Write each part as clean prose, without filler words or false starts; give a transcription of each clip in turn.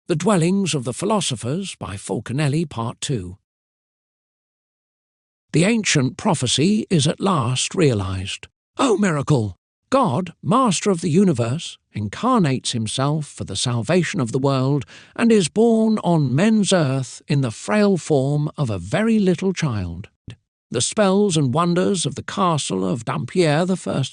The Dwellngs of the Philosophers by Fulcanelli, Part 2. The ancient prophecy is at last realized. O miracle! God, master of the universe, incarnates himself for the salvation of the world and is born on men's earth in the frail form of a very little child. The spells and wonders of the castle of Dampierre I,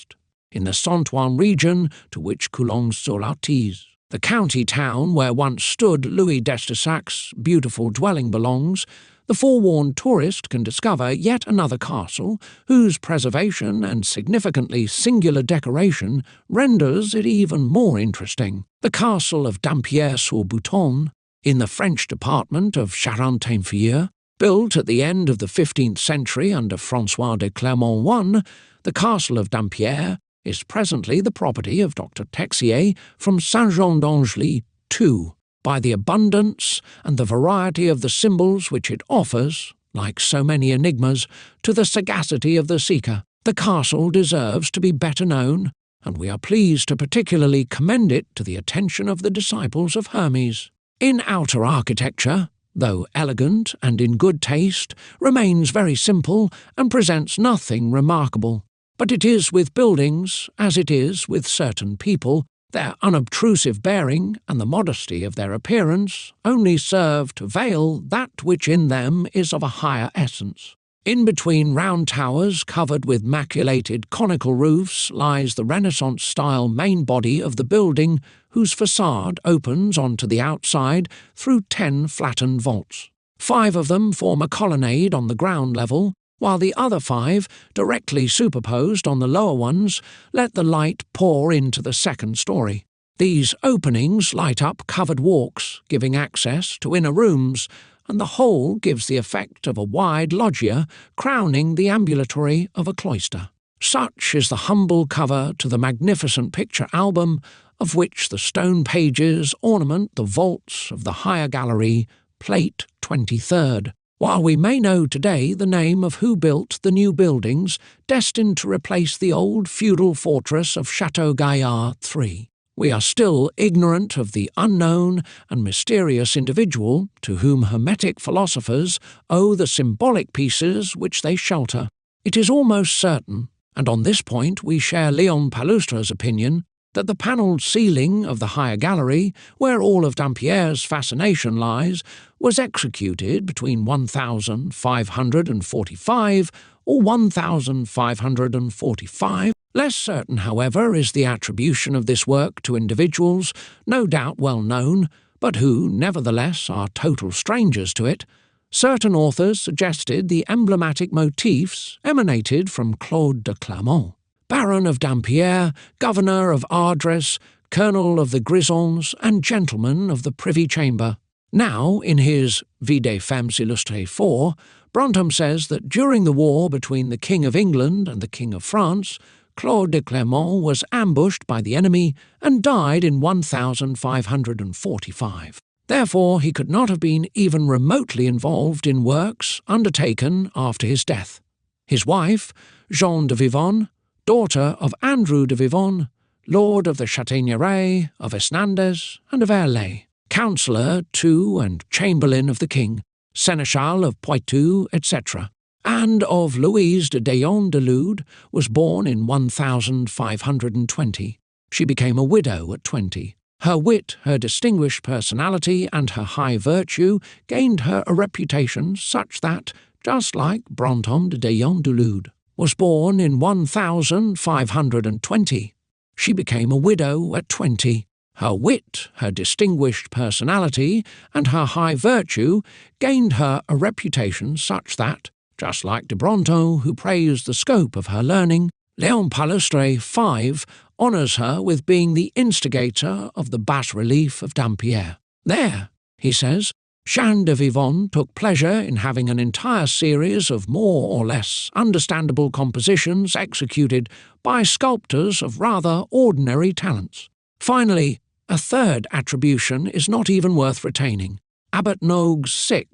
in the Saint-Ouen region to which Coulonges-sur-Lartize, the county town where once stood Louis d'Estessac's beautiful dwelling belongs, the forewarned tourist can discover yet another castle whose preservation and significantly singular decoration renders it even more interesting. The castle of Dampierre-sur-Boutonne, in the French department of Charente-Inférieure, built at the end of the 15th century under François de Clermont I, the castle of Dampierre is presently the property of Dr. Texier from Saint-Jean-d'Angely II. By the abundance and the variety of the symbols which it offers, like so many enigmas, to the sagacity of the seeker, the castle deserves to be better known, and we are pleased to particularly commend it to the attention of the disciples of Hermes. In outer architecture, though elegant and in good taste, remains very simple and presents nothing remarkable. But it is with buildings as it is with certain people. Their unobtrusive bearing and the modesty of their appearance only serve to veil that which in them is of a higher essence. In between round towers covered with maculated conical roofs lies the Renaissance-style main body of the building, whose facade opens onto the outside through 10 flattened vaults. 5 of them form a colonnade on the ground level, while the other 5, directly superposed on the lower ones, let the light pour into the second story. These openings light up covered walks, giving access to inner rooms, and the whole gives the effect of a wide loggia crowning the ambulatory of a cloister. Such is the humble cover to the magnificent picture album, of which the stone pages ornament the vaults of the higher gallery, plate 23rd. While we may know today the name of who built the new buildings destined to replace the old feudal fortress of Château Gaillard III, we are still ignorant of the unknown and mysterious individual to whom Hermetic philosophers owe the symbolic pieces which they shelter. It is almost certain, and on this point we share Léon Palustre's opinion, that the panelled ceiling of the higher gallery, where all of Dampierre's fascination lies, was executed between 1545 or 1545. Less certain, however, is the attribution of this work to individuals, no doubt well known, but who, nevertheless, are total strangers to it. Certain authors suggested the emblematic motifs emanated from Claude de Clermont, Baron of Dampierre, Governor of Ardres, Colonel of the Grisons, and Gentleman of the Privy Chamber. Now, in his Vie des Femmes Illustrées IV, Brantôme says that during the war between the King of England and the King of France, Claude de Clermont was ambushed by the enemy and died in 1545. Therefore, he could not have been even remotely involved in works undertaken after his death. His wife, Jeanne de Vivonne, daughter of Andrew de Vivonne, lord of the Châtaigneraie, of Esnandes, and of Erlay, councillor to and chamberlain of the king, seneschal of Poitou, etc., and of Louise de Daillon de Lude, was born in 1520. She became a widow at 20. Her wit, her distinguished personality, and her high virtue gained her a reputation such that, just like Brantôme de Daillon de Lude, was born in 1520. She became a widow at 20. Her wit, her distinguished personality, and her high virtue gained her a reputation such that, just like de Brantôme, who praised the scope of her learning, Léon Palustre V honours her with being the instigator of the bas-relief of Dampierre. There, he says, Jeanne de Vivonne took pleasure in having an entire series of more or less understandable compositions executed by sculptors of rather ordinary talents. Finally, a third attribution is not even worth retaining. Abbot Nogues VI,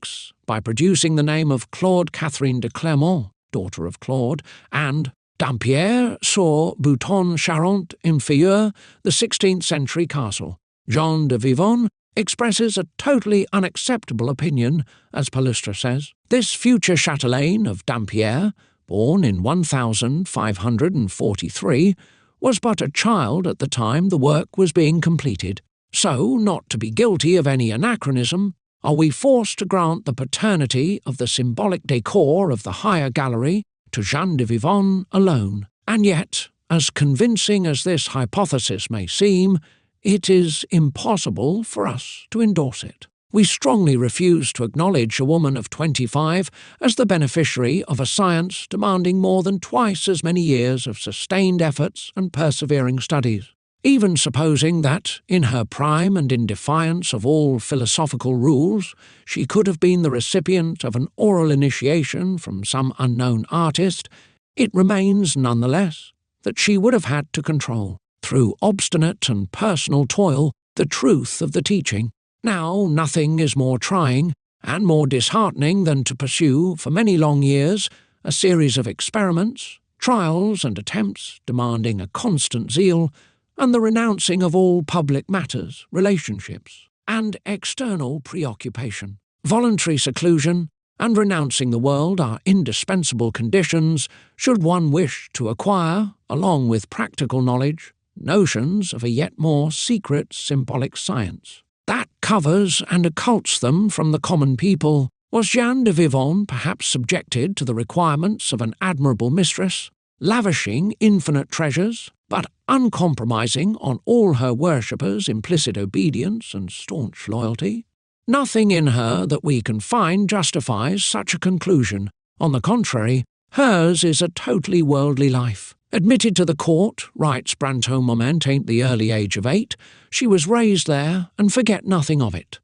by producing the name of Claude Catherine de Clermont, daughter of Claude, and Dampierre sur Boutonne Charente-Inférieure, the 16th century castle. Jean de Vivonne expresses a totally unacceptable opinion, as Pallustre says. This future chatelaine of Dampierre, born in 1543, was but a child at the time the work was being completed. So, not to be guilty of any anachronism, are we forced to grant the paternity of the symbolic decor of the higher gallery to Jeanne de Vivonne alone. And yet, as convincing as this hypothesis may seem, it is impossible for us to endorse it. We strongly refuse to acknowledge a woman of 25 as the beneficiary of a science demanding more than twice as many years of sustained efforts and persevering studies. Even supposing that, in her prime and in defiance of all philosophical rules, she could have been the recipient of an oral initiation from some unknown artist, it remains nonetheless that she would have had to control, through obstinate and personal toil, the truth of the teaching. Now nothing is more trying and more disheartening than to pursue for many long years a series of experiments, trials and attempts demanding a constant zeal, and the renouncing of all public matters, relationships, and external preoccupation. Voluntary seclusion and renouncing the world are indispensable conditions should one wish to acquire, along with practical knowledge, notions of a yet more secret symbolic science. That covers and occults them from the common people. Was Jeanne de Vivonne perhaps subjected to the requirements of an admirable mistress, lavishing infinite treasures, but uncompromising on all her worshippers' implicit obedience and staunch loyalty? Nothing in her that we can find justifies such a conclusion. On the contrary, hers is a totally worldly life. Admitted to the court, writes Brantôme Moment, ain't the early age of 8, she was raised there and forget nothing of it.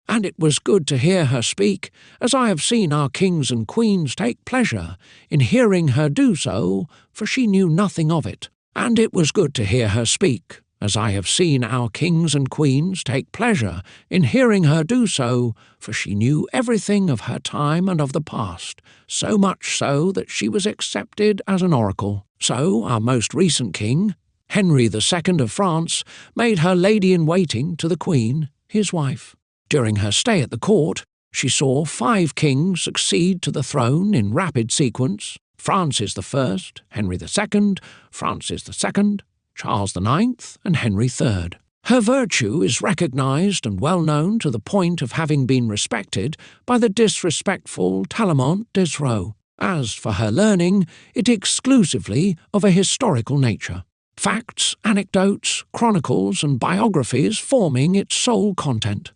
And it was good to hear her speak, as I have seen our kings and queens take pleasure in hearing her do so, for she knew nothing of it. And it was good to hear her speak, as I have seen our kings and queens take pleasure in hearing her do so, for she knew everything of her time and of the past, so much so that she was accepted as an oracle. So our most recent king, Henry II of France, made her lady-in-waiting to the Queen, his wife. During her stay at the court, she saw 5 kings succeed to the throne in rapid sequence: Francis I, Henry II, Francis II, Charles IX, and Henry III. Her virtue is recognized and well known to the point of having been respected by the disrespectful Tallemant d'Israult. As for her learning, it exclusively of a historical nature. Facts, anecdotes, chronicles, and biographies forming its sole content.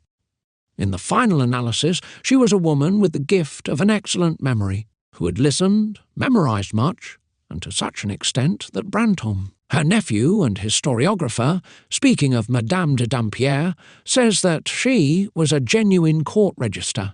In the final analysis, she was a woman with the gift of an excellent memory, who had listened, memorized much, and to such an extent that Brantôme, her nephew and historiographer, speaking of Madame de Dampierre, says that she was a genuine court register.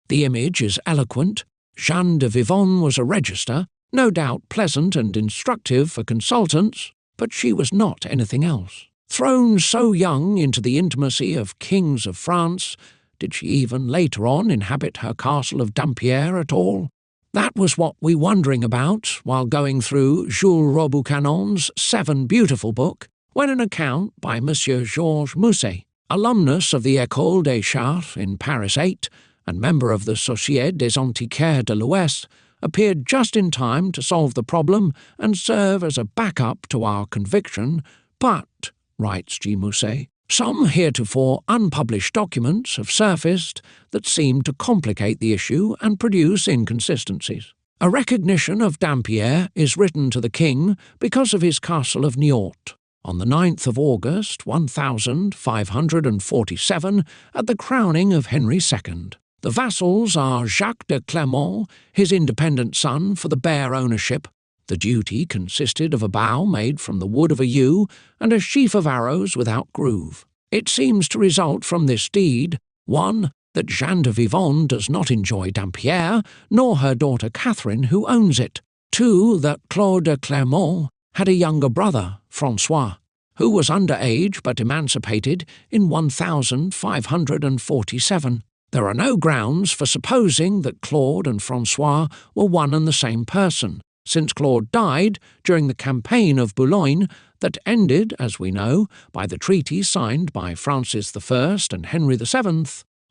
The image is eloquent. Jeanne de Vivonne was a register, no doubt pleasant and instructive for consultants, but she was not anything else. Thrown so young into the intimacy of kings of France, did she even later on inhabit her castle of Dampierre at all? That was what we were wondering about while going through Jules Robuchanon's 7 Beautiful book, when an account by Monsieur Georges Musset, alumnus of the École des Chartes in Paris 8, and member of the Société des Antiquaires de l'Ouest, appeared just in time to solve the problem and serve as a backup to our conviction, but, writes G. Musset, some heretofore unpublished documents have surfaced that seem to complicate the issue and produce inconsistencies. A recognition of Dampierre is written to the king because of his castle of Niort, on the 9th of August 1547, at the crowning of Henry II. The vassals are Jacques de Clermont, his independent son, for the bare ownership. The duty consisted of a bow made from the wood of a yew and a sheaf of arrows without groove. It seems to result from this deed, 1. That Jeanne de Vivonne does not enjoy Dampierre, nor her daughter Catherine, who owns it. 2. That Claude de Clermont had a younger brother, François, who was under age but emancipated in 1547. There are no grounds for supposing that Claude and François were one and the same person, since Claude died during the campaign of Boulogne that ended, as we know, by the treaty signed by Francis I and Henry VII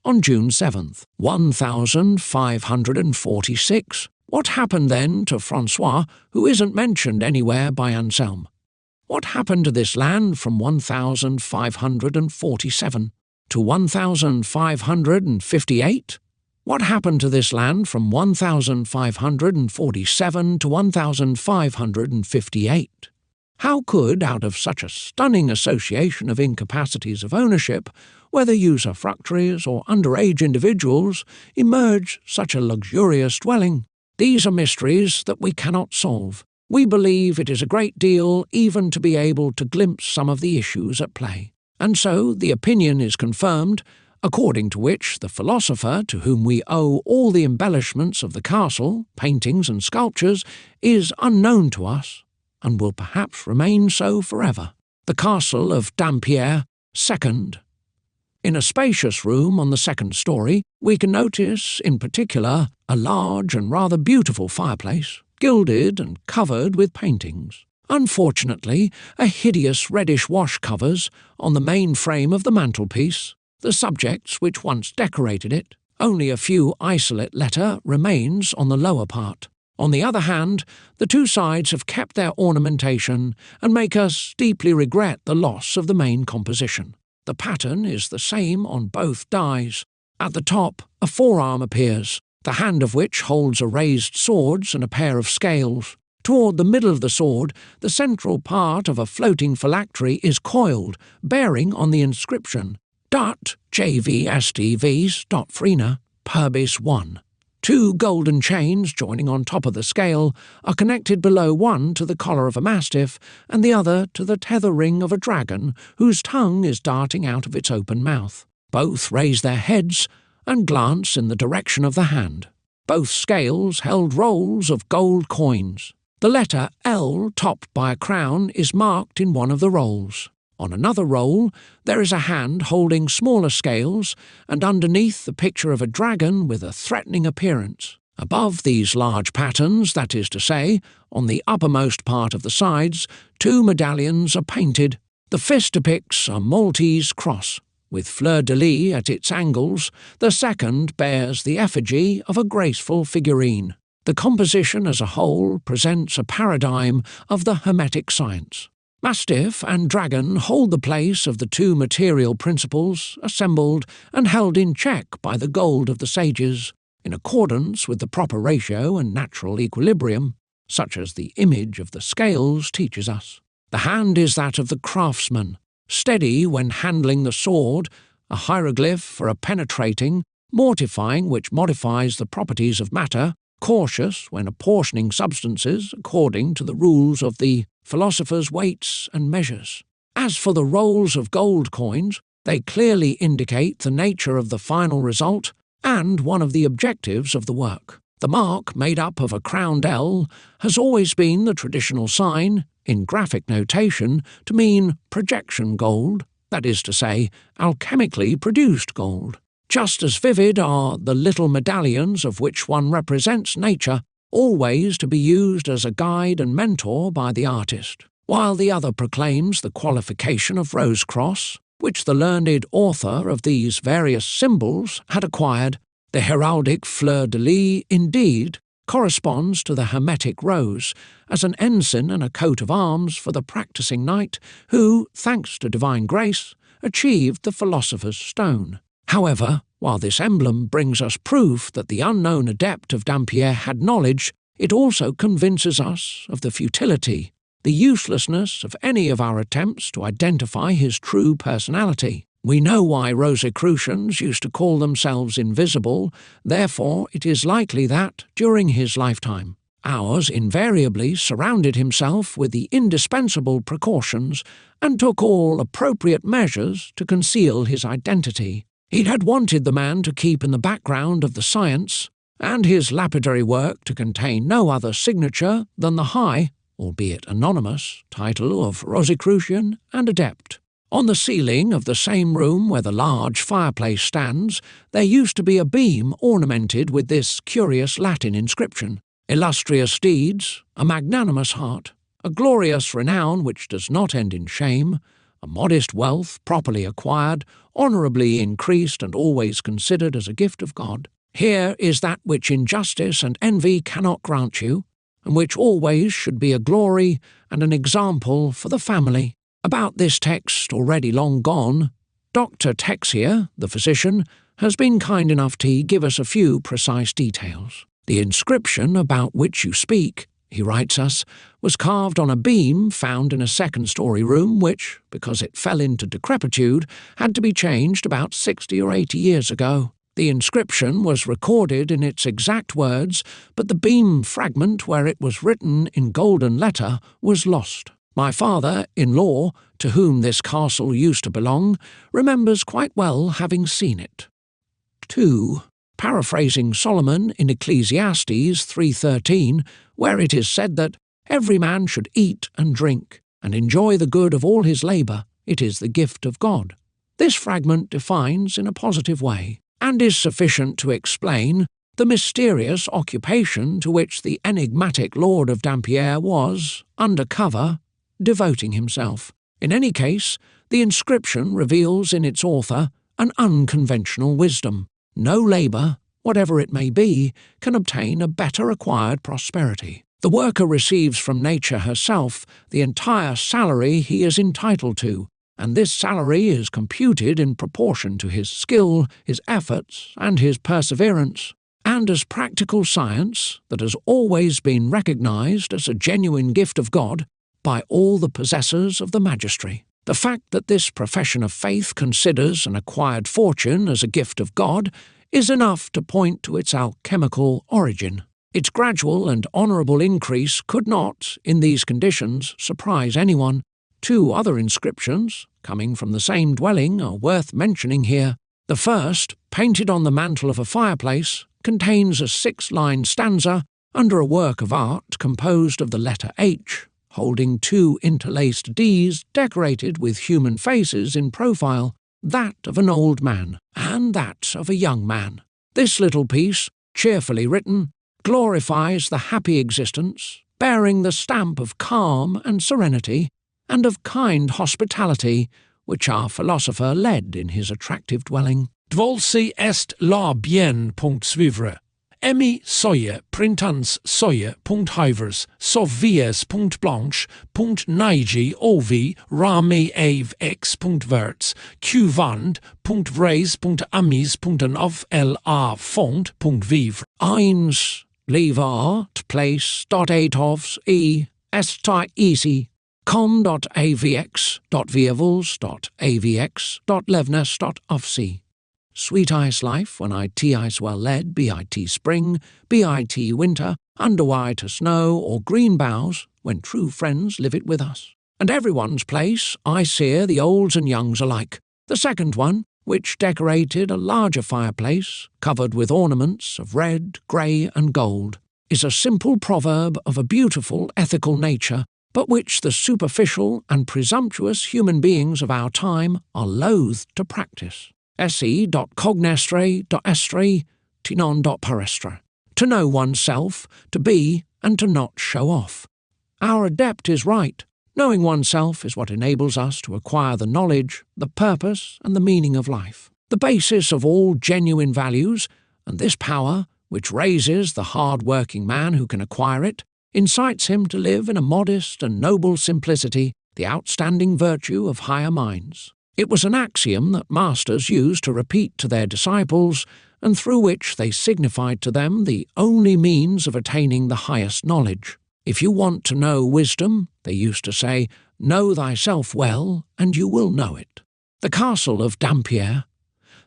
on June 7th, 1546. What happened then to Francois, who isn't mentioned anywhere by Anselm? What happened to this land from 1547 to 1558? What happened to this land from 1547 to 1558? How could, out of such a stunning association of incapacities of ownership, whether usufructuaries or underage individuals, emerge such a luxurious dwelling? These are mysteries that we cannot solve. We believe it is a great deal even to be able to glimpse some of the issues at play. And so the opinion is confirmed, according to which the philosopher to whom we owe all the embellishments of the castle, paintings and sculptures, is unknown to us, and will perhaps remain so forever. The castle of Dampierre, second. In a spacious room on the second story, we can notice, in particular, a large and rather beautiful fireplace, gilded and covered with paintings. Unfortunately, a hideous reddish wash covers on the main frame of the mantelpiece the subjects which once decorated it. Only a few isolate letter remains on the lower part. On the other hand, the two sides have kept their ornamentation and make us deeply regret the loss of the main composition. The pattern is the same on both dies. At the top, a forearm appears, the hand of which holds a raised sword and a pair of scales. Toward the middle of the sword, the central part of a floating phylactery is coiled, bearing on the inscription, Dat JVSTVs Frina Purbis 1. Two golden chains joining on top of the scale are connected below, one to the collar of a mastiff and the other to the tether ring of a dragon whose tongue is darting out of its open mouth. Both raise their heads and glance in the direction of the hand. Both scales held rolls of gold coins. The letter L, topped by a crown, is marked in one of the rolls. On another roll, there is a hand holding smaller scales, and underneath the picture of a dragon with a threatening appearance. Above these large patterns, that is to say, on the uppermost part of the sides, two medallions are painted. The first depicts a Maltese cross, with fleur-de-lis at its angles. The second bears the effigy of a graceful figurine. The composition as a whole presents a paradigm of the Hermetic science. Mastiff and dragon hold the place of the two material principles, assembled and held in check by the gold of the sages, in accordance with the proper ratio and natural equilibrium, such as the image of the scales teaches us. The hand is that of the craftsman, steady when handling the sword, a hieroglyph for a penetrating, mortifying which modifies the properties of matter, cautious when apportioning substances according to the rules of the philosophers' weights and measures. As for the rolls of gold coins, they clearly indicate the nature of the final result and one of the objectives of the work. The mark, made up of a crowned L, has always been the traditional sign, in graphic notation, to mean projection gold, that is to say, alchemically produced gold. Just as vivid are the little medallions of which one represents nature, always to be used as a guide and mentor by the artist, while the other proclaims the qualification of rose-cross, which the learned author of these various symbols had acquired. The heraldic fleur-de-lis, indeed, corresponds to the hermetic rose, as an ensign and a coat of arms for the practising knight who, thanks to divine grace, achieved the philosopher's stone. However, while this emblem brings us proof that the unknown adept of Dampierre had knowledge, it also convinces us of the futility, the uselessness of any of our attempts to identify his true personality. We know why Rosicrucians used to call themselves invisible, therefore it is likely that, during his lifetime, ours invariably surrounded himself with the indispensable precautions and took all appropriate measures to conceal his identity. He had wanted the man to keep in the background of the science, and his lapidary work to contain no other signature than the high, albeit anonymous, title of Rosicrucian and Adept. On the ceiling of the same room where the large fireplace stands, there used to be a beam ornamented with this curious Latin inscription, illustrious deeds, a magnanimous heart, a glorious renown which does not end in shame, a modest wealth properly acquired, honourably increased and always considered as a gift of God. Here is that which injustice and envy cannot grant you, and which always should be a glory and an example for the family. About this text, already long gone, Dr. Texier, the physician, has been kind enough to give us a few precise details. The inscription about which you speak, he writes us, was carved on a beam found in a second-story room which, because it fell into decrepitude, had to be changed about 60 or 80 years ago. The inscription was recorded in its exact words, but the beam fragment where it was written in golden letter was lost. My father-in-law, to whom this castle used to belong, remembers quite well having seen it. 2. Paraphrasing Solomon in Ecclesiastes 3:13, where it is said that every man should eat and drink and enjoy the good of all his labour, it is the gift of God. This fragment defines in a positive way, and is sufficient to explain the mysterious occupation to which the enigmatic Lord of Dampierre was, under cover, devoting himself. In any case, the inscription reveals in its author an unconventional wisdom. No labour, whatever it may be, can obtain a better acquired prosperity. The worker receives from nature herself the entire salary he is entitled to, and this salary is computed in proportion to his skill, his efforts, and his perseverance, and as practical science that has always been recognised as a genuine gift of God by all the possessors of the magistracy. The fact that this profession of faith considers an acquired fortune as a gift of God is enough to point to its alchemical origin. Its gradual and honourable increase could not, in these conditions, surprise anyone. 2 other inscriptions, coming from the same dwelling, are worth mentioning here. The first, painted on the mantel of a fireplace, contains a 6-line stanza under a work of art composed of the letter H, holding 2 interlaced Ds decorated with human faces in profile, that of an old man and that of a young man. This little piece, cheerfully written, glorifies the happy existence, bearing the stamp of calm and serenity, and of kind hospitality, which our philosopher led in his attractive dwelling. Dwolsi est la bien .suivre. Emi soie printans soie .hivers sovies .blanche .nigi ovi rame ave x .verts qvand .vres .amis .nov la font .vivre. Eins, lever, place, .atovs, esti easy, com.avx, .vievels, .avx, .levnes, Sweet ice life, when ice well led, bit spring, bit winter, under to snow, or green boughs, when true friends live it with us. And everyone's place, I seer the olds and youngs alike. The second one, which decorated a larger fireplace, covered with ornaments of red, grey, and gold, is a simple proverb of a beautiful ethical nature, but which the superficial and presumptuous human beings of our time are loath to practice. Esse.cognestre.estre, tinon.parestre. To know oneself, to be, and to not show off. Our adept is right. Knowing oneself is what enables us to acquire the knowledge, the purpose, and the meaning of life, the basis of all genuine values, and this power, which raises the hard-working man who can acquire it, incites him to live in a modest and noble simplicity, the outstanding virtue of higher minds. It was an axiom that masters used to repeat to their disciples, and through which they signified to them the only means of attaining the highest knowledge. If you want to know wisdom, they used to say, know thyself well, and you will know it. The castle of Dampierre.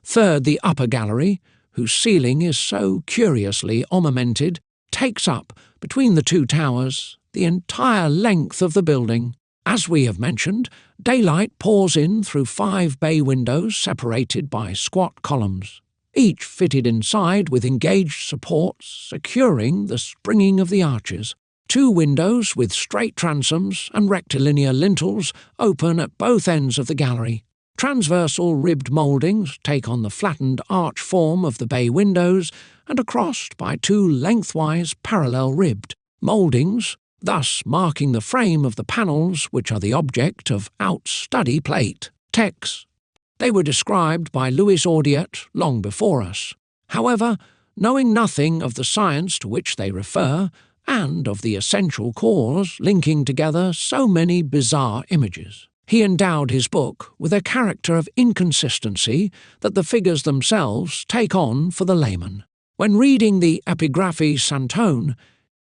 Third, the upper gallery, whose ceiling is so curiously ornamented, takes up, between the 2 towers, the entire length of the building. As we have mentioned, daylight pours in through 5 bay windows separated by squat columns, each fitted inside with engaged supports securing the springing of the arches. 2 windows with straight transoms and rectilinear lintels open at both ends of the gallery. Transversal ribbed mouldings take on the flattened arch form of the bay windows and are crossed by two lengthwise parallel ribbed mouldings, thus marking the frame of the panels which are the object of out-study plate texts. They were described by Louis Audiet long before us. However, knowing nothing of the science to which they refer, and of the essential cause linking together so many bizarre images, he endowed his book with a character of inconsistency that the figures themselves take on for the layman. When reading the Epigraphe Santone,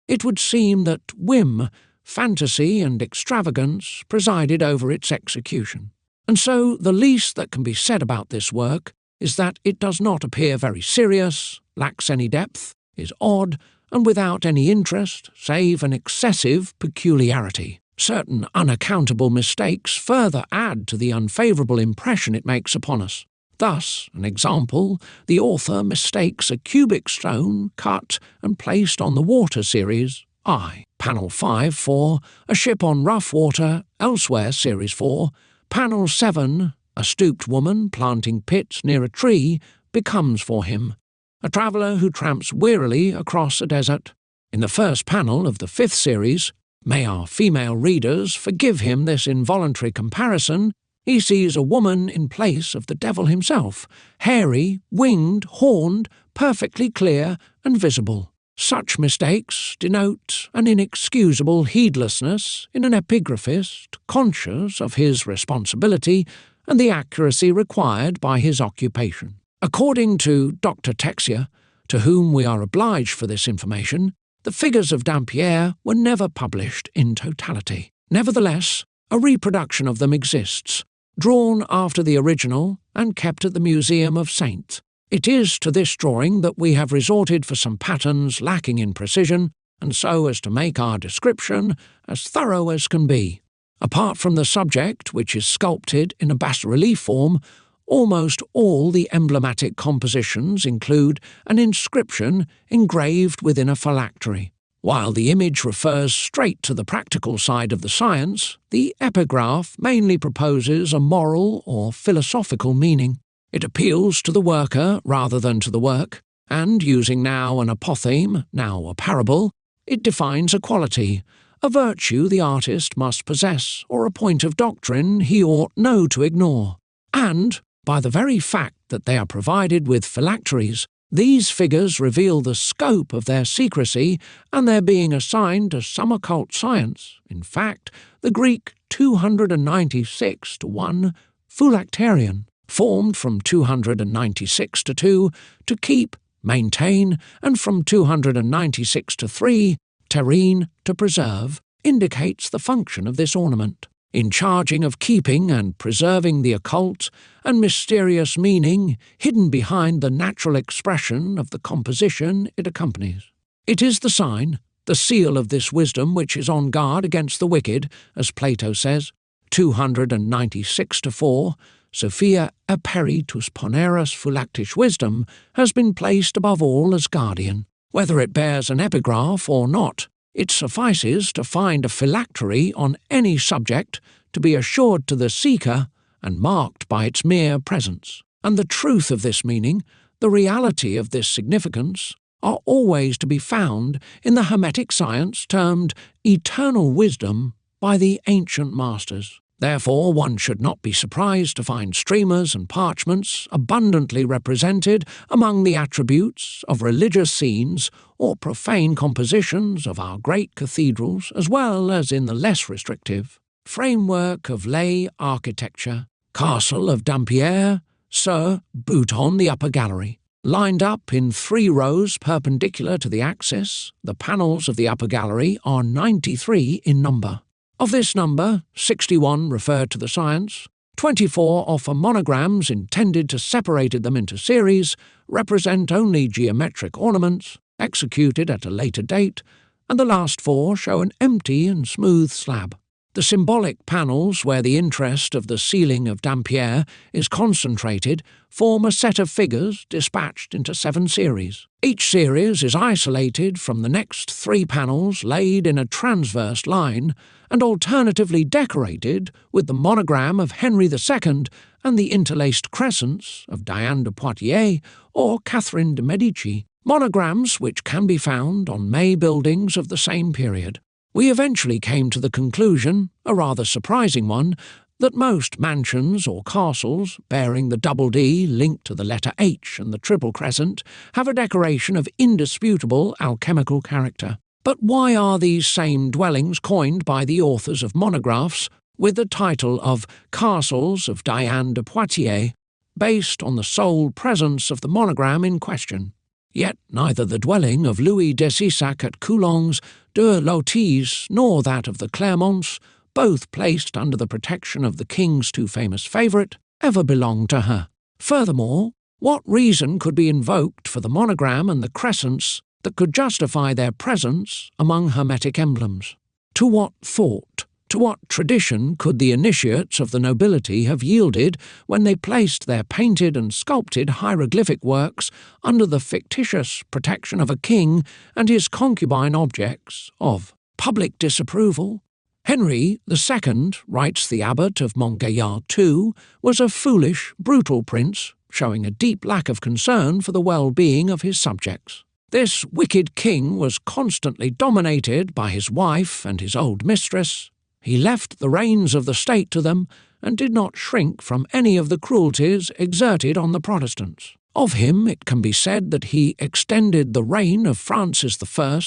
it would seem that whim, fantasy, and extravagance presided over its execution. And so the least that can be said about this work is that it does not appear very serious, lacks any depth, is odd, and without any interest, save an excessive peculiarity. Certain unaccountable mistakes further add to the unfavourable impression it makes upon us. Thus, an example, the author mistakes a cubic stone cut and placed on the water series I. Panel 5 for a ship on rough water, elsewhere series 4. Panel 7, a stooped woman planting pits near a tree, becomes for him a traveller who tramps wearily across a desert. In the first panel of the 5th series, may our female readers forgive him this involuntary comparison, he sees a woman in place of the devil himself, hairy, winged, horned, perfectly clear and visible. Such mistakes denote an inexcusable heedlessness in an epigraphist conscious of his responsibility and the accuracy required by his occupation. According to Dr. Texier, to whom we are obliged for this information, the figures of Dampierre were never published in totality. Nevertheless, a reproduction of them exists, drawn after the original and kept at the Museum of Saintes. It is to this drawing that we have resorted for some patterns lacking in precision, and so as to make our description as thorough as can be. Apart from the subject, which is sculpted in a bas-relief form, almost all the emblematic compositions include an inscription engraved within a phylactery. While the image refers straight to the practical side of the science, the epigraph mainly proposes a moral or philosophical meaning. It appeals to the worker rather than to the work, and, using now an apotheme, now a parable, it defines a quality, a virtue the artist must possess, or a point of doctrine he ought know to ignore. And, by the very fact that they are provided with phylacteries, these figures reveal the scope of their secrecy and their being assigned to some occult science, in fact, the Greek 296 to 1 phylacterion, formed from 296 to 2 to keep, maintain, and from 296 to 3, terrine, to preserve, indicates the function of this ornament, in charging of keeping and preserving the occult and mysterious meaning hidden behind the natural expression of the composition it accompanies. It is the sign, the seal of this wisdom which is on guard against the wicked, as Plato says, 296 to 4, Sophia aperitus poneris phylactisch wisdom has been placed above all as guardian. Whether it bears an epigraph or not, it suffices to find a phylactery on any subject to be assured to the seeker and marked by its mere presence. And the truth of this meaning, the reality of this significance, are always to be found in the Hermetic science termed eternal wisdom by the ancient masters. Therefore, one should not be surprised to find streamers and parchments abundantly represented among the attributes of religious scenes or profane compositions of our great cathedrals, as well as in the less restrictive framework of lay architecture, Castle of Dampierre, Sir, Bouton the upper gallery. Lined up in 3 rows perpendicular to the axis, the panels of the upper gallery are 93 in number. Of this number, 61 refer to the science, 24 offer monograms intended to separate them into series, represent only geometric ornaments, executed at a later date, and the last 4 show an empty and smooth slab. The symbolic panels where the interest of the ceiling of Dampierre is concentrated form a set of figures dispatched into 7 series. Each series is isolated from the next 3 panels laid in a transverse line and alternatively decorated with the monogram of Henry II and the interlaced crescents of Diane de Poitiers or Catherine de' Medici, monograms which can be found on May buildings of the same period. We eventually came to the conclusion, a rather surprising one, that most mansions or castles bearing the double D linked to the letter H and the triple crescent have a decoration of indisputable alchemical character. But why are these same dwellings coined by the authors of monographs with the title of Castles of Diane de Poitiers, based on the sole presence of the monogram in question? Yet neither the dwelling of Louis de Sissac at Coulonges, de Lotis, nor that of the Clermonts, both placed under the protection of the king's too famous favourite, ever belonged to her. Furthermore, what reason could be invoked for the monogram and the crescents that could justify their presence among hermetic emblems? To what thought, to what tradition could the initiates of the nobility have yielded when they placed their painted and sculpted hieroglyphic works under the fictitious protection of a king and his concubine objects of public disapproval? Henry II, writes the abbot of Montgaillard II, was a foolish, brutal prince, showing a deep lack of concern for the well-being of his subjects. This wicked king was constantly dominated by his wife and his old mistress. He left the reins of the state to them and did not shrink from any of the cruelties exerted on the Protestants. Of him it can be said that he extended the reign of Francis I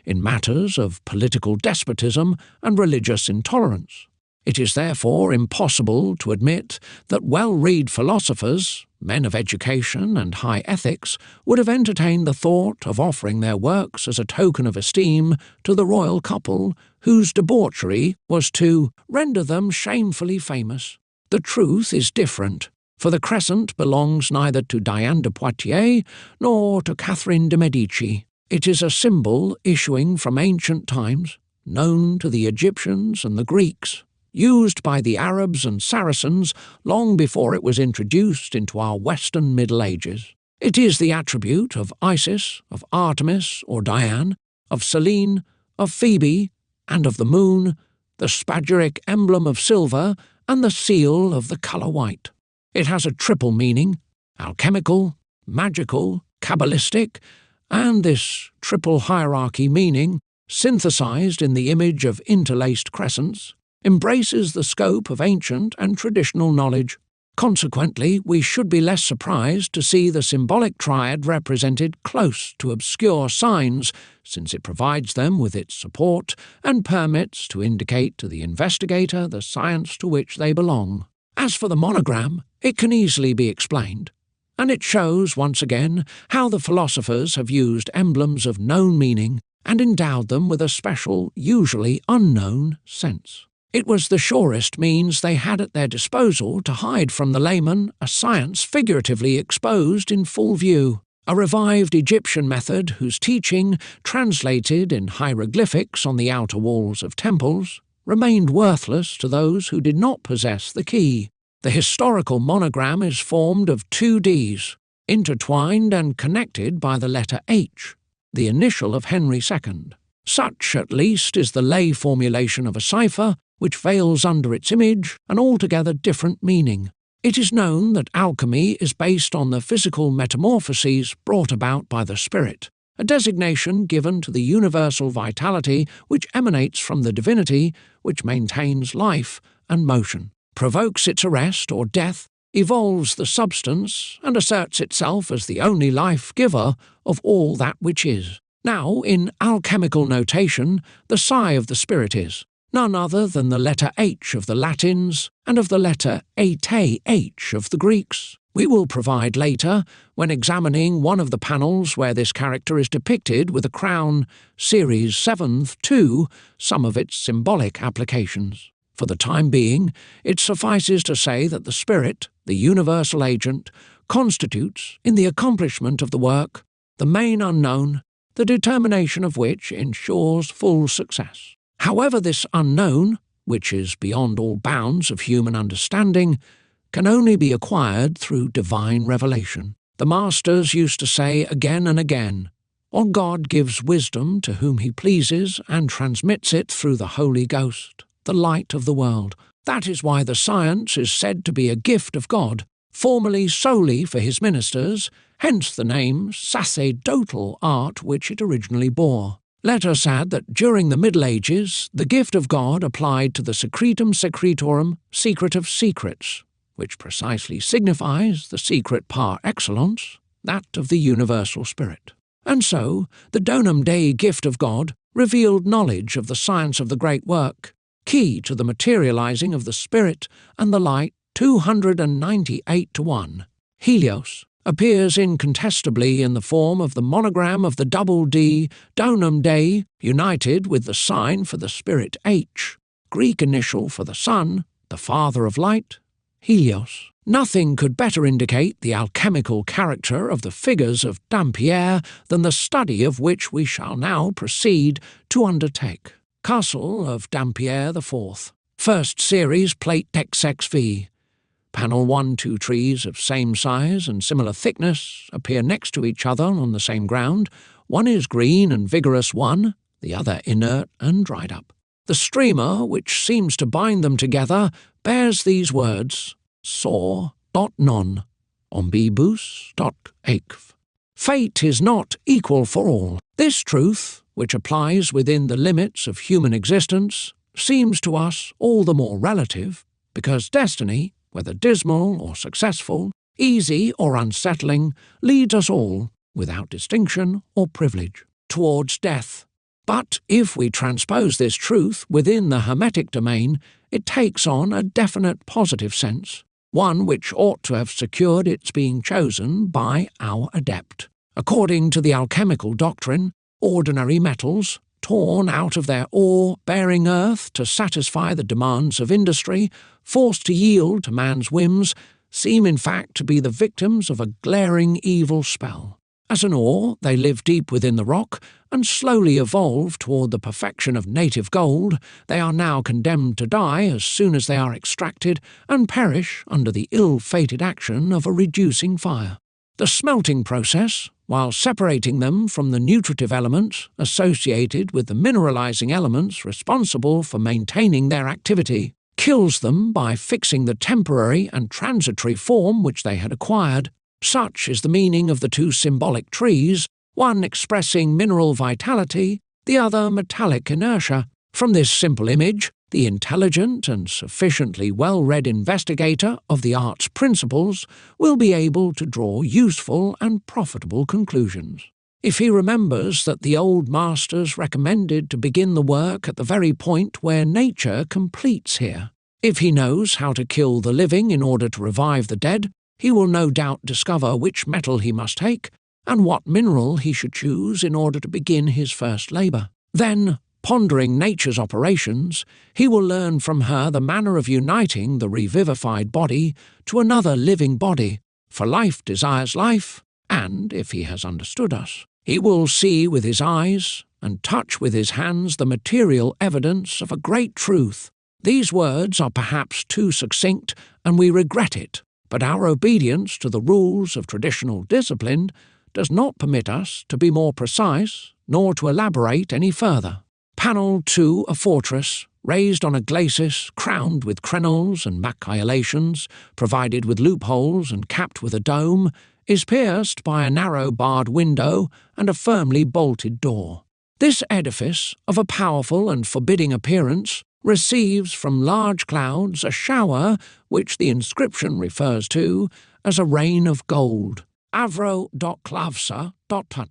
in matters of political despotism and religious intolerance. It is therefore impossible to admit that well-read philosophers, men of education and high ethics, would have entertained the thought of offering their works as a token of esteem to the royal couple whose debauchery was to render them shamefully famous. The truth is different, for the crescent belongs neither to Diane de Poitiers nor to Catherine de' Medici. It is a symbol issuing from ancient times, known to the Egyptians and the Greeks, used by the Arabs and Saracens long before it was introduced into our Western Middle Ages. It is the attribute of Isis, of Artemis or Diane, of Selene, of Phoebe, and of the moon, the spagyric emblem of silver and the seal of the colour white. It has a triple meaning: alchemical, magical, Kabbalistic, and this triple hierarchy meaning, synthesized in the image of interlaced crescents, embraces the scope of ancient and traditional knowledge. Consequently, we should be less surprised to see the symbolic triad represented close to obscure signs, since it provides them with its support and permits to indicate to the investigator the science to which they belong. As for the monogram, it can easily be explained, and it shows once again how the philosophers have used emblems of known meaning and endowed them with a special, usually unknown, sense. It was the surest means they had at their disposal to hide from the layman a science figuratively exposed in full view, a revived Egyptian method whose teaching, translated in hieroglyphics on the outer walls of temples, remained worthless to those who did not possess the key. The historical monogram is formed of 2 Ds, intertwined and connected by the letter H, the initial of Henry II. Such, at least, is the lay formulation of a cipher, which veils under its image an altogether different meaning. It is known that alchemy is based on the physical metamorphoses brought about by the spirit, a designation given to the universal vitality which emanates from the divinity, which maintains life and motion, provokes its arrest or death, evolves the substance, and asserts itself as the only life-giver of all that which is. Now, in alchemical notation, the psi of the spirit is none other than the letter H of the Latins and of the letter H of the Greeks. We will provide later, when examining one of the panels where this character is depicted with a crown, Series 7th, 2, some of its symbolic applications. For the time being, it suffices to say that the spirit, the universal agent, constitutes, in the accomplishment of the work, the main unknown, the determination of which ensures full success. However this unknown, which is beyond all bounds of human understanding, can only be acquired through divine revelation. The masters used to say again and again, "Or God gives wisdom to whom he pleases and transmits it through the Holy Ghost, the light of the world." That is why the science is said to be a gift of God, formerly solely for his ministers, hence the name sacerdotal art which it originally bore. Let us add that during the Middle Ages, the gift of God applied to the secretum secretorum, secret of secrets, which precisely signifies the secret par excellence, that of the universal spirit. And so, the Donum Dei gift of God revealed knowledge of the science of the great work, key to the materializing of the Spirit and the light 298 to 1. Helios appears incontestably in the form of the monogram of the double D, Donum Dei, united with the sign for the Spirit H, Greek initial for the Sun, the Father of Light, Helios. Nothing could better indicate the alchemical character of the figures of Dampierre than the study of which we shall now proceed to undertake. Castle of Dampierre IV. First series, plate XXV. Panel 1, 2 trees of same size and similar thickness appear next to each other on the same ground. One is green and vigorous one, the other inert and dried up. The streamer, which seems to bind them together, bears these words, sor.non, ombibus.eqv. Fate is not equal for all. This truth, which applies within the limits of human existence, seems to us all the more relative, because destiny, whether dismal or successful, easy or unsettling, leads us all, without distinction or privilege, towards death. But if we transpose this truth within the Hermetic domain, it takes on a definite positive sense, one which ought to have secured its being chosen by our adept. According to the alchemical doctrine, ordinary metals, torn out of their ore-bearing earth to satisfy the demands of industry, forced to yield to man's whims, seem in fact to be the victims of a glaring evil spell. As an ore, they live deep within the rock and slowly evolve toward the perfection of native gold. They are now condemned to die as soon as they are extracted and perish under the ill-fated action of a reducing fire. The smelting process, while separating them from the nutritive elements associated with the mineralizing elements responsible for maintaining their activity, kills them by fixing the temporary and transitory form which they had acquired. Such is the meaning of the two symbolic trees, one expressing mineral vitality, the other metallic inertia. From this simple image, the intelligent and sufficiently well-read investigator of the art's principles will be able to draw useful and profitable conclusions. If he remembers that the old masters recommended to begin the work at the very point where nature completes here, if he knows how to kill the living in order to revive the dead, he will no doubt discover which metal he must take and what mineral he should choose in order to begin his first labour. Then, pondering nature's operations, he will learn from her the manner of uniting the revivified body to another living body, for life desires life, and, if he has understood us, he will see with his eyes and touch with his hands the material evidence of a great truth. These words are perhaps too succinct, and we regret it, but our obedience to the rules of traditional discipline does not permit us to be more precise nor to elaborate any further. Panel 2, a fortress, raised on a glacis, crowned with crenelles and machicolations, provided with loopholes and capped with a dome, is pierced by a narrow barred window and a firmly bolted door. This edifice, of a powerful and forbidding appearance, receives from large clouds a shower which the inscription refers to as a rain of gold. Avro.clavsa.punt.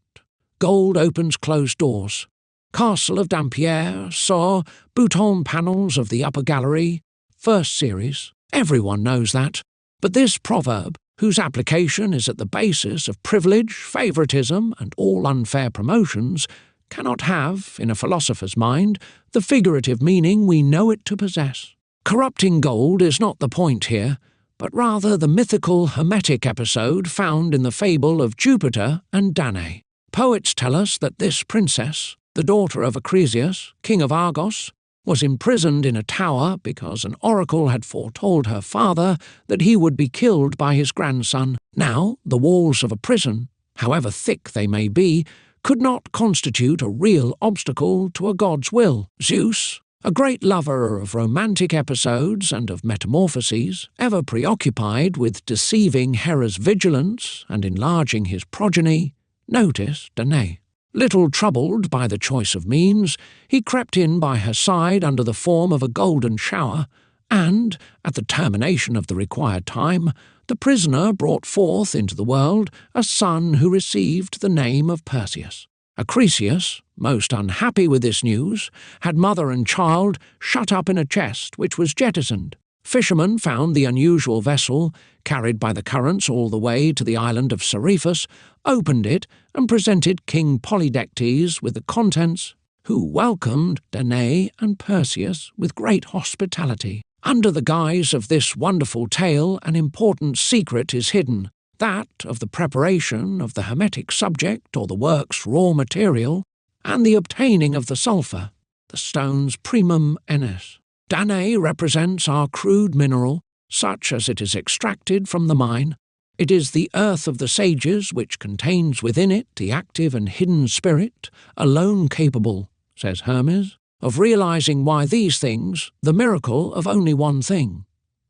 Gold opens closed doors. Castle of Dampierre saw bouton panels of the upper gallery, first series. Everyone knows that. But this proverb, whose application is at the basis of privilege, favouritism, and all unfair promotions, cannot have, in a philosopher's mind, the figurative meaning we know it to possess. Corrupting gold is not the point here, but rather the mythical Hermetic episode found in the fable of Jupiter and Danae. Poets tell us that this princess, the daughter of Acrisius, king of Argos, was imprisoned in a tower because an oracle had foretold her father that he would be killed by his grandson. Now, the walls of a prison, however thick they may be, could not constitute a real obstacle to a god's will. Zeus, a great lover of romantic episodes and of metamorphoses, ever preoccupied with deceiving Hera's vigilance and enlarging his progeny, noticed Danae. Little troubled by the choice of means, he crept in by her side under the form of a golden shower, and, at the termination of the required time, the prisoner brought forth into the world a son who received the name of Perseus. Acrisius, most unhappy with this news, had mother and child shut up in a chest which was jettisoned. Fishermen found the unusual vessel, carried by the currents all the way to the island of Seriphus, opened it, and presented King Polydectes with the contents, who welcomed Danae and Perseus with great hospitality. Under the guise of this wonderful tale, an important secret is hidden, that of the preparation of the hermetic subject or the work's raw material, and the obtaining of the sulphur, the stone's primum enes. Danae represents our crude mineral, such as it is extracted from the mine. It is the earth of the sages which contains within it the active and hidden spirit, alone capable, says Hermes, of realizing why these things, the miracle of only one thing.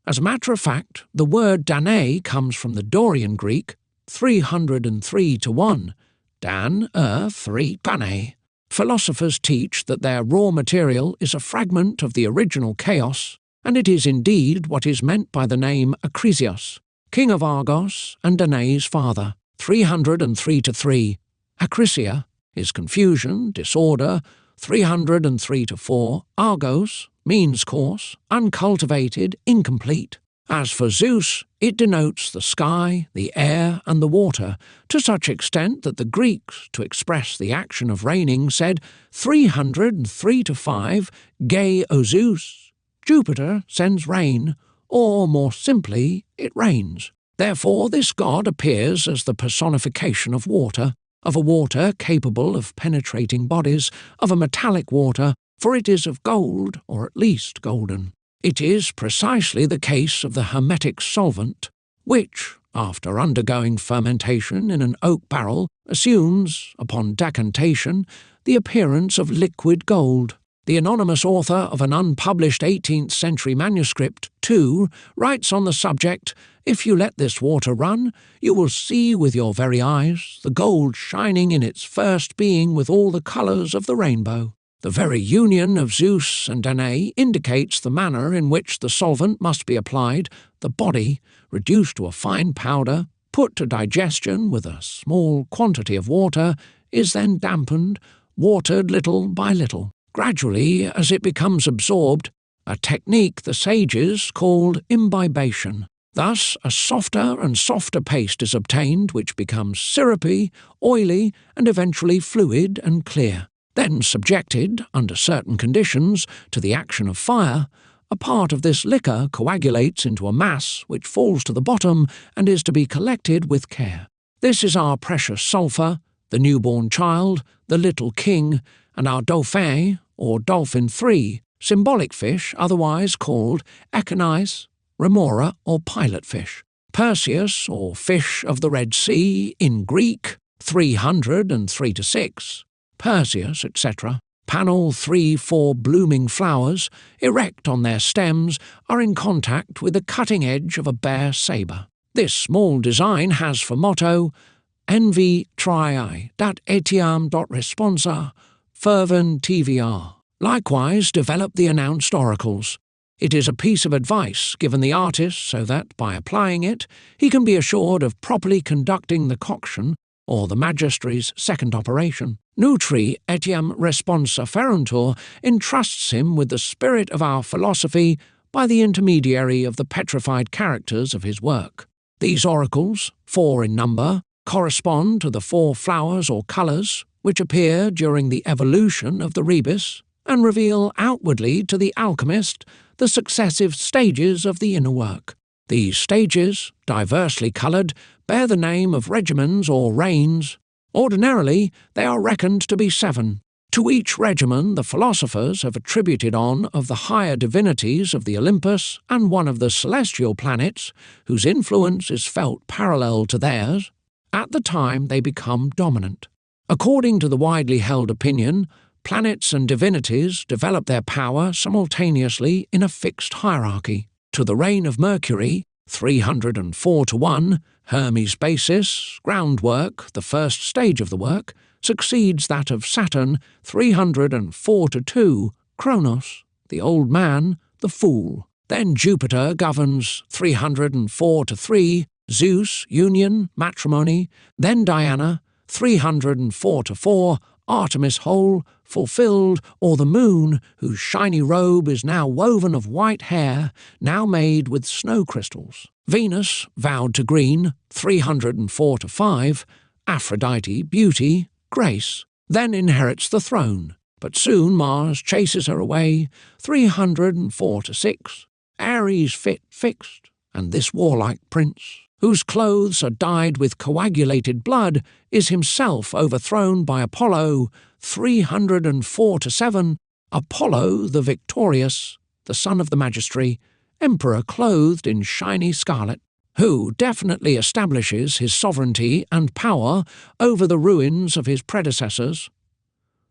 As a matter of fact, the word Danae comes from the Dorian Greek 303 to 1, Dan 3 Danae. Philosophers teach that their raw material is a fragment of the original chaos, and it is indeed what is meant by the name Acrisius, king of Argos and Danae's father. 303 to 3. Acrisia is confusion, disorder. 303 to 4. Argos means coarse, uncultivated, incomplete. As for Zeus, it denotes the sky, the air, and the water, to such extent that the Greeks, to express the action of raining, said 303 to 5, Ge o Zeus, Jupiter sends rain, or more simply, it rains. Therefore this god appears as the personification of a water capable of penetrating bodies, of a metallic water, for it is of gold, or at least golden. It is precisely the case of the hermetic solvent, which, after undergoing fermentation in an oak barrel, assumes, upon decantation, the appearance of liquid gold. The anonymous author of an unpublished 18th-century manuscript, too, writes on the subject, "If you let this water run, you will see with your very eyes the gold shining in its first being with all the colours of the rainbow." The very union of Zeus and Danae indicates the manner in which the solvent must be applied. The body, reduced to a fine powder, put to digestion with a small quantity of water, is then dampened, watered little by little. Gradually, as it becomes absorbed, a technique the sages called imbibation. Thus, a softer and softer paste is obtained which becomes syrupy, oily, and eventually fluid and clear. Then subjected, under certain conditions, to the action of fire, a part of this liquor coagulates into a mass which falls to the bottom and is to be collected with care. This is our precious sulphur, the newborn child, the little king, and our dauphin, or dolphin 3, symbolic fish otherwise called echinus, remora, or pilot fish. Perseus, or fish of the Red Sea, in Greek, 303 to 6. Perseus, etc. Panel 3-4 blooming flowers, erect on their stems, are in contact with the cutting edge of a bare sabre. This small design has for motto, Envi triae, dat etiam dot responsa, fervent TVR. Likewise develop the announced oracles. It is a piece of advice given the artist so that, by applying it, he can be assured of properly conducting the coction, or the magistrary's second operation. Nutri etiam responsa ferentur entrusts him with the spirit of our philosophy by the intermediary of the petrified characters of his work. These oracles, 4 in number, correspond to the 4 flowers or colours which appear during the evolution of the rebus, and reveal outwardly to the alchemist the successive stages of the inner work. These stages, diversely coloured, bear the name of regimens or reigns. Ordinarily, they are reckoned to be 7. To each regimen the philosophers have attributed one of the higher divinities of the Olympus and one of the celestial planets, whose influence is felt parallel to theirs, at the time they become dominant. According to the widely held opinion, planets and divinities develop their power simultaneously in a fixed hierarchy. To the reign of Mercury, 304-1, Hermes' basis, groundwork, the first stage of the work, succeeds that of Saturn, 304-2, Kronos, the old man, the fool. Then Jupiter governs 304-3, Zeus, union, matrimony. Then Diana, 304-4, Artemis whole, fulfilled, or the moon, whose shiny robe is now woven of white hair, now made with snow crystals. Venus, vowed to green, 304-5, Aphrodite, beauty, grace, then inherits the throne. But soon Mars chases her away, 304-6, Ares fixed, and this warlike prince, whose clothes are dyed with coagulated blood, is himself overthrown by Apollo, 304-7, Apollo the victorious, the son of the Magistracy, emperor clothed in shiny scarlet, who definitely establishes his sovereignty and power over the ruins of his predecessors.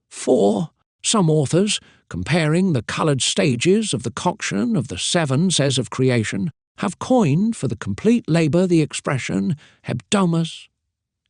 4. Some authors, comparing the coloured stages of the coction of the 7 says of creation, have coined for the complete labour the expression hebdomus,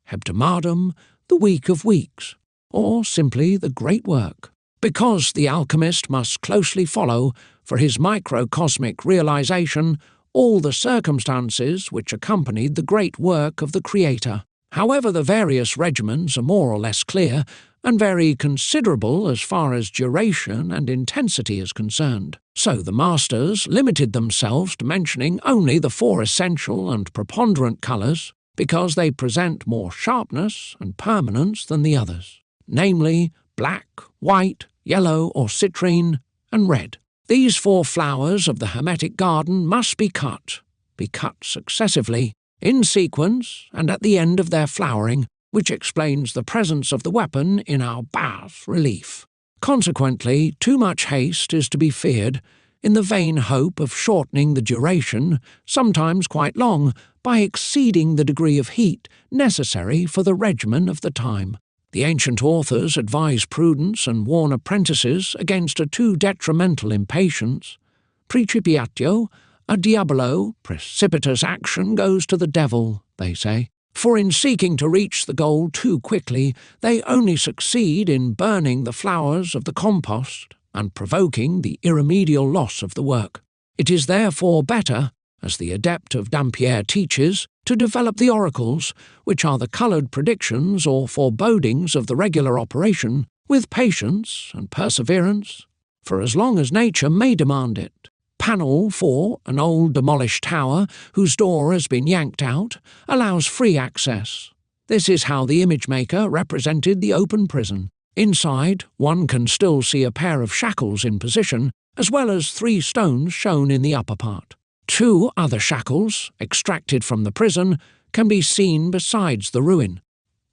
hebdomadum, the week of weeks, or simply the great work, because the alchemist must closely follow, for his microcosmic realization, all the circumstances which accompanied the great work of the Creator. However, the various regimens are more or less clear, and very considerable as far as duration and intensity is concerned. So the masters limited themselves to mentioning only the 4 essential and preponderant colours, because they present more sharpness and permanence than the others, namely black, white, yellow or citrine, and red. These 4 flowers of the Hermetic garden must be cut successively, in sequence and at the end of their flowering, which explains the presence of the weapon in our bas-relief. Consequently, too much haste is to be feared, in the vain hope of shortening the duration, sometimes quite long, by exceeding the degree of heat necessary for the regimen of the time. The ancient authors advise prudence and warn apprentices against a too detrimental impatience. Principiatio, a diabolo, precipitous action goes to the devil, they say. For in seeking to reach the goal too quickly, they only succeed in burning the flowers of the compost and provoking the irremediable loss of the work. It is therefore better, as the adept of Dampierre teaches, to develop the oracles, which are the coloured predictions or forebodings of the regular operation, with patience and perseverance, for as long as nature may demand it. Panel 4, an old demolished tower, whose door has been yanked out, allows free access. This is how the image-maker represented the open prison. Inside, one can still see a pair of shackles in position, as well as 3 stones shown in the upper part. 2 other shackles, extracted from the prison, can be seen besides the ruin.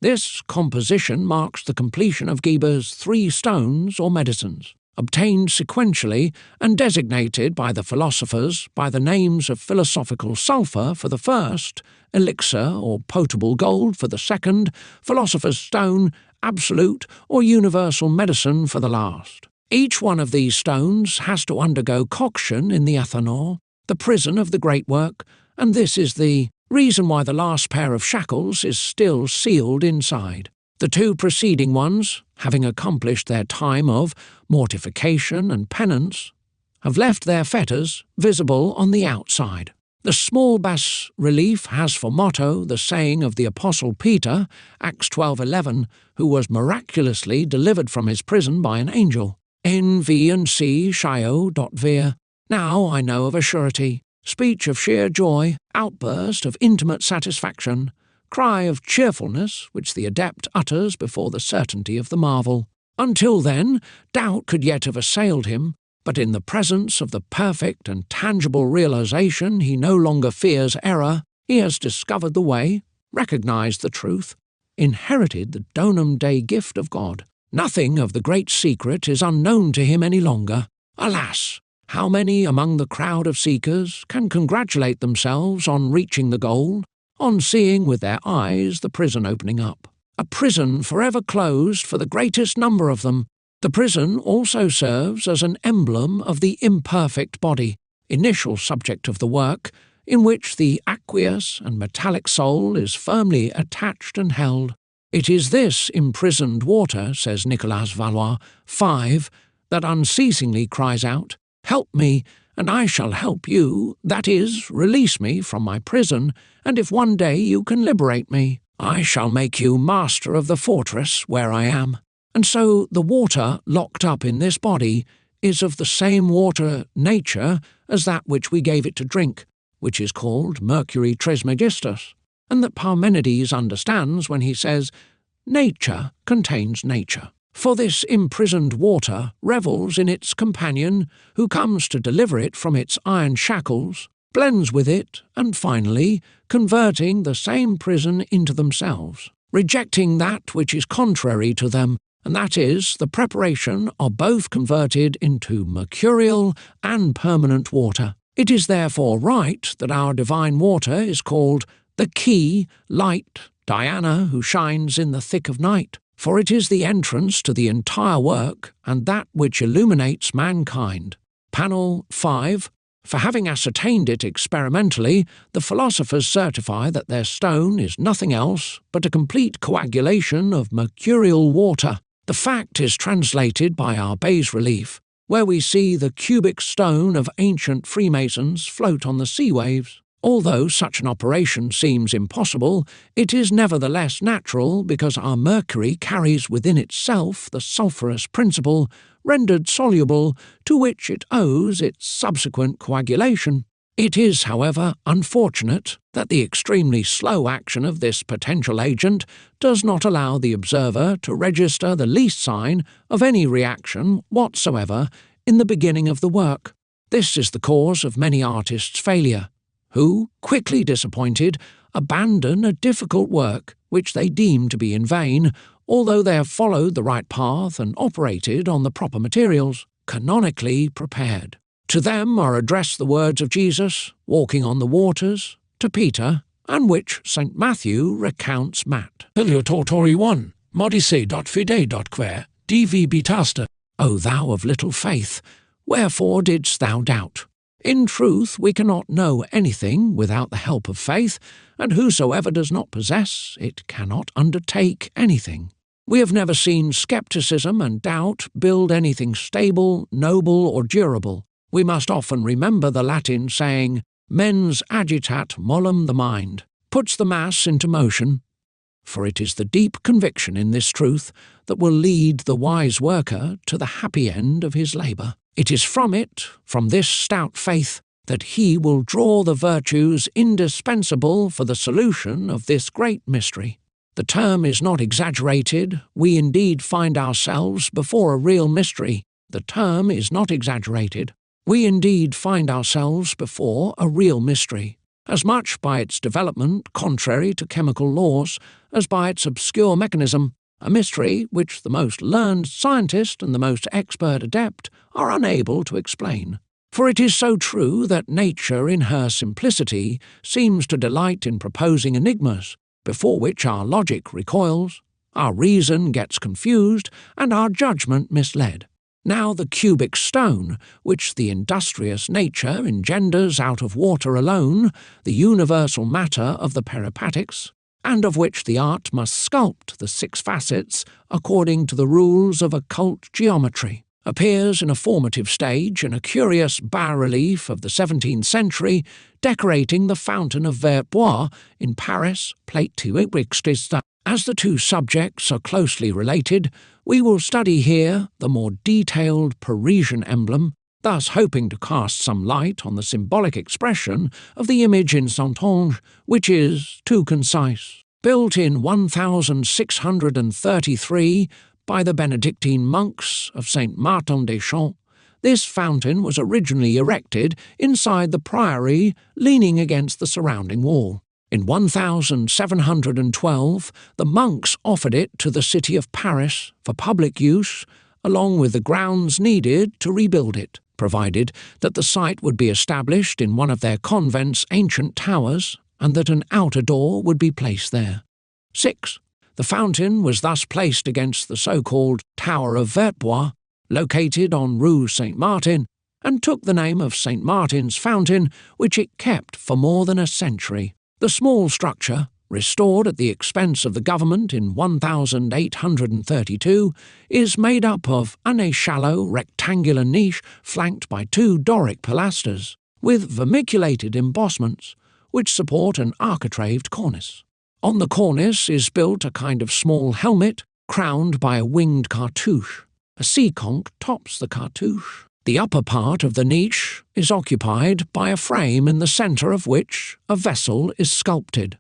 This composition marks the completion of Geber's 3 stones or medicines, obtained sequentially and designated by the philosophers by the names of philosophical sulphur for the first, elixir or potable gold for the second, philosopher's stone, absolute or universal medicine for the last. Each one of these stones has to undergo coction in the Athanor, the prison of the great work, and this is the reason why the last pair of shackles is still sealed inside. The 2 preceding ones, having accomplished their time of mortification and penance, have left their fetters visible on the outside. The small bas-relief has for motto the saying of the Apostle Peter, Acts 12:11, who was miraculously delivered from his prison by an angel. N, V, and C, Shio, dot vir. Now I know of a surety, speech of sheer joy, outburst of intimate satisfaction, cry of cheerfulness which the adept utters before the certainty of the marvel. Until then, doubt could yet have assailed him, but in the presence of the perfect and tangible realization he no longer fears error, he has discovered the way, recognized the truth, inherited the donum Dei gift of God. Nothing of the great secret is unknown to him any longer. Alas! How many among the crowd of seekers can congratulate themselves on reaching the goal, on seeing with their eyes the prison opening up? A prison forever closed for the greatest number of them. The prison also serves as an emblem of the imperfect body, initial subject of the work, in which the aqueous and metallic soul is firmly attached and held. It is this imprisoned water, says Nicolas Valois, 5, that unceasingly cries out, "Help me, and I shall help you, that is, release me from my prison, and if one day you can liberate me, I shall make you master of the fortress where I am." And so the water locked up in this body is of the same water nature as that which we gave it to drink, which is called Mercury Trismegistus, and that Parmenides understands when he says, "Nature contains nature." For this imprisoned water revels in its companion, who comes to deliver it from its iron shackles, blends with it, and finally, converting the same prison into themselves, rejecting that which is contrary to them, and that is, the preparation are both converted into mercurial and permanent water. It is therefore right that our divine water is called the key, light, Diana who shines in the thick of night, for it is the entrance to the entire work and that which illuminates mankind. Panel 5. For having ascertained it experimentally, the philosophers certify that their stone is nothing else but a complete coagulation of mercurial water. The fact is translated by our bas-relief, where we see the cubic stone of ancient Freemasons float on the sea waves. Although such an operation seems impossible, it is nevertheless natural because our mercury carries within itself the sulphurous principle, rendered soluble, to which it owes its subsequent coagulation. It is, however, unfortunate that the extremely slow action of this potential agent does not allow the observer to register the least sign of any reaction whatsoever in the beginning of the work. This is the cause of many artists' failure, who, quickly disappointed, abandon a difficult work which they deem to be in vain, although they have followed the right path and operated on the proper materials, canonically prepared. To them are addressed the words of Jesus, walking on the waters, to Peter, and which St. Matthew recounts Matt. Filiotortori 1, modise.fide.quae, dv O thou of little faith, wherefore didst thou doubt? In truth, we cannot know anything without the help of faith, and whosoever does not possess it cannot undertake anything. We have never seen skepticism and doubt build anything stable, noble, or durable. We must often remember the Latin saying, mens agitat mollem, the mind, puts the mass into motion. For it is the deep conviction in this truth that will lead the wise worker to the happy end of his labour. It is from it, from this stout faith, that he will draw the virtues indispensable for the solution of this great mystery. The term is not exaggerated. We indeed find ourselves before a real mystery. The term is not exaggerated. We indeed find ourselves before a real mystery, as much by its development contrary to chemical laws as by its obscure mechanism, a mystery which the most learned scientist and the most expert adept are unable to explain. For it is so true that nature in her simplicity seems to delight in proposing enigmas, before which our logic recoils, our reason gets confused, and our judgment misled. Now the cubic stone, which the industrious nature engenders out of water alone, the universal matter of the peripatics, and of which the art must sculpt the 6 facets according to the rules of occult geometry, appears in a formative stage in a curious bas-relief of the 17th century, decorating the fountain of Vertbois in Paris, Plate 2. As the two subjects are closely related, we will study here the more detailed Parisian emblem, thus hoping to cast some light on the symbolic expression of the image in Saintonge, which is too concise. Built in 1633 by the Benedictine monks of St. Martin des Champs, this fountain was originally erected inside the priory, leaning against the surrounding wall. In 1712, the monks offered it to the city of Paris for public use, along with the grounds needed to rebuild it, provided that the site would be established in one of their convent's ancient towers and that an outer door would be placed there. 6. The fountain was thus placed against the so-called Tower of Vertbois, located on Rue Saint-Martin, and took the name of St. Martin's Fountain, which it kept for more than a century. The small structure, restored at the expense of the government in 1832, is made up of a shallow rectangular niche flanked by 2 Doric pilasters, with vermiculated embossments, which support an architraved cornice. On the cornice is built a kind of small helmet, crowned by a winged cartouche. A sea conch tops the cartouche. The upper part of the niche is occupied by a frame in the centre of which a vessel is sculpted.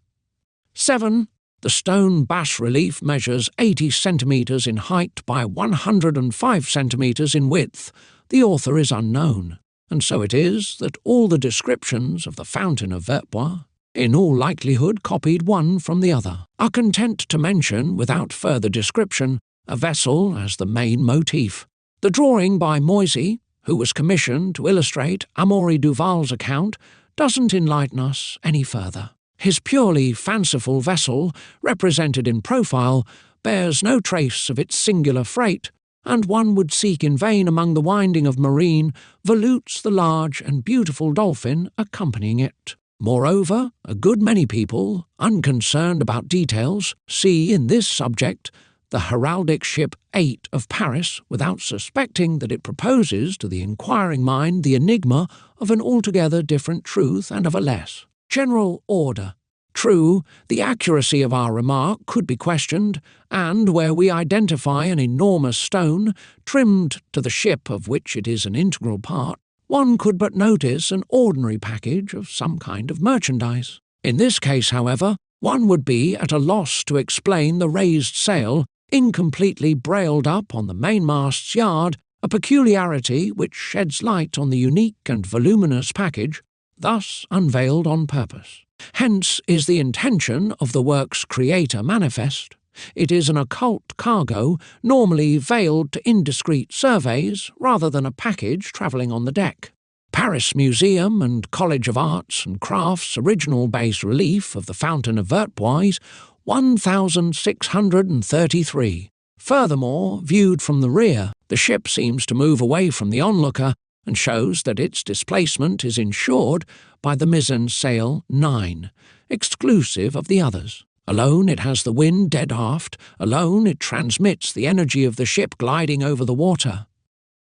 7. The stone bas-relief measures 80 centimetres in height by 105 centimetres in width. The author is unknown, and so it is that all the descriptions of the Fountain of Vertbois, in all likelihood copied one from the other, are content to mention, without further description, a vessel as the main motif. The drawing by Moisy, who was commissioned to illustrate Amaury Duval's account, doesn't enlighten us any further. His purely fanciful vessel, represented in profile, bears no trace of its singular freight, and one would seek in vain among the winding of marine volutes the large and beautiful dolphin accompanying it. Moreover, a good many people, unconcerned about details, see in this subject the heraldic ship 8 of Paris without suspecting that it proposes to the inquiring mind the enigma of an altogether different truth and of a less general order. True, the accuracy of our remark could be questioned, and where we identify an enormous stone trimmed to the ship of which it is an integral part, one could but notice an ordinary package of some kind of merchandise. In this case, however, one would be at a loss to explain the raised sail incompletely brailed up on the mainmast's yard, a peculiarity which sheds light on the unique and voluminous package, thus unveiled on purpose. Hence is the intention of the work's creator manifest. It is an occult cargo, normally veiled to indiscreet surveys, rather than a package travelling on the deck. Paris Museum and College of Arts and Crafts' original bas-relief of the Fountain of Vertbois, 1633. Furthermore, viewed from the rear, the ship seems to move away from the onlooker and shows that its displacement is ensured by the mizzen sail 9, exclusive of the others. Alone it has the wind dead aft, alone it transmits the energy of the ship gliding over the water.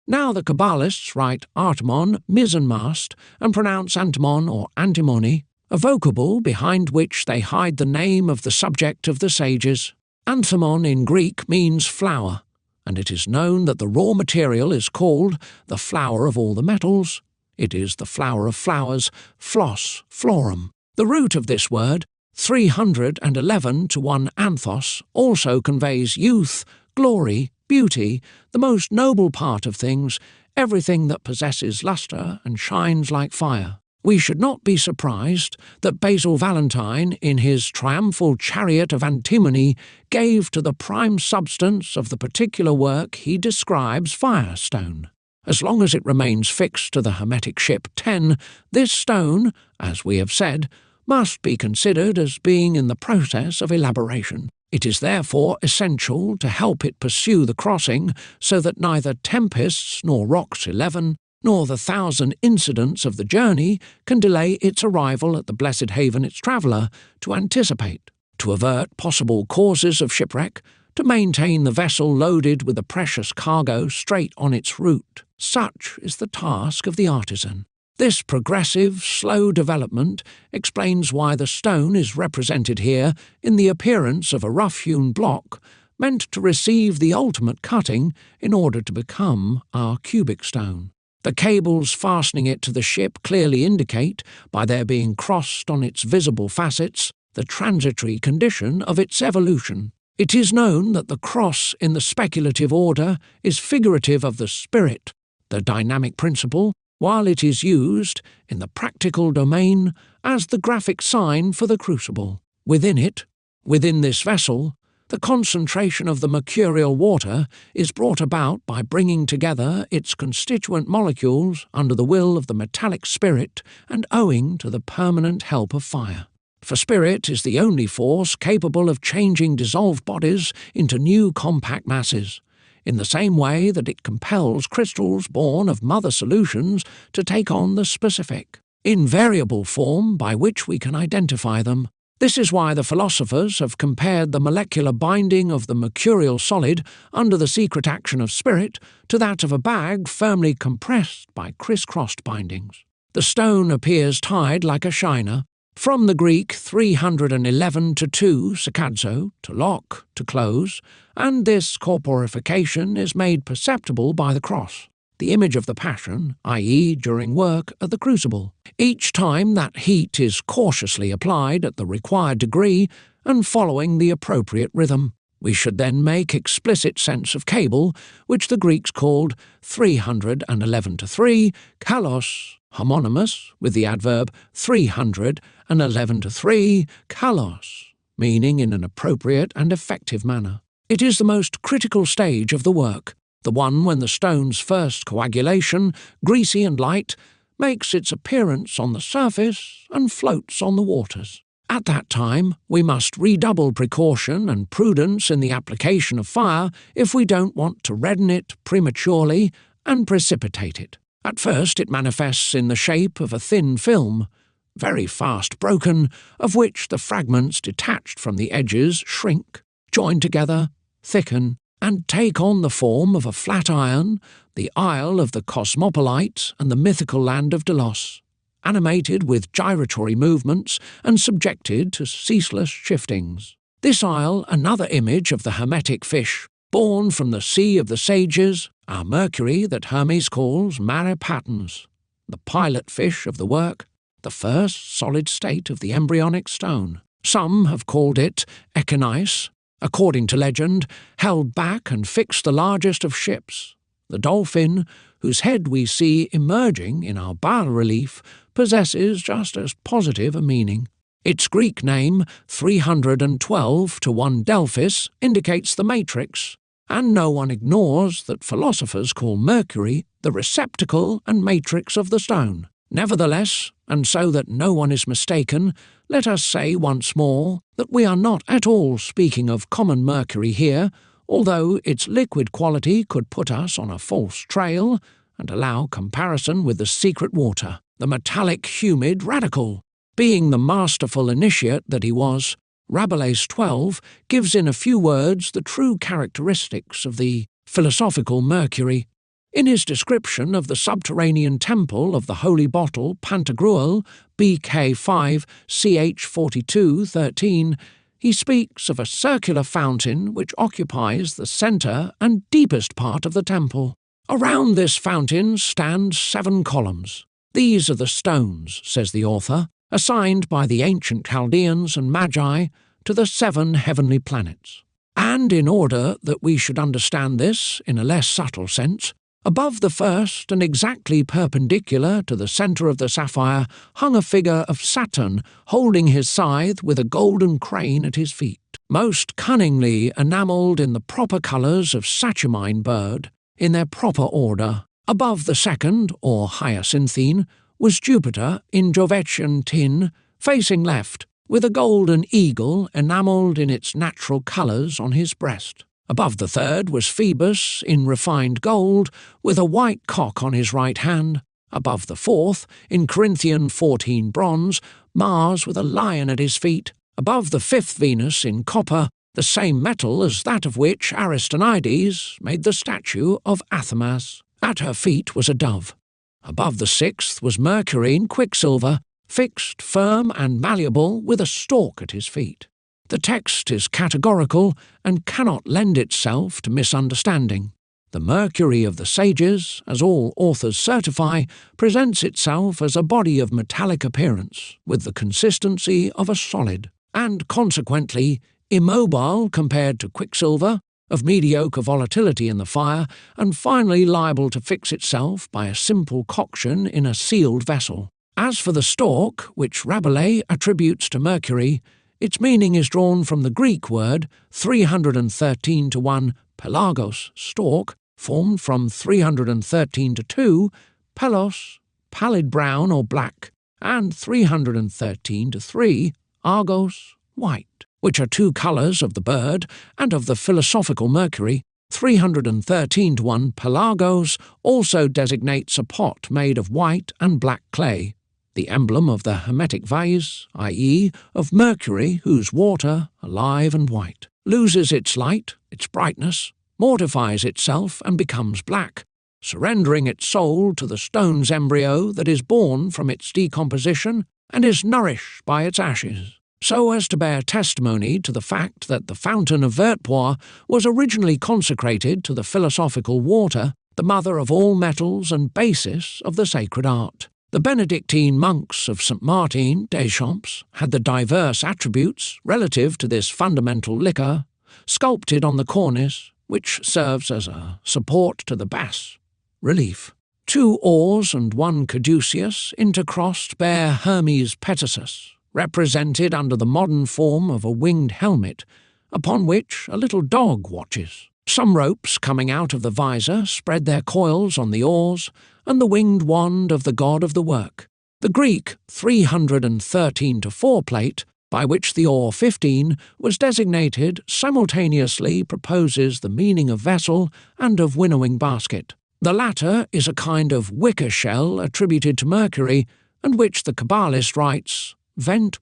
Now the Kabbalists write Artemon, mizzenmast, and pronounce Antimon or Antimony, a vocable behind which they hide the name of the subject of the sages. Anthemon in Greek means flower, and it is known that the raw material is called the flower of all the metals. It is the flower of flowers, flos, florum. The root of this word, 311 to 1 anthos, also conveys youth, glory, beauty, the most noble part of things, everything that possesses lustre and shines like fire. We should not be surprised that Basil Valentine, in his triumphal chariot of antimony, gave to the prime substance of the particular work he describes firestone. As long as it remains fixed to the hermetic ship 10, this stone, as we have said, must be considered as being in the process of elaboration. It is therefore essential to help it pursue the crossing so that neither tempests nor rocks 11, nor the 1,000 incidents of the journey can delay its arrival at the blessed haven its traveller to anticipate, to avert possible causes of shipwreck, to maintain the vessel loaded with the precious cargo straight on its route. Such is the task of the artisan. This progressive, slow development explains why the stone is represented here in the appearance of a rough-hewn block meant to receive the ultimate cutting in order to become our cubic stone. The cables fastening it to the ship clearly indicate, by their being crossed on its visible facets, the transitory condition of its evolution. It is known that the cross in the speculative order is figurative of the spirit, the dynamic principle, while it is used, in the practical domain, as the graphic sign for the crucible. Within this vessel, the concentration of the mercurial water is brought about by bringing together its constituent molecules under the will of the metallic spirit and owing to the permanent help of fire. For spirit is the only force capable of changing dissolved bodies into new compact masses, in the same way that it compels crystals born of mother solutions to take on the specific, invariable form by which we can identify them. This is why the philosophers have compared the molecular binding of the mercurial solid under the secret action of spirit to that of a bag firmly compressed by criss-crossed bindings. The stone appears tied like a shiner, from the Greek 311 to 2 sakadzo, to lock, to close, and this corporification is made perceptible by the cross, the image of the Passion, i.e. during work at the crucible. Each time that heat is cautiously applied at the required degree and following the appropriate rhythm. We should then make explicit sense of cable, which the Greeks called 311 to 3, kalos, homonymous with the adverb 311 to 3, kalos, meaning in an appropriate and effective manner. It is the most critical stage of the work, the one when the stone's first coagulation, greasy and light, makes its appearance on the surface and floats on the waters. At that time, we must redouble precaution and prudence in the application of fire if we don't want to redden it prematurely and precipitate it. At first it manifests in the shape of a thin film, very fast broken, of which the fragments detached from the edges shrink, join together, thicken, and take on the form of a flat iron, the isle of the cosmopolite and the mythical land of Delos, animated with gyratory movements and subjected to ceaseless shiftings. This isle, another image of the hermetic fish, born from the sea of the sages, our Mercury that Hermes calls mare patens, the pilot fish of the work, the first solid state of the embryonic stone. Some have called it echinus, according to legend, held back and fixed the largest of ships. The dolphin, whose head we see emerging in our bas-relief, possesses just as positive a meaning. Its Greek name, 312 to 1 Delphis, indicates the matrix, and no one ignores that philosophers call Mercury the receptacle and matrix of the stone. Nevertheless, and so that no one is mistaken, let us say once more that we are not at all speaking of common mercury here, although its liquid quality could put us on a false trail and allow comparison with the secret water, the metallic humid radical. Being the masterful initiate that he was, Rabelais 12 gives in a few words the true characteristics of the philosophical mercury. In his description of the subterranean temple of the holy bottle Pantagruel, BK5 CH4213, he speaks of a circular fountain which occupies the centre and deepest part of the temple. Around this fountain stand 7 columns. These are the stones, says the author, assigned by the ancient Chaldeans and Magi to the 7 heavenly planets. And in order that we should understand this in a less subtle sense, above the first and exactly perpendicular to the centre of the sapphire hung a figure of Saturn holding his scythe with a golden crane at his feet, most cunningly enamelled in the proper colours of Saturnine bird, in their proper order. Above the second, or hyacinthine, was Jupiter in Jovetian tin, facing left, with a golden eagle enamelled in its natural colours on his breast. Above the third was Phoebus in refined gold, with a white cock on his right hand. Above the fourth, in Corinthian 14 bronze, Mars with a lion at his feet. Above the fifth Venus in copper, the same metal as that of which Aristonides made the statue of Athamas. At her feet was a dove. Above the sixth was Mercury in quicksilver, fixed, firm, and malleable, with a stork at his feet. The text is categorical and cannot lend itself to misunderstanding. The Mercury of the sages, as all authors certify, presents itself as a body of metallic appearance, with the consistency of a solid, and consequently immobile compared to quicksilver, of mediocre volatility in the fire, and finally liable to fix itself by a simple coction in a sealed vessel. As for the stork, which Rabelais attributes to Mercury, its meaning is drawn from the Greek word 313 to 1 pelagos, stork, formed from 313 to 2 pelos, pallid brown or black, and 313 to 3 argos, white, which are two colours of the bird and of the philosophical Mercury. 313 to 1 pelagos also designates a pot made of white and black clay, the emblem of the Hermetic vase, i.e. of Mercury, whose water, alive and white, loses its light, its brightness, mortifies itself and becomes black, surrendering its soul to the stone's embryo that is born from its decomposition and is nourished by its ashes, so as to bear testimony to the fact that the fountain of Vertpois was originally consecrated to the philosophical water, the mother of all metals and basis of the sacred art. The Benedictine monks of St. Martin des Champs had the diverse attributes relative to this fundamental liquor sculpted on the cornice, which serves as a support to the bas-relief. 2 oars and 1 caduceus intercrossed bear Hermes Pegasus, represented under the modern form of a winged helmet, upon which a little dog watches. Some ropes coming out of the visor spread their coils on the oars and the winged wand of the god of the work. The Greek 313 to 4 plate, by which the oar 15 was designated, simultaneously proposes the meaning of vessel and of winnowing basket. The latter is a kind of wicker shell attributed to Mercury, and which the Kabbalist writes, vent,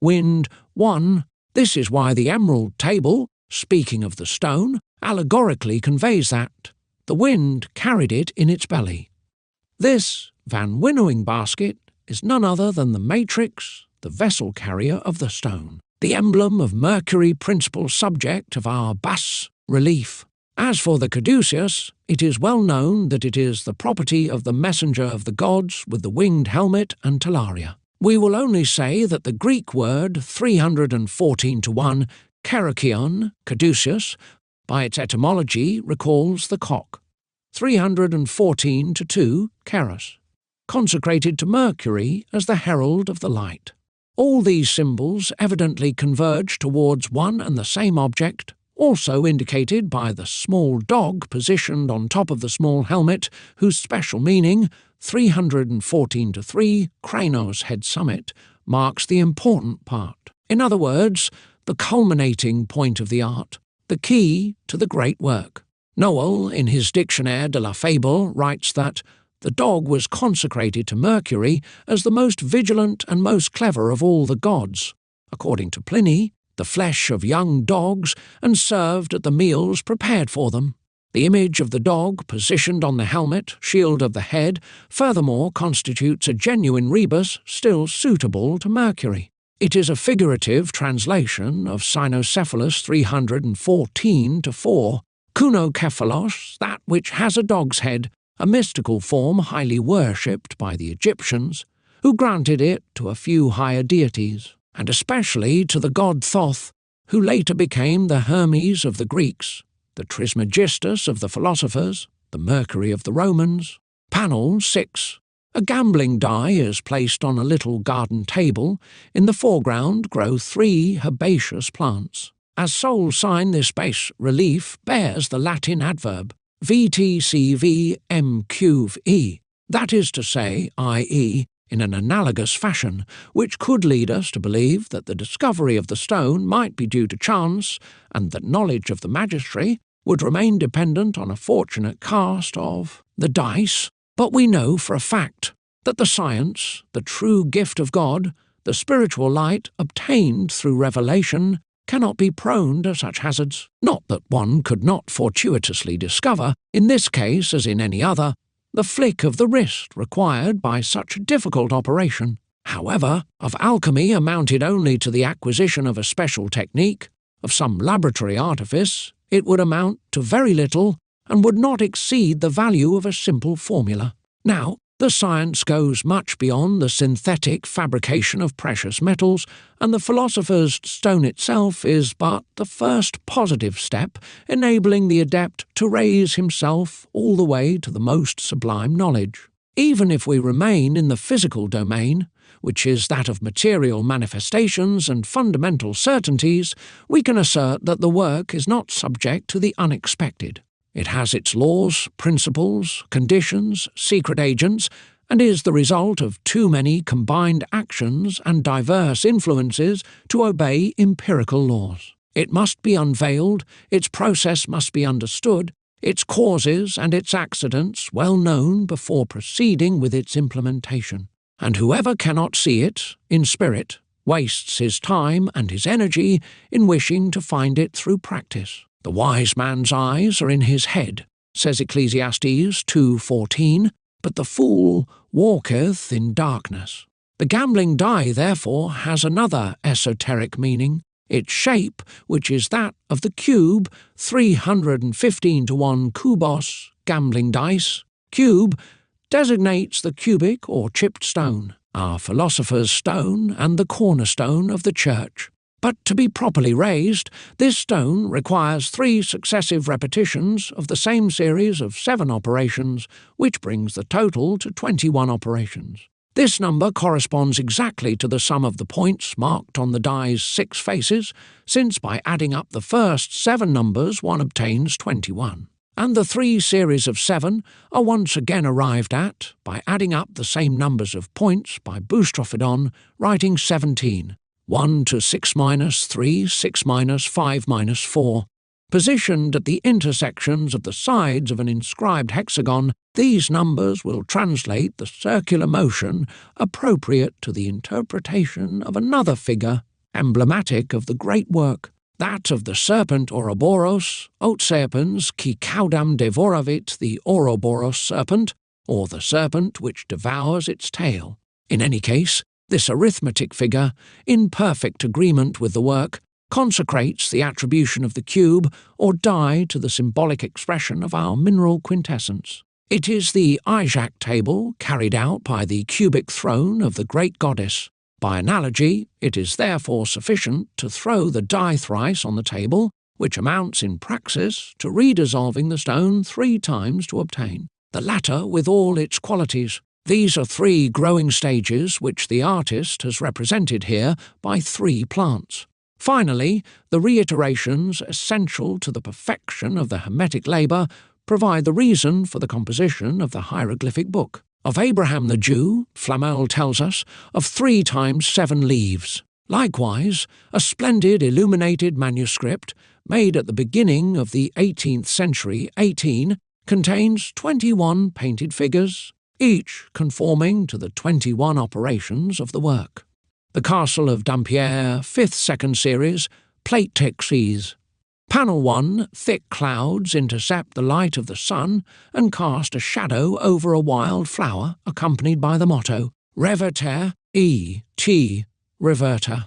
wind, one. This is why the emerald table, speaking of the stone, allegorically conveys that the wind carried it in its belly. This Van winnowing basket is none other than the matrix, the vessel carrier of the stone, the emblem of Mercury, principal subject of our bas-relief. As for the caduceus, it is well known that it is the property of the messenger of the gods with the winged helmet and talaria. We will only say that the Greek word 314 to 1, kerakion, caduceus, by its etymology recalls the cock. 314 to 2, keros, consecrated to Mercury as the herald of the light. All these symbols evidently converge towards one and the same object, also indicated by the small dog positioned on top of the small helmet, whose special meaning, 314 to 3, Kranos head summit, marks the important part. In other words, the culminating point of the art, the key to the great work. Noel, in his Dictionnaire de la Fable, writes that the dog was consecrated to Mercury as the most vigilant and most clever of all the gods, according to Pliny, the flesh of young dogs, and served at the meals prepared for them. The image of the dog, positioned on the helmet, shield of the head, furthermore constitutes a genuine rebus still suitable to Mercury. It is a figurative translation of Cynocephalus 314 to 4, Kunocephalos, that which has a dog's head, a mystical form highly worshipped by the Egyptians, who granted it to a few higher deities, and especially to the god Thoth, who later became the Hermes of the Greeks, the Trismegistus of the philosophers, the Mercury of the Romans. Panel 6. A gambling die is placed on a little garden table. In the foreground grow 3 herbaceous plants. As sole sign, this bas relief bears the Latin adverb VTCVMQVE, that is to say, i.e., in an analogous fashion, which could lead us to believe that the discovery of the stone might be due to chance, and that knowledge of the magistracy would remain dependent on a fortunate cast of the dice. But we know for a fact that the science, the true gift of God, the spiritual light obtained through revelation, cannot be prone to such hazards. Not that one could not fortuitously discover, in this case as in any other, the flick of the wrist required by such a difficult operation. However, of alchemy amounted only to the acquisition of a special technique, of some laboratory artifice, it would amount to very little and would not exceed the value of a simple formula. Now, the science goes much beyond the synthetic fabrication of precious metals, and the philosopher's stone itself is but the first positive step enabling the adept to raise himself all the way to the most sublime knowledge. Even if we remain in the physical domain, which is that of material manifestations and fundamental certainties, we can assert that the work is not subject to the unexpected. It has its laws, principles, conditions, secret agents, and is the result of too many combined actions and diverse influences to obey empirical laws. It must be unveiled, its process must be understood, its causes and its accidents well known before proceeding with its implementation. And whoever cannot see it, in spirit, wastes his time and his energy in wishing to find it through practice. The wise man's eyes are in his head, says Ecclesiastes 2:14, but the fool walketh in darkness. The gambling die, therefore, has another esoteric meaning. Its shape, which is that of the cube, 315-1 kubos, gambling dice, cube, designates the cubic or chipped stone, our philosopher's stone and the cornerstone of the church. But to be properly raised, this stone requires 3 successive repetitions of the same series of 7 operations, which brings the total to 21 operations. This number corresponds exactly to the sum of the points marked on the die's 6 faces, since by adding up the first 7 numbers one obtains 21. And the 3 series of 7 are once again arrived at by adding up the same numbers of points by boustrophodon, writing 17. 1 to 6 minus 3, 6 minus 5 minus 4. Positioned at the intersections of the sides of an inscribed hexagon, these numbers will translate the circular motion appropriate to the interpretation of another figure emblematic of the great work, that of the serpent Ouroboros, aut serpens qui caudam devoravit, the Ouroboros serpent, or the serpent which devours its tail. In any case, this arithmetic figure, in perfect agreement with the work, consecrates the attribution of the cube or die to the symbolic expression of our mineral quintessence. It is the Isaac table carried out by the cubic throne of the great goddess. By analogy, it is therefore sufficient to throw the die thrice on the table, which amounts in praxis to redissolving the stone 3 times to obtain, the latter with all its qualities. These are 3 growing stages which the artist has represented here by 3 plants. Finally, the reiterations essential to the perfection of the hermetic labour provide the reason for the composition of the hieroglyphic book. Of Abraham the Jew, Flamel tells us of 3 times 7 leaves. Likewise, a splendid illuminated manuscript, made at the beginning of the 18th century 18, contains 21 painted figures, each conforming to the 21 operations of the work. The Castle of Dampierre, 5th 2nd series, plate texes. Panel 1, thick clouds intercept the light of the sun and cast a shadow over a wild flower accompanied by the motto, Reverter, E.T., Reverter.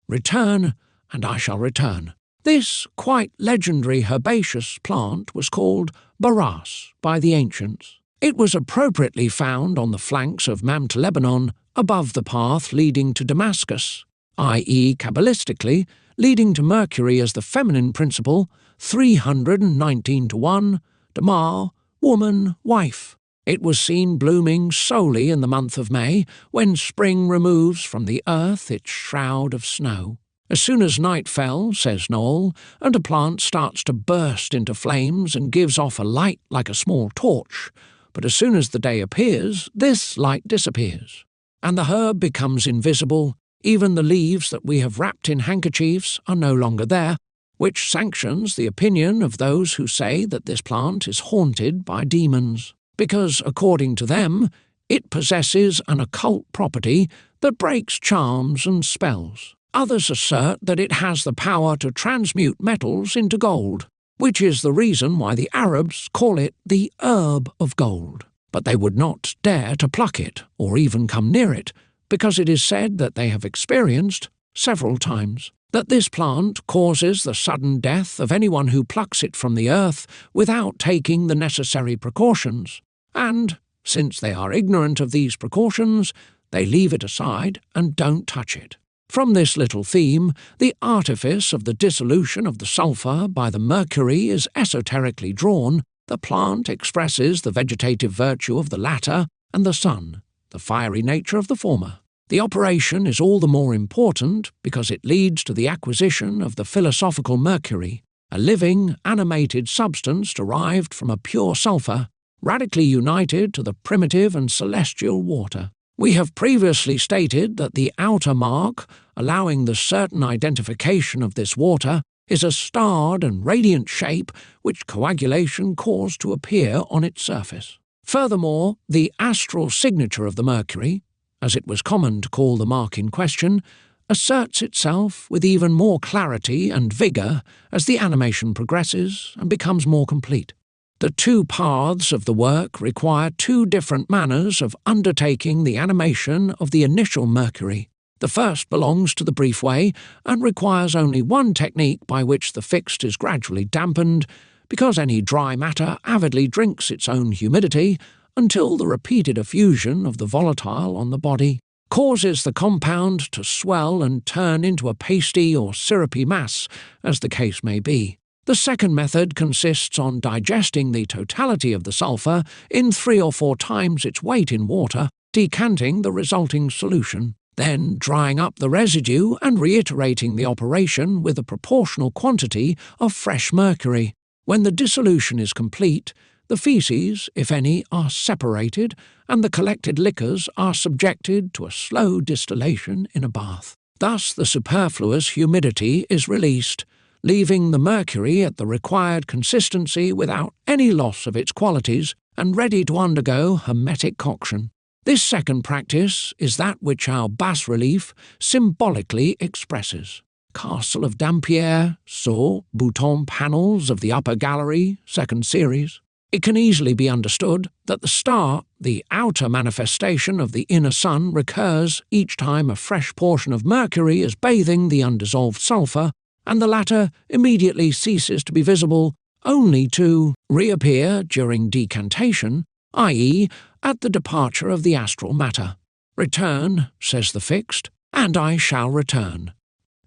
Return, and I shall return. This quite legendary herbaceous plant was called baras by the ancients. It was appropriately found on the flanks of Mount Lebanon, above the path leading to Damascus, i.e. Kabbalistically, leading to Mercury as the feminine principle, 319-1, Damar, woman, wife. It was seen blooming solely in the month of May, when spring removes from the earth its shroud of snow. As soon as night fell, says Noel, and a plant starts to burst into flames and gives off a light like a small torch, but as soon as the day appears, this light disappears, and the herb becomes invisible. Even the leaves that we have wrapped in handkerchiefs are no longer there, which sanctions the opinion of those who say that this plant is haunted by demons, because, according to them, it possesses an occult property that breaks charms and spells. Others assert that it has the power to transmute metals into gold, which is the reason why the Arabs call it the herb of gold. But they would not dare to pluck it, or even come near it, because it is said that they have experienced, several times, that this plant causes the sudden death of anyone who plucks it from the earth without taking the necessary precautions, and, since they are ignorant of these precautions, they leave it aside and don't touch it. From this little theme, the artifice of the dissolution of the sulphur by the mercury is esoterically drawn. The plant expresses the vegetative virtue of the latter, and the sun, the fiery nature of the former. The operation is all the more important because it leads to the acquisition of the philosophical mercury, a living, animated substance derived from a pure sulphur, radically united to the primitive and celestial water. We have previously stated that the outer mark, allowing the certain identification of this water, is a starred and radiant shape which coagulation caused to appear on its surface. Furthermore, the astral signature of the mercury, as it was common to call the mark in question, asserts itself with even more clarity and vigour as the animation progresses and becomes more complete. The two paths of the work require two different manners of undertaking the animation of the initial mercury. The first belongs to the brief way and requires only one technique by which the fixed is gradually dampened, because any dry matter avidly drinks its own humidity until the repeated effusion of the volatile on the body causes the compound to swell and turn into a pasty or syrupy mass, as the case may be. The second method consists on digesting the totality of the sulphur in 3 or 4 times its weight in water, decanting the resulting solution, then drying up the residue and reiterating the operation with a proportional quantity of fresh mercury. When the dissolution is complete, the feces, if any, are separated, and the collected liquors are subjected to a slow distillation in a bath. Thus the superfluous humidity is released, leaving the mercury at the required consistency without any loss of its qualities and ready to undergo hermetic coction. This second practice is that which our bas-relief symbolically expresses. Castle of Dampierre saw Bouton panels of the upper gallery, 2nd series. It can easily be understood that the star, the outer manifestation of the inner sun, recurs each time a fresh portion of mercury is bathing the undissolved sulphur, and the latter immediately ceases to be visible, only to reappear during decantation, i.e., at the departure of the astral matter. Return, says the fixed, and I shall return.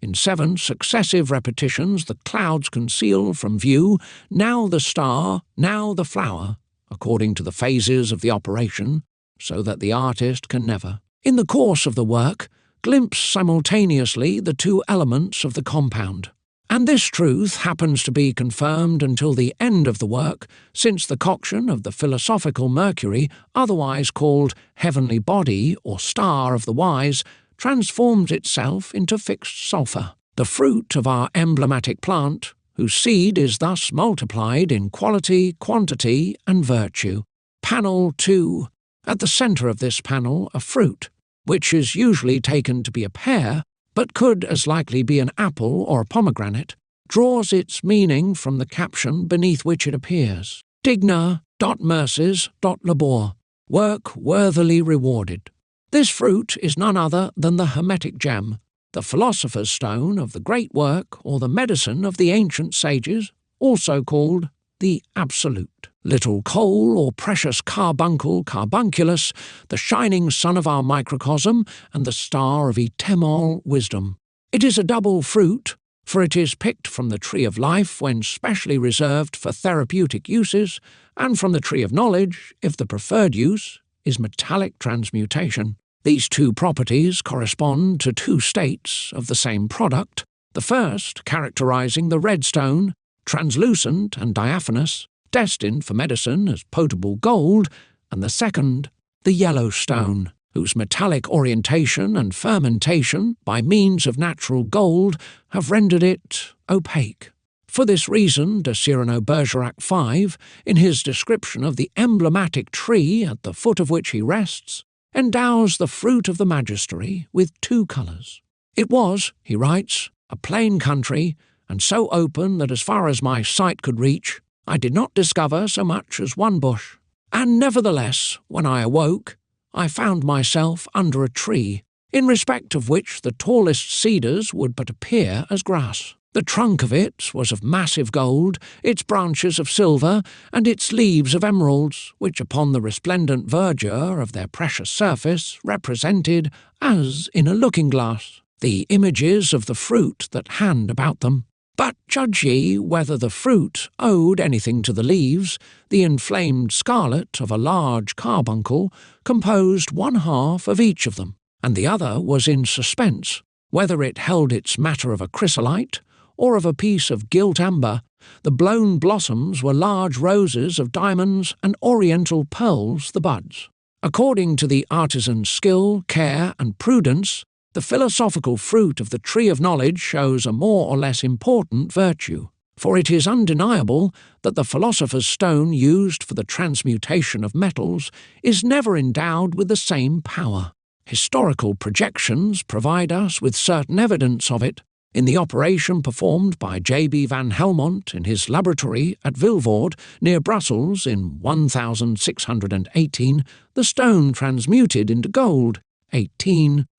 In 7 successive repetitions the clouds conceal from view now the star, now the flower, according to the phases of the operation, so that the artist can never, in the course of the work, glimpse simultaneously the two elements of the compound. And this truth happens to be confirmed until the end of the work, since the coction of the philosophical mercury, otherwise called heavenly body or star of the wise, transforms itself into fixed sulphur, the fruit of our emblematic plant, whose seed is thus multiplied in quality, quantity, and virtue. Panel 2. At the centre of this panel a fruit, which is usually taken to be a pear, but could as likely be an apple or a pomegranate, draws its meaning from the caption beneath which it appears. Digna, mercies, labor, work worthily rewarded. This fruit is none other than the hermetic gem, the philosopher's stone of the great work or the medicine of the ancient sages, also called the absolute. Little coal or precious carbunculus, the shining sun of our microcosm and the star of eternal wisdom. It is a double fruit, for it is picked from the tree of life when specially reserved for therapeutic uses, and from the tree of knowledge if the preferred use is metallic transmutation. These two properties correspond to 2 states of the same product, the first characterizing the red stone, translucent and diaphanous, destined for medicine as potable gold, and the second, the yellow stone, whose metallic orientation and fermentation by means of natural gold have rendered it opaque. For this reason, de Cyrano Bergerac 5, in his description of the emblematic tree at the foot of which he rests, endows the fruit of the magistery with 2 colours. It was, he writes, a plain country, and so open that as far as my sight could reach, I did not discover so much as one bush. And nevertheless, when I awoke, I found myself under a tree, in respect of which the tallest cedars would but appear as grass. The trunk of it was of massive gold, its branches of silver, and its leaves of emeralds, which upon the resplendent verdure of their precious surface represented, as in a looking-glass, the images of the fruit that hand about them. But judge ye whether the fruit owed anything to the leaves. The inflamed scarlet of a large carbuncle composed one half of each of them, and the other was in suspense, whether it held its matter of a chrysolite, or of a piece of gilt amber. The blown blossoms were large roses of diamonds, and oriental pearls the buds. According to the artisan's skill, care, and prudence, the philosophical fruit of the tree of knowledge shows a more or less important virtue. For it is undeniable that the philosopher's stone used for the transmutation of metals is never endowed with the same power. Historical projections provide us with certain evidence of it. In the operation performed by J.B. van Helmont in his laboratory at Vilvoorde, near Brussels, in 1618, the stone transmuted into gold,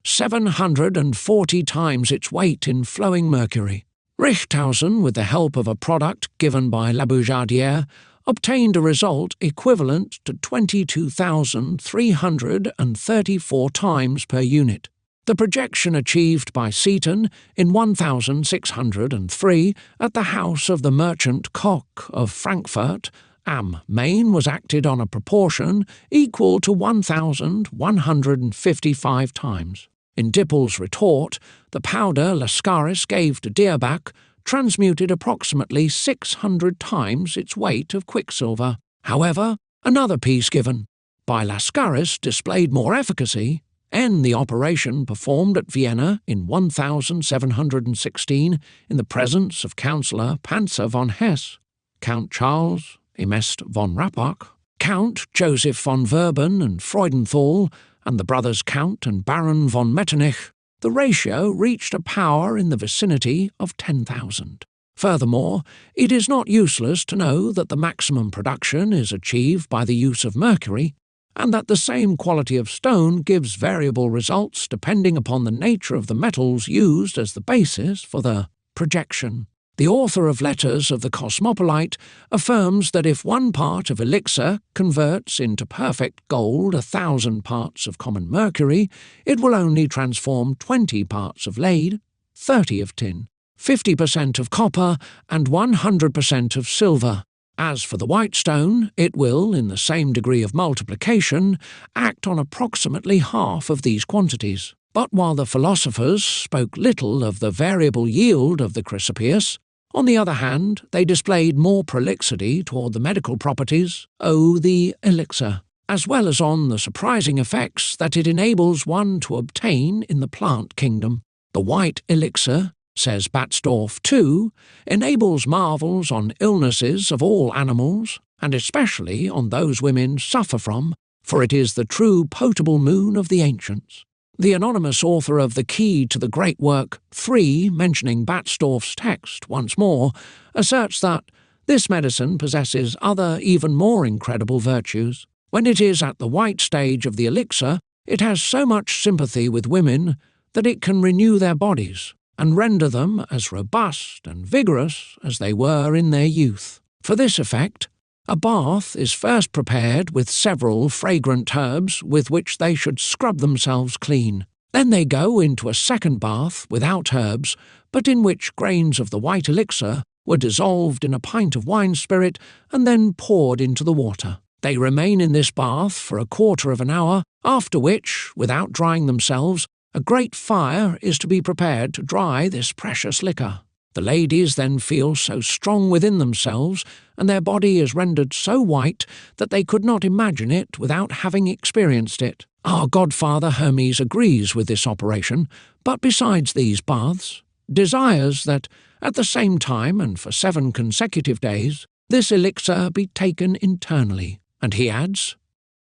740 times its weight in flowing mercury. Richthofen, with the help of a product given by Laboujardiere, obtained a result equivalent to 22,334 times per unit. The projection achieved by Seaton in 1603 at the house of the merchant Koch of Frankfurt am Main was acted on a proportion equal to 1,155 times. In Dippel's retort, the powder Lascaris gave to Dierbach transmuted approximately 600 times its weight of quicksilver. However, another piece given by Lascaris displayed more efficacy. The operation performed at Vienna in 1716 in the presence of Councillor Panzer von Hesse, Count Charles Emest von Rappach, Count Joseph von Verben and Freudenthal, and the brothers Count and Baron von Metternich, the ratio reached a power in the vicinity of 10,000. Furthermore, it is not useless to know that the maximum production is achieved by the use of mercury, and that the same quality of stone gives variable results depending upon the nature of the metals used as the basis for the projection. The author of Letters of the Cosmopolite affirms that if 1 part of elixir converts into perfect gold 1,000 parts of common mercury, it will only transform 20 parts of lead, 30 of tin, 50% of copper, and 100% of silver. As for the white stone, it will, in the same degree of multiplication, act on approximately half of these quantities. But while the philosophers spoke little of the variable yield of the chrysoprase, on the other hand, they displayed more prolixity toward the medical properties of the elixir, as well as on the surprising effects that it enables one to obtain in the plant kingdom. The white elixir, says Batzdorf too, enables marvels on illnesses of all animals, and especially on those women suffer from, for it is the true potable moon of the ancients. The anonymous author of The Key to the Great Work 3, mentioning Batzdorf's text once more, asserts that this medicine possesses other even more incredible virtues. When it is at the white stage of the elixir, it has so much sympathy with women that it can renew their bodies, and render them as robust and vigorous as they were in their youth. For this effect, a bath is first prepared with several fragrant herbs with which they should scrub themselves clean. Then they go into a second bath without herbs, but in which grains of the white elixir were dissolved in a pint of wine spirit and then poured into the water. They remain in this bath for a quarter of an hour, after which, without drying themselves, a great fire is to be prepared to dry this precious liquor. The ladies then feel so strong within themselves, and their body is rendered so white that they could not imagine it without having experienced it. Our godfather Hermes agrees with this operation, but besides these baths, desires that, at the same time and for 7 consecutive days, this elixir be taken internally. And he adds,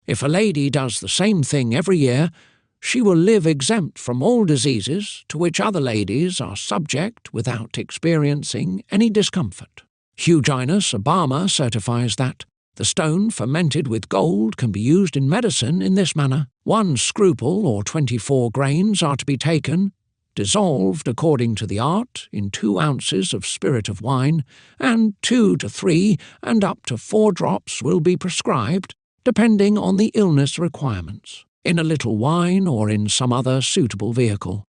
if a lady does the same thing every year, she will live exempt from all diseases to which other ladies are subject without experiencing any discomfort. Huginus Obama certifies that the stone fermented with gold can be used in medicine in this manner. 1 scruple or 24 grains are to be taken, dissolved according to the art in 2 ounces of spirit of wine, and 2 to 3 and up to 4 drops will be prescribed, depending on the illness requirements, in a little wine or in some other suitable vehicle.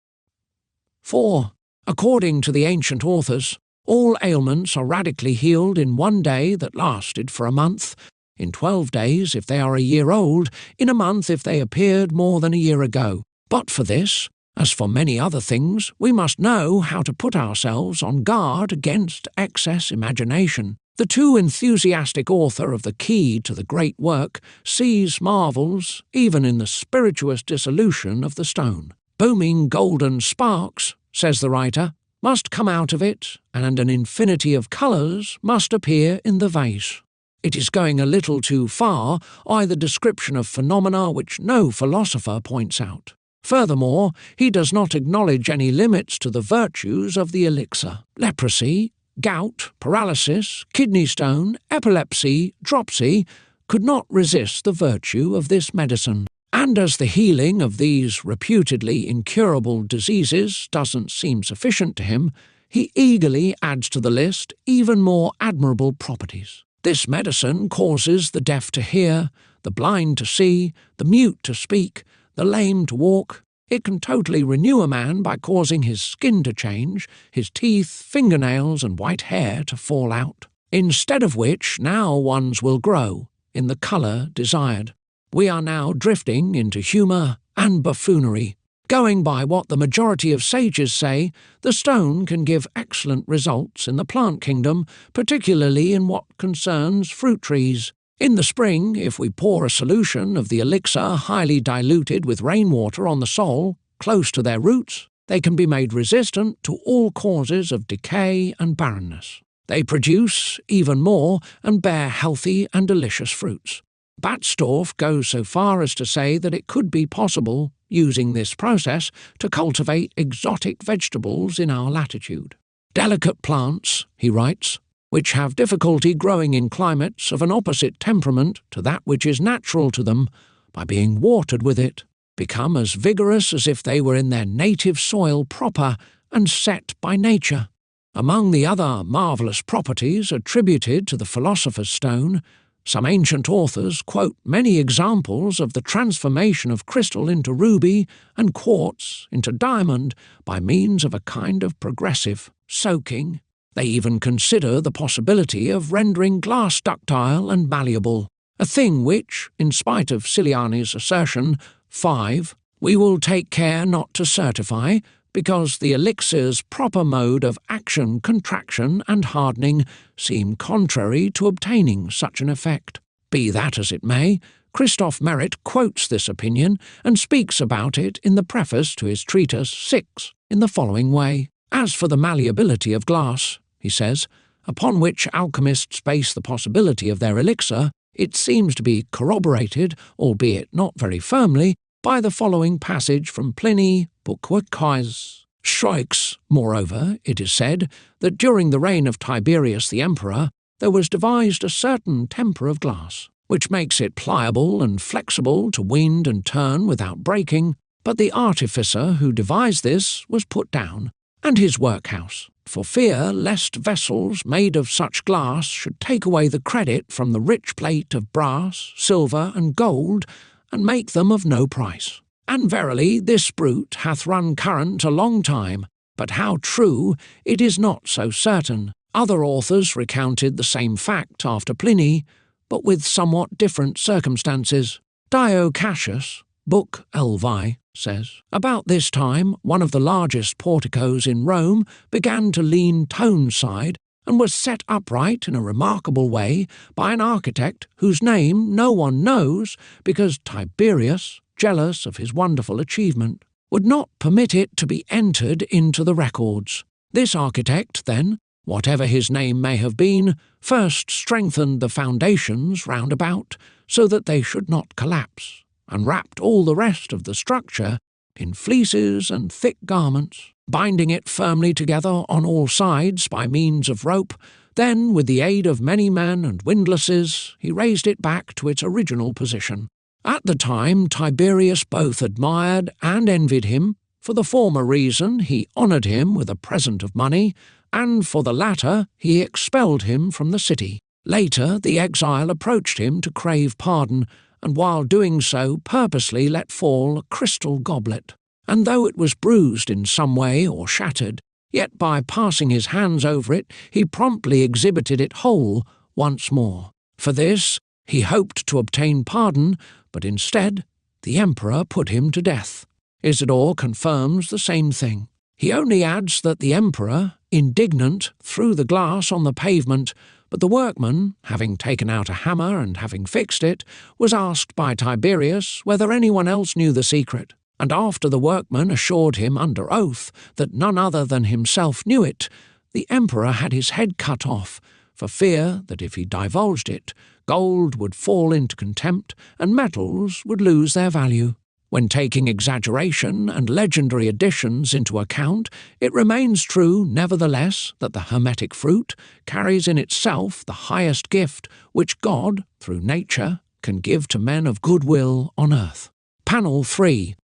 4. According to the ancient authors, All ailments are radically healed in 1 day that lasted for a month, in 12 days if they are a year old, in a month if they appeared more than a year ago. But for this, as for many other things, we must know how to put ourselves on guard against excess imagination. The too enthusiastic author of the key to the great work sees marvels even in the spirituous dissolution of the stone. Booming golden sparks, says the writer, must come out of it, and an infinity of colours must appear in the vase. It is going a little too far, the description of phenomena which no philosopher points out. Furthermore, he does not acknowledge any limits to the virtues of the elixir. Leprosy, gout, paralysis, kidney stone, epilepsy, dropsy could not resist the virtue of this medicine. And as the healing of these reputedly incurable diseases doesn't seem sufficient to him, he eagerly adds to the list even more admirable properties. This medicine causes the deaf to hear, the blind to see, the mute to speak, the lame to walk. It can totally renew a man by causing his skin to change, his teeth, fingernails, and white hair to fall out, instead of which now one's will grow, in the colour desired. We are now drifting into humour and buffoonery. Going by what the majority of sages say, the stone can give excellent results in the plant kingdom, particularly in what concerns fruit trees. In the spring, if we pour a solution of the elixir highly diluted with rainwater on the sole, close to their roots, they can be made resistant to all causes of decay and barrenness. They produce even more and bear healthy and delicious fruits. Batstorff goes so far as to say that it could be possible, using this process, to cultivate exotic vegetables in our latitude. Delicate plants, he writes, which have difficulty growing in climates of an opposite temperament to that which is natural to them, by being watered with it, become as vigorous as if they were in their native soil proper and set by nature. Among the other marvellous properties attributed to the philosopher's stone, some ancient authors quote many examples of the transformation of crystal into ruby and quartz into diamond by means of a kind of progressive soaking. They even consider the possibility of rendering glass ductile and malleable, a thing which, in spite of Ciliani's assertion, 5, we will take care not to certify, because the elixir's proper mode of action, contraction, and hardening seem contrary to obtaining such an effect. Be that as it may, Christoph Merritt quotes this opinion and speaks about it in the preface to his treatise 6 in the following way. As for the malleability of glass, he says, upon which alchemists base the possibility of their elixir, it seems to be corroborated, albeit not very firmly, by the following passage from Pliny, Book Quais. Schroix, moreover, it is said that during the reign of Tiberius the Emperor there was devised a certain temper of glass, which makes it pliable and flexible to wind and turn without breaking, but the artificer who devised this was put down, and his workhouse, for fear lest vessels made of such glass should take away the credit from the rich plate of brass, silver, and gold, and make them of no price. And verily this brute hath run current a long time, but how true, it is not so certain. Other authors recounted the same fact after Pliny, but with somewhat different circumstances. Dio Cassius, Book Elvi, says, about this time one of the largest porticos in Rome began to lean tone-side and was set upright in a remarkable way by an architect whose name no one knows because Tiberius, jealous of his wonderful achievement, would not permit it to be entered into the records. This architect, then, whatever his name may have been, first strengthened the foundations round about so that they should not collapse, and wrapped all the rest of the structure in fleeces and thick garments, binding it firmly together on all sides by means of rope. Then, with the aid of many men and windlasses, he raised it back to its original position. At the time Tiberius both admired and envied him. For the former reason he honoured him with a present of money, and for the latter he expelled him from the city. Later the exile approached him to crave pardon, and while doing so purposely let fall a crystal goblet, and though it was bruised in some way or shattered, yet by passing his hands over it he promptly exhibited it whole once more. For this he hoped to obtain pardon, but instead the emperor put him to death. Isidore confirms the same thing. He only adds that the emperor, indignant, threw the glass on the pavement, but the workman, having taken out a hammer and having fixed it, was asked by Tiberius whether anyone else knew the secret, and after the workman assured him under oath that none other than himself knew it, the emperor had his head cut off, for fear that if he divulged it, gold would fall into contempt and metals would lose their value. When taking exaggeration and legendary additions into account, it remains true, nevertheless, that the hermetic fruit carries in itself the highest gift which God, through nature, can give to men of good will on earth. Panel 3.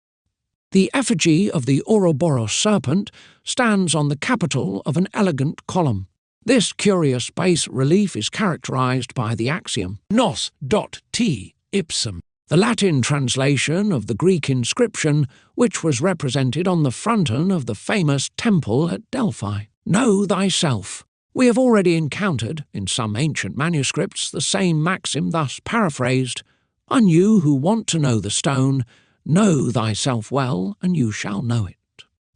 The effigy of the Ouroboros serpent stands on the capital of an elegant column. This curious bas-relief is characterized by the axiom, Nos dot T ipsum. the Latin translation of the Greek inscription which was represented on the fronton of the famous temple at Delphi. Know thyself. We have already encountered, in some ancient manuscripts, the same maxim thus paraphrased, "On you who want to know the stone, know thyself well, and you shall know it."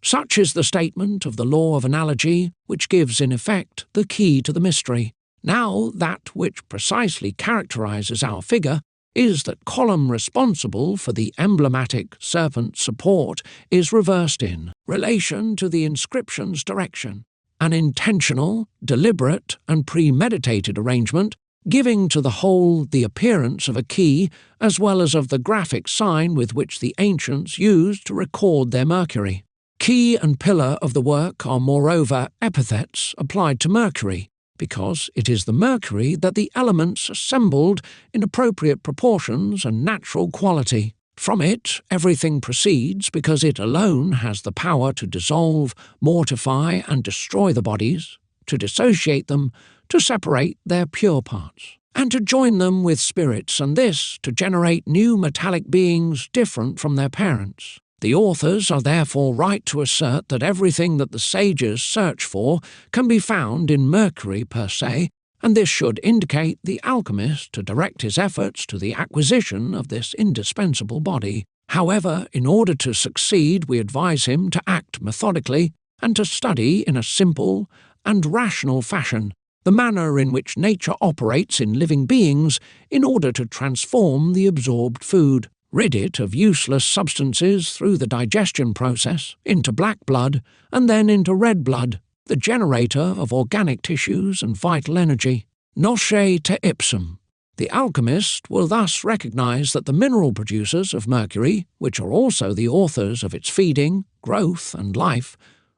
Such is the statement of the law of analogy, which gives in effect the key to the mystery. Now that which precisely characterizes our figure is that column responsible for the emblematic serpent support is reversed in relation to the inscription's direction, an intentional, deliberate, and premeditated arrangement, giving to the whole the appearance of a key as well as of the graphic sign with which the ancients used to record their Mercury. Key and pillar of the work are moreover epithets applied to Mercury, because it is the Mercury that the elements assembled in appropriate proportions and natural quality. From it everything proceeds because it alone has the power to dissolve, mortify, and destroy the bodies, to dissociate them, to separate their pure parts, and to join them with spirits, and this to generate new metallic beings different from their parents. The authors are therefore right to assert that everything that the sages search for can be found in Mercury per se, and this should indicate the alchemist to direct his efforts to the acquisition of this indispensable body. However, in order to succeed, we advise him to act methodically and to study in a simple and rational fashion the manner in which nature operates in living beings in order to transform the absorbed food, rid it of useless substances through the digestion process, into black blood, and then into red blood, the generator of organic tissues and vital energy. Nosce te ipsum. The alchemist will thus recognize that the mineral producers of Mercury, which are also the authors of its feeding, growth, and life,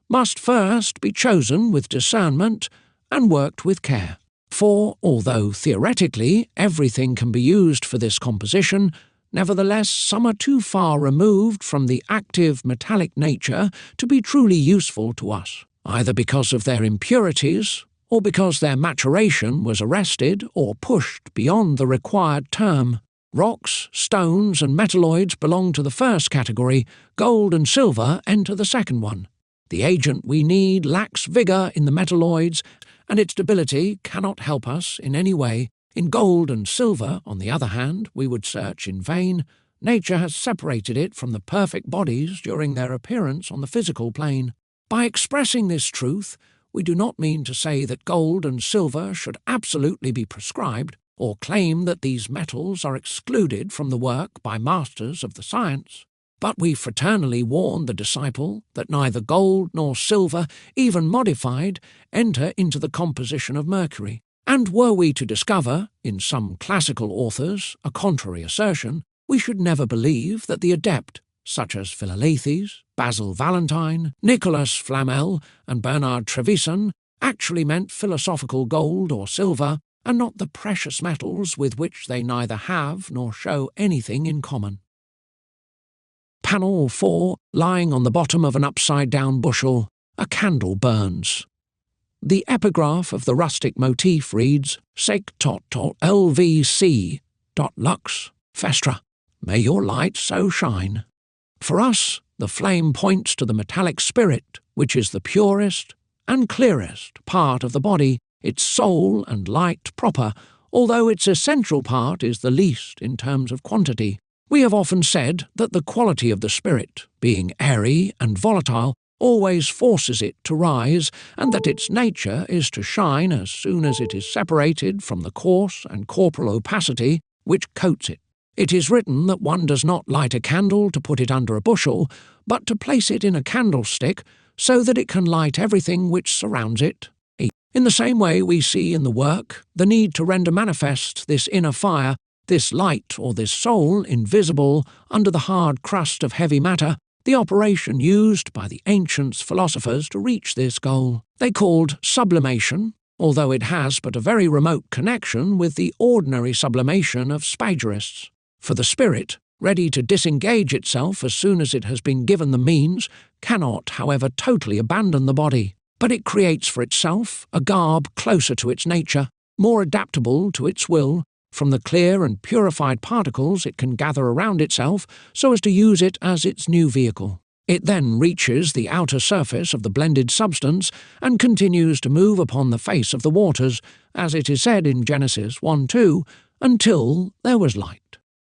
must first be chosen with discernment and worked with care. For, although theoretically everything can be used for this composition, nevertheless, some are too far removed from the active metallic nature to be truly useful to us, either because of their impurities or because their maturation was arrested or pushed beyond the required term. Rocks, stones, and metalloids belong to the first category, gold and silver enter the second one. The agent we need lacks vigour in the metalloids, and its debility cannot help us in any way. In gold and silver, on the other hand, we would search in vain. Nature has separated it from the perfect bodies during their appearance on the physical plane. By expressing this truth, we do not mean to say that gold and silver should absolutely be prescribed, or claim that these metals are excluded from the work by masters of the science. But we fraternally warn the disciple that neither gold nor silver, even modified, enter into the composition of Mercury. And were we to discover, in some classical authors, a contrary assertion, we should never believe that the adept, such as Philalethes, Basil Valentine, Nicolas Flamel, and Bernard Trevisan, actually meant philosophical gold or silver, and not the precious metals with which they neither have nor show anything in common. Panel 4, lying on the bottom of an upside-down bushel, a candle burns. The epigraph of the rustic motif reads, Sec tot tot LVC. Lux Festra. May your light so shine. For us, the flame points to the metallic spirit, which is the purest, and clearest part of the body, its soul and light proper, although its essential part is the least in terms of quantity. We have often said that the quality of the spirit, being airy and volatile, always forces it to rise, and that its nature is to shine as soon as it is separated from the coarse and corporal opacity which coats it. It is written that one does not light a candle to put it under a bushel, but to place it in a candlestick so that it can light everything which surrounds it. In the same way we see in the work the need to render manifest this inner fire, this light or this soul invisible under the hard crust of heavy matter, the operation used by the ancient philosophers to reach this goal. They called sublimation, although it has but a very remote connection with the ordinary sublimation of spagyrists. For the spirit, ready to disengage itself as soon as it has been given the means, cannot, however, totally abandon the body, but it creates for itself a garb closer to its nature, more adaptable to its will, from the clear and purified particles it can gather around itself so as to use it as its new vehicle. It then reaches the outer surface of the blended substance and continues to move upon the face of the waters, as it is said in Genesis 1:2, until there was light.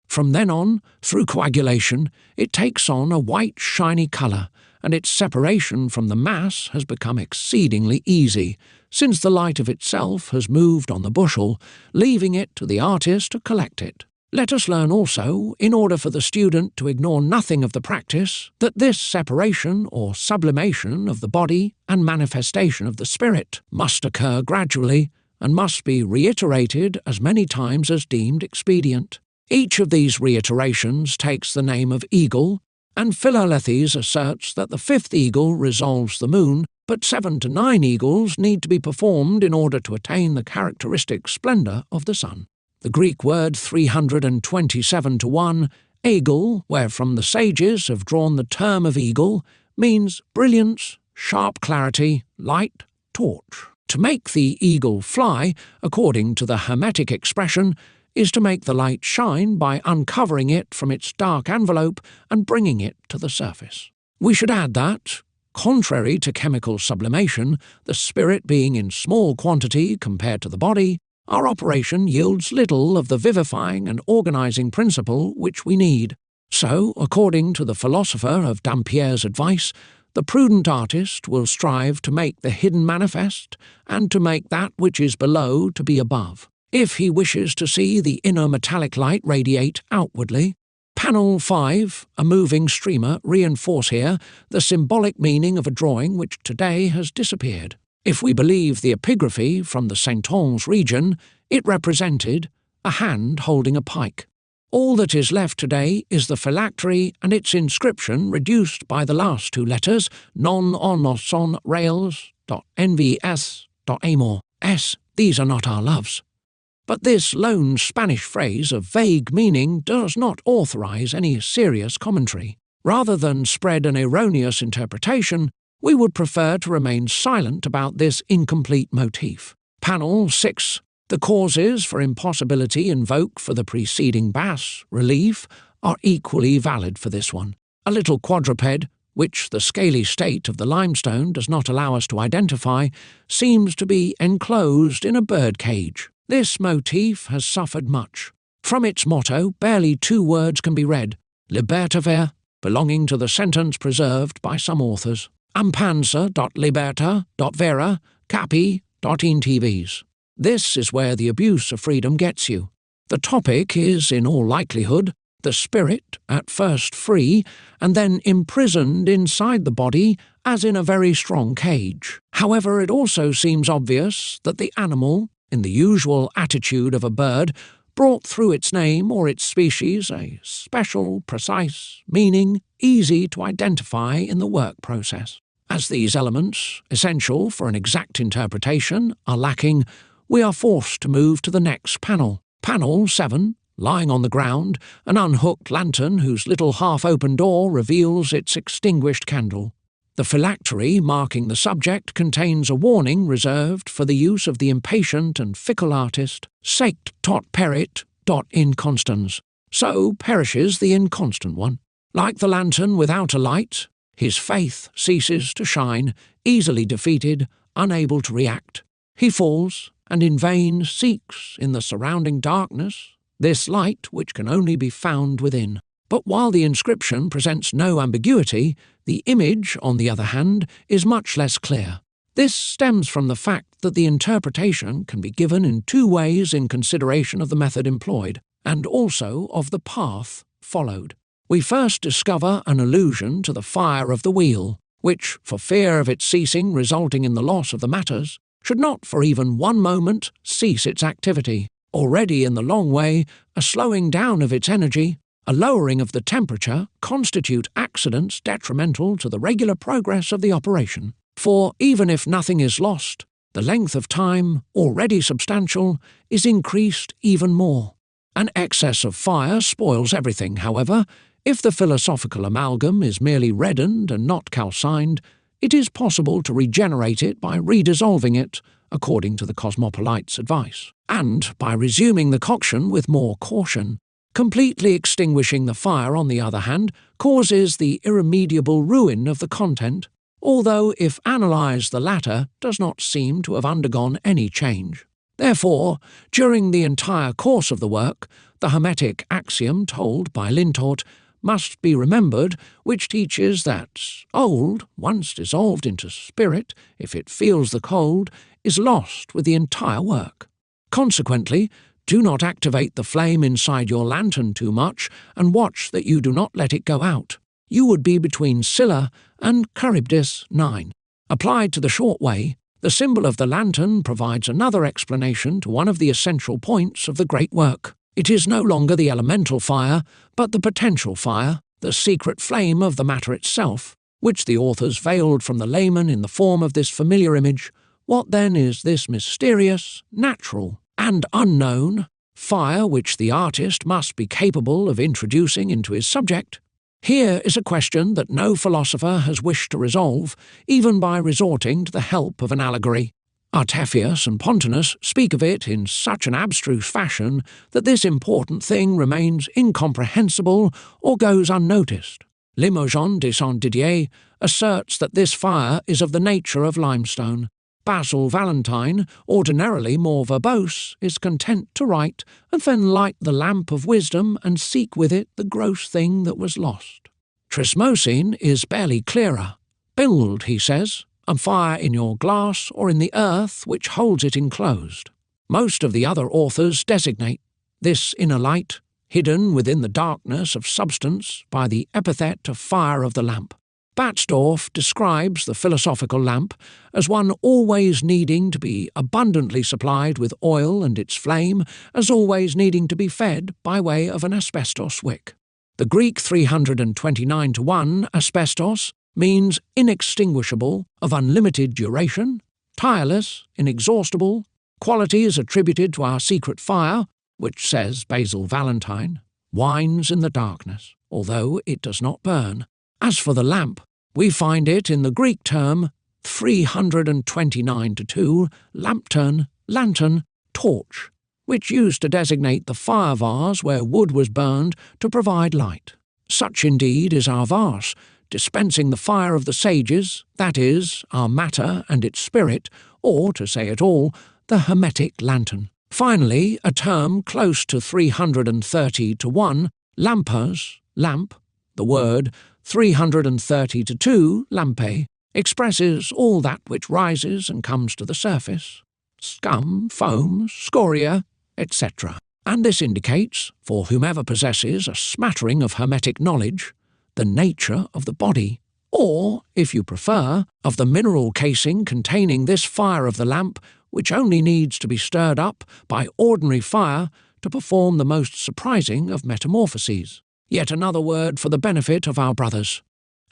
From then on, through coagulation, it takes on a white shiny colour, and its separation from the mass has become exceedingly easy, since the light of itself has moved on the bushel, leaving it to the artist to collect it. Let us learn also, in order for the student to ignore nothing of the practice, that this separation or sublimation of the body and manifestation of the spirit must occur gradually, and must be reiterated as many times as deemed expedient. Each of these reiterations takes the name of eagle, and Philolethes asserts that the fifth eagle resolves the moon, but 7 to 9 eagles need to be performed in order to attain the characteristic splendour of the sun. The Greek word 327 to 1, eagle, wherefrom the sages have drawn the term of eagle, means brilliance, sharp clarity, light, torch. To make the eagle fly, according to the Hermetic expression, is to make the light shine by uncovering it from its dark envelope and bringing it to the surface. We should add that, contrary to chemical sublimation, the spirit being in small quantity compared to the body, our operation yields little of the vivifying and organizing principle which we need. So, according to the philosopher of Dampierre's advice, the prudent artist will strive to make the hidden manifest, and to make that which is below to be above, if he wishes to see the inner metallic light radiate outwardly. Panel 5, a moving streamer, reinforce here the symbolic meaning of a drawing which today has disappeared. If we believe the epigraphy from the Saintonge region, it represented a hand holding a pike. All that is left today is the phylactery and its inscription reduced by the last 2 letters, non onoson rails.nvs.amor. S, these are not our loves. But this lone Spanish phrase of vague meaning does not authorize any serious commentary. Rather than spread an erroneous interpretation, we would prefer to remain silent about this incomplete motif. Panel 6. The causes for impossibility invoked for the preceding bas relief are equally valid for this one. A little quadruped, which the scaly state of the limestone does not allow us to identify, seems to be enclosed in a bird cage. This motif has suffered much. From its motto, barely 2 words can be read, libertaver, belonging to the sentence preserved by some authors, ampansa.liberta.vera, capi.intvs. This is where the abuse of freedom gets you. The topic is, in all likelihood, the spirit, at first free, and then imprisoned inside the body as in a very strong cage. However, it also seems obvious that the animal, in the usual attitude of a bird, brought through its name or its species a special, precise meaning easy to identify in the work process. As these elements, essential for an exact interpretation, are lacking, we are forced to move to the next panel. Panel 7, lying on the ground, an unhooked lantern whose little half-open door reveals its extinguished candle. The phylactery marking the subject contains a warning reserved for the use of the impatient and fickle artist, sect tot perit dot inconstans. So perishes the inconstant one. Like the lantern without a light, his faith ceases to shine, easily defeated, unable to react. He falls, and in vain seeks in the surrounding darkness this light which can only be found within. But while the inscription presents no ambiguity, the image, on the other hand, is much less clear. This stems from the fact that the interpretation can be given in two ways in consideration of the method employed, and also of the path followed. We first discover an allusion to the fire of the wheel, which, for fear of its ceasing resulting in the loss of the matters, should not for even one moment cease its activity. Already in the long way, a slowing down of its energy, a lowering of the temperature constitute accidents detrimental to the regular progress of the operation. For even if nothing is lost, the length of time, already substantial, is increased even more. An excess of fire spoils everything, however. If the philosophical amalgam is merely reddened and not calcined, it is possible to regenerate it by redissolving it, according to the cosmopolite's advice, and by resuming the coction with more caution. Completely extinguishing the fire, on the other hand, causes the irremediable ruin of the content, although if analysed the latter does not seem to have undergone any change. Therefore, during the entire course of the work, the hermetic axiom told by Lintort must be remembered, which teaches that old, once dissolved into spirit, if it feels the cold, is lost with the entire work. Consequently, do not activate the flame inside your lantern too much, and watch that you do not let it go out. You would be between Scylla and Charybdis 9. Applied to the short way, the symbol of the lantern provides another explanation to one of the essential points of the great work. It is no longer the elemental fire, but the potential fire, the secret flame of the matter itself, which the authors veiled from the layman in the form of this familiar image. What then is this mysterious, natural, and unknown fire which the artist must be capable of introducing into his subject? Here is a question that no philosopher has wished to resolve, even by resorting to the help of an allegory. Artephius and Pontanus speak of it in such an abstruse fashion that this important thing remains incomprehensible or goes unnoticed. Limoges de Saint-Didier asserts that this fire is of the nature of limestone. Basil Valentine, ordinarily more verbose, is content to write, and then light the lamp of wisdom and seek with it the gross thing that was lost. Trismosine is barely clearer. Build, he says, a fire in your glass or in the earth which holds it enclosed. Most of the other authors designate this inner light, hidden within the darkness of substance by the epithet of fire of the lamp. Batzdorf describes the philosophical lamp as one always needing to be abundantly supplied with oil and its flame as always needing to be fed by way of an asbestos wick. The Greek 329-1 asbestos means inextinguishable, of unlimited duration, tireless, inexhaustible, qualities attributed to our secret fire, which, says Basil Valentine, whines in the darkness, although it does not burn. As for the lamp, we find it in the Greek term 329-2, lampturn, lantern, torch, which used to designate the fire vase where wood was burned to provide light. Such indeed is our vase, dispensing the fire of the sages, that is, our matter and its spirit, or, to say it all, the hermetic lantern. Finally, a term close to 330-1, lampers, lamp, the word 330-2, lampe, expresses all that which rises and comes to the surface, scum, foam, scoria, etc. And this indicates, for whomever possesses a smattering of hermetic knowledge, the nature of the body, or, if you prefer, of the mineral casing containing this fire of the lamp, which only needs to be stirred up by ordinary fire to perform the most surprising of metamorphoses. Yet another word for the benefit of our brothers.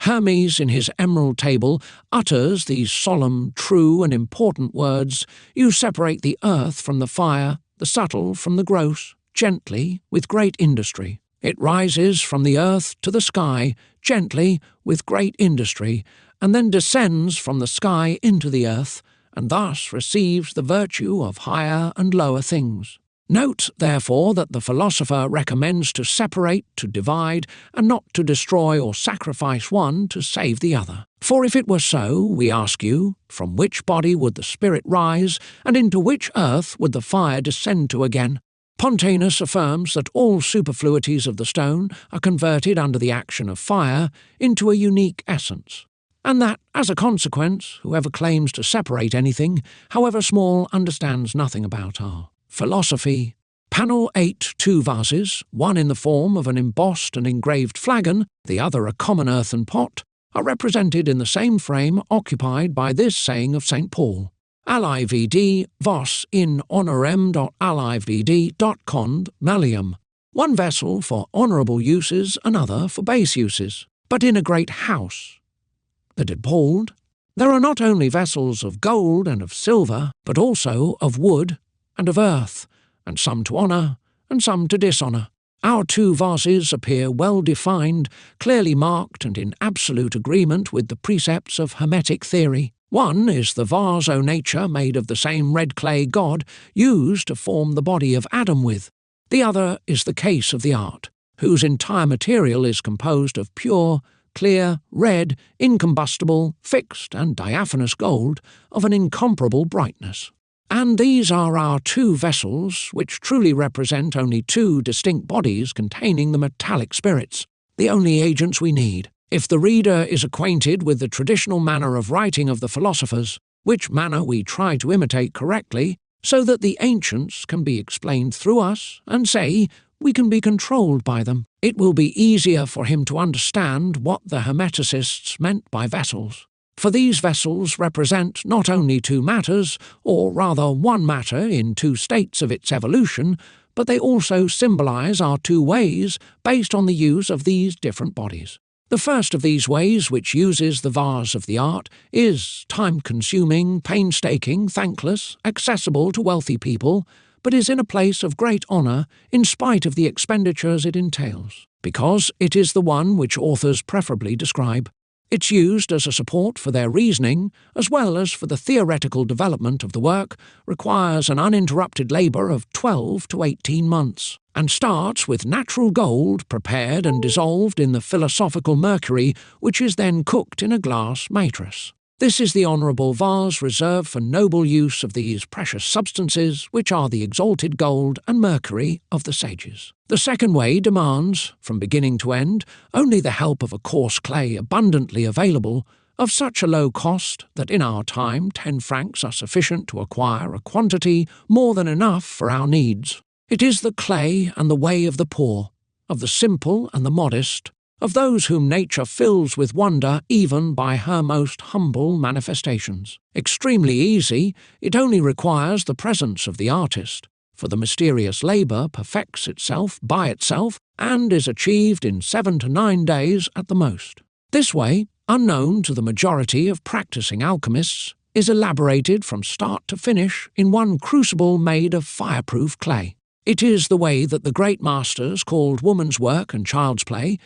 Hermes, in his Emerald Table, utters these solemn, true, and important words: "You separate the earth from the fire, the subtle from the gross, gently, with great industry. It rises from the earth to the sky, gently, with great industry, and then descends from the sky into the earth, and thus receives the virtue of higher and lower things. Note, therefore, that the philosopher recommends to separate, to divide, and not to destroy or sacrifice one to save the other. For if it were so, we ask you, from which body would the spirit rise, and into which earth would the fire descend to again? Pontanus affirms that all superfluities of the stone are converted under the action of fire into a unique essence, and that, as a consequence, whoever claims to separate anything, however small, understands nothing about our philosophy. Panel 8, 2 vases, one in the form of an embossed and engraved flagon, the other a common earthen pot, are represented in the same frame occupied by this saying of St. Paul: Alivd vos in honorem.alivd.cond melium. One vessel for honourable uses, another for base uses, but in a great house that it Pauled. There are not only vessels of gold and of silver, but also of wood and of earth, and some to honour, and some to dishonour. Our 2 vases appear well defined, clearly marked, and in absolute agreement with the precepts of Hermetic theory. One is the vase o nature made of the same red clay God used to form the body of Adam with. The other is the case of the art, whose entire material is composed of pure, clear, red, incombustible, fixed, and diaphanous gold of an incomparable brightness. And these are our 2 vessels, which truly represent only 2 distinct bodies containing the metallic spirits, the only agents we need. If the reader is acquainted with the traditional manner of writing of the philosophers, which manner we try to imitate correctly, so that the ancients can be explained through us, and say, we can be controlled by them, it will be easier for him to understand what the Hermeticists meant by vessels. For these vessels represent not only 2 matters, or rather one matter in 2 states of its evolution, but they also symbolize our 2 ways based on the use of these different bodies. The first of these ways, which uses the vase of the art, is time-consuming, painstaking, thankless, accessible to wealthy people, but is in a place of great honour in spite of the expenditures it entails, because it is the one which authors preferably describe. It's used as a support for their reasoning, as well as for the theoretical development of the work, requires an uninterrupted labour of 12 to 18 months, and starts with natural gold prepared and dissolved in the philosophical mercury, which is then cooked in a glass matrix. This is the honourable vase reserved for noble use of these precious substances, which are the exalted gold and mercury of the sages. The second way demands, from beginning to end, only the help of a coarse clay abundantly available, of such a low cost that in our time 10 francs are sufficient to acquire a quantity more than enough for our needs. It is the clay and the way of the poor, of the simple and the modest, of those whom nature fills with wonder even by her most humble manifestations. Extremely easy, it only requires the presence of the artist, for the mysterious labour perfects itself by itself and is achieved in 7 to 9 days at the most. This way, unknown to the majority of practising alchemists, is elaborated from start to finish in one crucible made of fireproof clay. It is the way that the great masters called woman's work and child's play.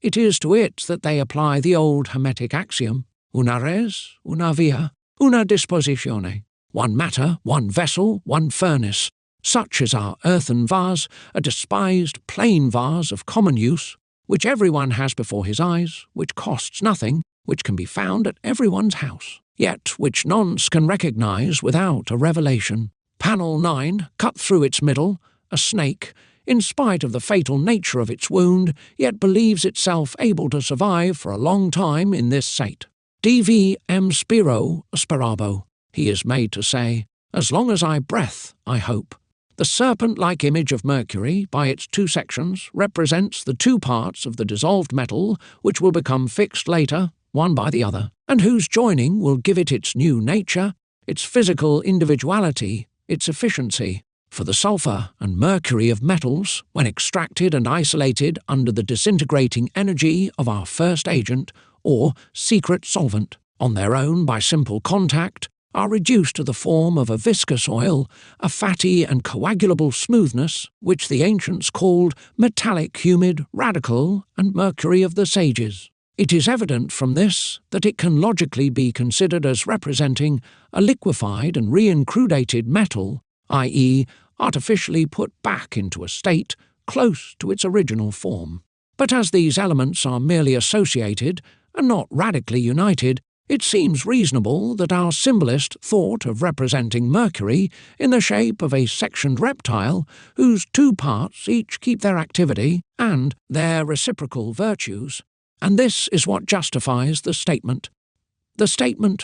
It is to it that they apply the old Hermetic axiom, una res, una via, una dispositione. One matter, one vessel, one furnace. Such is our earthen vase, a despised plain vase of common use, which everyone has before his eyes, which costs nothing, which can be found at everyone's house, yet which nonce can recognize without a revelation. Panel 9, cut through its middle, a snake, in spite of the fatal nature of its wound, yet believes itself able to survive for a long time in this state. Divi em spiro sperabo, he is made to say, as long as I breath, I hope. The serpent-like image of Mercury, by its 2 sections, represents the 2 parts of the dissolved metal which will become fixed later, one by the other, and whose joining will give it its new nature, its physical individuality, its efficiency. For the sulphur and mercury of metals, when extracted and isolated under the disintegrating energy of our first agent, or secret solvent, on their own by simple contact, are reduced to the form of a viscous oil, a fatty and coagulable smoothness, which the ancients called metallic humid radical and mercury of the sages. It is evident from this that it can logically be considered as representing a liquefied and reincrudated metal, i.e., artificially put back into a state close to its original form. But as these elements are merely associated and not radically united, it seems reasonable that our symbolist thought of representing Mercury in the shape of a sectioned reptile whose two parts each keep their activity and their reciprocal virtues. And this is what justifies the statement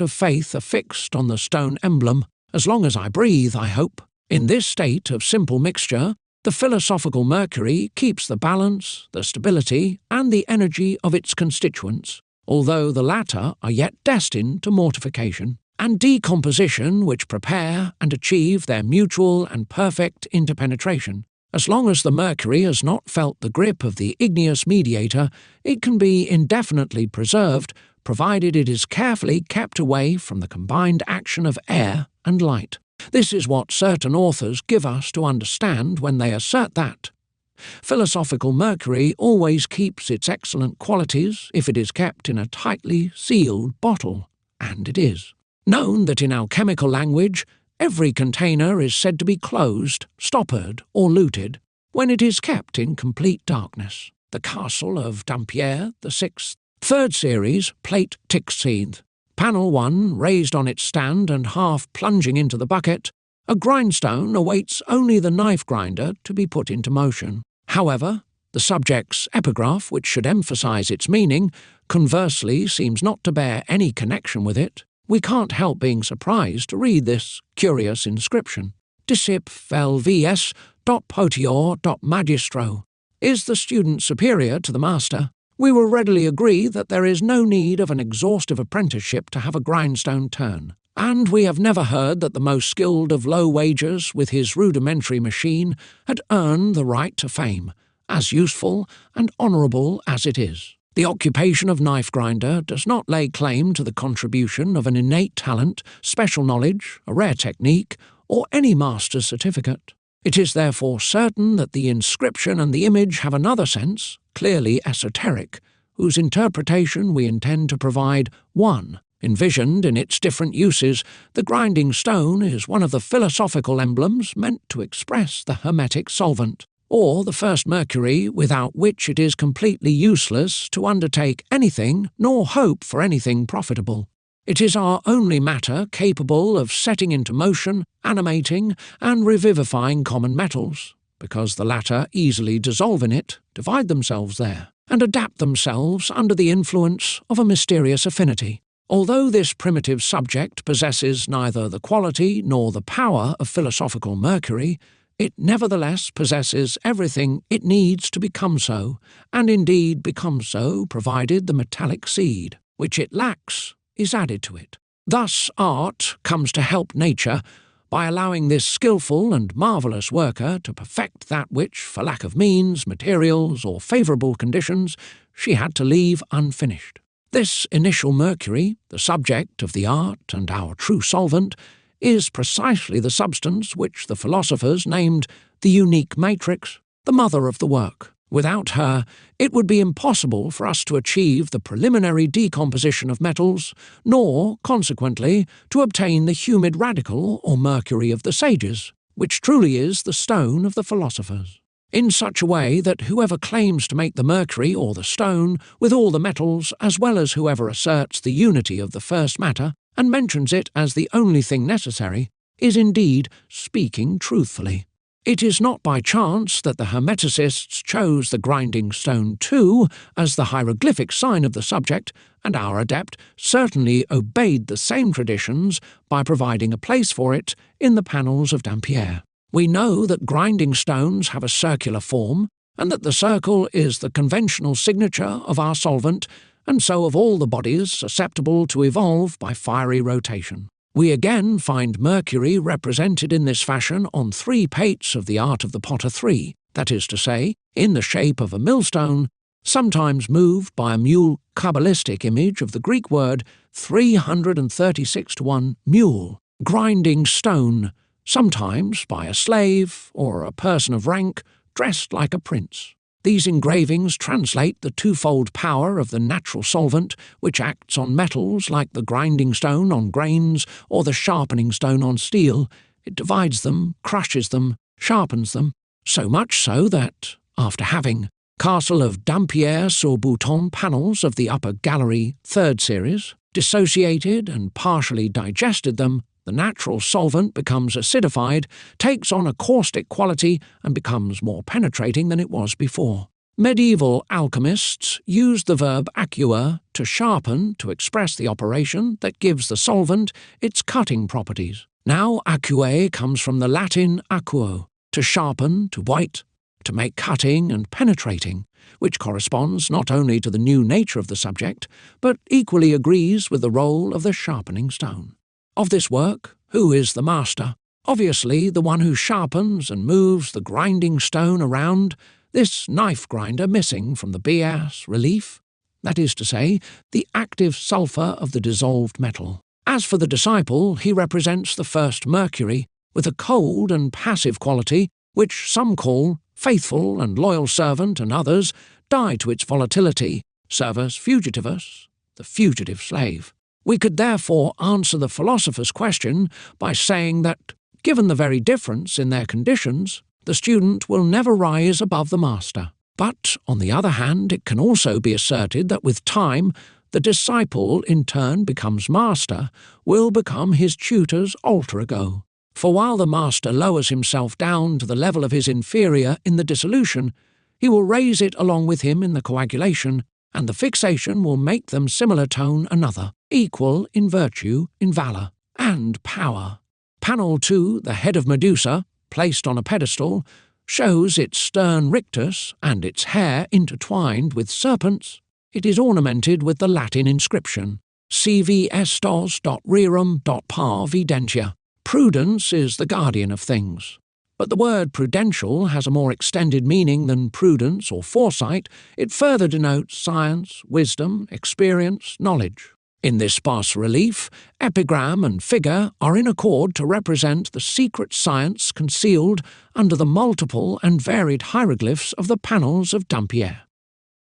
of faith affixed on the stone emblem, "As long as I breathe, I hope." In this state of simple mixture, the philosophical Mercury keeps the balance, the stability, and the energy of its constituents, although the latter are yet destined to mortification and decomposition which prepare and achieve their mutual and perfect interpenetration. As long as the Mercury has not felt the grip of the igneous mediator, it can be indefinitely preserved, provided it is carefully kept away from the combined action of air and light. This is what certain authors give us to understand when they assert that philosophical Mercury always keeps its excellent qualities if it is kept in a tightly sealed bottle, and it is. Known that in alchemical language, every container is said to be closed, stoppered, or luted when it is kept in complete darkness. The Castle of Dampierre, the 6th, 3rd series, plate 16th. Panel 1, raised on its stand and half plunging into the bucket, a grindstone awaits only the knife grinder to be put into motion. However, the subject's epigraph, which should emphasize its meaning, conversely seems not to bear any connection with it. We can't help being surprised to read this curious inscription. Discip vel vs. Potior magistro. Is the student superior to the master? We will readily agree that there is no need of an exhaustive apprenticeship to have a grindstone turn, and we have never heard that the most skilled of low wagers with his rudimentary machine had earned the right to fame, as useful and honourable as it is. The occupation of knife grinder does not lay claim to the contribution of an innate talent, special knowledge, a rare technique, or any master's certificate. It is therefore certain that the inscription and the image have another sense, clearly esoteric, whose interpretation we intend to provide. 1. Envisioned in its different uses, the grinding stone is one of the philosophical emblems meant to express the hermetic solvent, or the first Mercury, without which it is completely useless to undertake anything nor hope for anything profitable. It is our only matter capable of setting into motion, animating, and revivifying common metals, because the latter easily dissolve in it, divide themselves there, and adapt themselves under the influence of a mysterious affinity. Although this primitive subject possesses neither the quality nor the power of philosophical Mercury, it nevertheless possesses everything it needs to become so, and indeed becomes so provided the metallic seed, which it lacks, is added to it. Thus art comes to help nature by allowing this skilful and marvellous worker to perfect that which, for lack of means, materials, or favourable conditions, she had to leave unfinished. This initial Mercury, the subject of the art and our true solvent, is precisely the substance which the philosophers named the unique matrix, the mother of the work. Without her, it would be impossible for us to achieve the preliminary decomposition of metals, nor, consequently, to obtain the humid radical or mercury of the sages, which truly is the stone of the philosophers, in such a way that whoever claims to make the mercury or the stone with all the metals, as well as whoever asserts the unity of the first matter and mentions it as the only thing necessary, is indeed speaking truthfully. It is not by chance that the Hermeticists chose the grinding stone too as the hieroglyphic sign of the subject, and our adept certainly obeyed the same traditions by providing a place for it in the panels of Dampierre. We know that grinding stones have a circular form, and that the circle is the conventional signature of our solvent, and so of all the bodies susceptible to evolve by fiery rotation. We again find Mercury represented in this fashion on 3 pates of the Art of the Potter 3, that is to say, in the shape of a millstone, sometimes moved by a mule Kabbalistic image of the Greek word 336-1 mule, grinding stone, sometimes by a slave or a person of rank dressed like a prince. These engravings translate the twofold power of the natural solvent, which acts on metals like the grinding stone on grains or the sharpening stone on steel. It divides them, crushes them, sharpens them, so much so that, after having Castle of Dampierre-sur-Bouton panels of the upper gallery 3rd series, dissociated and partially digested them, the natural solvent becomes acidified, takes on a caustic quality, and becomes more penetrating than it was before. Medieval alchemists used the verb acquer to sharpen to express the operation that gives the solvent its cutting properties. Now acquer comes from the Latin aquo, to sharpen, to white, to make cutting and penetrating, which corresponds not only to the new nature of the subject, but equally agrees with the role of the sharpening stone. Of this work, who is the master? Obviously the one who sharpens and moves the grinding stone around, this knife grinder missing from the bias relief, that is to say, the active sulphur of the dissolved metal. As for the disciple, he represents the first Mercury, with a cold and passive quality, which some call faithful and loyal servant, and others die to its volatility, servus fugitivus, the fugitive slave. We could therefore answer the philosopher's question by saying that, given the very difference in their conditions, the student will never rise above the master. But, on the other hand, it can also be asserted that with time, the disciple in turn becomes master, will become his tutor's alter ego. For while the master lowers himself down to the level of his inferior in the dissolution, he will raise it along with him in the coagulation, and the fixation will make them similar tone another, equal in virtue, in valour, and power. Panel 2, the head of Medusa, placed on a pedestal, shows its stern rictus and its hair intertwined with serpents. It is ornamented with the Latin inscription, Sivi estos dot rerum dot par videntia. Prudence is the guardian of things. But the word prudential has a more extended meaning than prudence or foresight. It further denotes science, wisdom, experience, knowledge. In this bas-relief, epigram and figure are in accord to represent the secret science concealed under the multiple and varied hieroglyphs of the panels of Dampierre.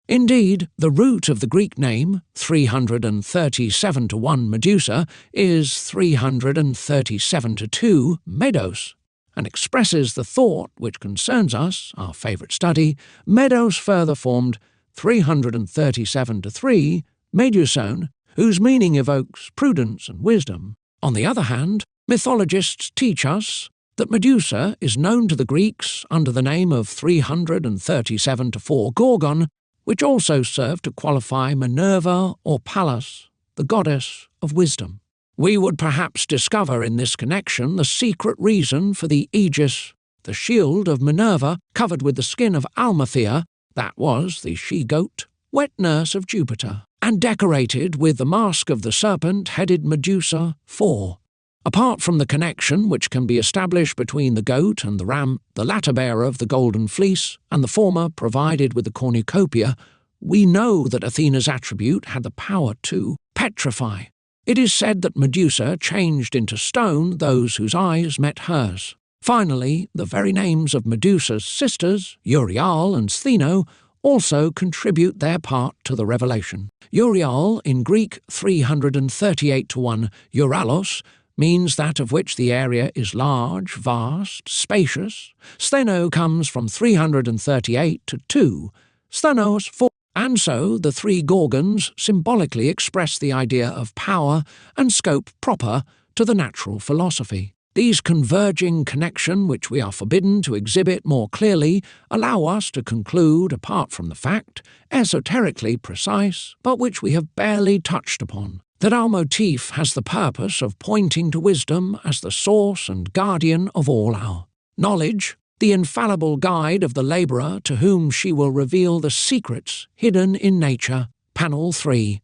Indeed, the root of the Greek name, 337-1 Medusa, is 337-2 Medos, and expresses the thought which concerns us, our favourite study. Medos further formed 337-3 Meduson, whose meaning evokes prudence and wisdom. On the other hand, mythologists teach us that Medusa is known to the Greeks under the name of 337-4 Gorgon, which also served to qualify Minerva or Pallas, the goddess of wisdom. We would perhaps discover in this connection the secret reason for the aegis, the shield of Minerva covered with the skin of Almathea, that was the she-goat, wet nurse of Jupiter, and decorated with the mask of the serpent-headed Medusa 4. Apart from the connection which can be established between the goat and the ram, the latter bearer of the golden fleece, and the former provided with the cornucopia, we know that Athena's attribute had the power to petrify. It is said that Medusa changed into stone those whose eyes met hers. Finally, the very names of Medusa's sisters, Euryale and Stheno, also contribute their part to the revelation. Euryale, in Greek 338-1 Euralos, means that of which the area is large, vast, spacious. Stheno comes from 338-2, Sthenos 4, and so the three Gorgons symbolically express the idea of power and scope proper to the natural philosophy. These converging connection which we are forbidden to exhibit more clearly allow us to conclude, apart from the fact, esoterically precise, but which we have barely touched upon, that our motif has the purpose of pointing to wisdom as the source and guardian of all our knowledge, the infallible guide of the labourer to whom she will reveal the secrets hidden in nature. Panel 3.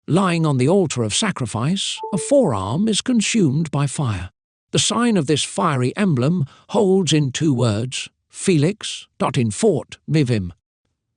Lying on the altar of sacrifice, a forearm is consumed by fire. The sign of this fiery emblem holds in two words, Felix dot in fort vivim,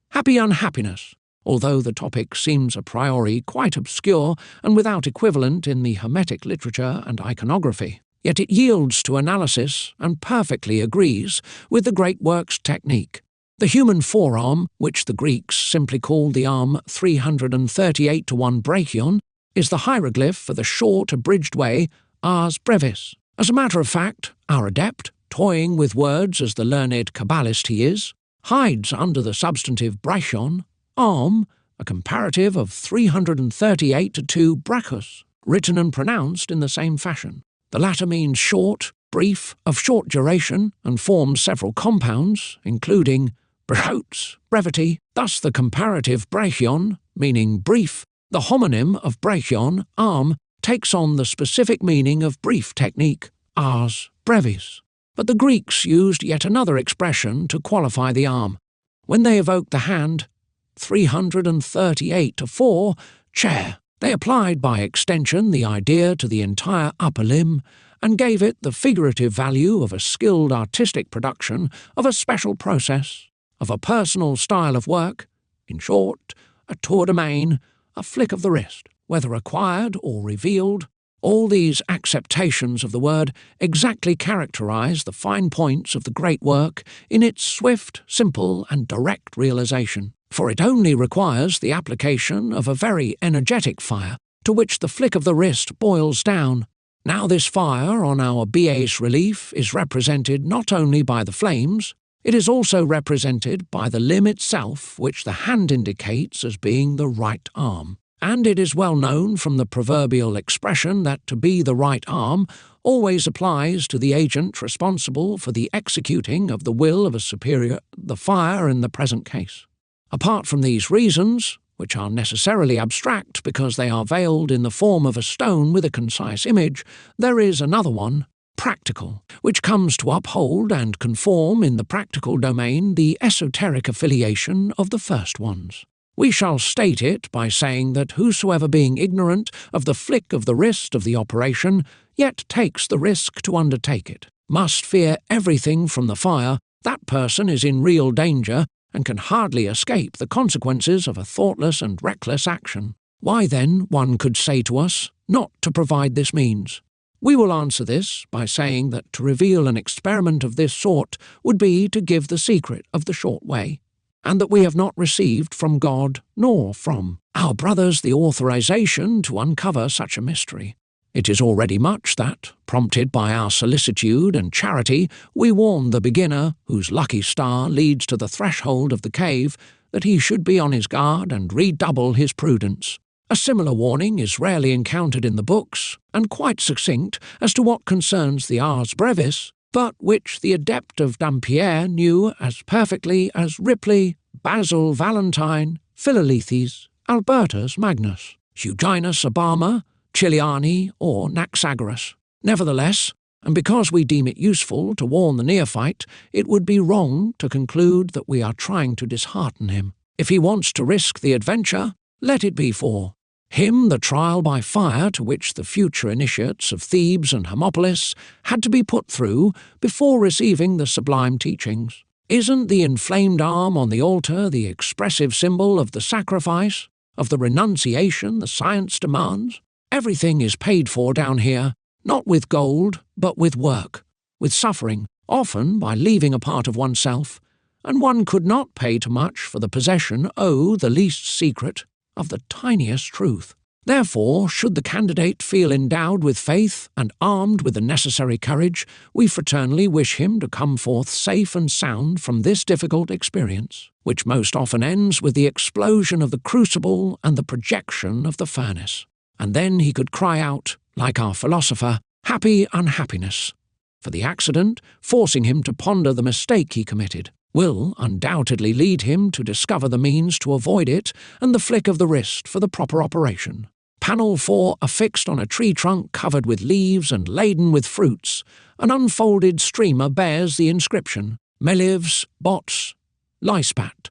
happy unhappiness, although the topic seems a priori quite obscure and without equivalent in the Hermetic literature and iconography. Yet it yields to analysis and perfectly agrees with the great work's technique. The human forearm, which the Greeks simply called the arm 338-1 brachion, is the hieroglyph for the short abridged way ars brevis. As a matter of fact, our adept, toying with words as the learned Kabbalist he is, hides under the substantive brachon, arm, a comparative of 338 to 2 brachus, written and pronounced in the same fashion. The latter means short, brief, of short duration, and forms several compounds, including brachotz, brevity. Thus the comparative brachion, meaning brief, the homonym of brachion, arm, takes on the specific meaning of brief technique, ars brevis. But the Greeks used yet another expression to qualify the arm. When they evoked the hand, 338 to 4, chair, they applied by extension the idea to the entire upper limb and gave it the figurative value of a skilled artistic production of a special process, of a personal style of work, in short, a tour de main, a flick of the wrist, whether acquired or revealed. All these acceptations of the word exactly characterize the fine points of the great work in its swift, simple, and direct realization, for it only requires the application of a very energetic fire to which the flick of the wrist boils down. Now this fire on our bas relief is represented not only by the flames, it is also represented by the limb itself, which the hand indicates as being the right arm. And it is well known from the proverbial expression that to be the right arm always applies to the agent responsible for the executing of the will of a superior, the fire in the present case. Apart from these reasons, which are necessarily abstract because they are veiled in the form of a stone with a concise image, there is another one, practical, which comes to uphold and conform in the practical domain the esoteric affiliation of the first ones. We shall state it by saying that whosoever being ignorant of the flick of the wrist of the operation, yet takes the risk to undertake it, must fear everything from the fire, that person is in real danger and can hardly escape the consequences of a thoughtless and reckless action. Why then, one could say to us, not to provide this means? We will answer this by saying that to reveal an experiment of this sort would be to give the secret of the short way, and that we have not received from God nor from our brothers the authorization to uncover such a mystery. It is already much that, prompted by our solicitude and charity, we warn the beginner, whose lucky star leads to the threshold of the cave, that he should be on his guard and redouble his prudence. A similar warning is rarely encountered in the books, and quite succinct as to what concerns the ars brevis, but which the adept of Dampierre knew as perfectly as Ripley, Basil Valentine, Philalethes, Albertus Magnus, Huginus Obama, Chiliani, or Naxagoras. Nevertheless, and because we deem it useful to warn the neophyte, it would be wrong to conclude that we are trying to dishearten him. If he wants to risk the adventure, let it be for him the trial by fire to which the future initiates of Thebes and Hermopolis had to be put through before receiving the sublime teachings. Isn't the inflamed arm on the altar the expressive symbol of the sacrifice, of the renunciation the science demands? Everything is paid for down here, not with gold, but with work, with suffering, often by leaving a part of oneself, and one could not pay too much for the possession, the least secret, of the tiniest truth. Therefore, should the candidate feel endowed with faith and armed with the necessary courage, we fraternally wish him to come forth safe and sound from this difficult experience, which most often ends with the explosion of the crucible and the projection of the furnace. And then he could cry out, like our philosopher, happy unhappiness, for the accident, forcing him to ponder the mistake he committed, will undoubtedly lead him to discover the means to avoid it and the flick of the wrist for the proper operation. Panel 4 affixed on a tree trunk covered with leaves and laden with fruits, an unfolded streamer bears the inscription, Melivs bots Lyspat.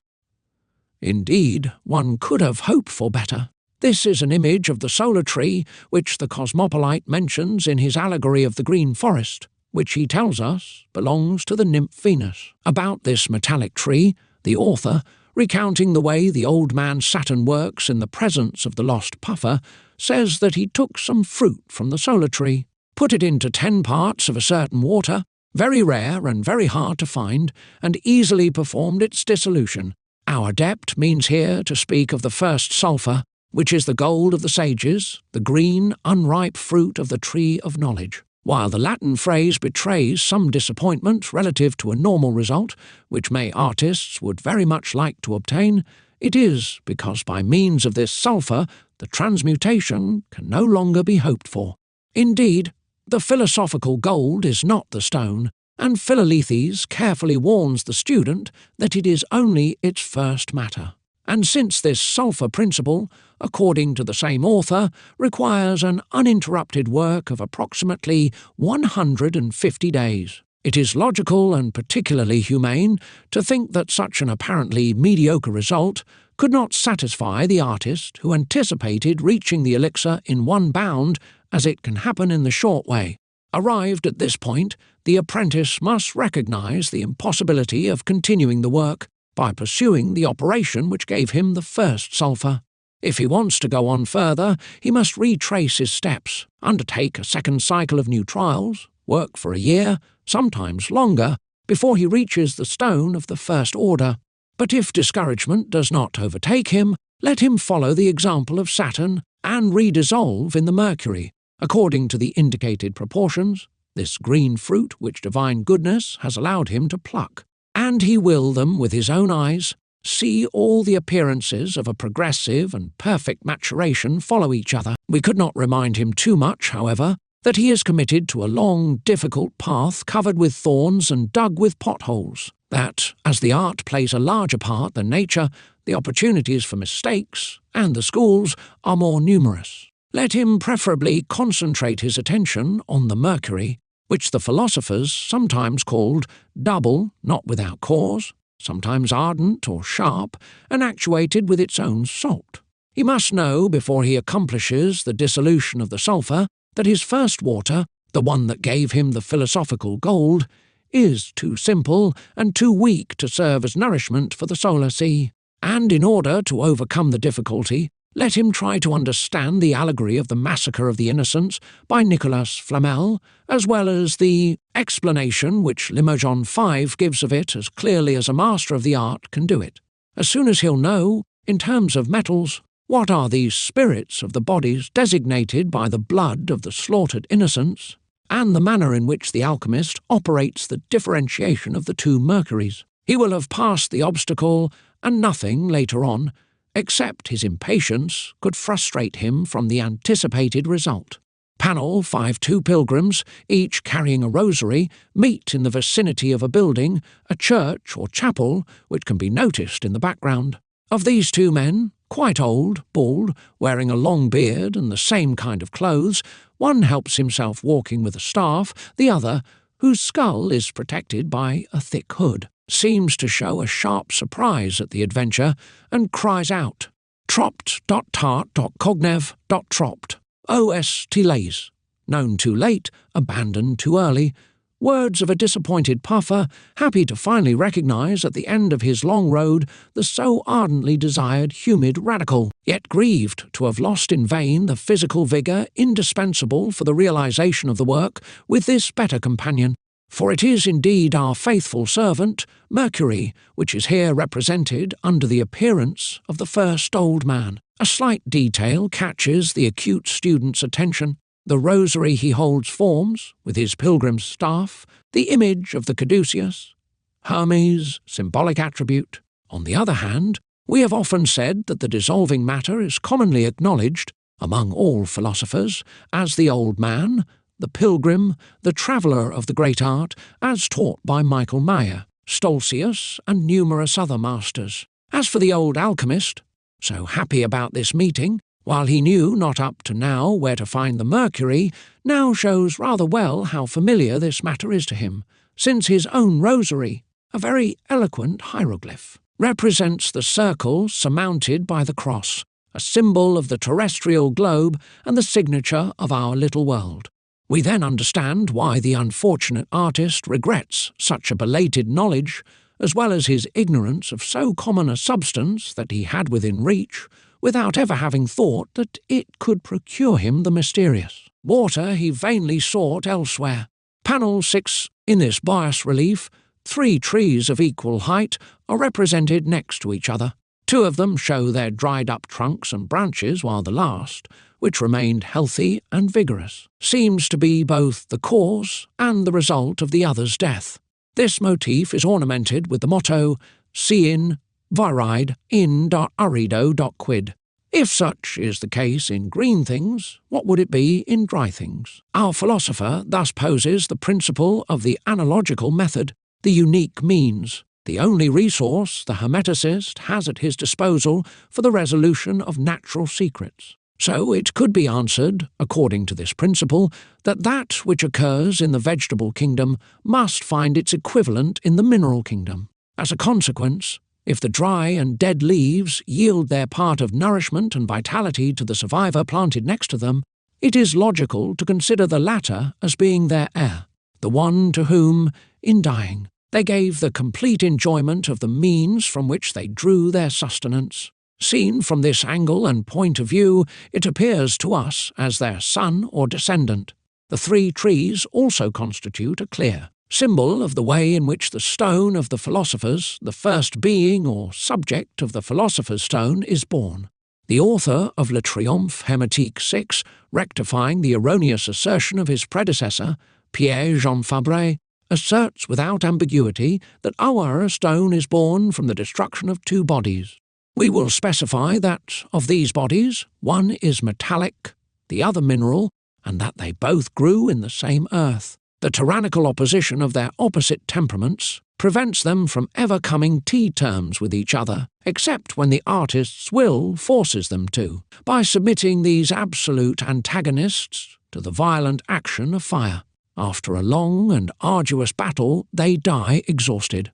Indeed, one could have hoped for better. This is an image of the solar tree which the cosmopolite mentions in his allegory of the green forest, which he tells us belongs to the nymph Venus. About this metallic tree, the author, recounting the way the old man Saturn works in the presence of the lost puffer, says that he took some fruit from the solar tree, put it into 10 parts of a certain water, very rare and very hard to find, and easily performed its dissolution. Our adept means here to speak of the first sulphur, which is the gold of the sages, the green, unripe fruit of the tree of knowledge. While the Latin phrase betrays some disappointment relative to a normal result, which many artists would very much like to obtain, it is because by means of this sulphur the transmutation can no longer be hoped for. Indeed, the philosophical gold is not the stone, and Philolethes carefully warns the student that it is only its first matter. And since this sulphur principle, according to the same author, requires an uninterrupted work of approximately 150 days, it is logical and particularly humane to think that such an apparently mediocre result could not satisfy the artist who anticipated reaching the elixir in one bound, as it can happen in the short way. Arrived at this point, the apprentice must recognize the impossibility of continuing the work by pursuing the operation which gave him the first sulphur. If he wants to go on further, he must retrace his steps, undertake a second cycle of new trials, work for a year, sometimes longer, before he reaches the stone of the first order. But if discouragement does not overtake him, let him follow the example of Saturn and redissolve in the mercury, according to the indicated proportions, this green fruit which divine goodness has allowed him to pluck, and he will them with his own eyes see all the appearances of a progressive and perfect maturation follow each other. We could not remind him too much, however, that he is committed to a long, difficult path covered with thorns and dug with potholes, that, as the art plays a larger part than nature, the opportunities for mistakes and the schools are more numerous. Let him preferably concentrate his attention on the mercury, which the philosophers sometimes called double, not without cause, sometimes ardent or sharp, and actuated with its own salt. He must know, before he accomplishes the dissolution of the sulphur, that his first water, the one that gave him the philosophical gold, is too simple and too weak to serve as nourishment for the solar sea, and in order to overcome the difficulty, let him try to understand the allegory of the massacre of the innocents by Nicolas Flamel, as well as the explanation which Limoges 5 gives of it as clearly as a master of the art can do it. As soon as he'll know, in terms of metals, what are these spirits of the bodies designated by the blood of the slaughtered innocents, and the manner in which the alchemist operates the differentiation of the two mercuries, he will have passed the obstacle, and nothing, later on, except his impatience, could frustrate him from the anticipated result. Panel 5 pilgrims, each carrying a rosary, meet in the vicinity of a building, a church or chapel, which can be noticed in the background. Of these two men, quite old, bald, wearing a long beard and the same kind of clothes, one helps himself walking with a staff, the other, whose skull is protected by a thick hood, seems to show a sharp surprise at the adventure, and cries out, "Tropt.tart.cognev.tropt, os tiles," known too late, abandoned too early, words of a disappointed puffer, happy to finally recognize at the end of his long road the so ardently desired humid radical, yet grieved to have lost in vain the physical vigour indispensable for the realization of the work with this better companion. For it is indeed our faithful servant, Mercury, which is here represented under the appearance of the first old man. A slight detail catches the acute student's attention. The rosary he holds forms, with his pilgrim's staff, the image of the caduceus, Hermes, symbolic attribute. On the other hand, we have often said that the dissolving matter is commonly acknowledged, among all philosophers, as the old man, the pilgrim, the traveller of the great art, as taught by Michael Mayer, Stolzius, and numerous other masters. As for the old alchemist, so happy about this meeting, while he knew not up to now where to find the mercury, now shows rather well how familiar this matter is to him, since his own rosary, a very eloquent hieroglyph, represents the circle surmounted by the cross, a symbol of the terrestrial globe and the signature of our little world. We then understand why the unfortunate artist regrets such a belated knowledge, as well as his ignorance of so common a substance that he had within reach, without ever having thought that it could procure him the mysterious. Water he vainly sought elsewhere. Panel 6, in this bas-relief, 3 trees of equal height are represented next to each other. 2 of them show their dried-up trunks and branches, while the last, which remained healthy and vigorous, seems to be both the cause and the result of the other's death. This motif is ornamented with the motto, Sien viride in arido quid. If such is the case in green things, what would it be in dry things? Our philosopher thus poses the principle of the analogical method, the unique means, the only resource the hermeticist has at his disposal for the resolution of natural secrets. So it could be answered, according to this principle, that that which occurs in the vegetable kingdom must find its equivalent in the mineral kingdom. As a consequence, if the dry and dead leaves yield their part of nourishment and vitality to the survivor planted next to them, it is logical to consider the latter as being their heir, the one to whom, in dying, they gave the complete enjoyment of the means from which they drew their sustenance. Seen from this angle and point of view, it appears to us as their son or descendant. The three trees also constitute a clear symbol of the way in which the stone of the philosophers, the first being or subject of the philosopher's stone, is born. The author of Le Triomphe Hermétique 6, rectifying the erroneous assertion of his predecessor, Pierre-Jean Fabre, asserts without ambiguity that our stone is born from the destruction of two bodies. We will specify that, of these bodies, one is metallic, the other mineral, and that they both grew in the same earth. The tyrannical opposition of their opposite temperaments prevents them from ever coming to terms with each other, except when the artist's will forces them to, by submitting these absolute antagonists to the violent action of fire. After a long and arduous battle, they die exhausted.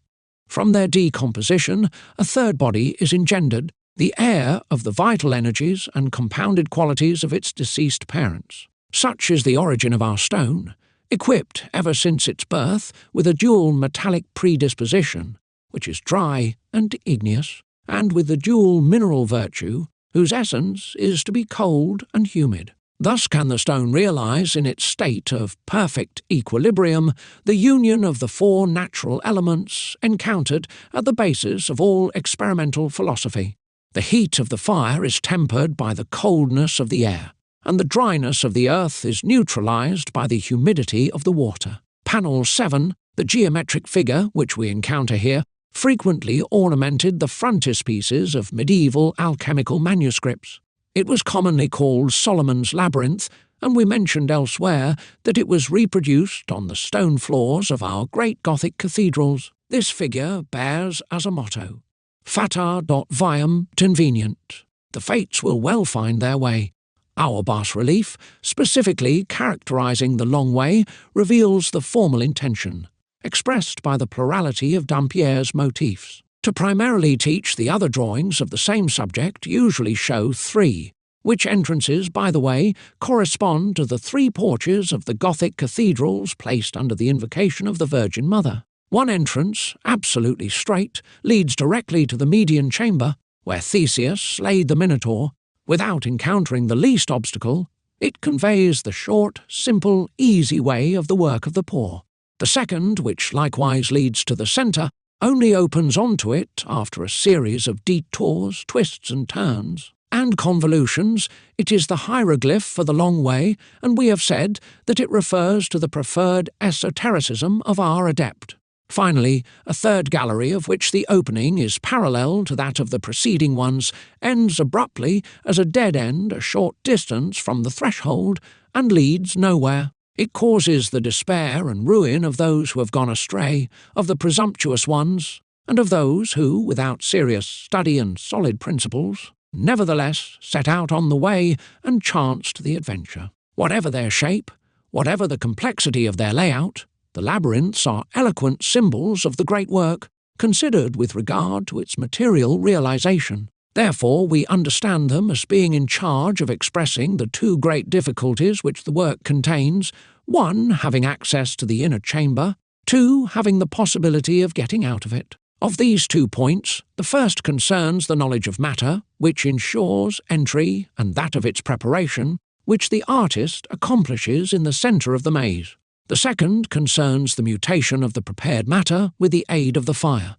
From their decomposition, a third body is engendered, the heir of the vital energies and compounded qualities of its deceased parents. Such is the origin of our stone, equipped ever since its birth with a dual metallic predisposition, which is dry and igneous, and with the dual mineral virtue, whose essence is to be cold and humid. Thus can the stone realize in its state of perfect equilibrium the union of the four natural elements encountered at the basis of all experimental philosophy. The heat of the fire is tempered by the coldness of the air, and the dryness of the earth is neutralized by the humidity of the water. Panel 7, the geometric figure which we encounter here, frequently ornamented the frontispieces of medieval alchemical manuscripts. It was commonly called Solomon's Labyrinth, and we mentioned elsewhere that it was reproduced on the stone floors of our great Gothic cathedrals. This figure bears as a motto, Fata dot viam tenvenient. The fates will well find their way. Our bas-relief, specifically characterizing the long way, reveals the formal intention, expressed by the plurality of Dampierre's motifs. To primarily teach the other drawings of the same subject usually show three, which entrances, by the way, correspond to the three porches of the Gothic cathedrals placed under the invocation of the Virgin Mother. One entrance, absolutely straight, leads directly to the median chamber, where Theseus slayed the Minotaur. Without encountering the least obstacle, it conveys the short, simple, easy way of the work of the poor. The second, which likewise leads to the centre, only opens onto it after a series of detours, twists and turns, and convolutions. It is the hieroglyph for the long way, and we have said that it refers to the preferred esotericism of our adept. Finally, a third gallery, of which the opening is parallel to that of the preceding ones, ends abruptly as a dead end a short distance from the threshold and leads nowhere. It causes the despair and ruin of those who have gone astray, of the presumptuous ones, and of those who, without serious study and solid principles, nevertheless set out on the way and chanced the adventure. Whatever their shape, whatever the complexity of their layout, the labyrinths are eloquent symbols of the great work, considered with regard to its material realization. Therefore, we understand them as being in charge of expressing the two great difficulties which the work contains, one, having access to the inner chamber, two, having the possibility of getting out of it. Of these 2 points, the first concerns the knowledge of matter, which ensures entry, and that of its preparation, which the artist accomplishes in the centre of the maze. The second concerns the mutation of the prepared matter with the aid of the fire.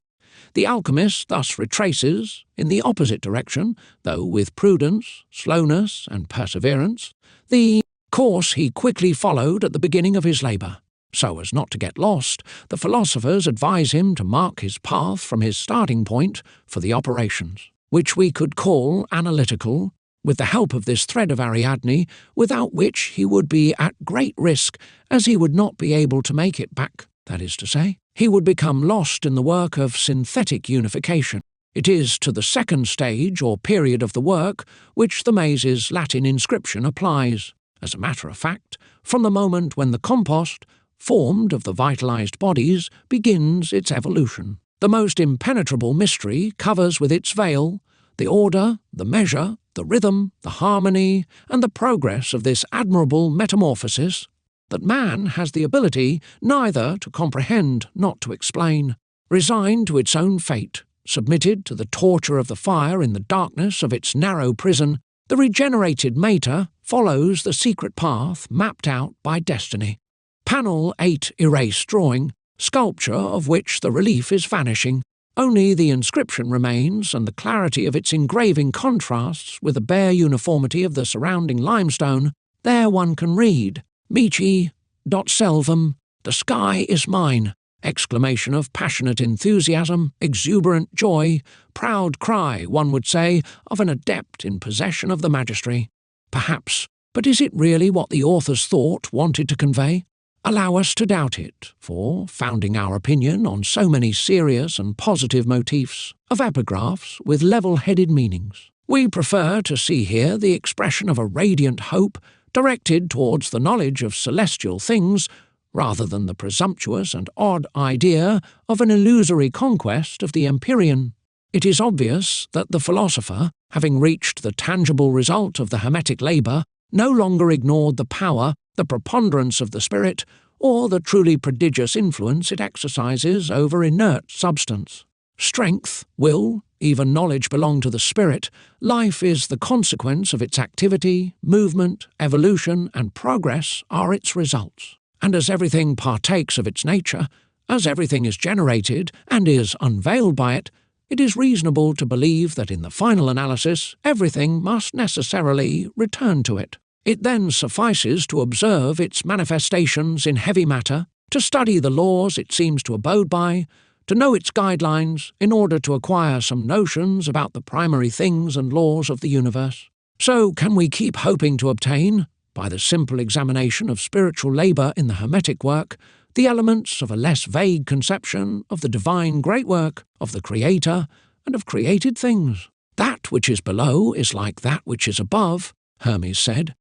The alchemist thus retraces, in the opposite direction, though with prudence, slowness, and perseverance, the course he quickly followed at the beginning of his labour. So as not to get lost, the philosophers advise him to mark his path from his starting point for the operations, which we could call analytical, with the help of this thread of Ariadne, without which he would be at great risk, as he would not be able to make it back, that is to say, he would become lost in the work of synthetic unification. It is to the second stage or period of the work which the Maze's Latin inscription applies, as a matter of fact, from the moment when the compost, formed of the vitalized bodies, begins its evolution. The most impenetrable mystery covers with its veil the order, the measure, the rhythm, the harmony, and the progress of this admirable metamorphosis, that man has the ability neither to comprehend nor to explain. Resigned to its own fate, submitted to the torture of the fire in the darkness of its narrow prison, the regenerated mater follows the secret path mapped out by destiny. Panel 8 erased drawing, sculpture of which the relief is vanishing. Only the inscription remains, and the clarity of its engraving contrasts with the bare uniformity of the surrounding limestone. There one can read, Mici, dot selvum, the sky is mine, exclamation of passionate enthusiasm, exuberant joy, proud cry, one would say, of an adept in possession of the magistery. Perhaps, but is it really what the author's thought wanted to convey? Allow us to doubt it, for, founding our opinion on so many serious and positive motifs of epigraphs with level-headed meanings, we prefer to see here the expression of a radiant hope directed towards the knowledge of celestial things, rather than the presumptuous and odd idea of an illusory conquest of the empyrean. It is obvious that the philosopher, having reached the tangible result of the hermetic labour, no longer ignored the power, the preponderance of the spirit, or the truly prodigious influence it exercises over inert substance. Strength, will, even knowledge belong to the spirit. Life is the consequence of its activity, movement, evolution, and progress are its results. And as everything partakes of its nature, as everything is generated and is unveiled by it, it is reasonable to believe that in the final analysis everything must necessarily return to it. It then suffices to observe its manifestations in heavy matter, to study the laws it seems to abode by, to know its guidelines in order to acquire some notions about the primary things and laws of the universe. So can we keep hoping to obtain, by the simple examination of spiritual labour in the hermetic work, the elements of a less vague conception of the divine great work, of the Creator, and of created things. That which is below is like that which is above, Hermes said.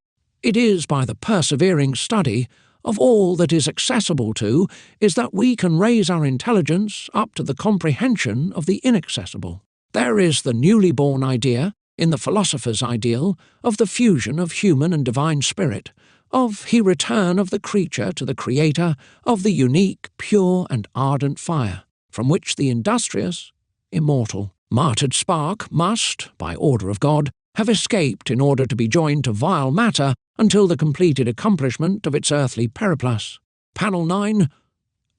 It is by the persevering study of all that is accessible to is that we can raise our intelligence up to the comprehension of the inaccessible. There is the newly born idea, in the philosopher's ideal, of the fusion of human and divine spirit, of he return of the creature to the Creator, of the unique, pure and ardent fire, from which the industrious, immortal, martyred spark must, by order of God, have escaped in order to be joined to vile matter until the completed accomplishment of its earthly periplus. Panel 9.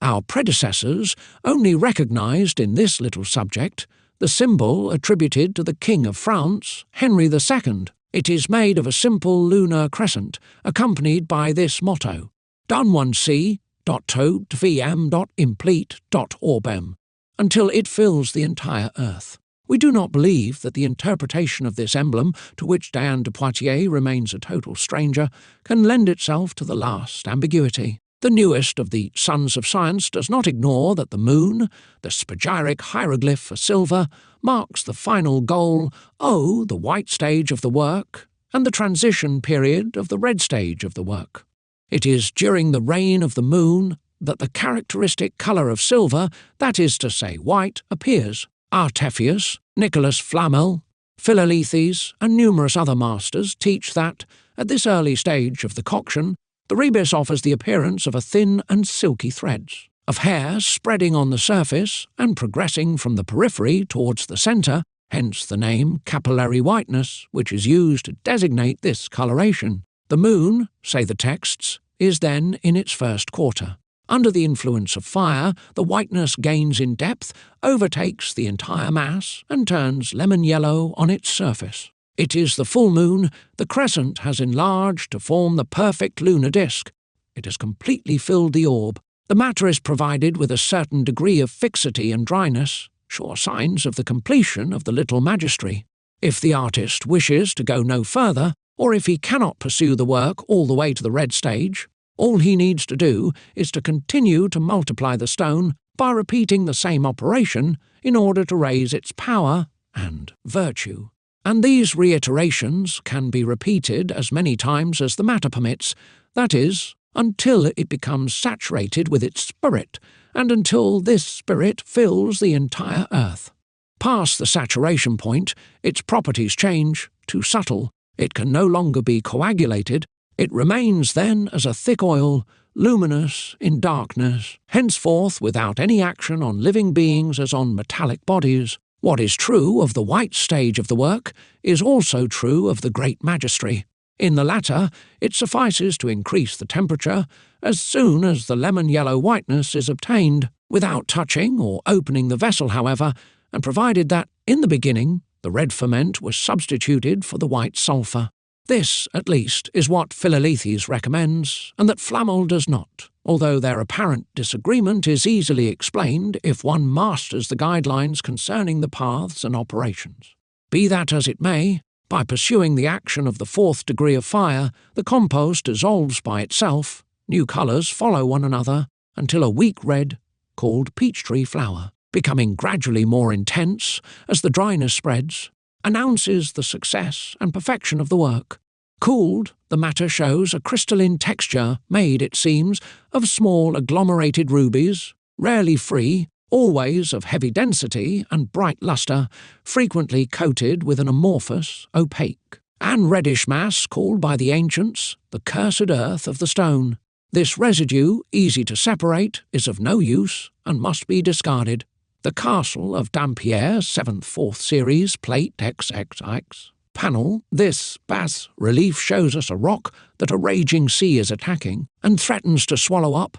Our predecessors only recognized in this little subject the symbol attributed to the King of France, Henry II. It is made of a simple lunar crescent, accompanied by this motto, Dononc.tot.vm.impleat.orbem, until it fills the entire earth. We do not believe that the interpretation of this emblem, to which Diane de Poitiers remains a total stranger, can lend itself to the last ambiguity. The newest of the sons of science does not ignore that the moon, the spagyric hieroglyph for silver, marks the final goal, the white stage of the work, and the transition period of the red stage of the work. It is during the reign of the moon that the characteristic colour of silver, that is to say white, appears. Artephius, Nicholas Flamel, Philalethes, and numerous other masters teach that, at this early stage of the coction, the rebis offers the appearance of a thin and silky threads, of hair spreading on the surface and progressing from the periphery towards the centre, hence the name capillary whiteness, which is used to designate this coloration. The moon, say the texts, is then in its first quarter. Under the influence of fire, the whiteness gains in depth, overtakes the entire mass, and turns lemon yellow on its surface. It is the full moon. The crescent has enlarged to form the perfect lunar disk. It has completely filled the orb. The matter is provided with a certain degree of fixity and dryness, sure signs of the completion of the little magistry. If the artist wishes to go no further, or if he cannot pursue the work all the way to the red stage, all he needs to do is to continue to multiply the stone by repeating the same operation in order to raise its power and virtue. And these reiterations can be repeated as many times as the matter permits, that is, until it becomes saturated with its spirit, and until this spirit fills the entire earth. Past the saturation point, its properties change, too subtle. It can no longer be coagulated. It remains then as a thick oil, luminous in darkness, henceforth without any action on living beings as on metallic bodies. What is true of the white stage of the work is also true of the great magistry. In the latter, it suffices to increase the temperature as soon as the lemon-yellow whiteness is obtained, without touching or opening the vessel, however, and provided that, in the beginning, the red ferment was substituted for the white sulphur. This, at least, is what Philolethes recommends, and that Flamel does not, although their apparent disagreement is easily explained if one masters the guidelines concerning the paths and operations. Be that as it may, by pursuing the action of the fourth degree of fire, the compost dissolves by itself, new colours follow one another, until a weak red, called peach-tree flower, becoming gradually more intense as the dryness spreads, announces the success and perfection of the work. Cooled, the matter shows a crystalline texture made, it seems, of small agglomerated rubies, rarely free, always of heavy density and bright lustre, frequently coated with an amorphous, opaque, and reddish mass called by the ancients the cursed earth of the stone. This residue, easy to separate, is of no use and must be discarded. The castle of Dampierre's 7th/4th series, plate XXX. Panel, this bas-relief shows us a rock that a raging sea is attacking and threatens to swallow up,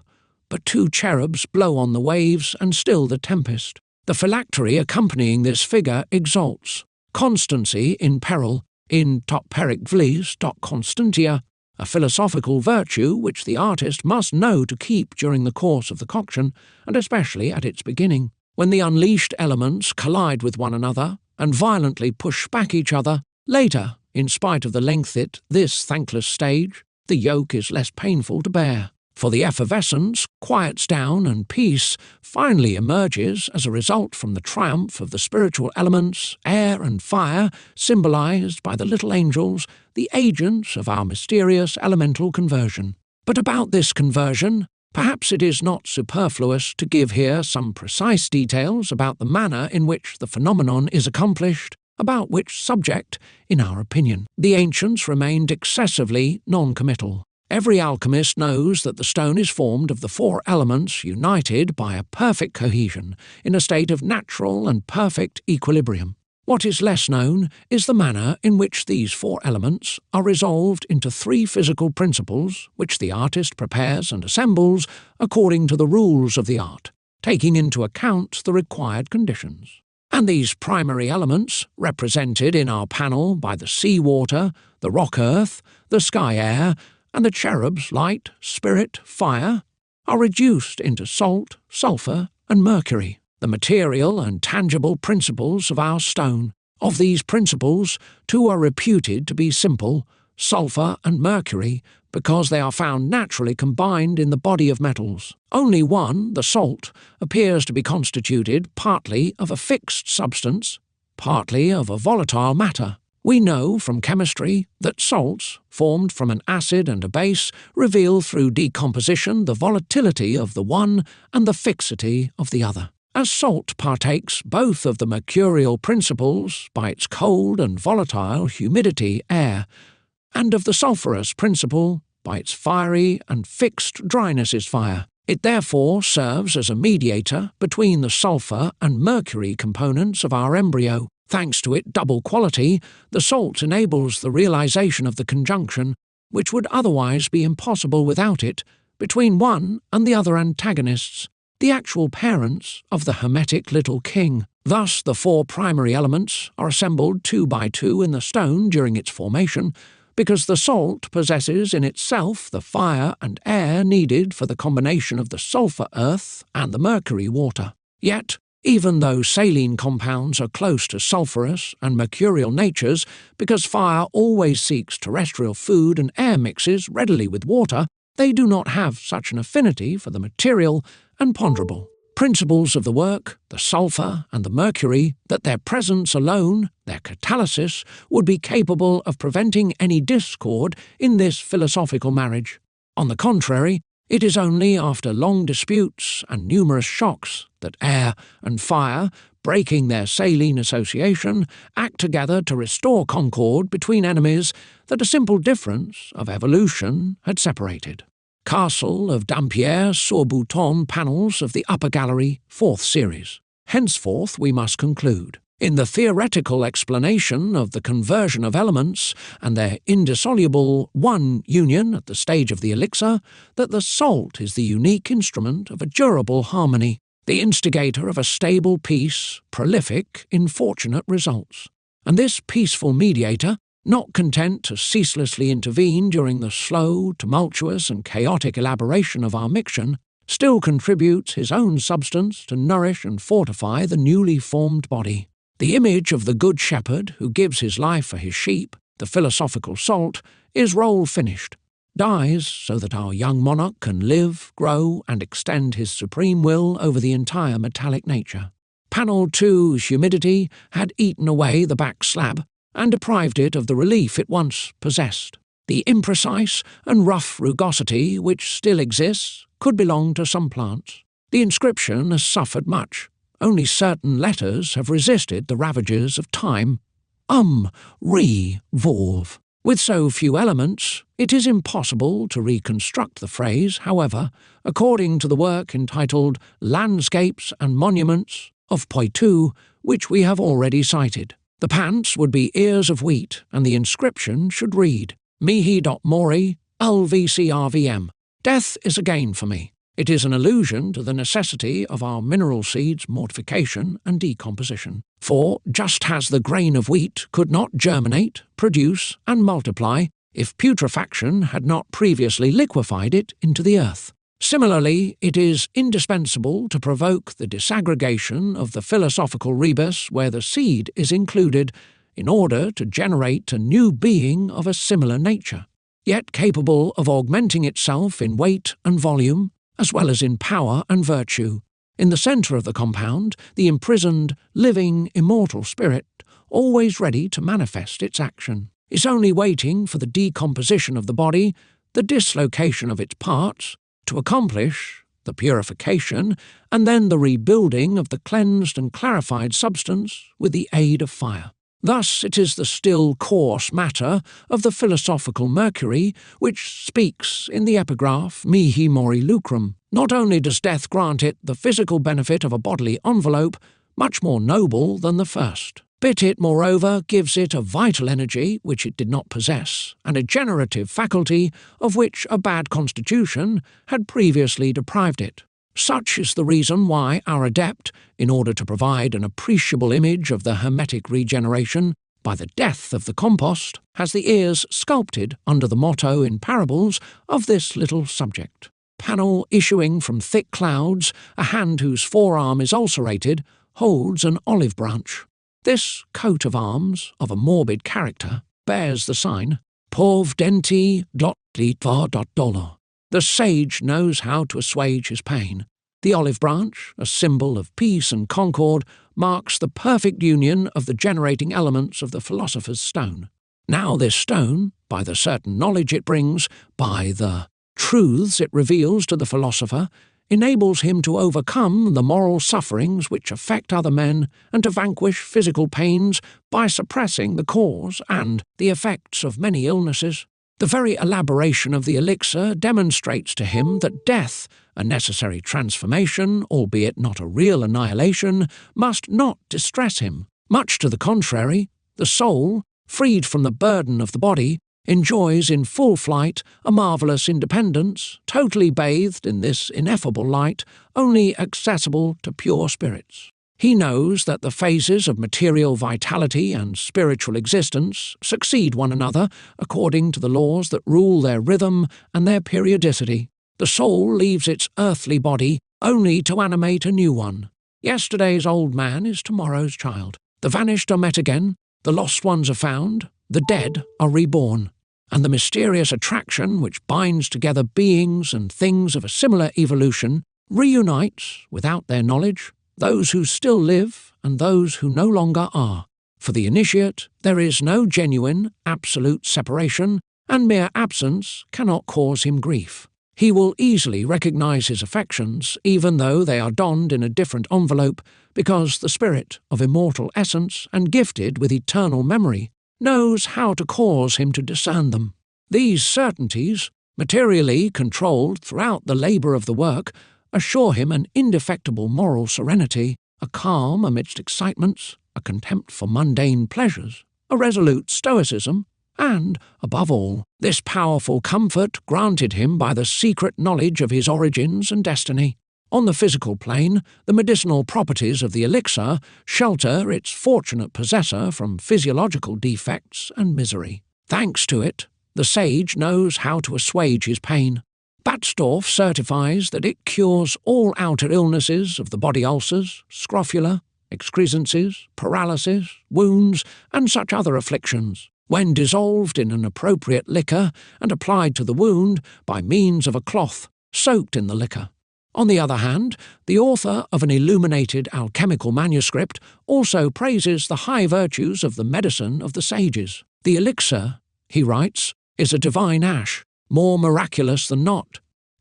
but two cherubs blow on the waves and still the tempest. The phylactery accompanying this figure exalts constancy in peril, in tot pericles tot constantia, a philosophical virtue which the artist must know to keep during the course of the coction, and especially at its beginning. When the unleashed elements collide with one another and violently push back each other, later, in spite of the length this thankless stage, the yoke is less painful to bear. For the effervescence quiets down and peace finally emerges as a result from the triumph of the spiritual elements, air and fire, symbolized by the little angels, the agents of our mysterious elemental conversion. But about this conversion, perhaps it is not superfluous to give here some precise details about the manner in which the phenomenon is accomplished, about which subject, in our opinion, the ancients remained excessively non-committal. Every alchemist knows that the stone is formed of the four elements united by a perfect cohesion, in a state of natural and perfect equilibrium. What is less known is the manner in which these four elements are resolved into three physical principles which the artist prepares and assembles according to the rules of the art, taking into account the required conditions. And these primary elements, represented in our panel by the sea-water, the rock-earth, the sky-air, and the cherubs light, spirit, fire, are reduced into salt, sulphur, and mercury, the material and tangible principles of our stone. Of these principles, two are reputed to be simple, sulphur and mercury, because they are found naturally combined in the body of metals. Only one, the salt, appears to be constituted partly of a fixed substance, partly of a volatile matter. We know from chemistry that salts, formed from an acid and a base, reveal through decomposition the volatility of the one and the fixity of the other. As salt partakes both of the mercurial principles by its cold and volatile humidity, air, and of the sulphurous principle by its fiery and fixed dryness is fire. It therefore serves as a mediator between the sulphur and mercury components of our embryo. Thanks to its double quality, the salt enables the realization of the conjunction, which would otherwise be impossible without it, between one and the other antagonists, the actual parents of the hermetic little king. Thus the 4 primary elements are assembled 2 by 2 in the stone during its formation, because the salt possesses in itself the fire and air needed for the combination of the sulphur earth and the mercury water. Yet, even though saline compounds are close to sulphurous and mercurial natures, because fire always seeks terrestrial food and air mixes readily with water, they do not have such an affinity for the material and ponderable principles of the work, the sulphur and the mercury, that their presence alone, their catalysis, would be capable of preventing any discord in this philosophical marriage. On the contrary, it is only after long disputes and numerous shocks that air and fire, breaking their saline association, act together to restore concord between enemies that a simple difference of evolution had separated. Castle of Dampierre-sur-Bouton panels of the upper gallery, 4th series. Henceforth we must conclude, in the theoretical explanation of the conversion of elements and their indissoluble one union at the stage of the elixir, that the salt is the unique instrument of a durable harmony, the instigator of a stable peace, prolific in fortunate results. And this peaceful mediator, not content to ceaselessly intervene during the slow, tumultuous and chaotic elaboration of our mixtion, still contributes his own substance to nourish and fortify the newly formed body. The image of the Good Shepherd who gives his life for his sheep, the philosophical salt, is role finished, dies so that our young monarch can live, grow, and extend his supreme will over the entire metallic nature. Panel 2's humidity had eaten away the back slab, and deprived it of the relief it once possessed. The imprecise and rough rugosity which still exists could belong to some plants. The inscription has suffered much. Only certain letters have resisted the ravages of time. Re-vorv. With so few elements, it is impossible to reconstruct the phrase, however, according to the work entitled Landscapes and Monuments of Poitou, which we have already cited. The pants would be ears of wheat, and the inscription should read, Mihi.mori LVCRVM. Death is a gain for me. It is an allusion to the necessity of our mineral seeds' mortification and decomposition. For, just as the grain of wheat could not germinate, produce, and multiply if putrefaction had not previously liquefied it into the earth, similarly, it is indispensable to provoke the disaggregation of the philosophical rebus where the seed is included, in order to generate a new being of a similar nature, yet capable of augmenting itself in weight and volume, as well as in power and virtue. In the centre of the compound, the imprisoned, living, immortal spirit, always ready to manifest its action, is only waiting for the decomposition of the body, the dislocation of its parts, to accomplish the purification and then the rebuilding of the cleansed and clarified substance with the aid of fire. Thus it is the still coarse matter of the philosophical mercury which speaks in the epigraph Mihi Mori Lucrum. Not only does death grant it the physical benefit of a bodily envelope, much more noble than the first, but it moreover gives it a vital energy which it did not possess, and a generative faculty of which a bad constitution had previously deprived it. Such is the reason why our adept, in order to provide an appreciable image of the hermetic regeneration by the death of the compost, has the ears sculpted under the motto in parables of this little subject. Panel issuing from thick clouds, a hand whose forearm is ulcerated, holds an olive branch. This coat of arms, of a morbid character, bears the sign, Pov denti .litva.dolor. The sage knows how to assuage his pain. The olive branch, a symbol of peace and concord, marks the perfect union of the generating elements of the philosopher's stone. Now this stone, by the certain knowledge it brings, by the truths it reveals to the philosopher, enables him to overcome the moral sufferings which affect other men and to vanquish physical pains by suppressing the cause and the effects of many illnesses. The very elaboration of the elixir demonstrates to him that death, a necessary transformation, albeit not a real annihilation, must not distress him. Much to the contrary, the soul, freed from the burden of the body, enjoys in full flight a marvellous independence, totally bathed in this ineffable light, only accessible to pure spirits. He knows that the phases of material vitality and spiritual existence succeed one another according to the laws that rule their rhythm and their periodicity. The soul leaves its earthly body only to animate a new one. Yesterday's old man is tomorrow's child. The vanished are met again, the lost ones are found, the dead are reborn. And the mysterious attraction which binds together beings and things of a similar evolution reunites, without their knowledge, those who still live and those who no longer are. For the initiate, there is no genuine, absolute separation, and mere absence cannot cause him grief. He will easily recognize his affections, even though they are donned in a different envelope, because the spirit of immortal essence and gifted with eternal memory knows how to cause him to discern them. These certainties, materially controlled throughout the labour of the work, assure him an indefectible moral serenity, a calm amidst excitements, a contempt for mundane pleasures, a resolute stoicism, and, above all, this powerful comfort granted him by the secret knowledge of his origins and destiny. On the physical plane, the medicinal properties of the elixir shelter its fortunate possessor from physiological defects and misery. Thanks to it, the sage knows how to assuage his pain. Batzdorf certifies that it cures all outer illnesses of the body, ulcers, scrofula, excrescences, paralysis, wounds, and such other afflictions, when dissolved in an appropriate liquor and applied to the wound by means of a cloth soaked in the liquor. On the other hand, the author of an illuminated alchemical manuscript also praises the high virtues of the medicine of the sages. The elixir, he writes, is a divine ash, more miraculous than not,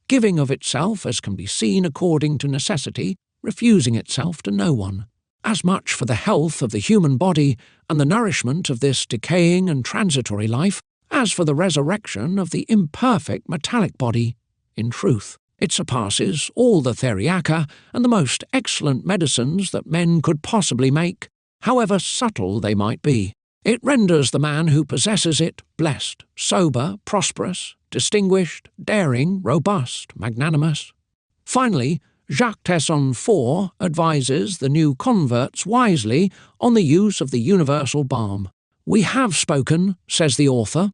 giving of itself as can be seen according to necessity, refusing itself to no one. As much for the health of the human body and the nourishment of this decaying and transitory life, as for the resurrection of the imperfect metallic body. In truth, it surpasses all the theriaca and the most excellent medicines that men could possibly make, however subtle they might be. It renders the man who possesses it blessed, sober, prosperous, distinguished, daring, robust, magnanimous. Finally, Jacques Tesson IV advises the new converts wisely on the use of the universal balm. We have spoken, says the author,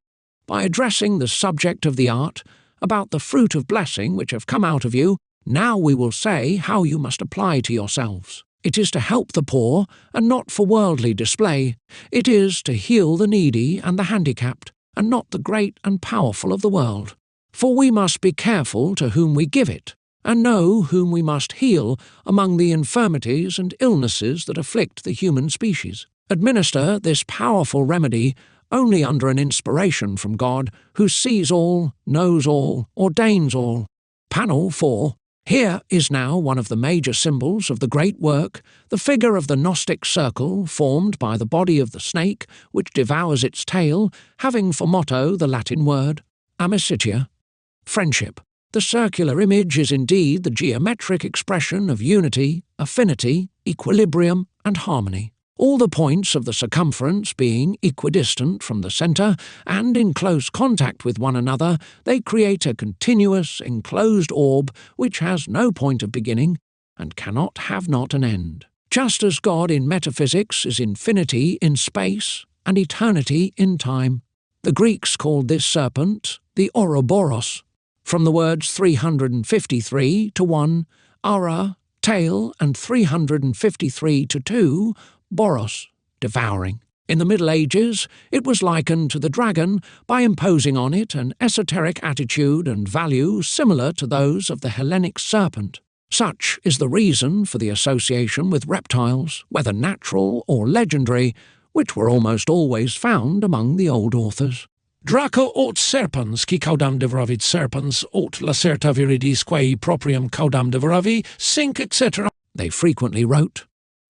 by addressing the subject of the art, about the fruit of blessing which have come out of you. Now we will say how you must apply to yourselves. It is to help the poor, and not for worldly display. It is to heal the needy and the handicapped, and not the great and powerful of the world. For we must be careful to whom we give it, and know whom we must heal among the infirmities and illnesses that afflict the human species. Administer this powerful remedy only under an inspiration from God, who sees all, knows all, ordains all. Panel 4. Here is now one of the major symbols of the great work, the figure of the Gnostic circle formed by the body of the snake, which devours its tail, having for motto the Latin word amicitia, friendship. The circular image is indeed the geometric expression of unity, affinity, equilibrium, and harmony. All the points of the circumference being equidistant from the centre and in close contact with one another, they create a continuous, enclosed orb which has no point of beginning and cannot have not an end. Just as God in metaphysics is infinity in space and eternity in time. The Greeks called this serpent the Ouroboros, from the words 353 to 1, ara, tail, and 353 to 2, boros, devouring. In the Middle Ages, it was likened to the dragon by imposing on it an esoteric attitude and value similar to those of the Hellenic serpent. Such is the reason for the association with reptiles, whether natural or legendary, which were almost always found among the old authors. Draco aut serpens, qui caudam devoravit serpens, aut lacerta viridis quae proprium caudam devoravi, sinc, etc. They frequently wrote.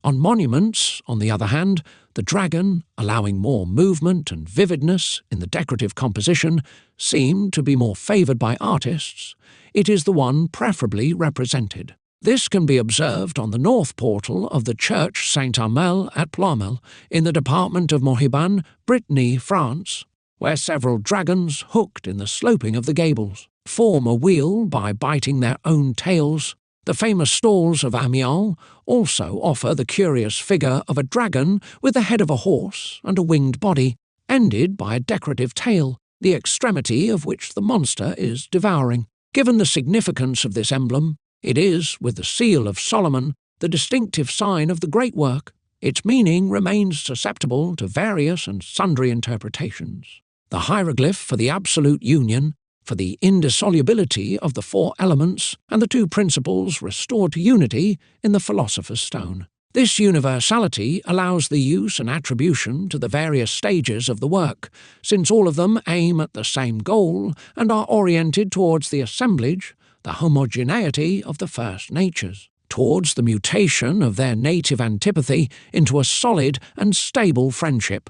On monuments, on the other hand, the dragon, allowing more movement and vividness in the decorative composition, seemed to be more favoured by artists. It is the one preferably represented. This can be observed on the north portal of the church Saint-Armel at Ploermel, in the department of Morbihan, Brittany, France. where several dragons, hooked in the sloping of the gables, form a wheel by biting their own tails. The famous stalls of Amiens also offer the curious figure of a dragon with the head of a horse and a winged body, ended by a decorative tail, the extremity of which the monster is devouring. Given the significance of this emblem, it is, with the seal of Solomon, the distinctive sign of the great work. Its meaning remains susceptible to various and sundry interpretations. The hieroglyph for the absolute union, for the indissolubility of the four elements, and the two principles restored to unity in the Philosopher's Stone. This universality allows the use and attribution to the various stages of the work, since all of them aim at the same goal and are oriented towards the assemblage, the homogeneity of the first natures, towards the mutation of their native antipathy into a solid and stable friendship.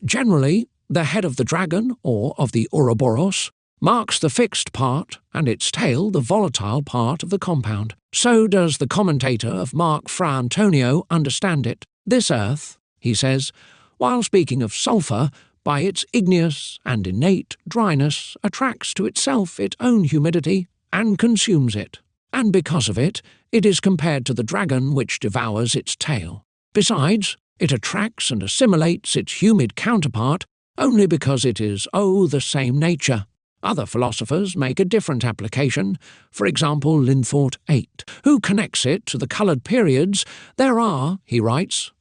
Generally, the head of the dragon, or of the Ouroboros, marks the fixed part, and its tail the volatile part of the compound. So does the commentator of Mark Fra Antonio understand it. This earth, he says, while speaking of sulphur, by its igneous and innate dryness attracts to itself its own humidity and consumes it, and because of it, it is compared to the dragon which devours its tail. Besides, it attracts and assimilates its humid counterpart only because it is, the same nature. Other philosophers make a different application, for example Linthought 8, who connects it to the coloured periods. There are, he writes,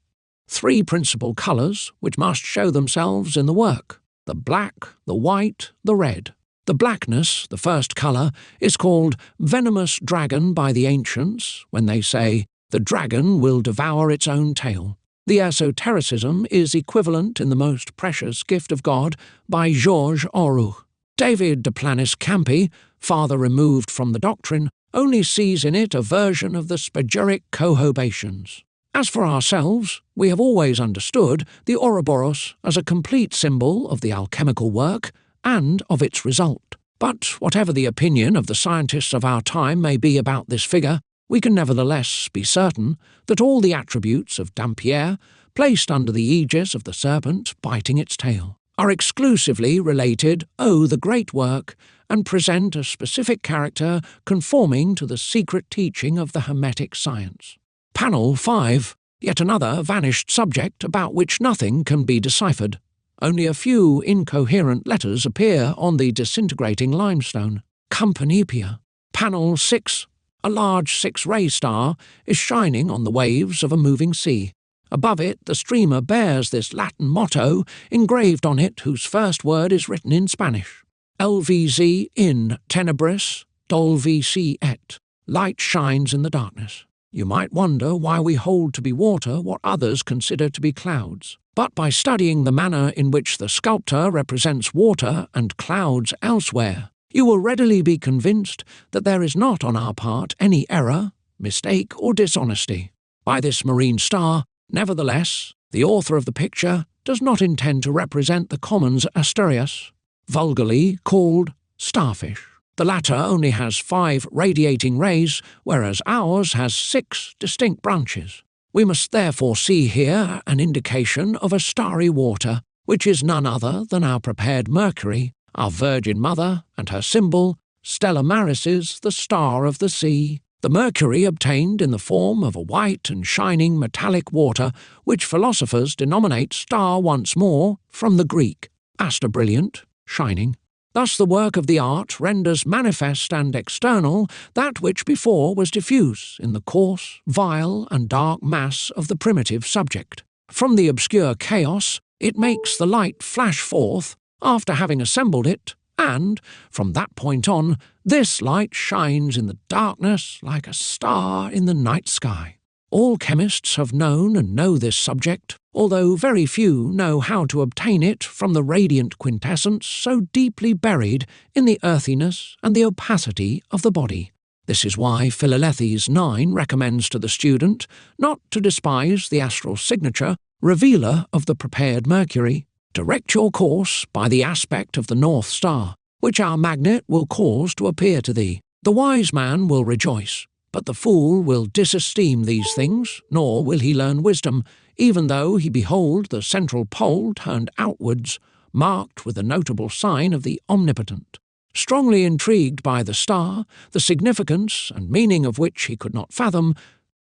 three principal colours which must show themselves in the work: the black, the white, the red. The blackness, the first colour, is called venomous dragon by the ancients, when they say, the dragon will devour its own tail. The esotericism is equivalent in the most precious gift of God by Georges Auruch. David de Planis Campi, farther removed from the doctrine, only sees in it a version of the spagyric cohobations. As for ourselves, we have always understood the Ouroboros as a complete symbol of the alchemical work and of its result. But whatever the opinion of the scientists of our time may be about this figure, we can nevertheless be certain that all the attributes of Dampier, placed under the aegis of the serpent biting its tail, are exclusively related, the great work, and present a specific character conforming to the secret teaching of the Hermetic science. Panel 5, yet another vanished subject about which nothing can be deciphered. Only a few incoherent letters appear on the disintegrating limestone. Campanipia. Panel 6, a large six-ray star is shining on the waves of a moving sea. Above it, the streamer bears this Latin motto engraved on it, whose first word is written in Spanish: LVZ in tenebris dolvici et. Light shines in the darkness. You might wonder why we hold to be water what others consider to be clouds. But by studying the manner in which the sculptor represents water and clouds elsewhere, you will readily be convinced that there is not on our part any error, mistake, or dishonesty. By this marine star, nevertheless, the author of the picture does not intend to represent the commons Asturias, vulgarly called starfish. The latter only has 5 radiating rays, whereas ours has 6 distinct branches. We must therefore see here an indication of a starry water, which is none other than our prepared Mercury, our Virgin Mother, and her symbol, Stella Maris, the star of the sea. The mercury obtained in the form of a white and shining metallic water, which philosophers denominate star once more, from the Greek, aster brilliant, shining. Thus the work of the art renders manifest and external that which before was diffuse in the coarse, vile, and dark mass of the primitive subject. From the obscure chaos, it makes the light flash forth after having assembled it, and, from that point on, this light shines in the darkness like a star in the night sky. All chemists have known and know this subject, although very few know how to obtain it from the radiant quintessence so deeply buried in the earthiness and the opacity of the body. This is why Philalethes 9 recommends to the student not to despise the astral signature, revealer of the prepared Mercury. Direct your course by the aspect of the North Star, which our magnet will cause to appear to thee. The wise man will rejoice, but the fool will disesteem these things, nor will he learn wisdom, even though he behold the central pole turned outwards, marked with a notable sign of the omnipotent. Strongly intrigued by the star, the significance and meaning of which he could not fathom,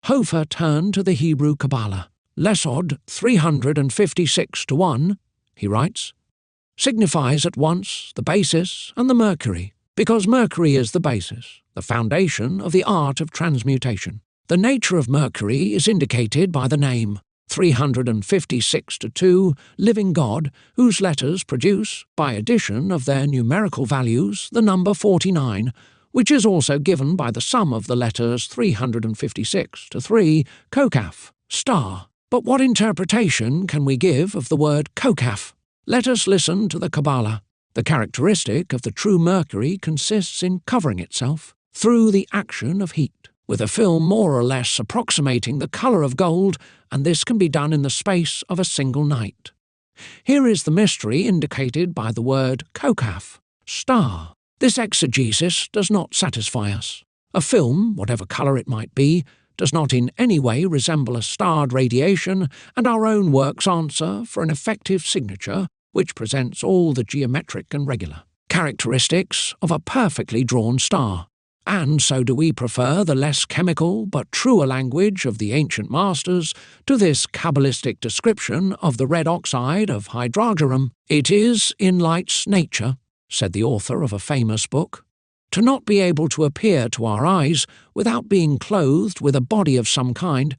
Hofer turned to the Hebrew Kabbalah. Lesod 356-1, he writes, signifies at once the basis and the Mercury, because Mercury is the basis, the foundation of the art of transmutation. The nature of Mercury is indicated by the name 356-2, living God, whose letters produce, by addition of their numerical values, the number 49, which is also given by the sum of the letters 356-3, Kokaf, star. But what interpretation can we give of the word Kokaf? Let us listen to the Kabbalah. The characteristic of the true Mercury consists in covering itself, through the action of heat, with a film more or less approximating the colour of gold, and this can be done in the space of a single night. Here is the mystery indicated by the word Kokaf, star. This exegesis does not satisfy us. A film, whatever colour it might be, does not in any way resemble a starred radiation, and our own works answer for an effective signature which presents all the geometric and regular characteristics of a perfectly drawn star. And so do we prefer the less chemical but truer language of the ancient masters to this Kabbalistic description of the red oxide of hydrargyrum. It is in light's nature, said the author of a famous book, to not be able to appear to our eyes without being clothed with a body of some kind,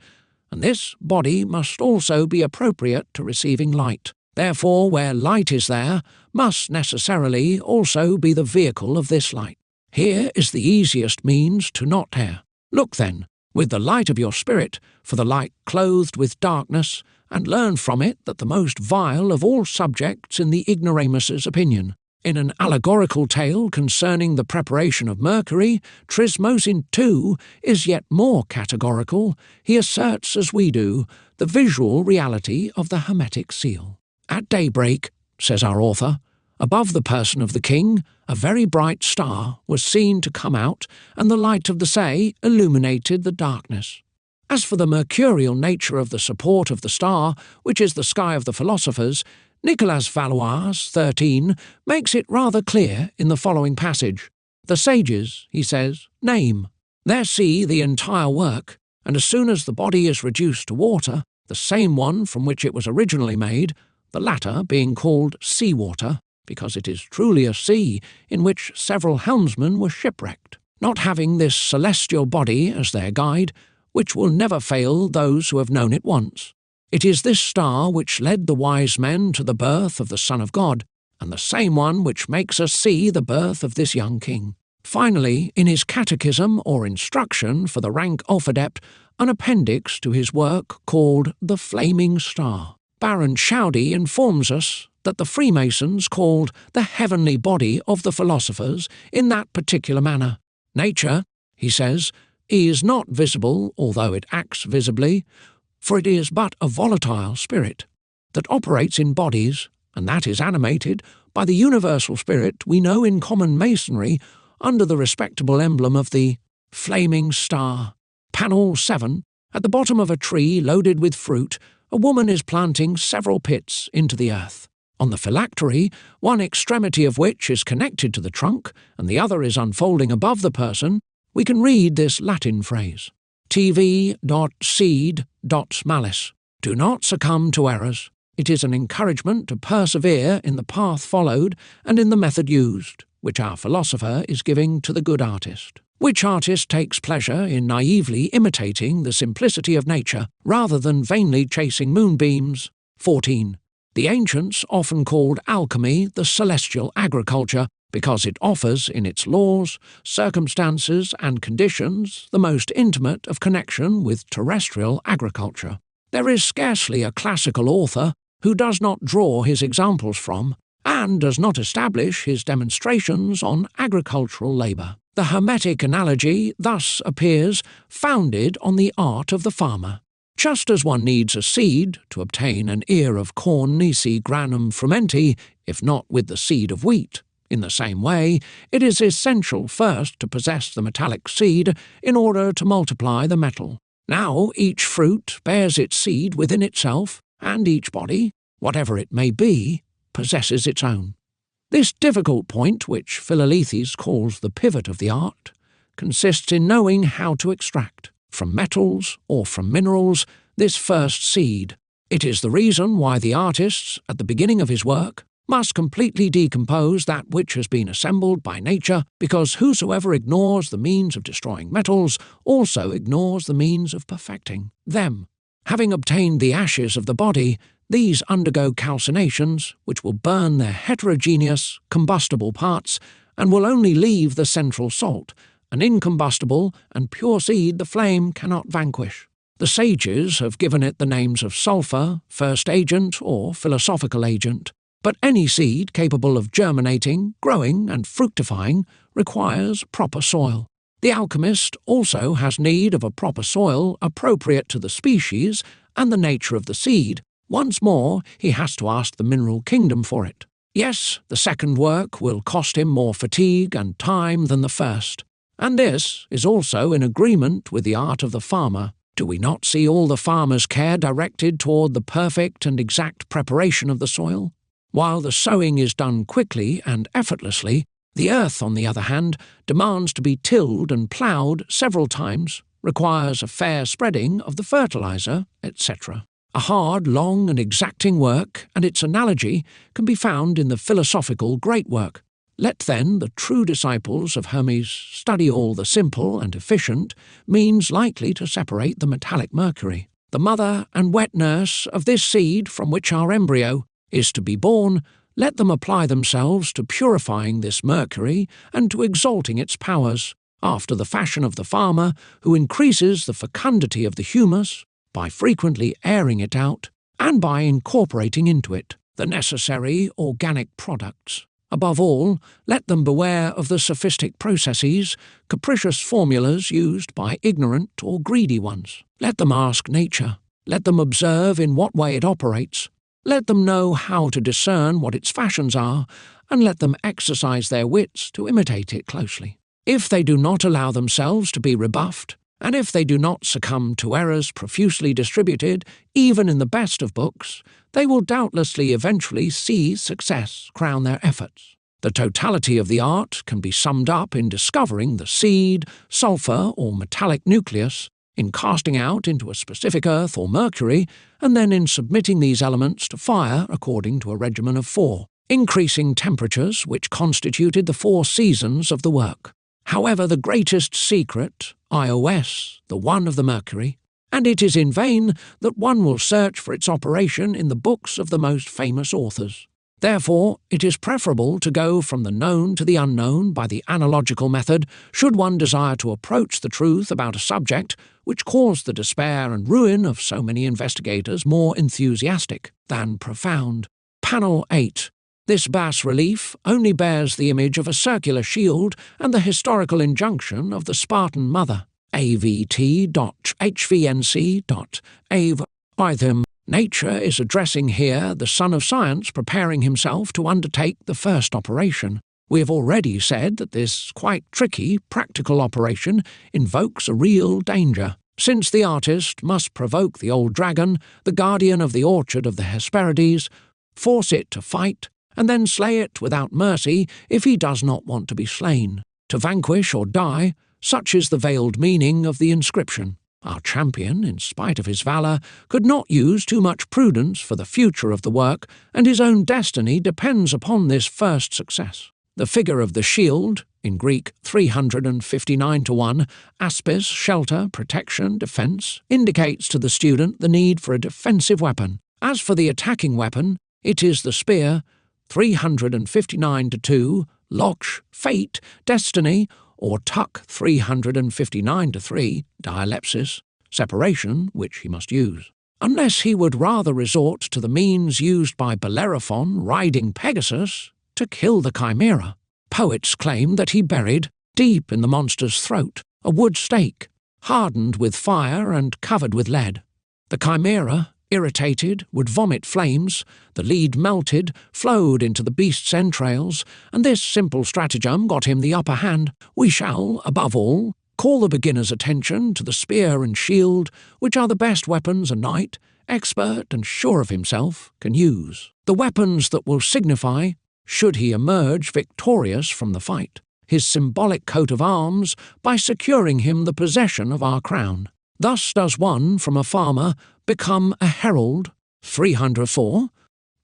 and this body must also be appropriate to receiving light. Therefore, where light is there, must necessarily also be the vehicle of this light. Here is the easiest means to not err. Look, then, with the light of your spirit, for the light clothed with darkness, and learn from it that the most vile of all subjects in the ignoramus's opinion. In an allegorical tale concerning the preparation of Mercury, Trismosin too is yet more categorical. He asserts, as we do, the visual reality of the Hermetic seal. At daybreak, says our author, above the person of the king, a very bright star was seen to come out, and the light of the say illuminated the darkness. As for the mercurial nature of the support of the star, which is the sky of the philosophers, Nicolas Valois 13 makes it rather clear in the following passage. The sages, he says, name. There see the entire work, and as soon as the body is reduced to water, the same one from which it was originally made, the latter being called sea-water, because it is truly a sea in which several helmsmen were shipwrecked, not having this celestial body as their guide, which will never fail those who have known it once. It is this star which led the wise men to the birth of the Son of God, and the same one which makes us see the birth of this young king. Finally, in his catechism or instruction for the rank Alphadept, an appendix to his work called The Flaming Star, Baron Chaudy informs us that the Freemasons called the heavenly body of the philosophers in that particular manner. Nature, he says, is not visible, although it acts visibly, for it is but a volatile spirit that operates in bodies, and that is animated by the universal spirit we know in common masonry under the respectable emblem of the flaming star. Panel 7, at the bottom of a tree loaded with fruit, a woman is planting several pits into the earth. On the phylactery, one extremity of which is connected to the trunk, and the other is unfolding above the person, we can read this Latin phrase, tv.seed.malis. Do not succumb to errors. It is an encouragement to persevere in the path followed and in the method used, which our philosopher is giving to the good artist. Which artist takes pleasure in naively imitating the simplicity of nature, rather than vainly chasing moonbeams. 14. The ancients often called alchemy the celestial agriculture, because it offers in its laws, circumstances, and conditions the most intimate of connection with terrestrial agriculture. There is scarcely a classical author who does not draw his examples from, and does not establish his demonstrations on agricultural labour. The Hermetic analogy thus appears founded on the art of the farmer. Just as one needs a seed to obtain an ear of corn nisi granum frumenti, if not with the seed of wheat, in the same way, it is essential first to possess the metallic seed in order to multiply the metal. Now each fruit bears its seed within itself, and each body, whatever it may be, possesses its own. This difficult point, which Philalethes calls the pivot of the art, consists in knowing how to extract, from metals or from minerals, this first seed. It is the reason why the artist, at the beginning of his work, must completely decompose that which has been assembled by nature, because whosoever ignores the means of destroying metals also ignores the means of perfecting them. Having obtained the ashes of the body, these undergo calcinations, which will burn their heterogeneous, combustible parts, and will only leave the central salt, an incombustible and pure seed the flame cannot vanquish. The sages have given it the names of sulphur, first agent, or philosophical agent. But any seed capable of germinating, growing, and fructifying requires proper soil. The alchemist also has need of a proper soil appropriate to the species and the nature of the seed. Once more, he has to ask the mineral kingdom for it. Yes, the second work will cost him more fatigue and time than the first, and this is also in agreement with the art of the farmer. Do we not see all the farmer's care directed toward the perfect and exact preparation of the soil? While the sowing is done quickly and effortlessly, the earth, on the other hand, demands to be tilled and ploughed several times, requires a fair spreading of the fertilizer, etc. A hard, long, and exacting work, and its analogy can be found in the philosophical great work. Let then the true disciples of Hermes study all the simple and efficient means likely to separate the metallic mercury. The mother and wet nurse of this seed from which our embryo is to be born, let them apply themselves to purifying this mercury and to exalting its powers, after the fashion of the farmer who increases the fecundity of the humus by frequently airing it out and by incorporating into it the necessary organic products. Above all, let them beware of the sophistic processes, capricious formulas used by ignorant or greedy ones. Let them ask nature. Let them observe in what way it operates. Let them know how to discern what its fashions are, and let them exercise their wits to imitate it closely. If they do not allow themselves to be rebuffed, and if they do not succumb to errors profusely distributed, even in the best of books, they will doubtlessly eventually see success crown their efforts. The totality of the art can be summed up in discovering the seed, sulphur, or metallic nucleus, in casting out into a specific earth or mercury, and then in submitting these elements to fire according to a regimen of 4, increasing temperatures which constituted the 4 seasons of the work. However, the greatest secret, ios, the one of the mercury, and it is in vain that one will search for its operation in the books of the most famous authors. Therefore, it is preferable to go from the known to the unknown by the analogical method, should one desire to approach the truth about a subject which caused the despair and ruin of so many investigators more enthusiastic than profound. Panel 8. This bas-relief only bears the image of a circular shield and the historical injunction of the Spartan mother. avt.hvnc.av. Nature is addressing here the son of science preparing himself to undertake the first operation. We have already said that this quite tricky, practical operation invokes a real danger, since the artist must provoke the old dragon, the guardian of the orchard of the Hesperides, force it to fight, and then slay it without mercy if he does not want to be slain. To vanquish or die, such is the veiled meaning of the inscription. Our champion, in spite of his valour, could not use too much prudence for the future of the work, and his own destiny depends upon this first success. The figure of the shield, in Greek 359-1, aspis, shelter, protection, defence, indicates to the student the need for a defensive weapon. As for the attacking weapon, it is the spear, 359-2, loksh, fate, destiny, or tuck 359-3, dialepsis, separation, which he must use. Unless he would rather resort to the means used by Bellerophon riding Pegasus to kill the chimera. Poets claim that he buried, deep in the monster's throat, a wood stake, hardened with fire and covered with lead. The chimera, irritated, would vomit flames, the lead melted, flowed into the beast's entrails, and this simple stratagem got him the upper hand. We shall, above all, call the beginner's attention to the spear and shield, which are the best weapons a knight, expert and sure of himself, can use. The weapons that will signify, should he emerge victorious from the fight, his symbolic coat of arms by securing him the possession of our crown. Thus does one from a farmer become a herald. 304.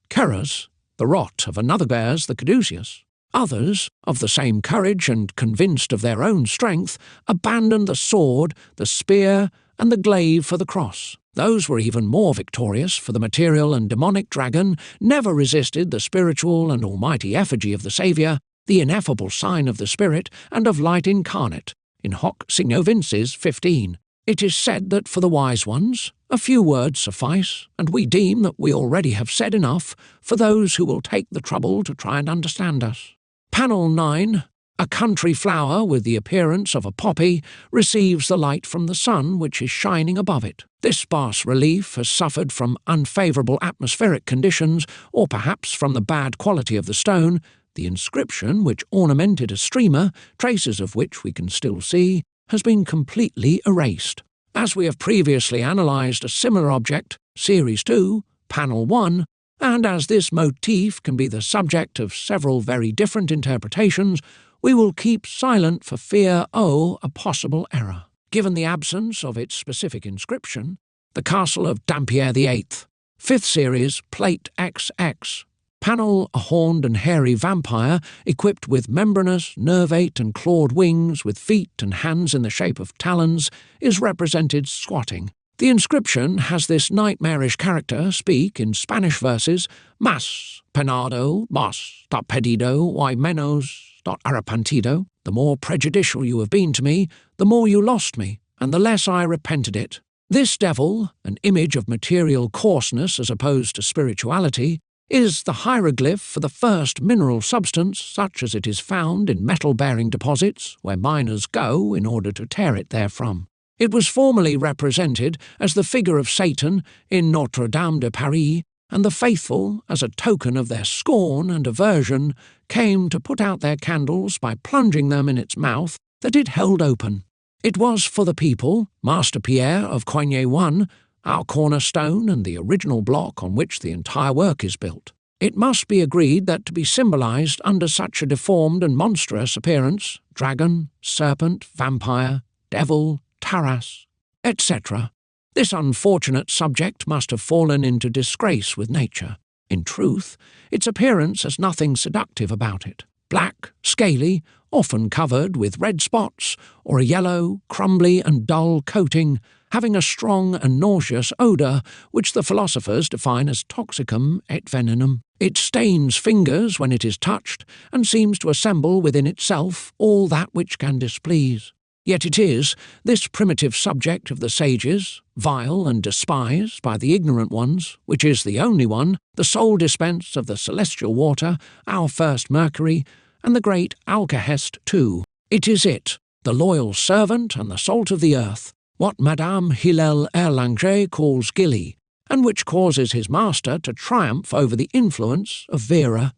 Keras, the rot of another bears the caduceus. Others, of the same courage and convinced of their own strength, abandoned the sword, the spear, and the glaive for the cross. Those were even more victorious, for the material and demonic dragon never resisted the spiritual and almighty effigy of the Saviour, the ineffable sign of the Spirit and of light incarnate, in hoc signo vinces 15. It is said that for the wise ones, a few words suffice, and we deem that we already have said enough for those who will take the trouble to try and understand us. Panel 9. A country flower with the appearance of a poppy receives the light from the sun which is shining above it. This bas-relief has suffered from unfavourable atmospheric conditions, or perhaps from the bad quality of the stone. The inscription which ornamented a streamer, traces of which we can still see, has been completely erased. As we have previously analysed a similar object, Series 2, Panel 1, and as this motif can be the subject of several very different interpretations, we will keep silent for fear of a possible error. Given the absence of its specific inscription, the Castle of Dampierre VIII, 5th Series, Plate XX. Panel, a horned and hairy vampire equipped with membranous, nervate and clawed wings with feet and hands in the shape of talons is represented squatting. The inscription has this nightmarish character speak in Spanish verses, Mas penado, mas dot pedido, y menos dot arrepentido. The more prejudicial you have been to me, the more you lost me, and the less I repented it. This devil, an image of material coarseness as opposed to spirituality, is the hieroglyph for the first mineral substance such as it is found in metal-bearing deposits where miners go in order to tear it therefrom. It was formerly represented as the figure of Satan in Notre Dame de Paris, and the faithful, as a token of their scorn and aversion, came to put out their candles by plunging them in its mouth that it held open. It was for the people, Master Pierre of Coigny 1, our cornerstone and the original block on which the entire work is built. It must be agreed that to be symbolized under such a deformed and monstrous appearance, dragon, serpent, vampire, devil, Taras, etc., this unfortunate subject must have fallen into disgrace with nature. In truth, its appearance has nothing seductive about it. Black, scaly, often covered with red spots, or a yellow, crumbly and dull coating, having a strong and nauseous odour which the philosophers define as toxicum et venenum. It stains fingers when it is touched, and seems to assemble within itself all that which can displease. Yet it is, this primitive subject of the sages, vile and despised by the ignorant ones, which is the only one, the sole dispense of the celestial water, our first Mercury, and the great Alcahest too. It is it, the loyal servant and the salt of the earth, what Madame Hillel Erlanger calls gilly, and which causes his master to triumph over the influence of Vera.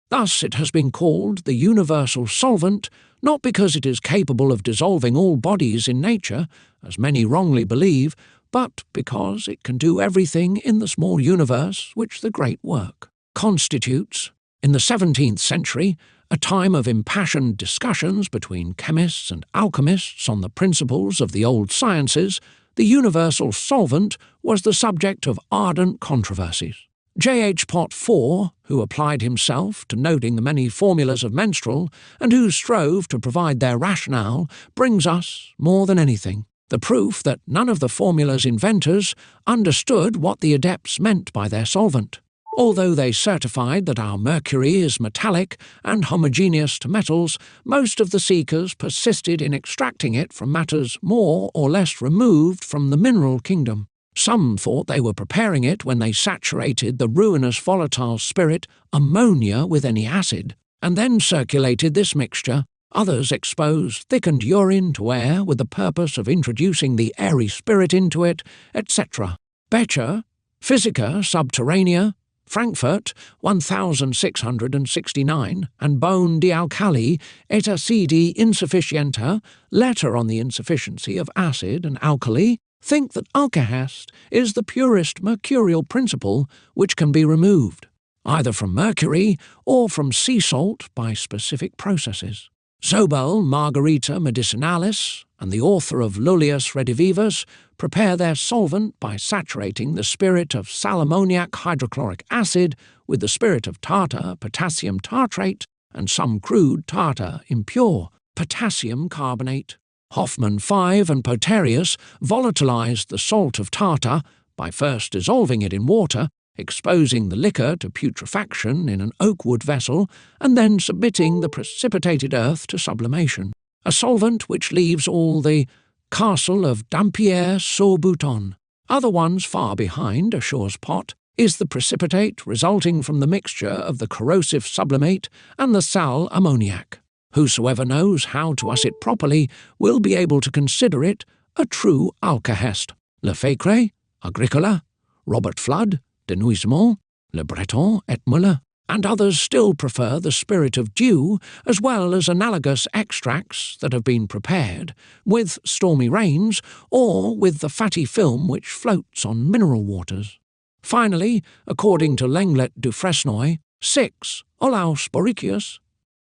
Thus it has been called the universal solvent, not because it is capable of dissolving all bodies in nature, as many wrongly believe, but because it can do everything in the small universe which the great work constitutes. In the 17th century, a time of impassioned discussions between chemists and alchemists on the principles of the old sciences, the universal solvent was the subject of ardent controversies. J. H. Pott IV, who applied himself to noting the many formulas of menstrual, and who strove to provide their rationale, brings us, more than anything, the proof that none of the formula's inventors understood what the adepts meant by their solvent. Although they certified that our mercury is metallic and homogeneous to metals, most of the seekers persisted in extracting it from matters more or less removed from the mineral kingdom. Some thought they were preparing it when they saturated the ruinous volatile spirit ammonia with any acid, and then circulated this mixture. Others exposed thickened urine to air with the purpose of introducing the airy spirit into it, etc. Becher, Physica Subterranea, Frankfurt, 1669, and Bone de Alkali et acidi insufficienta, letter on the insufficiency of acid and alkali, think that alkahest is the purest mercurial principle which can be removed, either from mercury or from sea salt by specific processes. Zobel, Margarita Medicinalis, and the author of Lullius Redivivus prepare their solvent by saturating the spirit of sal ammoniac hydrochloric acid with the spirit of tartar potassium tartrate and some crude tartar impure potassium carbonate. Hoffmann V and Poterius volatilized the salt of tartar by first dissolving it in water, exposing the liquor to putrefaction in an oak wood vessel, and then submitting the precipitated earth to sublimation. A solvent which leaves all the castle of Dampierre-sur-Bouton. Other ones far behind, assures Pott, is the precipitate resulting from the mixture of the corrosive sublimate and the sal ammoniac. Whosoever knows how to us it properly will be able to consider it a true alkahest. Lefebvre, Agricola, Robert Flood, Denuisement, Le Breton et Muller, and others still prefer the spirit of dew as well as analogous extracts that have been prepared with stormy rains or with the fatty film which floats on mineral waters. Finally, according to Lenglet du Fresnoy, 6 Olaus Boricius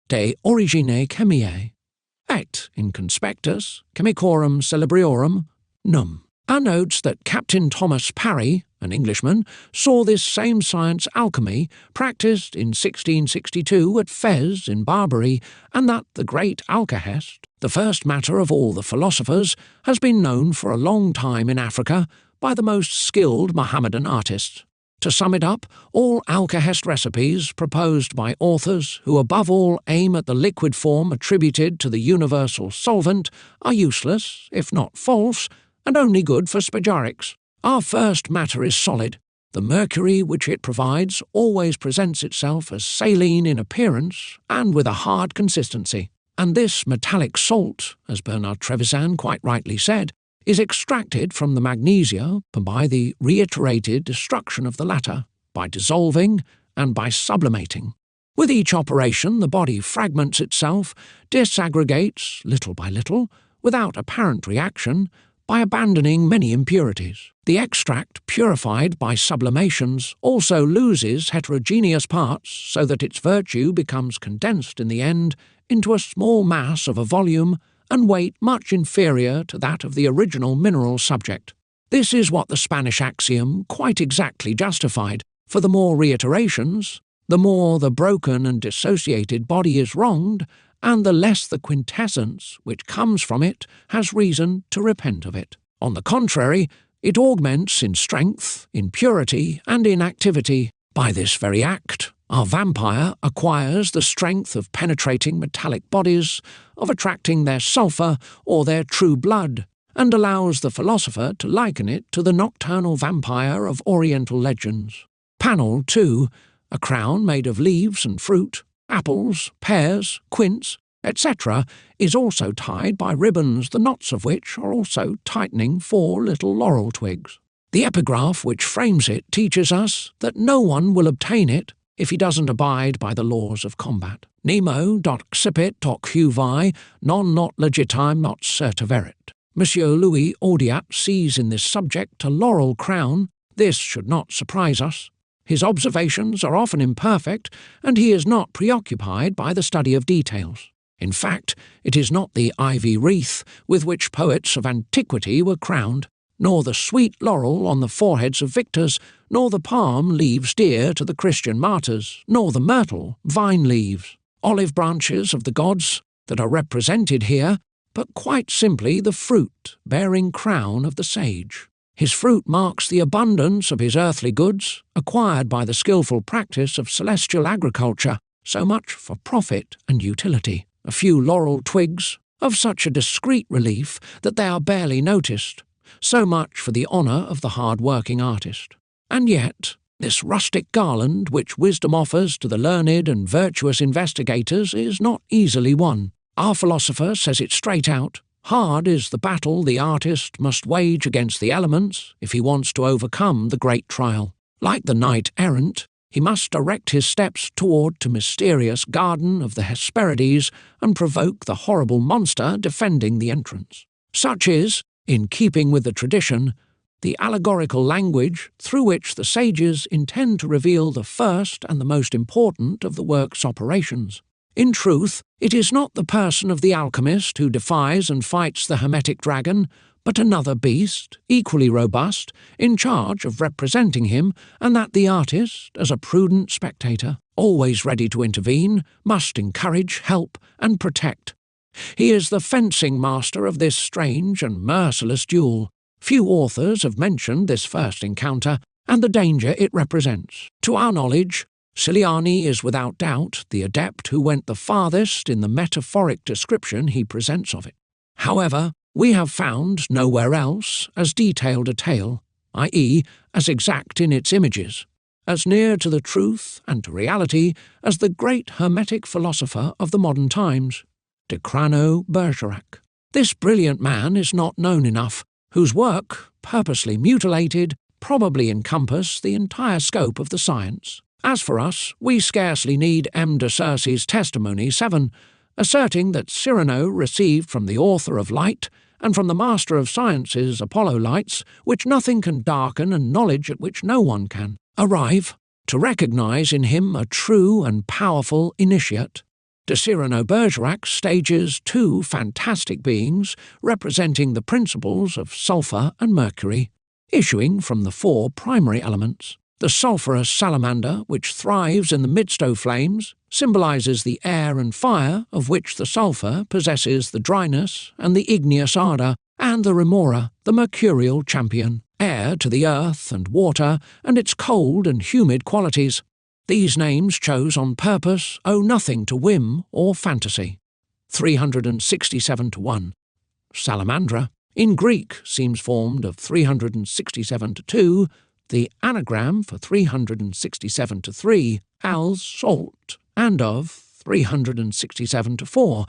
de origine chemiae, et in conspectus chemicorum celebriorum num, notes that Captain Thomas Parry, an Englishman, saw this same science alchemy practised in 1662 at Fez in Barbary, and that the great alkahest, the first matter of all the philosophers, has been known for a long time in Africa by the most skilled Mohammedan artists. To sum it up, all alkahest recipes proposed by authors who above all aim at the liquid form attributed to the universal solvent are useless, if not false, and only good for spagyrics. Our first matter is solid. The mercury which it provides always presents itself as saline in appearance and with a hard consistency. And this metallic salt, as Bernard Trevisan quite rightly said, is extracted from the magnesia by the reiterated destruction of the latter, by dissolving and by sublimating. With each operation the body fragments itself, disaggregates little by little, without apparent reaction, by abandoning many impurities. The extract, purified by sublimations, also loses heterogeneous parts so that its virtue becomes condensed in the end into a small mass of a volume and weight much inferior to that of the original mineral subject. This is what the Spanish axiom quite exactly justified, for the more reiterations, the more the broken and dissociated body is wronged, and the less the quintessence which comes from it has reason to repent of it. On the contrary, it augments in strength, in purity, and in activity. By this very act, our vampire acquires the strength of penetrating metallic bodies, of attracting their sulphur or their true blood, and allows the philosopher to liken it to the nocturnal vampire of Oriental legends. Panel 2, a crown made of leaves and fruit, apples, pears, quince, etc., is also tied by ribbons, the knots of which are also tightening 4 little laurel twigs. The epigraph which frames it teaches us that no one will obtain it if he doesn't abide by the laws of combat. Nemo dot accipit tot cuvae non not legitime not certiverit. Monsieur Louis Audiat sees in this subject a laurel crown. This should not surprise us. His observations are often imperfect, and he is not preoccupied by the study of details. In fact, it is not the ivy wreath with which poets of antiquity were crowned, nor the sweet laurel on the foreheads of victors, nor the palm leaves dear to the Christian martyrs, nor the myrtle, vine leaves, olive branches of the gods that are represented here, but quite simply the fruit-bearing crown of the sage. His fruit marks the abundance of his earthly goods, acquired by the skilful practice of celestial agriculture, so much for profit and utility. A few laurel twigs, of such a discreet relief that they are barely noticed, so much for the honour of the hard-working artist. And yet, this rustic garland which wisdom offers to the learned and virtuous investigators is not easily won. Our philosopher says it straight out. Hard is the battle the artist must wage against the elements if he wants to overcome the great trial. Like the knight-errant, he must direct his steps toward the mysterious garden of the Hesperides and provoke the horrible monster defending the entrance. Such is, In keeping with the tradition, the allegorical language through which the sages intend to reveal the first and the most important of the work's operations. In truth, it is not the person of the alchemist who defies and fights the hermetic dragon, but another beast, equally robust, in charge of representing him, and that the artist, as a prudent spectator, always ready to intervene, must encourage, help, and protect. He is the fencing master of this strange and merciless duel. Few authors have mentioned this first encounter and the danger it represents. To our knowledge, Ciliani is without doubt the adept who went the farthest in the metaphoric description he presents of it. However, we have found nowhere else as detailed a tale, i.e., as exact in its images, as near to the truth and to reality as the great hermetic philosopher of the modern times, de Bergerac. This brilliant man is not known enough, whose work, purposely mutilated, probably encompassed the entire scope of the science. As for us, we scarcely need M. de Circe's testimony 7, asserting that Cyrano received from the author of light and from the master of sciences Apollo lights, which nothing can darken and knowledge at which no one can arrive, to recognize in him a true and powerful initiate. De Cyrano Bergerac stages two fantastic beings representing the principles of sulphur and mercury, issuing from the four primary elements. The sulphurous salamander, which thrives in the midst of flames, symbolizes the air and fire of which the sulphur possesses the dryness and the igneous ardour, and the remora, the mercurial champion, heir to the earth and water and its cold and humid qualities. These names, chose on purpose, owe nothing to whim or fantasy. 367-1. Salamandra, in Greek, seems formed of 367-2, the anagram for 367-3, Al's salt, and of 367-4,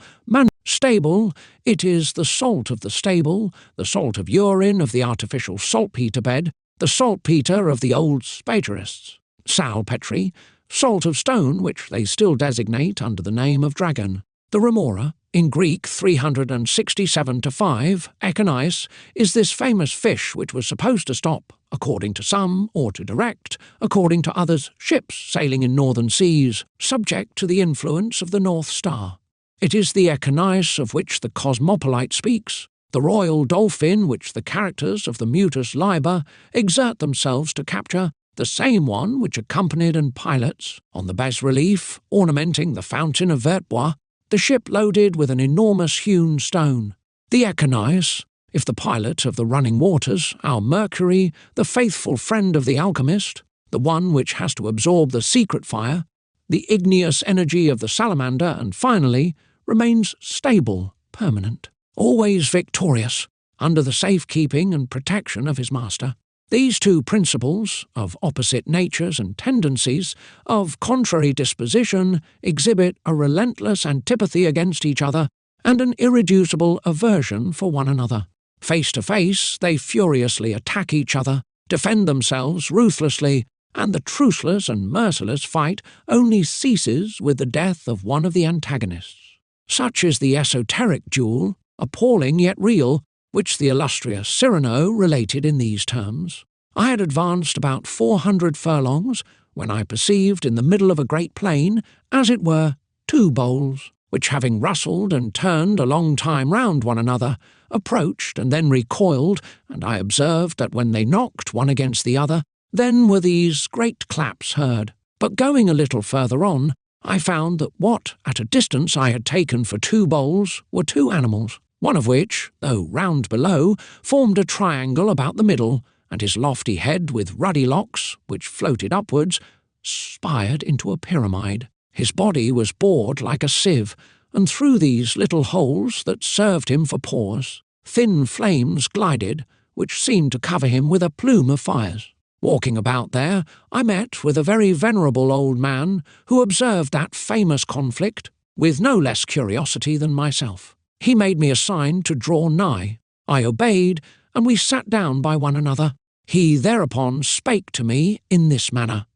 stable, it is the salt of the stable, the salt of urine of the artificial saltpetre bed, the saltpetre of the old spaterists. Salpetri, salt of stone, which they still designate under the name of dragon. The remora, in Greek 367-5, Echinus, is this famous fish which was supposed to stop, according to some, or to direct, according to others, ships sailing in northern seas, subject to the influence of the North Star. It is the Echinus of which the Cosmopolite speaks, the royal dolphin which the characters of the Mutus Liber exert themselves to capture, the same one which accompanied and pilots, on the bas-relief ornamenting the fountain of Vertbois, the ship loaded with an enormous hewn stone. The Echinus, if the pilot of the running waters, our Mercury, the faithful friend of the alchemist, the one which has to absorb the secret fire, the igneous energy of the salamander, and finally, remains stable, permanent, always victorious, under the safekeeping and protection of his master. These two principles, of opposite natures and tendencies, of contrary disposition, exhibit a relentless antipathy against each other and an irreducible aversion for one another. Face to face, they furiously attack each other, defend themselves ruthlessly, and the truceless and merciless fight only ceases with the death of one of the antagonists. Such is the esoteric duel, appalling yet real, which the illustrious Cyrano related in these terms. I had advanced about 400 furlongs, when I perceived in the middle of a great plain, as it were, two bowls, which having rustled and turned a long time round one another, approached and then recoiled, and I observed that when they knocked one against the other, then were these great claps heard. But going a little further on, I found that what at a distance I had taken for two bowls were two animals, one of which, though round below, formed a triangle about the middle, and his lofty head with ruddy locks, which floated upwards, spired into a pyramid. His body was bored like a sieve, and through these little holes that served him for pores, thin flames glided, which seemed to cover him with a plume of fires. Walking about there, I met with a very venerable old man who observed that famous conflict with no less curiosity than myself. He made me a sign to draw nigh. I obeyed, and we sat down by one another. He thereupon spake to me in this manner.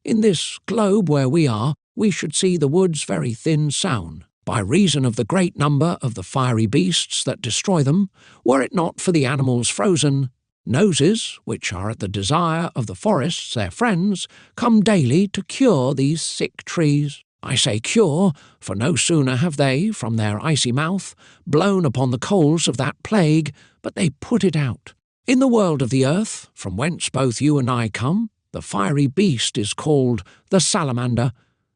In this globe where we are, we should see the woods very thin sown. by reason of the great number of the fiery beasts that destroy them, were it not for the animals' frozen noses, which are at the desire of the forests their friends, come daily to cure these sick trees. I say cure, for no sooner have they, from their icy mouth, blown upon the coals of that plague, but they put it out. In the world of the earth, from whence both you and I come, the fiery beast is called the salamander,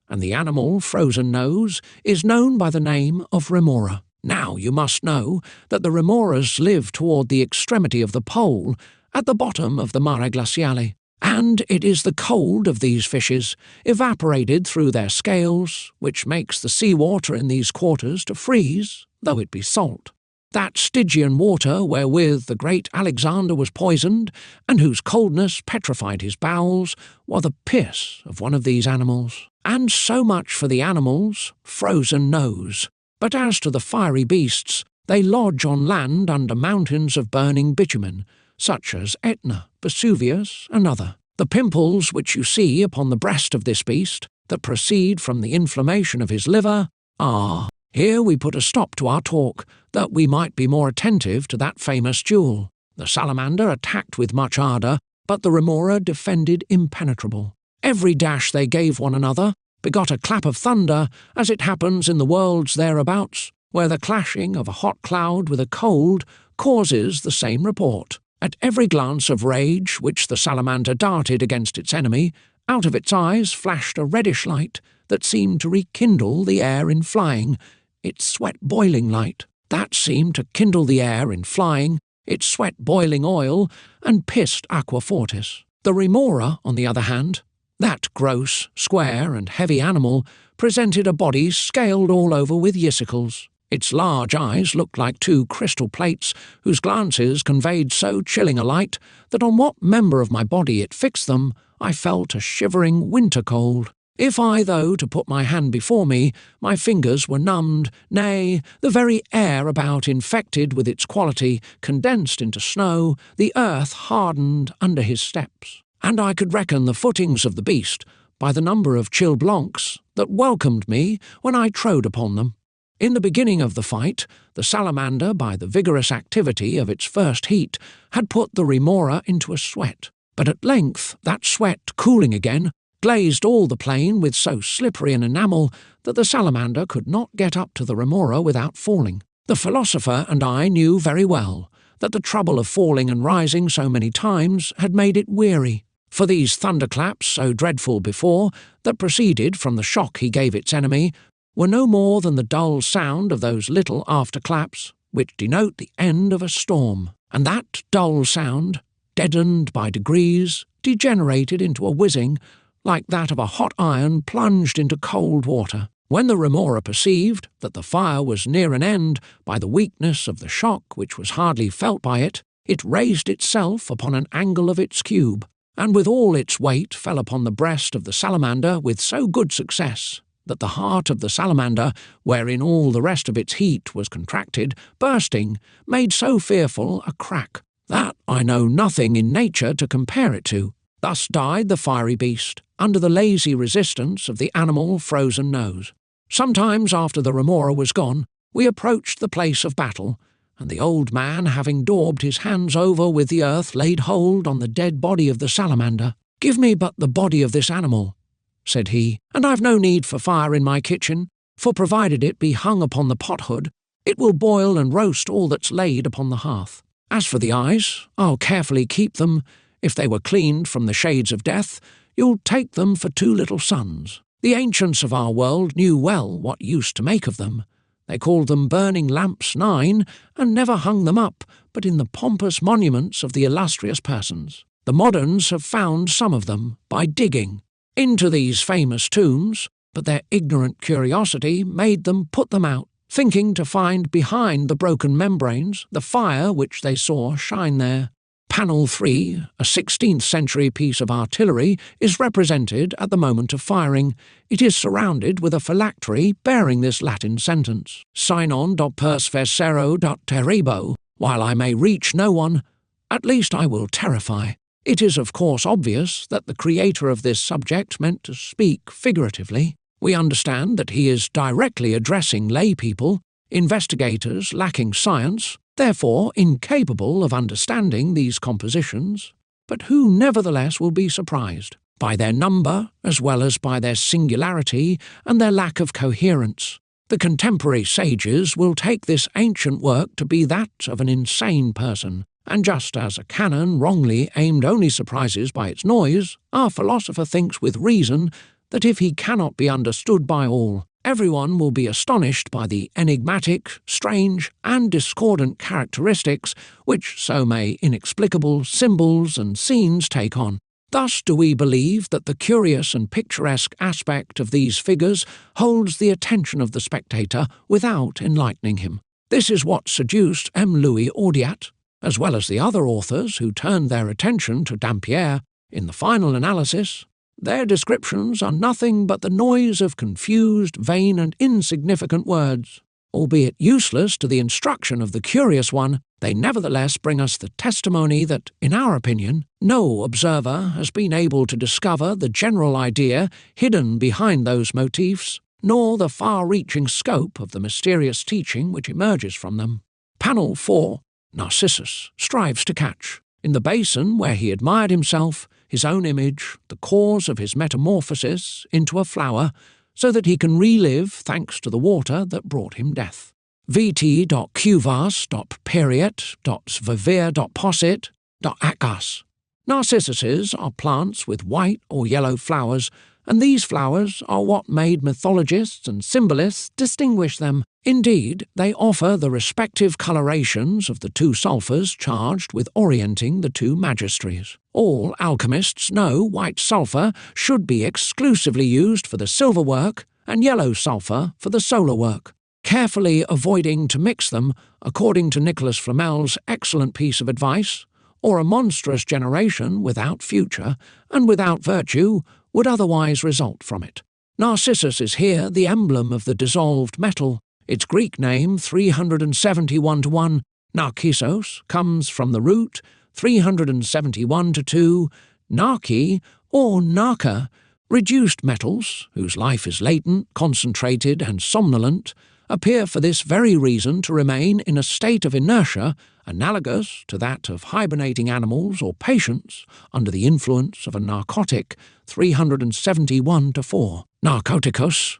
and the animal frozen nose is known by the name of remora. Now you must know that the remoras live toward the extremity of the pole, at the bottom of the mare glaciale, and it is the cold of these fishes, evaporated through their scales, which makes the sea water in these quarters to freeze, though it be salt. That Stygian water wherewith the great Alexander was poisoned, and whose coldness petrified his bowels, was the piss of one of these animals. And so much for the animals' frozen nose. But as to the fiery beasts, they lodge on land under mountains of burning bitumen, such as Etna, Vesuvius, and other. The pimples which you see upon the breast of this beast, that proceed from the inflammation of his liver, are— Here we put a stop to our talk, that we might be more attentive to that famous duel. The salamander attacked with much ardour, but the remora defended impenetrable. Every dash they gave one another begot a clap of thunder, as it happens in the worlds thereabouts, where the clashing of a hot cloud with a cold causes the same report. At every glance of rage which the salamander darted against its enemy, out of its eyes flashed a reddish light that seemed to rekindle the air in flying, its sweat-boiling light, that seemed to kindle the air in flying, its sweat-boiling oil, and pissed aqua fortis. The remora, on the other hand, that gross, square, and heavy animal, presented a body scaled all over with ysicles. Its large eyes looked like two crystal plates, whose glances conveyed so chilling a light that on what member of my body it fixed them, I felt a shivering winter cold. If I, though, to put my hand before me, my fingers were numbed, nay, the very air about infected with its quality, condensed into snow, the earth hardened under his steps, and I could reckon the footings of the beast by the number of chill blancs that welcomed me when I trode upon them. In the beginning of the fight, the salamander, by the vigorous activity of its first heat, had put the remora into a sweat, but at length that sweat, cooling again, glazed all the plain with so slippery an enamel that the salamander could not get up to the remora without falling. The philosopher and I knew very well that the trouble of falling and rising so many times had made it weary, for these thunderclaps, so dreadful before, that proceeded from the shock he gave its enemy, were no more than the dull sound of those little afterclaps which denote the end of a storm, and that dull sound, deadened by degrees, degenerated into a whizzing, like that of a hot iron plunged into cold water. When the remora perceived that the fire was near an end by the weakness of the shock which was hardly felt by it, it raised itself upon an angle of its cube, and with all its weight fell upon the breast of the salamander with so good success that the heart of the salamander, wherein all the rest of its heat was contracted, bursting, made so fearful a crack, that I know nothing in nature to compare it to. Thus died the fiery beast, under the lazy resistance of the animal frozen nose. Sometimes after the remora was gone, we approached the place of battle, and the old man, having daubed his hands over with the earth, laid hold on the dead body of the salamander. "Give me but the body of this animal," said he, "and I've no need for fire in my kitchen, for provided it be hung upon the pot-hood, it will boil and roast all that's laid upon the hearth. As for the eyes, I'll carefully keep them. If they were cleaned from the shades of death, you'll take them for 2 little sons. The ancients of our world knew well what use to make of them. They called them burning lamps 9, and never hung them up, but in the pompous monuments of the illustrious persons. The moderns have found some of them, by digging, into these famous tombs, but their ignorant curiosity made them put them out, thinking to find behind the broken membranes the fire which they saw shine there. Panel 3, a 16th-century piece of artillery, is represented at the moment of firing. It is surrounded with a phylactery bearing this Latin sentence, Sinon dot persversero dot terribo. While I may reach no one, at least I will terrify. It is of course obvious that the creator of this subject meant to speak figuratively. We understand that he is directly addressing lay people, investigators lacking science, therefore incapable of understanding these compositions, but who nevertheless will be surprised by their number as well as by their singularity and their lack of coherence. The contemporary sages will take this ancient work to be that of an insane person, and just as a cannon wrongly aimed only surprises by its noise, our philosopher thinks with reason that if he cannot be understood by all, everyone will be astonished by the enigmatic, strange, and discordant characteristics which so may inexplicable symbols and scenes take on. Thus do we believe that the curious and picturesque aspect of these figures holds the attention of the spectator without enlightening him. This is what seduced M. Louis Audiat, as well as the other authors who turned their attention to Dampier. In the final analysis, their descriptions are nothing but the noise of confused, vain, and insignificant words. Albeit useless to the instruction of the curious one, they nevertheless bring us the testimony that, in our opinion, no observer has been able to discover the general idea hidden behind those motifs, nor the far-reaching scope of the mysterious teaching which emerges from them. Panel 4. Narcissus strives to catch, in the basin where he admired himself, his own image, the cause of his metamorphosis into a flower, so that he can relive thanks to the water that brought him death. vt.cuvas.periet.svavir.possit.acas. Narcissuses are plants with white or yellow flowers, and these flowers are what made mythologists and symbolists distinguish them. Indeed, they offer the respective colorations of the two sulphurs charged with orienting the two magistries. All alchemists know white sulphur should be exclusively used for the silver work and yellow sulphur for the solar work, carefully avoiding to mix them, according to Nicholas Flamel's excellent piece of advice, or a monstrous generation without future and without virtue would otherwise result from it. Narcissus is here the emblem of the dissolved metal. Its Greek name 371-1, Narcissos, comes from the root 371-2, Narki or Narca. Reduced metals, whose life is latent, concentrated, and somnolent, appear for this very reason to remain in a state of inertia analogous to that of hibernating animals or patients under the influence of a narcotic 371-4. Narcoticus,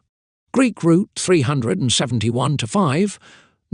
Greek root 371-5,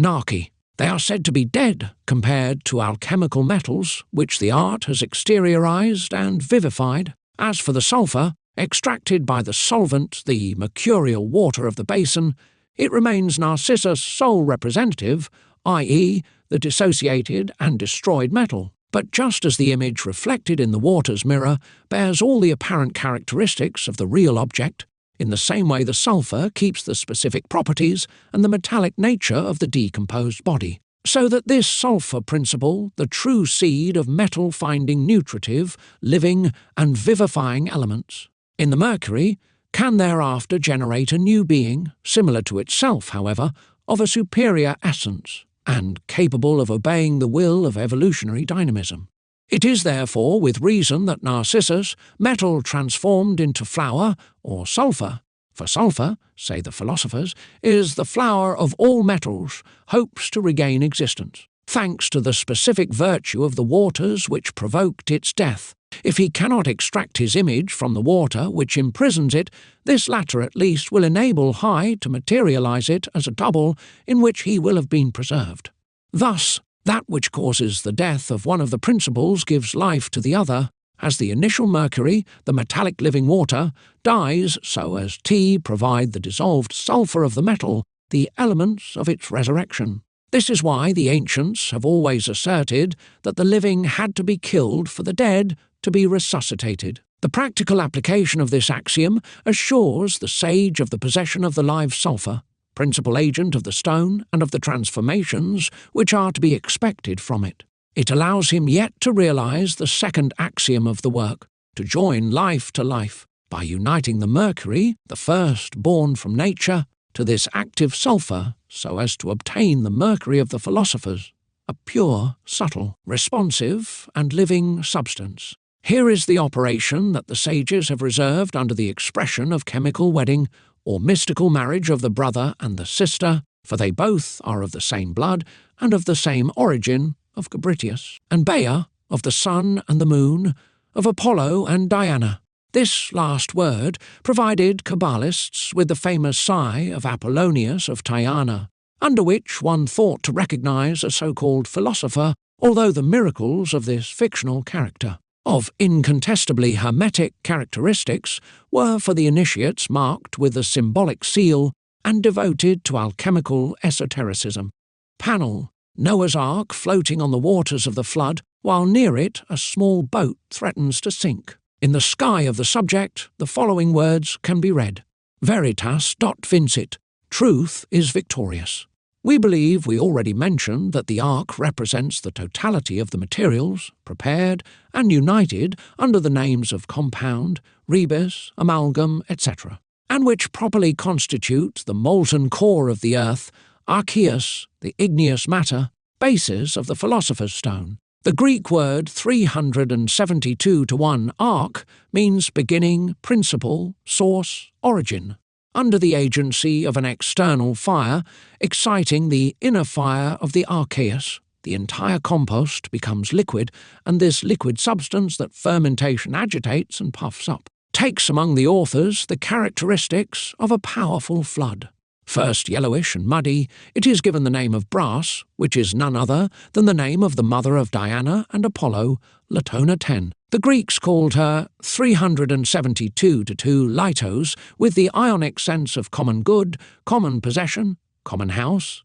narki. They are said to be dead compared to alchemical metals, which the art has exteriorized and vivified. As for the sulphur, extracted by the solvent, the mercurial water of the basin, it remains Narcissus' sole representative, i.e., the dissociated and destroyed metal. But just as the image reflected in the water's mirror bears all the apparent characteristics of the real object, in the same way the sulphur keeps the specific properties and the metallic nature of the decomposed body. So that this sulphur principle, the true seed of metal-finding nutritive, living, and vivifying elements, in the mercury, can thereafter generate a new being, similar to itself, however, of a superior essence, and capable of obeying the will of evolutionary dynamism. It is therefore with reason that Narcissus, metal transformed into flower, or sulphur, for sulphur, say the philosophers, is the flower of all metals, hopes to regain existence, thanks to the specific virtue of the waters which provoked its death. If he cannot extract his image from the water which imprisons it, this latter at least will enable Hai to materialize it as a double in which he will have been preserved. Thus, that which causes the death of one of the principles gives life to the other, as the initial mercury, the metallic living water, dies so as T provide the dissolved sulphur of the metal, the elements of its resurrection. This is why the ancients have always asserted that the living had to be killed for the dead to be resuscitated. The practical application of this axiom assures the sage of the possession of the live sulphur, principal agent of the stone and of the transformations which are to be expected from it. It allows him yet to realize the second axiom of the work, to join life to life, by uniting the mercury, the first born from nature, to this active sulphur, so as to obtain the mercury of the philosophers, a pure, subtle, responsive, and living substance. Here is the operation that the sages have reserved under the expression of chemical wedding, or mystical marriage of the brother and the sister, for they both are of the same blood and of the same origin, of Gabritius, and Bea, of the sun and the moon, of Apollo and Diana. This last word provided Kabbalists with the famous sigh of Apollonius of Tyana, under which one thought to recognize a so-called philosopher, although the miracles of this fictional character, of incontestably hermetic characteristics, were for the initiates marked with the symbolic seal and devoted to alchemical esotericism. Panel: Noah's Ark floating on the waters of the flood, while near it a small boat threatens to sink. In the sky of the subject, the following words can be read: Veritas dot vincit, truth is victorious. We believe we already mentioned that the ark represents the totality of the materials, prepared and united under the names of compound, rebus, amalgam, etc., and which properly constitute the molten core of the earth, archeus, the igneous matter, basis of the philosopher's stone. The Greek word 372-1 ark means beginning, principle, source, origin. Under the agency of an external fire, exciting the inner fire of the archeus, the entire compost becomes liquid, and this liquid substance that fermentation agitates and puffs up takes among the authors the characteristics of a powerful flood. First yellowish and muddy, it is given the name of brass, which is none other than the name of the mother of Diana and Apollo, Latona 10. The Greeks called her 372-2 Litos, with the Ionic sense of common good, common possession, common house,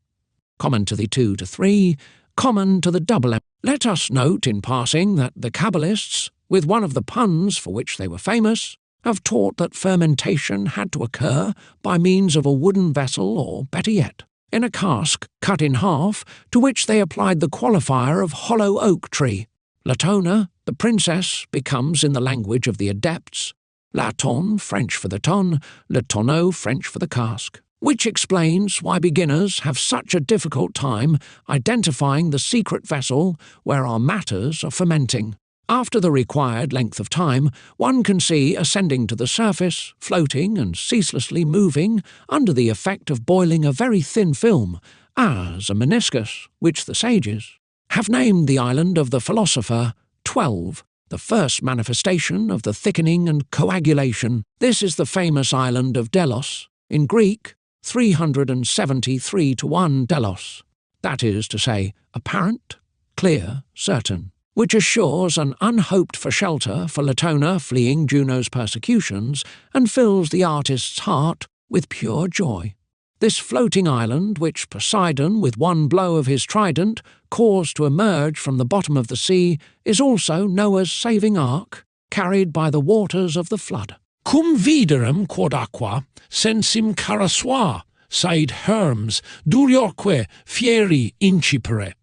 common to the 2 to 3, common to the double M. Let us note in passing that the Kabbalists, with one of the puns for which they were famous, have taught that fermentation had to occur by means of a wooden vessel, or, better yet, in a cask cut in half, to which they applied the qualifier of hollow oak tree. Latona, the princess, becomes, in the language of the adepts, la tonne, French for the tonne, le tonneau, French for the cask, which explains why beginners have such a difficult time identifying the secret vessel where our matters are fermenting. After the required length of time, one can see ascending to the surface, floating and ceaselessly moving under the effect of boiling a very thin film, as a meniscus, which the sages have named the island of the philosopher 12, the first manifestation of the thickening and coagulation. This is the famous island of Delos, in Greek 373-1 Delos, that is to say, apparent, clear, certain, which assures an unhoped-for shelter for Latona fleeing Juno's persecutions and fills the artist's heart with pure joy. This floating island, which Poseidon, with one blow of his trident, caused to emerge from the bottom of the sea, is also Noah's saving ark, carried by the waters of the flood. Cum viderem quod aqua, sensim carasua, said Hermes, duriorque fieri incipere.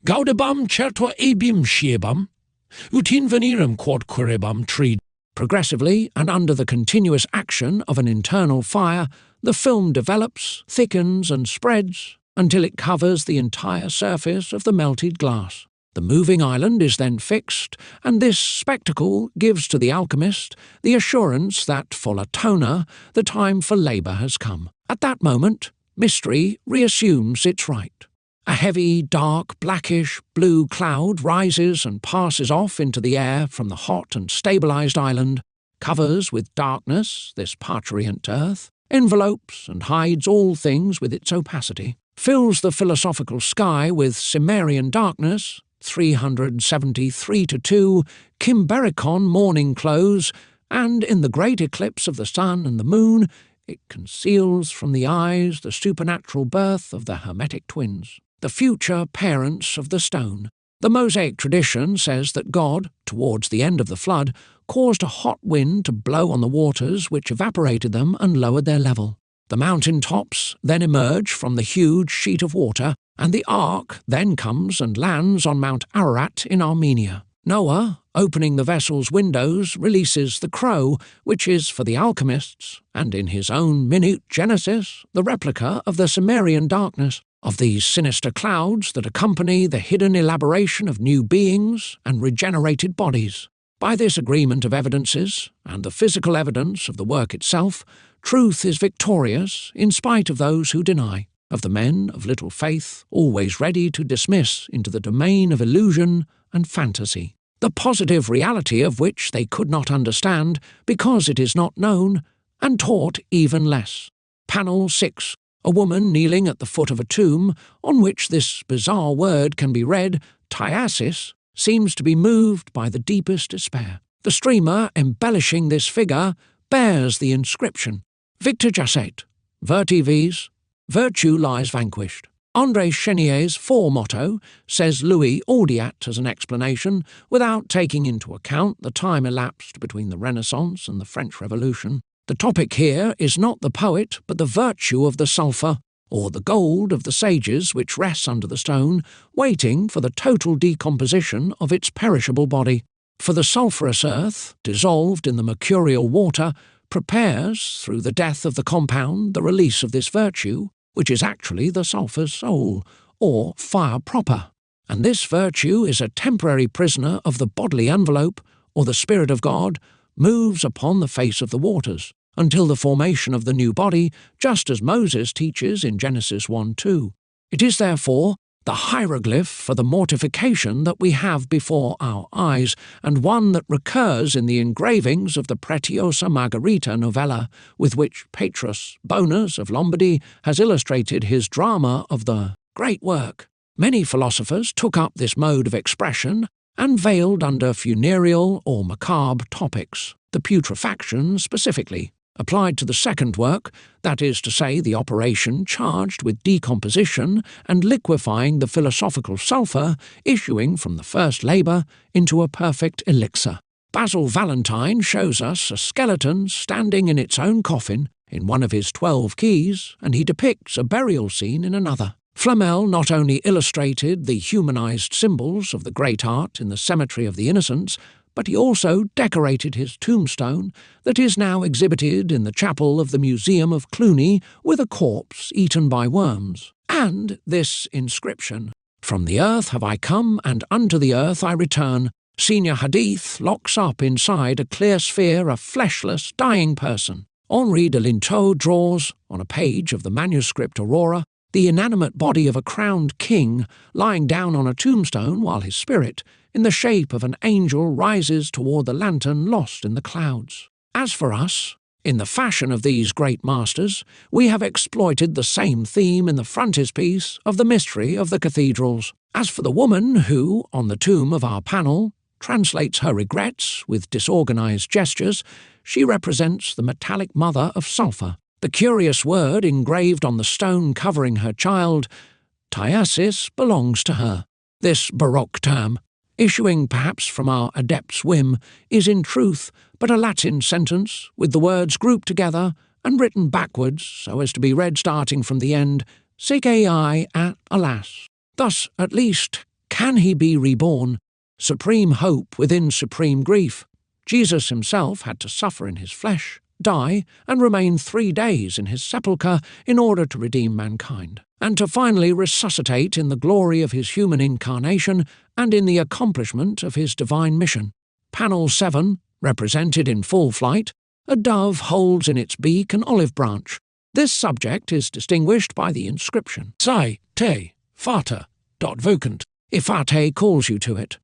Gaudebam certo ebim sciebam, ut invenirem quod querebam trid. Progressively, and under the continuous action of an internal fire, the film develops, thickens and spreads until it covers the entire surface of the melted glass. The moving island is then fixed, and this spectacle gives to the alchemist the assurance that, for Latona, the time for labour has come. At that moment, mystery reassumes its right. A heavy, dark, blackish, blue cloud rises and passes off into the air from the hot and stabilized island, covers with darkness this parturient earth, envelopes and hides all things with its opacity, fills the philosophical sky with Cimmerian darkness, 373-2, Kimbericon morning close, and in the great eclipse of the sun and the moon, it conceals from the eyes the supernatural birth of the Hermetic twins, the future parents of the stone. The Mosaic tradition says that God, towards the end of the flood, caused a hot wind to blow on the waters which evaporated them and lowered their level. The mountain tops then emerge from the huge sheet of water, and the ark then comes and lands on Mount Ararat in Armenia. Noah, opening the vessel's windows, releases the crow, which is, for the alchemists, and in his own minute Genesis, the replica of the Cimmerian darkness, of these sinister clouds that accompany the hidden elaboration of new beings and regenerated bodies. By this agreement of evidences, and the physical evidence of the work itself, Truth is victorious in spite of those who deny, of the men of little faith, always ready to dismiss into the domain of illusion and fantasy, the positive reality of which they could not understand because it is not known, and taught even less. Panel 6. A woman kneeling at the foot of a tomb, on which this bizarre word can be read, Tiasis, seems to be moved by the deepest despair. The streamer embellishing this figure bears the inscription, Victor Jacet, Virti vis, virtue lies vanquished. André Chénier's fore motto, says Louis Audiat as an explanation, without taking into account the time elapsed between the Renaissance and the French Revolution. The topic here is not the poet, but the virtue of the sulphur, or the gold of the sages which rests under the stone, waiting for the total decomposition of its perishable body. For the sulphurous earth, dissolved in the mercurial water, prepares, through the death of the compound, the release of this virtue, which is actually the sulphur's soul, or fire proper. And this virtue is a temporary prisoner of the bodily envelope, or the Spirit of God, moves upon the face of the waters, until the formation of the new body, just as Moses teaches in Genesis 1:2. It is therefore the hieroglyph for the mortification that we have before our eyes, and one that recurs in the engravings of the Pretiosa Margherita novella, with which Petrus Bonus of Lombardy has illustrated his drama of the great work. Many philosophers took up this mode of expression and veiled under funereal or macabre topics, the putrefaction specifically, applied to the second work, that is to say the operation charged with decomposition and liquefying the philosophical sulphur issuing from the first labour into a perfect elixir. Basil Valentine shows us a skeleton standing in its own coffin in one of his 12 keys, and he depicts a burial scene in another. Flamel not only illustrated the humanized symbols of the great art in the Cemetery of the Innocents, but he also decorated his tombstone that is now exhibited in the chapel of the Museum of Cluny with a corpse eaten by worms, and this inscription, From the earth have I come, and unto the earth I return. Senior Hadith locks up inside a clear sphere a fleshless, dying person. Henri de Lintot draws, on a page of the manuscript Aurora, the inanimate body of a crowned king lying down on a tombstone while his spirit, in the shape of an angel, rises toward the lantern lost in the clouds. As for us, in the fashion of these great masters, we have exploited the same theme in the frontispiece of the mystery of the cathedrals. As for the woman who, on the tomb of our panel, translates her regrets with disorganized gestures, she represents the metallic mother of sulphur. The curious word engraved on the stone covering her child, Tiasis, belongs to her. This Baroque term, issuing perhaps from our adept's whim, is in truth but a Latin sentence with the words grouped together and written backwards so as to be read starting from the end, sic ei at alas. Thus, at least, can he be reborn, supreme hope within supreme grief. Jesus himself had to suffer in his flesh, die, and remain 3 days in his sepulchre in order to redeem mankind, and to finally resuscitate in the glory of his human incarnation and in the accomplishment of his divine mission. Panel 7, represented in full flight, a dove holds in its beak an olive branch. This subject is distinguished by the inscription, Sai te fata dot vocant, Ifate calls you to it.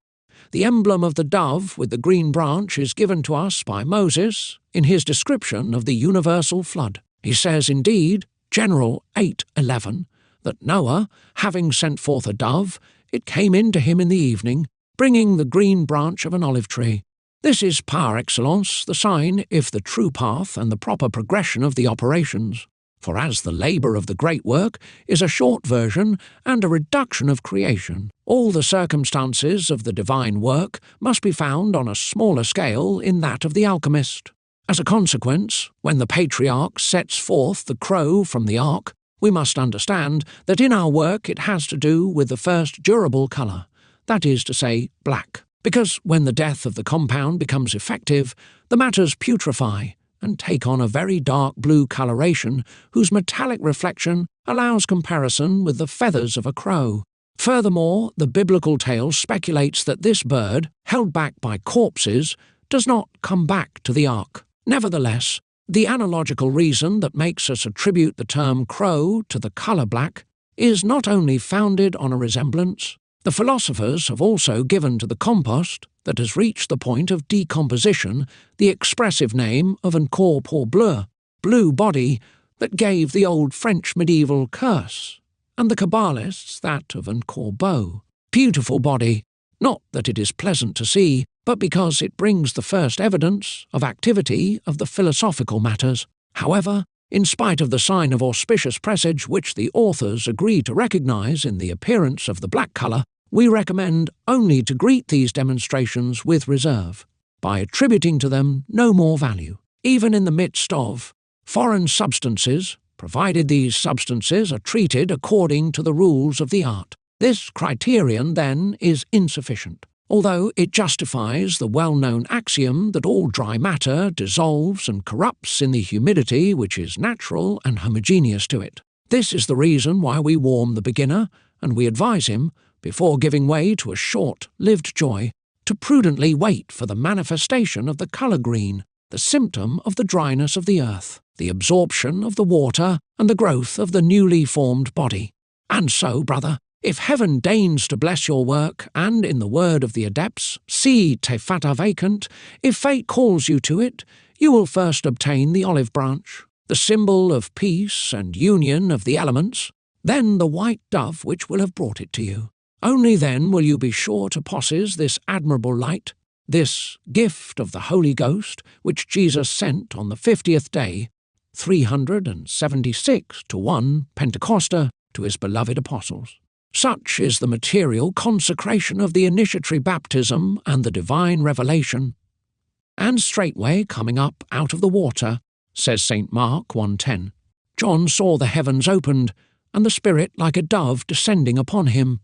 The emblem of the dove with the green branch is given to us by Moses in his description of the universal flood. He says indeed, General 8:11, that Noah, having sent forth a dove, it came in to him in the evening, bringing the green branch of an olive tree. This is par excellence the sign, if the true path and the proper progression of the operations. For as the labour of the great work is a short version and a reduction of creation, all the circumstances of the divine work must be found on a smaller scale in that of the alchemist. As a consequence, when the patriarch sets forth the crow from the ark, we must understand that in our work it has to do with the first durable colour, that is to say, black. Because when the death of the compound becomes effective, the matters putrefy and take on a very dark blue coloration whose metallic reflection allows comparison with the feathers of a crow. Furthermore, the biblical tale speculates that this bird, held back by corpses, does not come back to the ark. Nevertheless, The analogical reason that makes us attribute the term crow to the colour black is not only founded on a resemblance. The philosophers have also given to the compost that has reached the point of decomposition the expressive name of un corps bleu, blue body, that gave the old French medieval curse, and the Kabbalists that of un corbeau, beautiful body, not that it is pleasant to see, but because it brings the first evidence of activity of the philosophical matters. However, in spite of the sign of auspicious presage which the authors agree to recognize in the appearance of the black colour, we recommend only to greet these demonstrations with reserve, by attributing to them no more value, even in the midst of foreign substances, provided these substances are treated according to the rules of the art. This criterion, then, is insufficient, although it justifies the well-known axiom that all dry matter dissolves and corrupts in the humidity which is natural and homogeneous to it. This is the reason why we warn the beginner, and we advise him, before giving way to a short-lived joy, to prudently wait for the manifestation of the colour green, the symptom of the dryness of the earth, the absorption of the water, and the growth of the newly formed body. And so, brother, if heaven deigns to bless your work, and in the word of the adepts, si te fata vacant, if fate calls you to it, you will first obtain the olive branch, the symbol of peace and union of the elements, then the white dove which will have brought it to you. Only then will you be sure to possess this admirable light, this gift of the Holy Ghost, which Jesus sent on the 50th day, 376 to 1 Pentecosta, to his beloved apostles. Such is the material consecration of the initiatory baptism and the divine revelation. And straightway coming up out of the water, says St. Mark 1:10, John saw the heavens opened, and the Spirit like a dove descending upon him.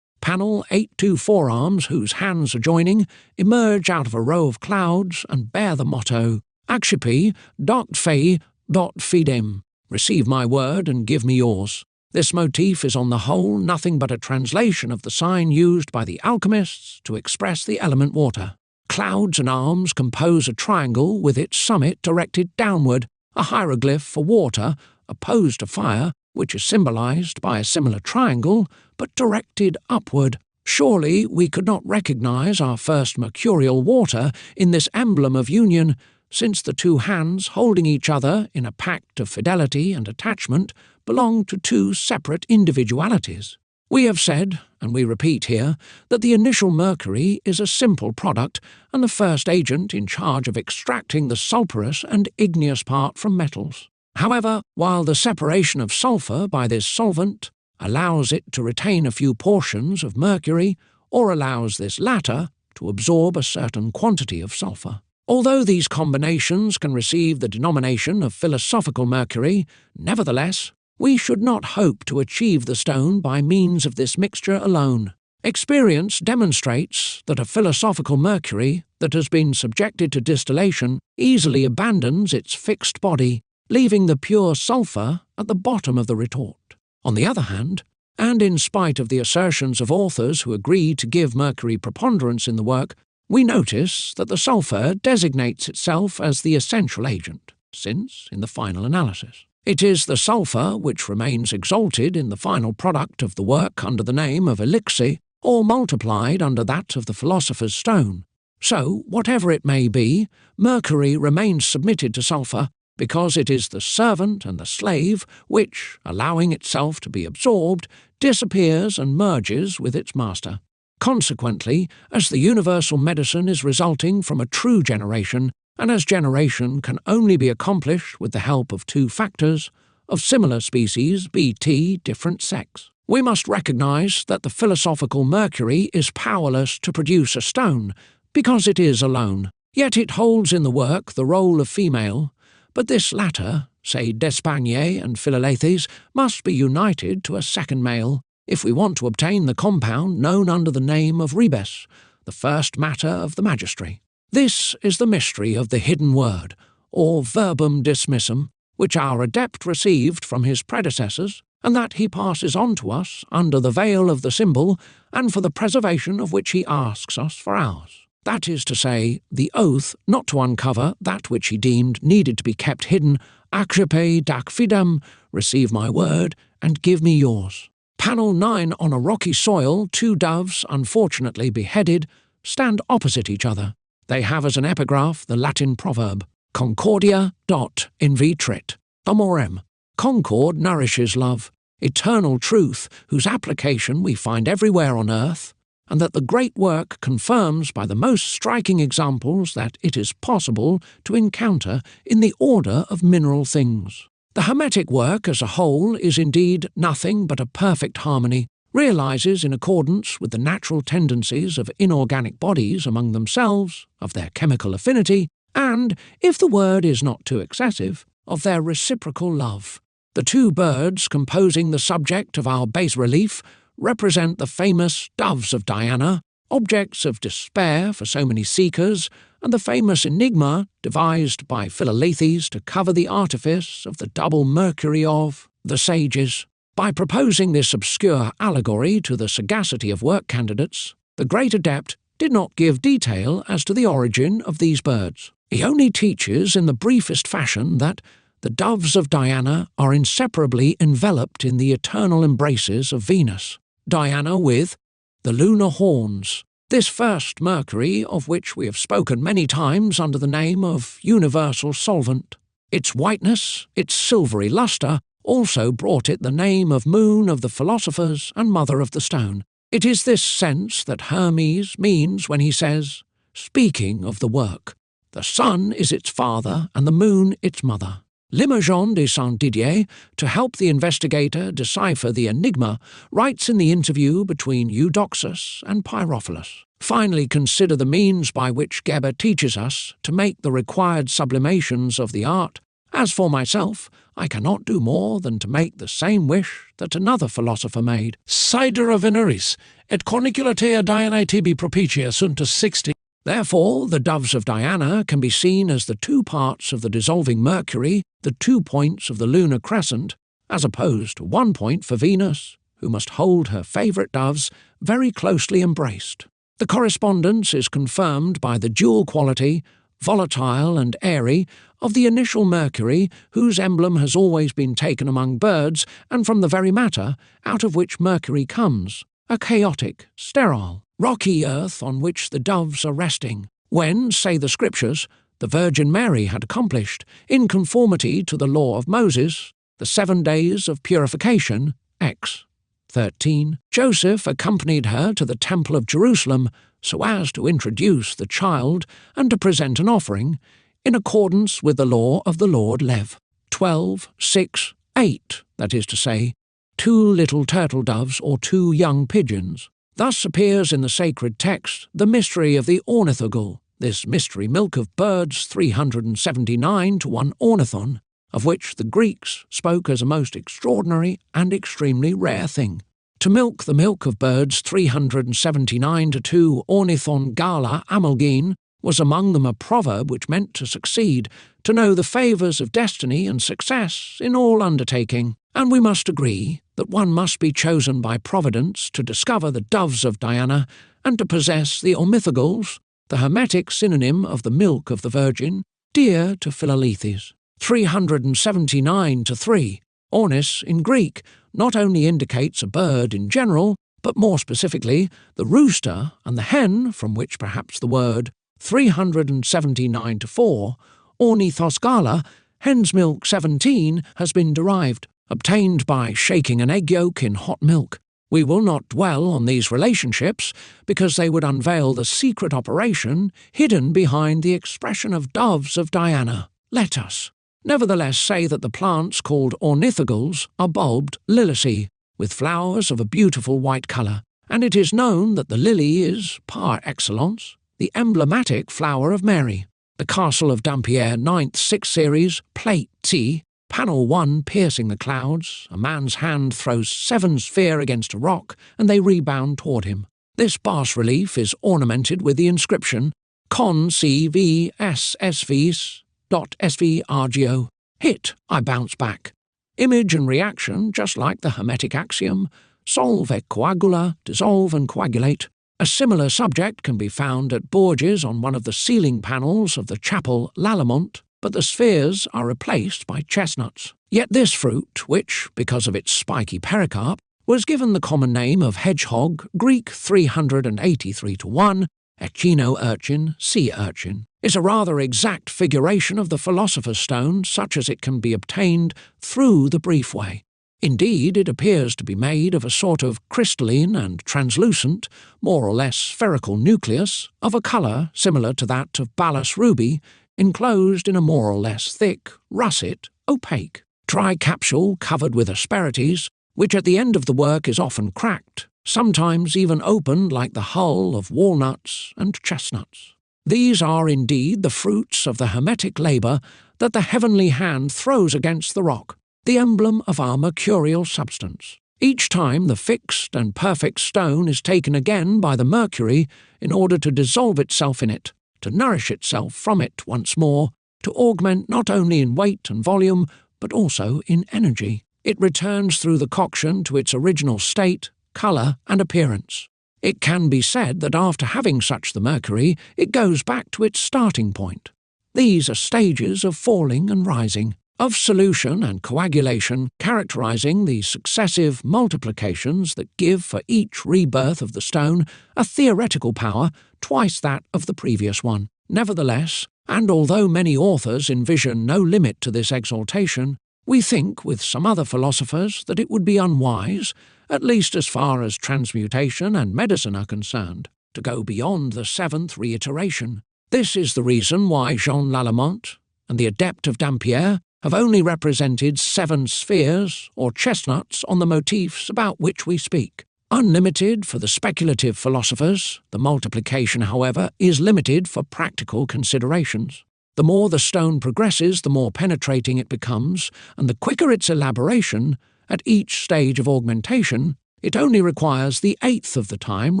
Panel 8 forearms whose hands are joining emerge out of a row of clouds and bear the motto, Accipi, dot fei, dot fidem, receive my word and give me yours. This motif is on the whole nothing but a translation of the sign used by the alchemists to express the element water. Clouds and arms compose a triangle with its summit directed downward, a hieroglyph for water opposed to fire, which is symbolized by a similar triangle, but directed upward. Surely we could not recognize our first mercurial water in this emblem of union, since the two hands holding each other in a pact of fidelity and attachment belong to two separate individualities. We have said, and we repeat here, that the initial mercury is a simple product and the first agent in charge of extracting the sulphurous and igneous part from metals. However, while the separation of sulphur by this solvent allows it to retain a few portions of mercury, or allows this latter to absorb a certain quantity of sulphur. Although these combinations can receive the denomination of philosophical mercury, nevertheless, we should not hope to achieve the stone by means of this mixture alone. Experience demonstrates that a philosophical mercury that has been subjected to distillation easily abandons its fixed body, leaving the pure sulphur at the bottom of the retort. On the other hand, and in spite of the assertions of authors who agree to give mercury preponderance in the work, we notice that the sulphur designates itself as the essential agent, since, in the final analysis, it is the sulphur which remains exalted in the final product of the work under the name of elixir, or multiplied under that of the philosopher's stone. So, whatever it may be, mercury remains submitted to sulphur, because it is the servant and the slave which, allowing itself to be absorbed, disappears and merges with its master. Consequently, as the universal medicine is resulting from a true generation, and as generation can only be accomplished with the help of two factors, of similar species, bt different sex, we must recognize that the philosophical mercury is powerless to produce a stone, because it is alone. Yet it holds in the work the role of female, but this latter, say D'Espagne and Philalethes, must be united to a second male, if we want to obtain the compound known under the name of rebus, the first matter of the magistery. This is the mystery of the hidden word, or verbum dismissum, which our adept received from his predecessors, and that he passes on to us under the veil of the symbol, and for the preservation of which he asks us for ours. that is to say, the oath not to uncover that which he deemed needed to be kept hidden, accipe dac fidem, receive my word, and give me yours. Panel 9. On a rocky soil, two doves, unfortunately beheaded, stand opposite each other. They have as an epigraph the Latin proverb, Concordia dot invitrit, amorem. Concord nourishes love, eternal truth whose application we find everywhere on earth, and that the great work confirms by the most striking examples that it is possible to encounter in the order of mineral things. The Hermetic work as a whole is indeed nothing but a perfect harmony, realizes in accordance with the natural tendencies of inorganic bodies among themselves, of their chemical affinity, and, if the word is not too excessive, of their reciprocal love. The two birds composing the subject of our bas-relief represent the famous doves of Diana, objects of despair for so many seekers, and the famous enigma devised by Philolethes to cover the artifice of the double Mercury of the sages. By proposing this obscure allegory to the sagacity of work candidates, the great adept did not give detail as to the origin of these birds. He only teaches in the briefest fashion that the doves of Diana are inseparably enveloped in the eternal embraces of Venus. Diana with the lunar horns, this first Mercury of which we have spoken many times under the name of universal solvent. Its whiteness, its silvery lustre, also brought it the name of Moon of the Philosophers and Mother of the Stone. It is this sense that Hermes means when he says, speaking of the work, the sun is its father and the moon its mother. Limoujon de Saint-Didier, to help the investigator decipher the enigma, writes in the interview between Eudoxus and Pyrophilus, finally consider the means by which Geber teaches us to make the required sublimations of the art. As for myself, I cannot do more than to make the same wish that another philosopher made. Sidera veneris, et corniculatea Dianae tibi propicia sunt 60. Therefore, the doves of Diana can be seen as the two parts of the dissolving Mercury, the 2 points of the lunar crescent, as opposed to 1 point for Venus, who must hold her favourite doves very closely embraced. The correspondence is confirmed by the dual quality, volatile and airy, of the initial Mercury, whose emblem has always been taken among birds, and from the very matter out of which Mercury comes, a chaotic, sterile, rocky earth on which the doves are resting, when, say the Scriptures, the Virgin Mary had accomplished, in conformity to the law of Moses, the 7 days of purification, Ex. 13. Joseph accompanied her to the Temple of Jerusalem so as to introduce the child and to present an offering, in accordance with the law of the Lord Lev. 12, 6, 8, that is to say, 2 little turtle doves or 2 young pigeons. Thus appears in the sacred text the mystery of the ornithogal, this mystery milk of birds 379 to 1 ornithon, of which the Greeks spoke as a most extraordinary and extremely rare thing. To milk the milk of birds 379 to 2 ornithon gala amalgene was among them a proverb which meant to succeed, to know the favours of destiny and success in all undertaking. And we must agree that one must be chosen by Providence to discover the doves of Diana and to possess the ornithogals, the Hermetic synonym of the milk of the Virgin, dear to Philolethes. 379 to 3. Ornis in Greek not only indicates a bird in general, but more specifically the rooster and the hen, from which perhaps the word 379 to 4, ornithos gala, hen's milk 17, has been derived, obtained by shaking an egg yolk in hot milk. We will not dwell on these relationships, because they would unveil the secret operation hidden behind the expression of doves of Diana. Let us, nevertheless, say that the plants called ornithogals are bulbed liliaceae, with flowers of a beautiful white colour, and it is known that the lily is, par excellence, the emblematic flower of Mary. The Castle of Dampierre 9th 6th series, Plate T, Panel 1, piercing the clouds, a man's hand throws 7 sphere against a rock, and they rebound toward him. This bas-relief is ornamented with the inscription, Con CV SSVs.SVRGO. Hit, I bounce back. Image and reaction, just like the Hermetic axiom, solve et coagula, dissolve and coagulate. A similar subject can be found at Bourges on one of the ceiling panels of the chapel Lalemant, but the spheres are replaced by chestnuts. Yet this fruit, which, because of its spiky pericarp, was given the common name of hedgehog, Greek 383-1, echino urchin, sea urchin, is a rather exact figuration of the philosopher's stone such as it can be obtained through the brief way. Indeed, it appears to be made of a sort of crystalline and translucent, more or less spherical nucleus of a colour similar to that of Balas ruby, enclosed in a more or less thick, russet, opaque, dry capsule covered with asperities, which at the end of the work is often cracked, sometimes even opened like the hull of walnuts and chestnuts. These are indeed the fruits of the hermetic labour that the heavenly hand throws against the rock, the emblem of our mercurial substance. Each time the fixed and perfect stone is taken again by the mercury in order to dissolve itself in it, to nourish itself from it once more, to augment not only in weight and volume, but also in energy. It returns through the coction to its original state, colour and appearance. It can be said that after having such the mercury, it goes back to its starting point. These are stages of falling and rising, of solution and coagulation, characterizing the successive multiplications that give for each rebirth of the stone a theoretical power twice that of the previous one. Nevertheless, and although many authors envision no limit to this exaltation, we think, with some other philosophers, that it would be unwise, at least as far as transmutation and medicine are concerned, to go beyond the seventh reiteration. This is the reason why Jean Lalemant and the adept of Dampierre have only represented 7 spheres or chestnuts on the motifs about which we speak. Unlimited for the speculative philosophers, the multiplication, however, is limited for practical considerations. The more the stone progresses, the more penetrating it becomes, and the quicker its elaboration, at each stage of augmentation, it only requires the 1/8 of the time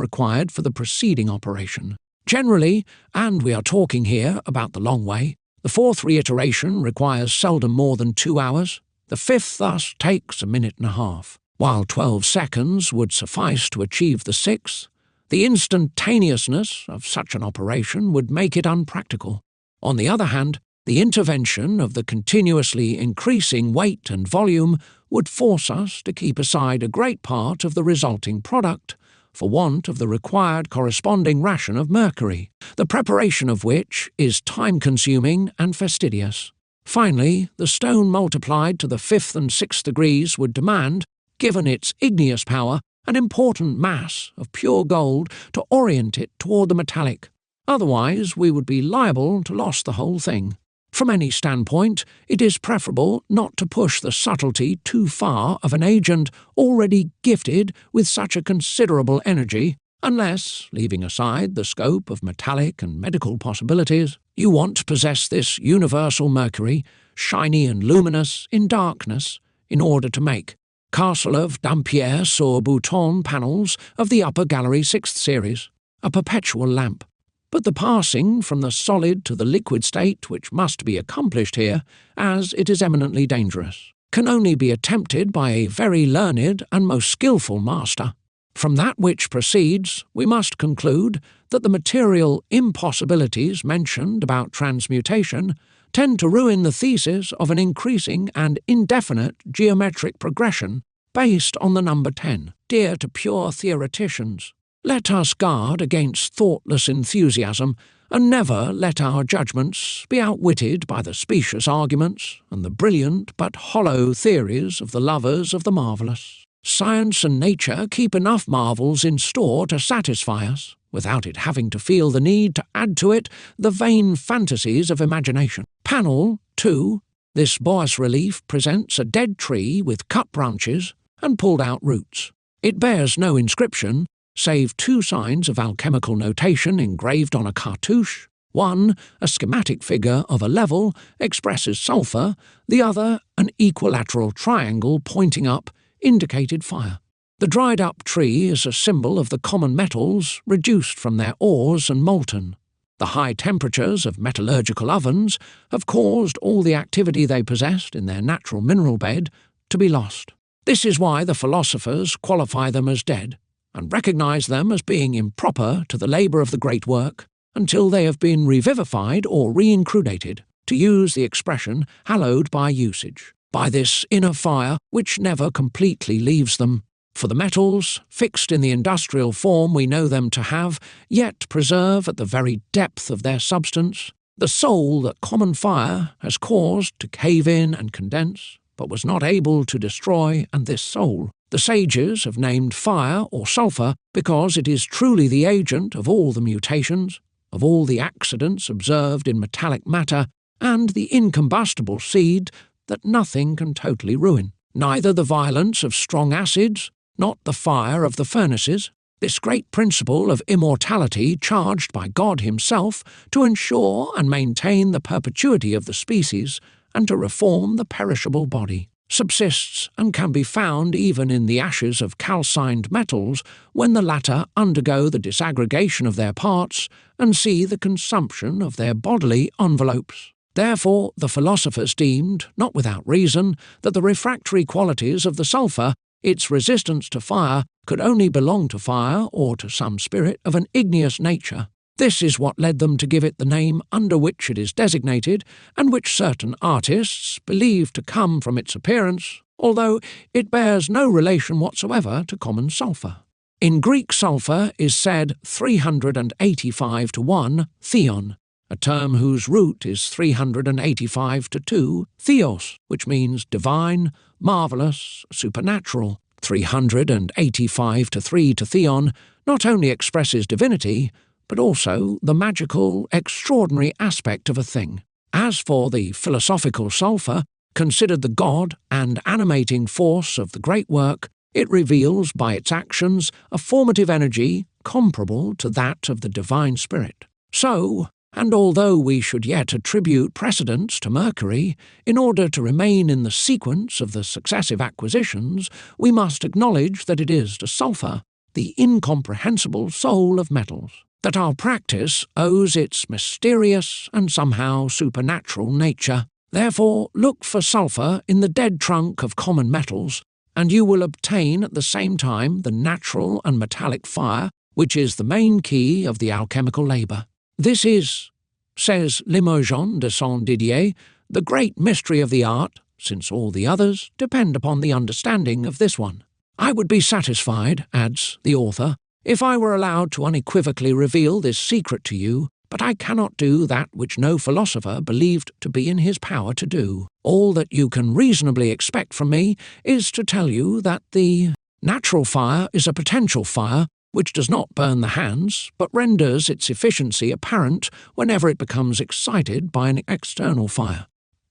required for the preceding operation. Generally, and we are talking here about the long way, the 4th reiteration requires seldom more than 2 hours. The 5th thus takes a minute and a half. While 12 seconds would suffice to achieve the 6th, the instantaneousness of such an operation would make it unpractical. On the other hand, the intervention of the continuously increasing weight and volume would force us to keep aside a great part of the resulting product for want of the required corresponding ration of mercury, the preparation of which is time-consuming and fastidious. Finally, the stone multiplied to the 5th and 6th degrees would demand, given its igneous power, an important mass of pure gold to orient it toward the metallic. Otherwise, we would be liable to lose the whole thing. From any standpoint, it is preferable not to push the subtlety too far of an agent already gifted with such a considerable energy, unless, leaving aside the scope of metallic and medical possibilities, you want to possess this universal mercury, shiny and luminous in darkness, in order to make Castle of Dampierre sur Bouton panels of the upper gallery 6th series, a perpetual lamp. But the passing from the solid to the liquid state which must be accomplished here, as it is eminently dangerous, can only be attempted by a very learned and most skilful master. From that which proceeds, we must conclude that the material impossibilities mentioned about transmutation tend to ruin the thesis of an increasing and indefinite geometric progression based on the number 10, dear to pure theoreticians. Let us guard against thoughtless enthusiasm, and never let our judgments be outwitted by the specious arguments and the brilliant but hollow theories of the lovers of the marvellous. Science and nature keep enough marvels in store to satisfy us, without it having to feel the need to add to it the vain fantasies of imagination. Panel 2. This bas-relief presents a dead tree with cut branches and pulled-out roots. It bears no inscription, save 2 signs of alchemical notation engraved on a cartouche. One, a schematic figure of a level, expresses sulphur, the other, an equilateral triangle pointing up, indicated fire. The dried-up tree is a symbol of the common metals reduced from their ores and molten. The high temperatures of metallurgical ovens have caused all the activity they possessed in their natural mineral bed to be lost. This is why the philosophers qualify them as dead, and recognize them as being improper to the labour of the great work until they have been revivified or reincrudated, to use the expression hallowed by usage, by this inner fire which never completely leaves them. For the metals, fixed in the industrial form we know them to have, yet preserve at the very depth of their substance the soul that common fire has caused to cave in and condense, but was not able to destroy, and this soul the sages have named fire or sulphur because it is truly the agent of all the mutations, of all the accidents observed in metallic matter, and the incombustible seed that nothing can totally ruin, neither the violence of strong acids, not the fire of the furnaces. This great principle of immortality charged by God himself to ensure and maintain the perpetuity of the species and to reform the perishable body, subsists and can be found even in the ashes of calcined metals when the latter undergo the disaggregation of their parts and see the consumption of their bodily envelopes. Therefore the philosophers deemed, not without reason, that the refractory qualities of the sulphur, its resistance to fire, could only belong to fire or to some spirit of an igneous nature. This is what led them to give it the name under which it is designated, and which certain artists believe to come from its appearance, although it bears no relation whatsoever to common sulphur. In Greek sulphur is said 385 to 1 theon, a term whose root is 385 to 2 theos, which means divine, marvellous, supernatural. 385 to 3 to theon not only expresses divinity, but also the magical, extraordinary aspect of a thing. As for the philosophical sulphur, considered the god and animating force of the great work, it reveals by its actions a formative energy comparable to that of the divine spirit. So, and although we should yet attribute precedence to Mercury, in order to remain in the sequence of the successive acquisitions, we must acknowledge that it is to sulphur, the incomprehensible soul of metals, that our practice owes its mysterious and somehow supernatural nature. Therefore, look for sulphur in the dead trunk of common metals, and you will obtain at the same time the natural and metallic fire, which is the main key of the alchemical labour. This is, says Limoges de Saint-Didier, the great mystery of the art, since all the others depend upon the understanding of this one. I would be satisfied, adds the author, if I were allowed to unequivocally reveal this secret to you, but I cannot do that which no philosopher believed to be in his power to do. All that you can reasonably expect from me is to tell you that the natural fire is a potential fire which does not burn the hands, but renders its efficiency apparent whenever it becomes excited by an external fire.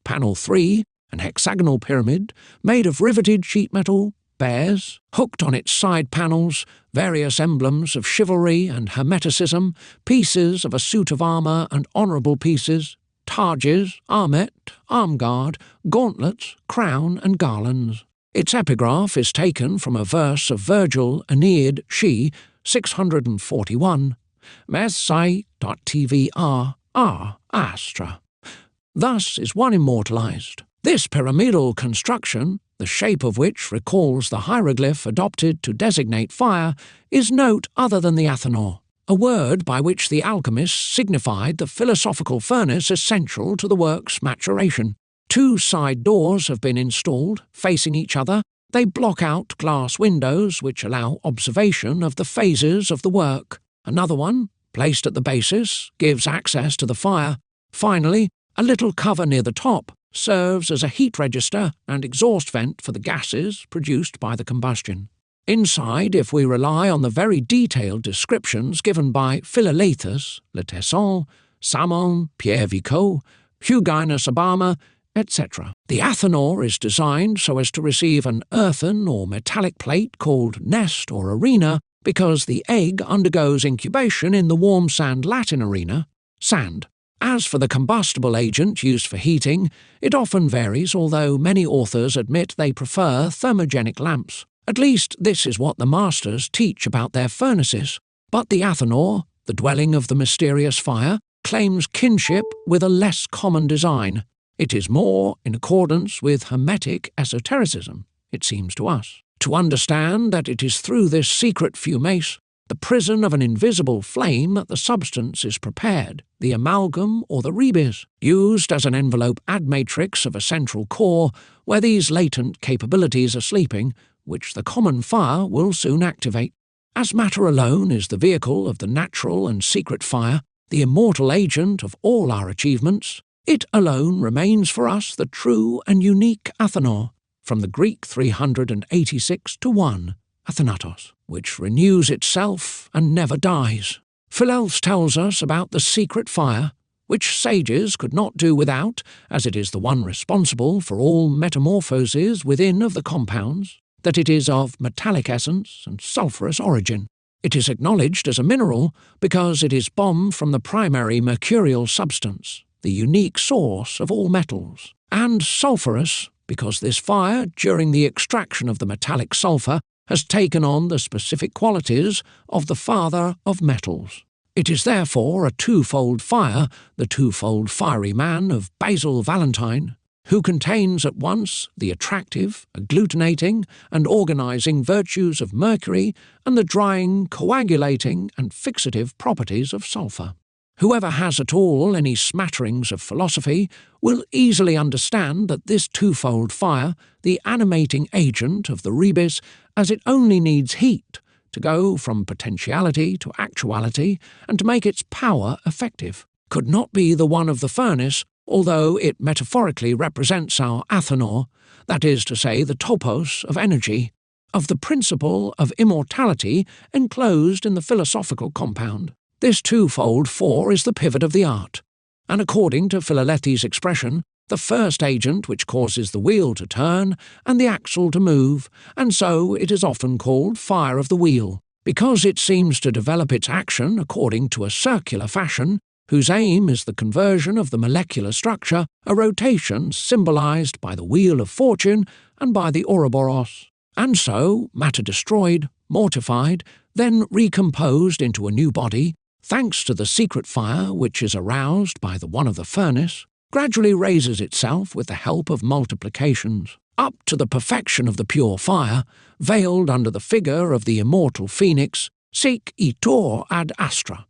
Panel 3, an hexagonal pyramid, made of riveted sheet metal, bears, hooked on its side panels, various emblems of chivalry and hermeticism, pieces of a suit of armour and honourable pieces, targes, armet, arm-guard, gauntlets, crown and garlands. Its epigraph is taken from a verse of Virgil, Aeneid, She, 641, Mes sai tvr astra. Thus is one immortalized. This pyramidal construction, the shape of which recalls the hieroglyph adopted to designate fire, is note other than the athanor, a word by which the alchemists signified the philosophical furnace essential to the work's maturation. 2 side doors have been installed, facing each other. They block out glass windows which allow observation of the phases of the work. Another one, placed at the basis, gives access to the fire. Finally, a little cover near the top serves as a heat register and exhaust vent for the gases produced by the combustion. Inside, if we rely on the very detailed descriptions given by Philolethes, Le Tesson, Samon, Pierre Vico, Huguinus Obama, etc. The athanor is designed so as to receive an earthen or metallic plate called nest or arena because the egg undergoes incubation in the warm sand Latin arena, sand. As for the combustible agent used for heating, it often varies, although many authors admit they prefer thermogenic lamps. At least this is what the masters teach about their furnaces. But the athanor, the dwelling of the mysterious fire, claims kinship with a less common design. It is more in accordance with Hermetic esotericism, it seems to us. to understand that it is through this secret fumace, the prison of an invisible flame, that the substance is prepared, the amalgam or the rebis, used as an envelope admatrix of a central core where these latent capabilities are sleeping, which the common fire will soon activate. As matter alone is the vehicle of the natural and secret fire, the immortal agent of all our achievements, it alone remains for us the true and unique Athanor, from the Greek 386 to 1, Athanatos, which renews itself and never dies. Philels tells us about the secret fire, which sages could not do without, as it is the one responsible for all metamorphoses within of the compounds, that it is of metallic essence and sulphurous origin. It is acknowledged as a mineral because it is bombed from the primary mercurial substance, the unique source of all metals, and sulphurous because this fire, during the extraction of the metallic sulphur, has taken on the specific qualities of the father of metals. It is therefore a twofold fire, the twofold fiery man of Basil Valentine, who contains at once the attractive, agglutinating, and organizing virtues of mercury and the drying, coagulating, and fixative properties of sulphur. Whoever has at all any smatterings of philosophy will easily understand that this twofold fire, the animating agent of the rebis, as it only needs heat to go from potentiality to actuality and to make its power effective, could not be the one of the furnace, although it metaphorically represents our Athanor, that is to say the topos of energy, of the principle of immortality enclosed in the philosophical compound. This twofold four is the pivot of the art, and according to Philalethes' expression, the first agent which causes the wheel to turn and the axle to move, and so it is often called fire of the wheel, because it seems to develop its action according to a circular fashion, whose aim is the conversion of the molecular structure, a rotation symbolized by the wheel of fortune and by the Ouroboros. And so, matter destroyed, mortified, then recomposed into a new body, thanks to the secret fire which is aroused by the one of the furnace, gradually raises itself with the help of multiplications, up to the perfection of the pure fire, veiled under the figure of the immortal phoenix, sic itor ad astra.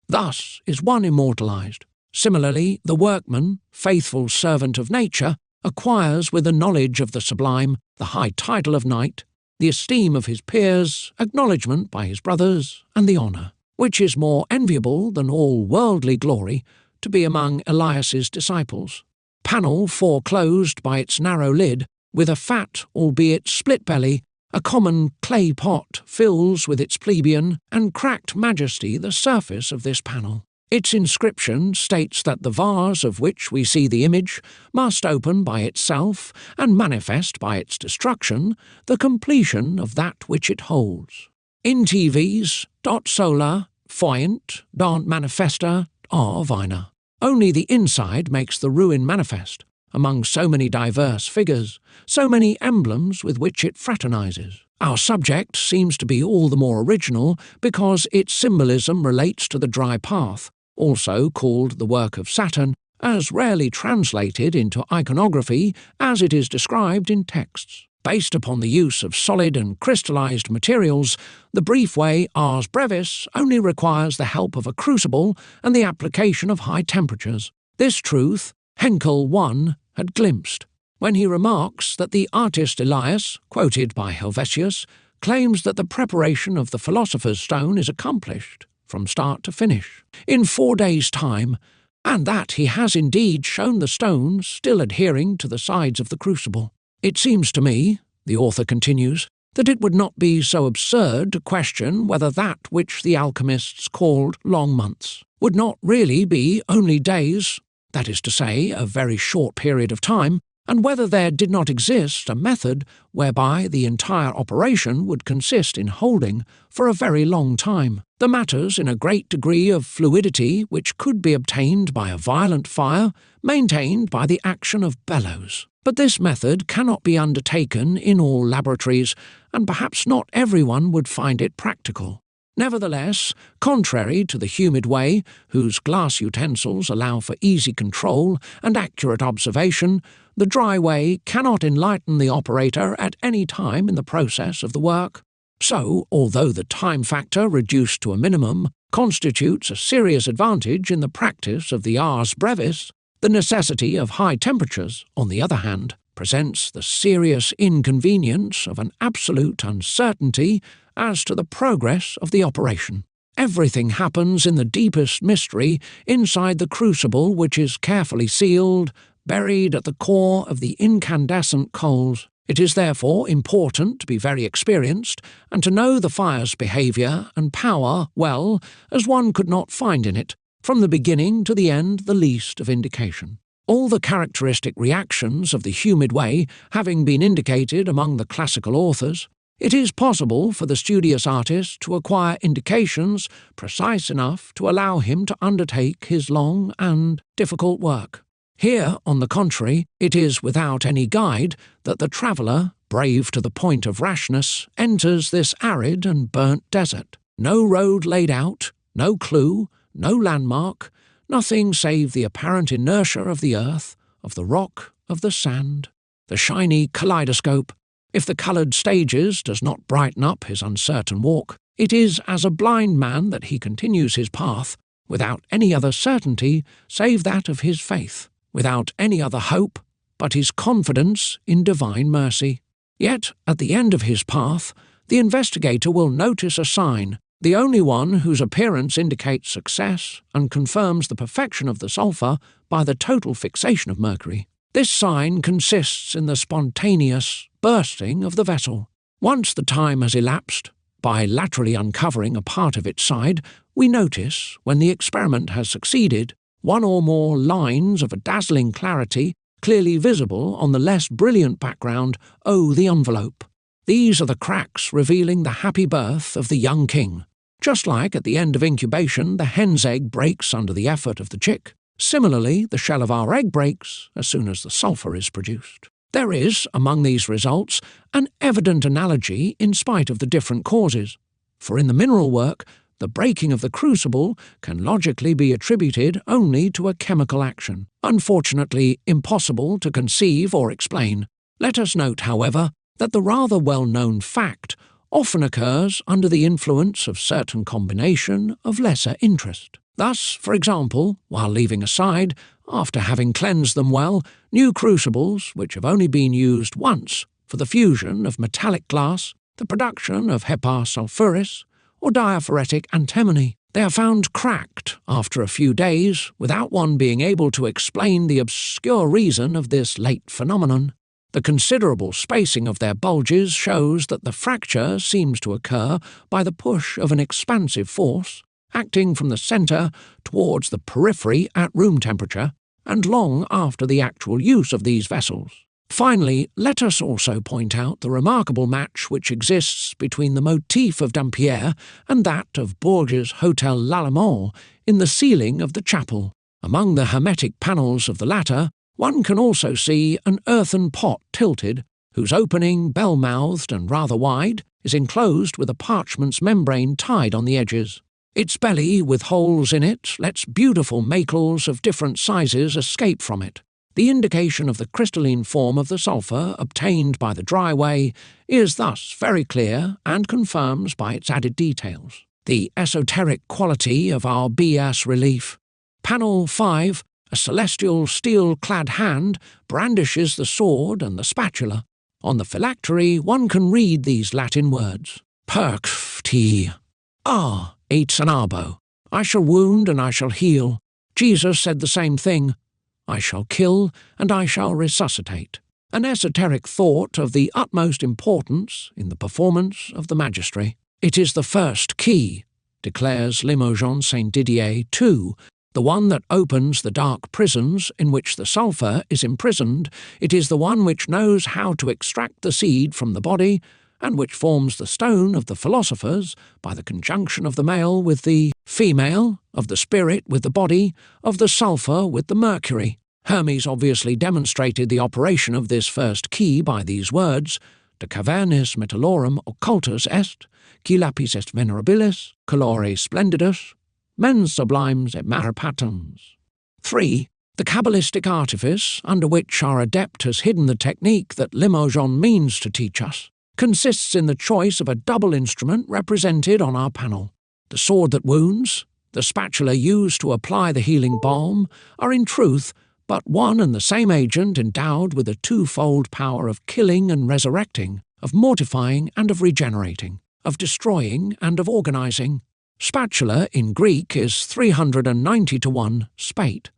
Thus is one immortalized. Similarly, the workman, faithful servant of nature, acquires with the knowledge of the sublime the high title of knight, the esteem of his peers, acknowledgment by his brothers, and the honour, which is more enviable than all worldly glory, to be among Elias's disciples. Panel foreclosed by its narrow lid, with a fat, albeit split belly, a common clay pot fills with its plebeian and cracked majesty the surface of this panel. Its inscription states that the vase of which we see the image must open by itself and manifest by its destruction the completion of that which it holds. Intivis dot sola foient dot manifesta vina. Only the inside makes the ruin manifest, among so many diverse figures, so many emblems with which it fraternizes. Our subject seems to be all the more original because its symbolism relates to the dry path, also called the work of Saturn, as rarely translated into iconography as it is described in texts. Based upon the use of solid and crystallized materials, the brief way ars brevis only requires the help of a crucible and the application of high temperatures. This truth Henkel I had glimpsed, when he remarks that the artist Elias, quoted by Helvetius, claims that the preparation of the philosopher's stone is accomplished, from start to finish, in 4 days' time, and that he has indeed shown the stone still adhering to the sides of the crucible. It seems to me, the author continues, that it would not be so absurd to question whether that which the alchemists called long months would not really be only days, that is to say, a very short period of time, and whether there did not exist a method whereby the entire operation would consist in holding, for a very long time, the matters in a great degree of fluidity which could be obtained by a violent fire, maintained by the action of bellows. But this method cannot be undertaken in all laboratories, and perhaps not everyone would find it practical. Nevertheless, contrary to the humid way, whose glass utensils allow for easy control and accurate observation, the dry way cannot enlighten the operator at any time in the process of the work. So, although the time factor reduced to a minimum constitutes a serious advantage in the practice of the ars brevis, the necessity of high temperatures, on the other hand, presents the serious inconvenience of an absolute uncertainty as to the progress of the operation. Everything happens in the deepest mystery inside the crucible, which is carefully sealed, buried at the core of the incandescent coals. It is therefore important to be very experienced and to know the fire's behaviour and power well, as one could not find in it, from the beginning to the end, the least of indication. All the characteristic reactions of the humid way having been indicated among the classical authors, it is possible for the studious artist to acquire indications precise enough to allow him to undertake his long and difficult work. Here, on the contrary, it is without any guide that the traveller, brave to the point of rashness, enters this arid and burnt desert. No road laid out, no clue, no landmark, nothing save the apparent inertia of the earth, of the rock, of the sand, the shiny kaleidoscope. If the coloured stages does not brighten up his uncertain walk, it is as a blind man that he continues his path, without any other certainty save that of his faith, without any other hope but his confidence in divine mercy. Yet, at the end of his path, the investigator will notice a sign, the only one whose appearance indicates success and confirms the perfection of the sulphur by the total fixation of mercury. This sign consists in the spontaneous bursting of the vessel. Once the time has elapsed, by laterally uncovering a part of its side, we notice, when the experiment has succeeded, one or more lines of a dazzling clarity clearly visible on the less brilliant background owe the envelope. These are the cracks revealing the happy birth of the young king. Just like at the end of incubation the hen's egg breaks under the effort of the chick, similarly the shell of our egg breaks as soon as the sulphur is produced. There is, among these results, an evident analogy in spite of the different causes, for in the mineral work, the breaking of the crucible can logically be attributed only to a chemical action, unfortunately impossible to conceive or explain. Let us note, however, that the rather well-known fact often occurs under the influence of certain combination of lesser interest. Thus, for example, while leaving aside, after having cleansed them well, new crucibles which have only been used once for the fusion of metallic glass, the production of hepar sulphuris, or diaphoretic antimony, they are found cracked after a few days without one being able to explain the obscure reason of this late phenomenon. The considerable spacing of their bulges shows that the fracture seems to occur by the push of an expansive force, acting from the centre towards the periphery at room temperature, and long after the actual use of these vessels. Finally, let us also point out the remarkable match which exists between the motif of Dampierre and that of Bourges' Hotel L'Allemand in the ceiling of the chapel. Among the hermetic panels of the latter, one can also see an earthen pot tilted, whose opening, bell-mouthed and rather wide, is enclosed with a parchment's membrane tied on the edges. Its belly, with holes in it, lets beautiful macles of different sizes escape from it. The indication of the crystalline form of the sulphur obtained by the dry way is thus very clear and confirms by its added details the esoteric quality of our bas relief. Panel 5, a celestial steel-clad hand brandishes the sword and the spatula. On the phylactery one can read these Latin words: Percti. Ah, eats an arbo. I shall wound and I shall heal. Jesus said the same thing. I shall kill and I shall resuscitate. An esoteric thought of the utmost importance in the performance of the magistery. It is the first key, declares Limoges Saint Didier II, the one that opens the dark prisons in which the sulphur is imprisoned. It is the one which knows how to extract the seed from the body, and which forms the stone of the philosophers by the conjunction of the male with the female, of the spirit with the body, of the sulphur with the mercury. Hermes obviously demonstrated the operation of this first key by these words: de cavernis metallorum occultus est, qui lapis est venerabilis, colore splendidus, mens sublimes et maripatums. 3. The Kabbalistic artifice, under which our adept has hidden the technique that Limoges means to teach us, consists in the choice of a double instrument represented on our panel. The sword that wounds, the spatula used to apply the healing balm, are in truth but one and the same agent endowed with a twofold power of killing and resurrecting, of mortifying and of regenerating, of destroying and of organizing. Spatula in Greek is 390 to 1 spate,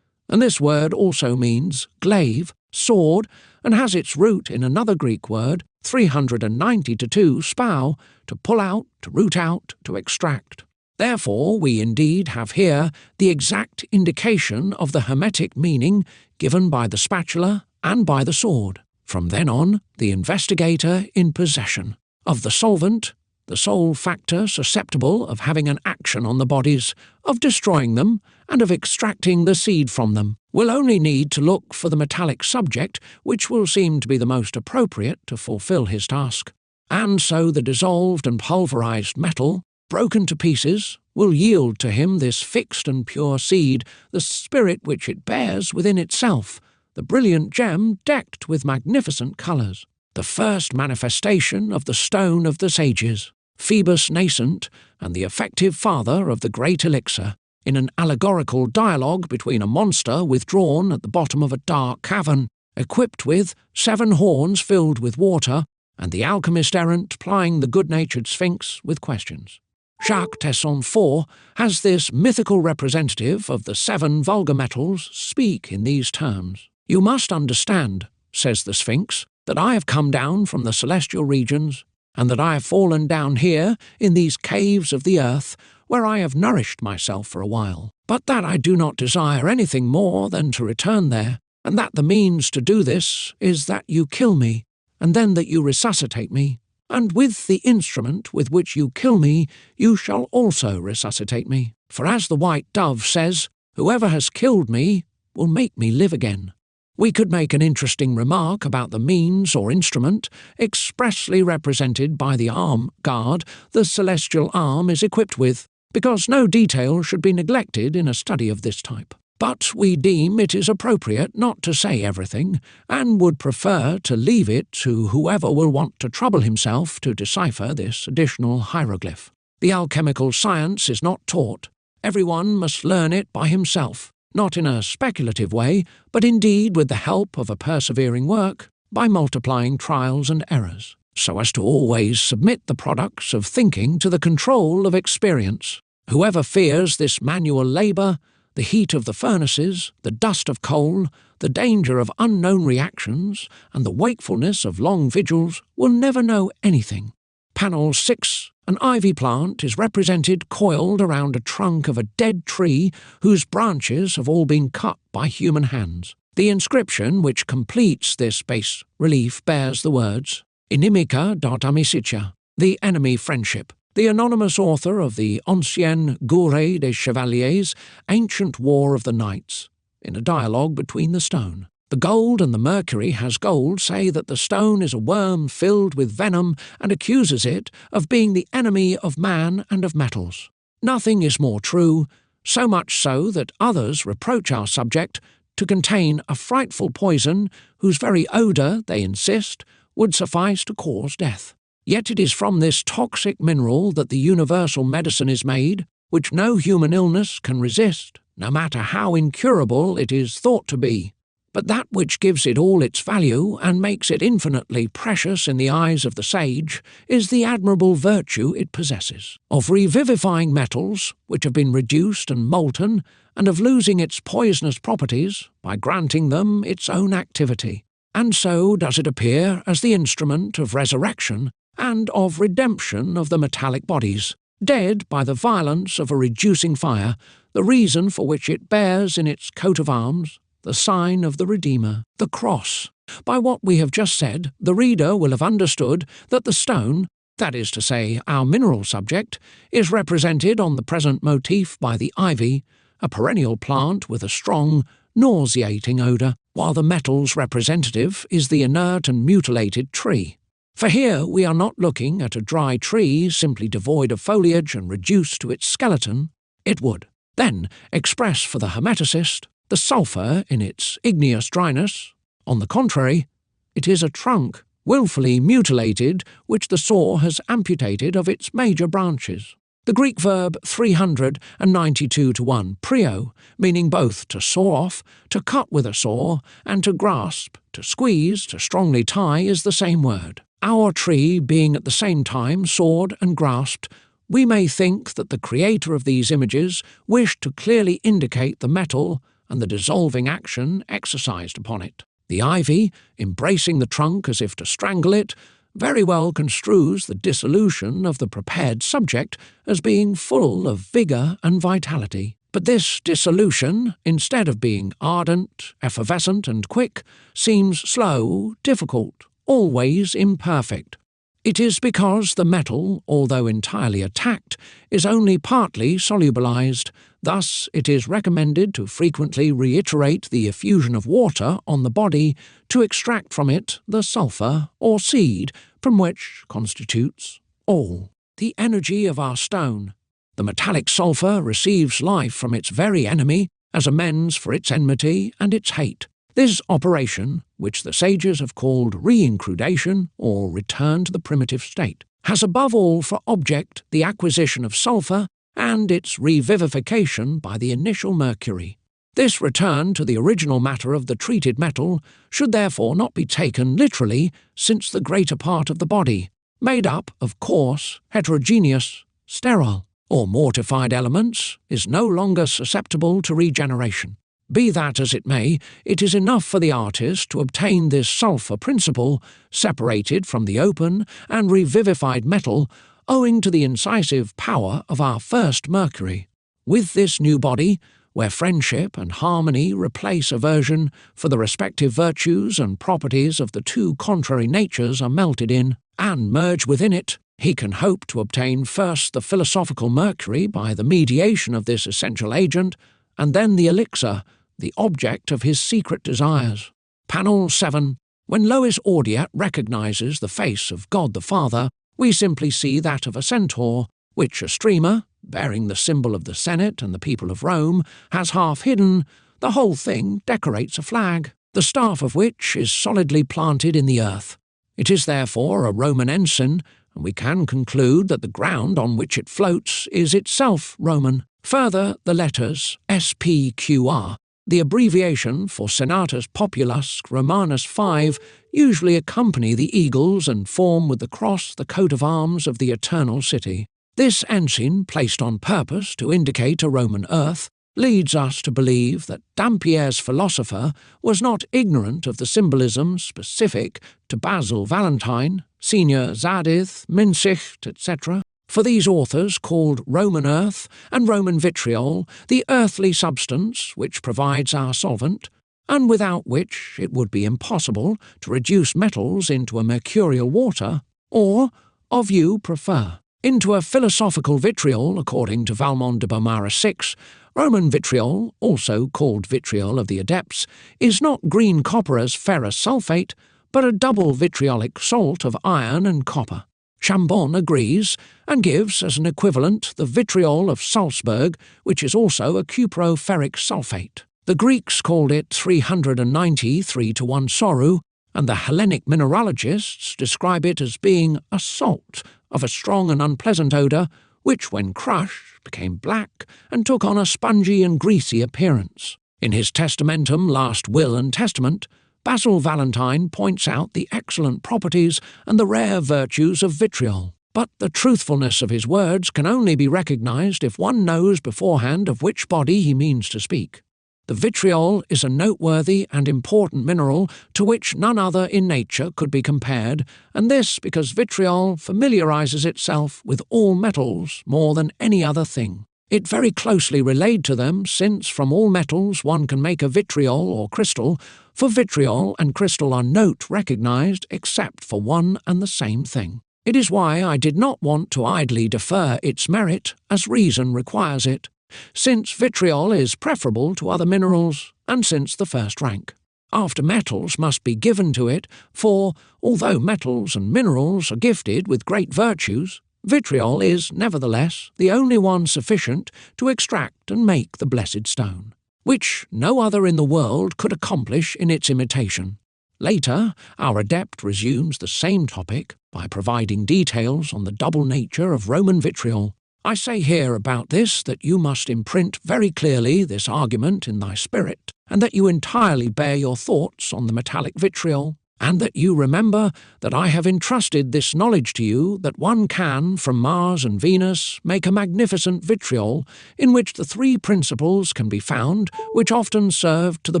and this word also means glaive, sword, and has its root in another Greek word, 390 to 2 spau, to pull out, to root out, to extract. Therefore, we indeed have here the exact indication of the hermetic meaning given by the spatula and by the sword. From then on, the investigator in possession of the solvent, the sole factor susceptible of having an action on the bodies, of destroying them, and of extracting the seed from them, will only need to look for the metallic subject which will seem to be the most appropriate to fulfill his task. And so the dissolved and pulverized metal, broken to pieces, will yield to him this fixed and pure seed, the spirit which it bears within itself, the brilliant gem decked with magnificent colours, the first manifestation of the stone of the sages, Phoebus nascent, and the effective father of the great elixir, in an allegorical dialogue between a monster withdrawn at the bottom of a dark cavern, equipped with 7 horns filled with water, and the alchemist errant plying the good-natured sphinx with questions. Jacques Tesson 4 has this mythical representative of the 7 vulgar metals speak in these terms. "You must understand," says the Sphinx, "that I have come down from the celestial regions, and that I have fallen down here in these caves of the earth, where I have nourished myself for a while, but that I do not desire anything more than to return there, and that the means to do this is that you kill me, and then that you resuscitate me. And with the instrument with which you kill me, you shall also resuscitate me. For as the white dove says, whoever has killed me will make me live again." We could make an interesting remark about the means or instrument expressly represented by the arm guard the celestial arm is equipped with, because no detail should be neglected in a study of this type. But we deem it is appropriate not to say everything, and would prefer to leave it to whoever will want to trouble himself to decipher this additional hieroglyph. The alchemical science is not taught. Everyone must learn it by himself, not in a speculative way, but indeed with the help of a persevering work, by multiplying trials and errors, so as to always submit the products of thinking to the control of experience. Whoever fears this manual labour, the heat of the furnaces, the dust of coal, the danger of unknown reactions, and the wakefulness of long vigils, will never know anything. Panel 6, an ivy plant is represented coiled around a trunk of a dead tree whose branches have all been cut by human hands. The inscription which completes this bas relief bears the words, Inimica dot amicitia, the enemy friendship. The anonymous author of the Ancienne Guerre des Chevaliers, Ancient War of the Knights, in a dialogue between the stone. The gold and the mercury has gold say that the stone is a worm filled with venom and accuses it of being the enemy of man and of metals. Nothing is more true, so much so that others reproach our subject to contain a frightful poison whose very odour, they insist, would suffice to cause death. Yet it is from this toxic mineral that the universal medicine is made, which no human illness can resist, no matter how incurable it is thought to be. But that which gives it all its value and makes it infinitely precious in the eyes of the sage is the admirable virtue it possesses, of revivifying metals which have been reduced and molten, and of losing its poisonous properties by granting them its own activity. And so does it appear as the instrument of resurrection and of redemption of the metallic bodies, dead by the violence of a reducing fire, the reason for which it bears in its coat of arms the sign of the Redeemer, the cross. By what we have just said, the reader will have understood that the stone, that is to say, our mineral subject, is represented on the present motif by the ivy, a perennial plant with a strong, nauseating odour, while the metal's representative is the inert and mutilated tree. For here we are not looking at a dry tree simply devoid of foliage and reduced to its skeleton. It would then express for the hermeticist the sulphur in its igneous dryness. On the contrary, it is a trunk, wilfully mutilated, which the saw has amputated of its major branches. The Greek verb 392-1, prio, meaning both to saw off, to cut with a saw, and to grasp, to squeeze, to strongly tie, is the same word. Our tree being at the same time sawed and grasped, we may think that the creator of these images wished to clearly indicate the metal and the dissolving action exercised upon it. The ivy, embracing the trunk as if to strangle it, very well construes the dissolution of the prepared subject as being full of vigour and vitality. But this dissolution, instead of being ardent, effervescent, and quick, seems slow, difficult, always imperfect. It is because the metal, although entirely attacked, is only partly solubilized. Thus it is recommended to frequently reiterate the effusion of water on the body to extract from it the sulphur or seed from which constitutes all the energy of our stone. The metallic sulphur receives life from its very enemy as amends for its enmity and its hate. This operation, which the sages have called reincrudation or return to the primitive state, has above all for object the acquisition of sulphur and its revivification by the initial mercury. This return to the original matter of the treated metal should therefore not be taken literally, since the greater part of the body, made up of coarse, heterogeneous, sterile, or mortified elements, is no longer susceptible to regeneration. Be that as it may, it is enough for the artist to obtain this sulphur principle, separated from the open and revivified metal, owing to the incisive power of our first mercury. With this new body, where friendship and harmony replace aversion, for the respective virtues and properties of the two contrary natures are melted in, and merge within it, he can hope to obtain first the philosophical mercury by the mediation of this essential agent, and then the elixir, the object of his secret desires. Panel 7. When Lois Audiat recognizes the face of God the Father, we simply see that of a centaur, which a streamer, bearing the symbol of the Senate and the people of Rome, has half hidden. The whole thing decorates a flag, the staff of which is solidly planted in the earth. It is therefore a Roman ensign, and we can conclude that the ground on which it floats is itself Roman. Further, the letters SPQR, the abbreviation for Senatus Populus Romanus 5, usually accompany the eagles and form with the cross the coat of arms of the Eternal City. This ensign, placed on purpose to indicate a Roman earth, leads us to believe that Dampierre's philosopher was not ignorant of the symbolism specific to Basil Valentine, Senior Zadith, Minsicht, etc. For these authors called Roman earth and Roman vitriol the earthly substance which provides our solvent, and without which it would be impossible to reduce metals into a mercurial water, or, of you prefer, into a philosophical vitriol according to Valmont de Beaumara 6, Roman vitriol, also called vitriol of the adepts, is not green copper as ferrous sulfate, but a double vitriolic salt of iron and copper. Chambon agrees, and gives as an equivalent the vitriol of Salzburg, which is also a cuproferric sulfate. The Greeks called it 393-1 soru, and the Hellenic mineralogists describe it as being a salt of a strong and unpleasant odour, which, when crushed, became black and took on a spongy and greasy appearance. In his Testamentum, Last Will and Testament, Basil Valentine points out the excellent properties and the rare virtues of vitriol. But the truthfulness of his words can only be recognized if one knows beforehand of which body he means to speak. The vitriol is a noteworthy and important mineral to which none other in nature could be compared, and this because vitriol familiarizes itself with all metals more than any other thing. It very closely relates to them, since from all metals one can make a vitriol or crystal, for vitriol and crystal are note recognized except for one and the same thing. It is why I did not want to idly defer its merit, as reason requires it, since vitriol is preferable to other minerals, and since the first rank. After metals must be given to it, for, although metals and minerals are gifted with great virtues, vitriol is, nevertheless, the only one sufficient to extract and make the blessed stone, which no other in the world could accomplish in its imitation. Later, our adept resumes the same topic by providing details on the double nature of Roman vitriol. I say here about this that you must imprint very clearly this argument in thy spirit, and that you entirely bear your thoughts on the metallic vitriol, and that you remember that I have entrusted this knowledge to you, that one can, from Mars and Venus, make a magnificent vitriol, in which the three principles can be found which often served to the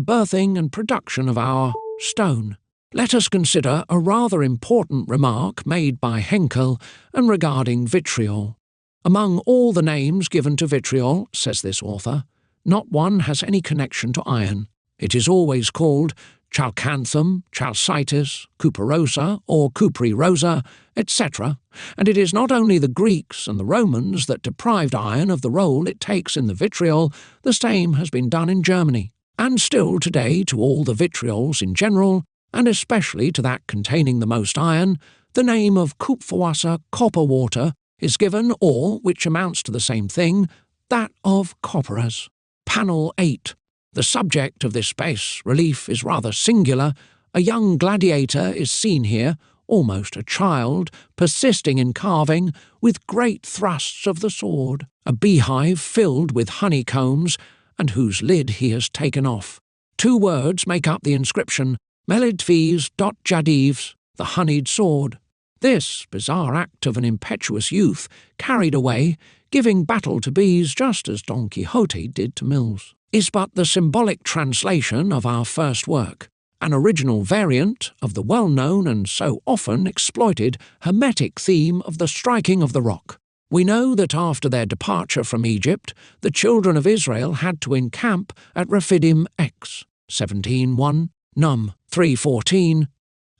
birthing and production of our stone. Let us consider a rather important remark made by Henkel and regarding vitriol. Among all the names given to vitriol, says this author, not one has any connection to iron. It is always called chalcanthum, chalcitis, cuperosa or cuprirosa, etc., and it is not only the Greeks and the Romans that deprived iron of the role it takes in the vitriol, the same has been done in Germany, and still today to all the vitriols in general, and especially to that containing the most iron, the name of Kupferwasser, copper water, is given, or, which amounts to the same thing, that of copperas. Panel 8. The subject of this bas relief is rather singular. A young gladiator is seen here, almost a child, persisting in carving, with great thrusts of the sword, a beehive filled with honeycombs, and whose lid he has taken off. 2 words make up the inscription, Melidves dot Jadivs, the honeyed sword. This bizarre act of an impetuous youth, carried away, giving battle to bees just as Don Quixote did to Mills, is but the symbolic translation of our first work, an original variant of the well-known and so often exploited Hermetic theme of the striking of the rock. We know that after their departure from Egypt, the children of Israel had to encamp at Rephidim X, 17:1, Num 3:14,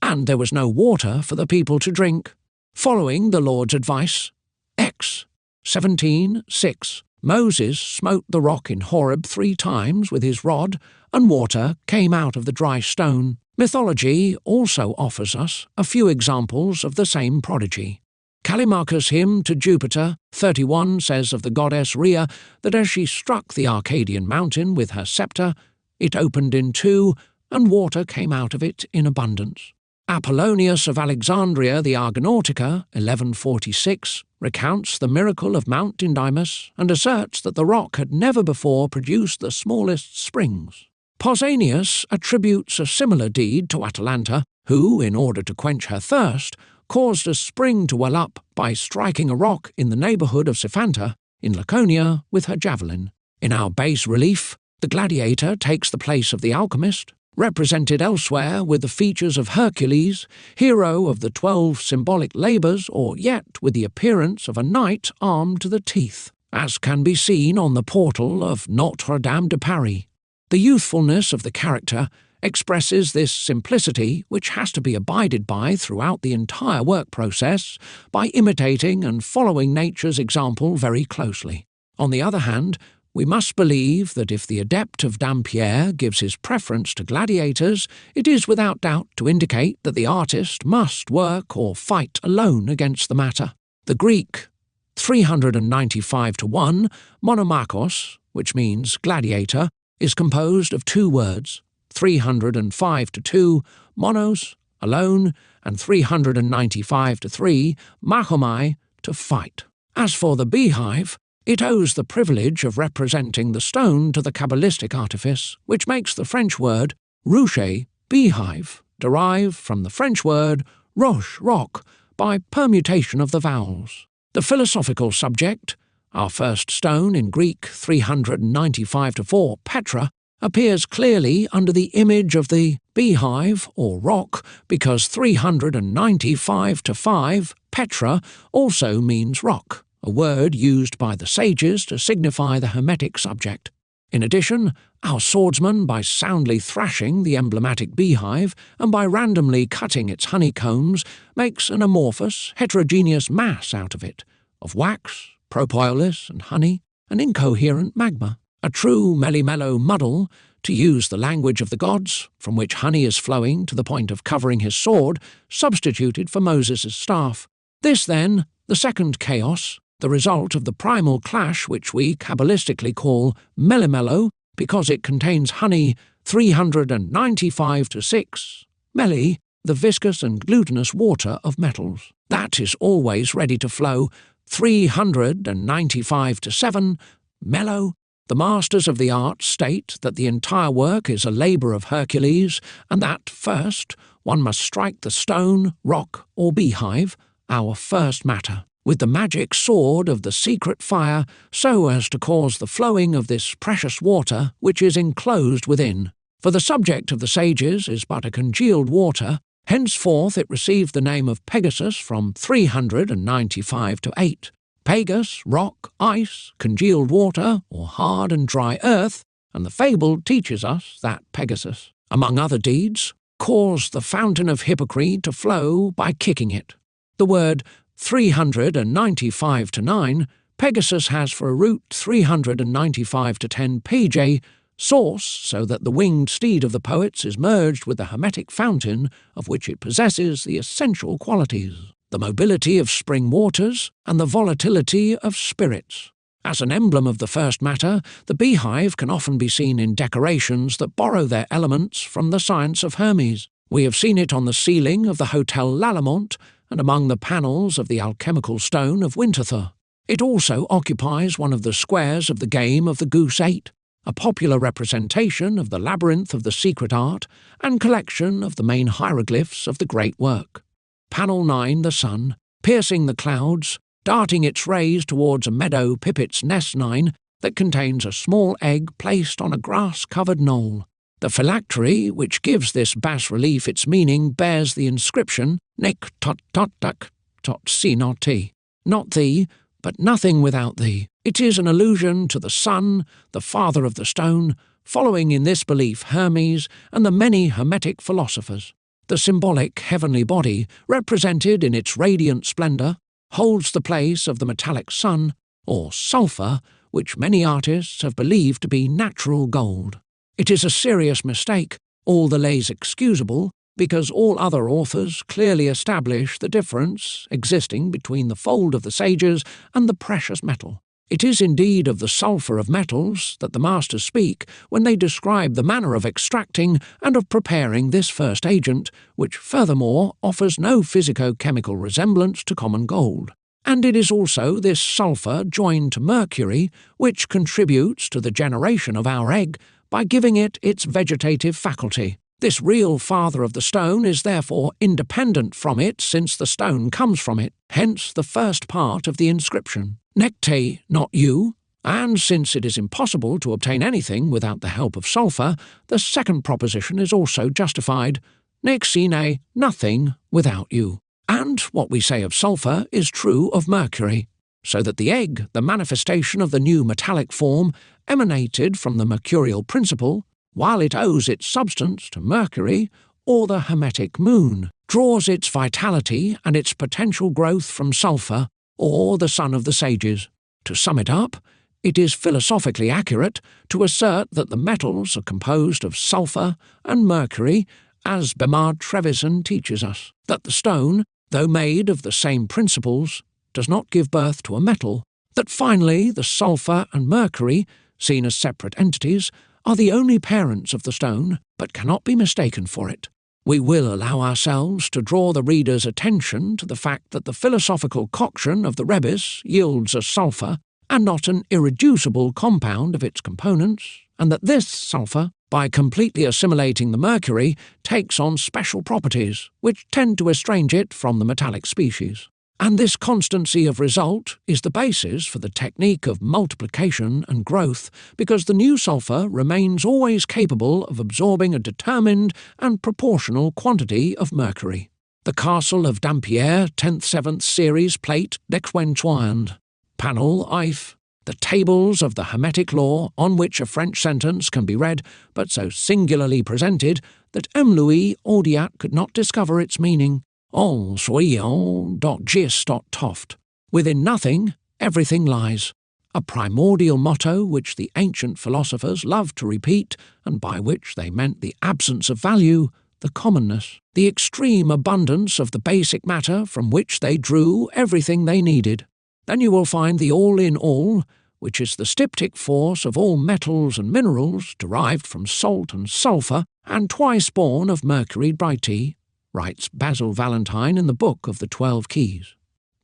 and there was no water for the people to drink. Following the Lord's advice, X 17:6, Moses smote the rock in Horeb 3 times with his rod, and water came out of the dry stone. Mythology also offers us a few examples of the same prodigy. Callimachus' hymn to Jupiter 31 says of the goddess Rhea that as she struck the Arcadian mountain with her sceptre, it opened in 2, and water came out of it in abundance. Apollonius of Alexandria the Argonautica, 1146, recounts the miracle of Mount Dindymus and asserts that the rock had never before produced the smallest springs. Pausanias attributes a similar deed to Atalanta, who, in order to quench her thirst, caused a spring to well up by striking a rock in the neighbourhood of Siphanta, in Laconia, with her javelin. In our bas relief, the gladiator takes the place of the alchemist, represented elsewhere with the features of Hercules, hero of the 12 symbolic labours, or yet with the appearance of a knight armed to the teeth, as can be seen on the portal of Notre Dame de Paris. The youthfulness of the character expresses this simplicity which has to be abided by throughout the entire work process by imitating and following nature's example very closely. On the other hand, we must believe that if the adept of Dampierre gives his preference to gladiators, it is without doubt to indicate that the artist must work or fight alone against the matter. The Greek 395-1 monomachos, which means gladiator, is composed of 2 words, 305-2 monos, alone, and 395-3 machomai, to fight. As for the beehive, it owes the privilege of representing the stone to the Kabbalistic artifice, which makes the French word ruche, beehive, derive from the French word roche, rock, by permutation of the vowels. The philosophical subject, our first stone in Greek 395-4 Petra, appears clearly under the image of the beehive or rock because 395-5 Petra also means rock, a word used by the sages to signify the Hermetic subject. In addition, our swordsman, by soundly thrashing the emblematic beehive and by randomly cutting its honeycombs, makes an amorphous, heterogeneous mass out of it, of wax, propolis and honey, an incoherent magma. A true melly-mellow muddle, to use the language of the gods, from which honey is flowing to the point of covering his sword, substituted for Moses' staff. This, then, the second chaos, the result of the primal clash which we Kabbalistically call melly-mellow, because it contains honey 395 to 6, melly, the viscous and glutinous water of metals. That is always ready to flow 395 to 7, mellow. The masters of the art state that the entire work is a labour of Hercules, and that, first, one must strike the stone, rock, or beehive, our first matter, with the magic sword of the secret fire, so as to cause the flowing of this precious water which is enclosed within. For the subject of the sages is but a congealed water, henceforth it received the name of Pegasus from 395 to 8. Pagus, rock, ice, congealed water, or hard and dry earth, and the fable teaches us that Pegasus, among other deeds, caused the fountain of Hippocrene to flow by kicking it. The word 395 to 9, Pegasus has for a root 395 to 10 pj, source, so that the winged steed of the poets is merged with the Hermetic fountain of which it possesses the essential qualities, the mobility of spring waters and the volatility of spirits. As an emblem of the first matter, the beehive can often be seen in decorations that borrow their elements from the science of Hermes. We have seen it on the ceiling of the Hotel Lalemant and among the panels of the alchemical stone of Winterthur. It also occupies one of the squares of the game of the Goose 8, a popular representation of the labyrinth of the secret art and collection of the main hieroglyphs of the great work. Panel 9, the sun, piercing the clouds, darting its rays towards a meadow pipit's nest 9 that contains a small egg placed on a grass-covered knoll. The phylactery, which gives this bas-relief its meaning, bears the inscription Nek tot tot duck tot si not ti, not thee, but nothing without thee. It is an allusion to the sun, the father of the stone, following in this belief Hermes and the many Hermetic philosophers. The symbolic heavenly body, represented in its radiant splendour, holds the place of the metallic sun, or sulphur, which many artists have believed to be natural gold. It is a serious mistake, all the less excusable, because all other authors clearly establish the difference existing between the fold of the sages and the precious metal. It is indeed of the sulphur of metals that the masters speak when they describe the manner of extracting and of preparing this first agent, which furthermore offers no physico-chemical resemblance to common gold. And it is also this sulphur joined to mercury which contributes to the generation of our egg by giving it its vegetative faculty. This real father of the stone is therefore independent from it, since the stone comes from it, hence the first part of the inscription, Necte, not you, and since it is impossible to obtain anything without the help of sulphur, the second proposition is also justified, Nec sine, nothing without you. And what we say of sulphur is true of mercury, so that the egg, the manifestation of the new metallic form, emanated from the mercurial principle, while it owes its substance to Mercury, or the Hermetic moon, draws its vitality and its potential growth from sulphur, or the son of the sages. To sum it up, it is philosophically accurate to assert that the metals are composed of sulphur and mercury, as Bernard Trevisan teaches us, that the stone, though made of the same principles, does not give birth to a metal, that finally the sulphur and mercury, seen as separate entities, are the only parents of the stone, but cannot be mistaken for it. We will allow ourselves to draw the reader's attention to the fact that the philosophical coction of the rebus yields a sulphur, and not an irreducible compound of its components, and that this sulphur, by completely assimilating the mercury, takes on special properties, which tend to estrange it from the metallic species. And this constancy of result is the basis for the technique of multiplication and growth, because the new sulphur remains always capable of absorbing a determined and proportional quantity of mercury. The Castle of Dampierre, 10th-7th Series, Plate Dexwenchoind. Panel If. The tables of the Hermetic law, on which a French sentence can be read, but so singularly presented that M. Louis Audiat could not discover its meaning. En soyant dot gis dot toft. Within nothing, everything lies. a primordial motto which the ancient philosophers loved to repeat, and by which they meant the absence of value, the commonness, the extreme abundance of the basic matter from which they drew everything they needed. Then you will find the all-in-all, which is the styptic force of all metals and minerals derived from salt and sulphur, and twice born of mercury brightee, writes Basil Valentine in the Book of the 12 Keys.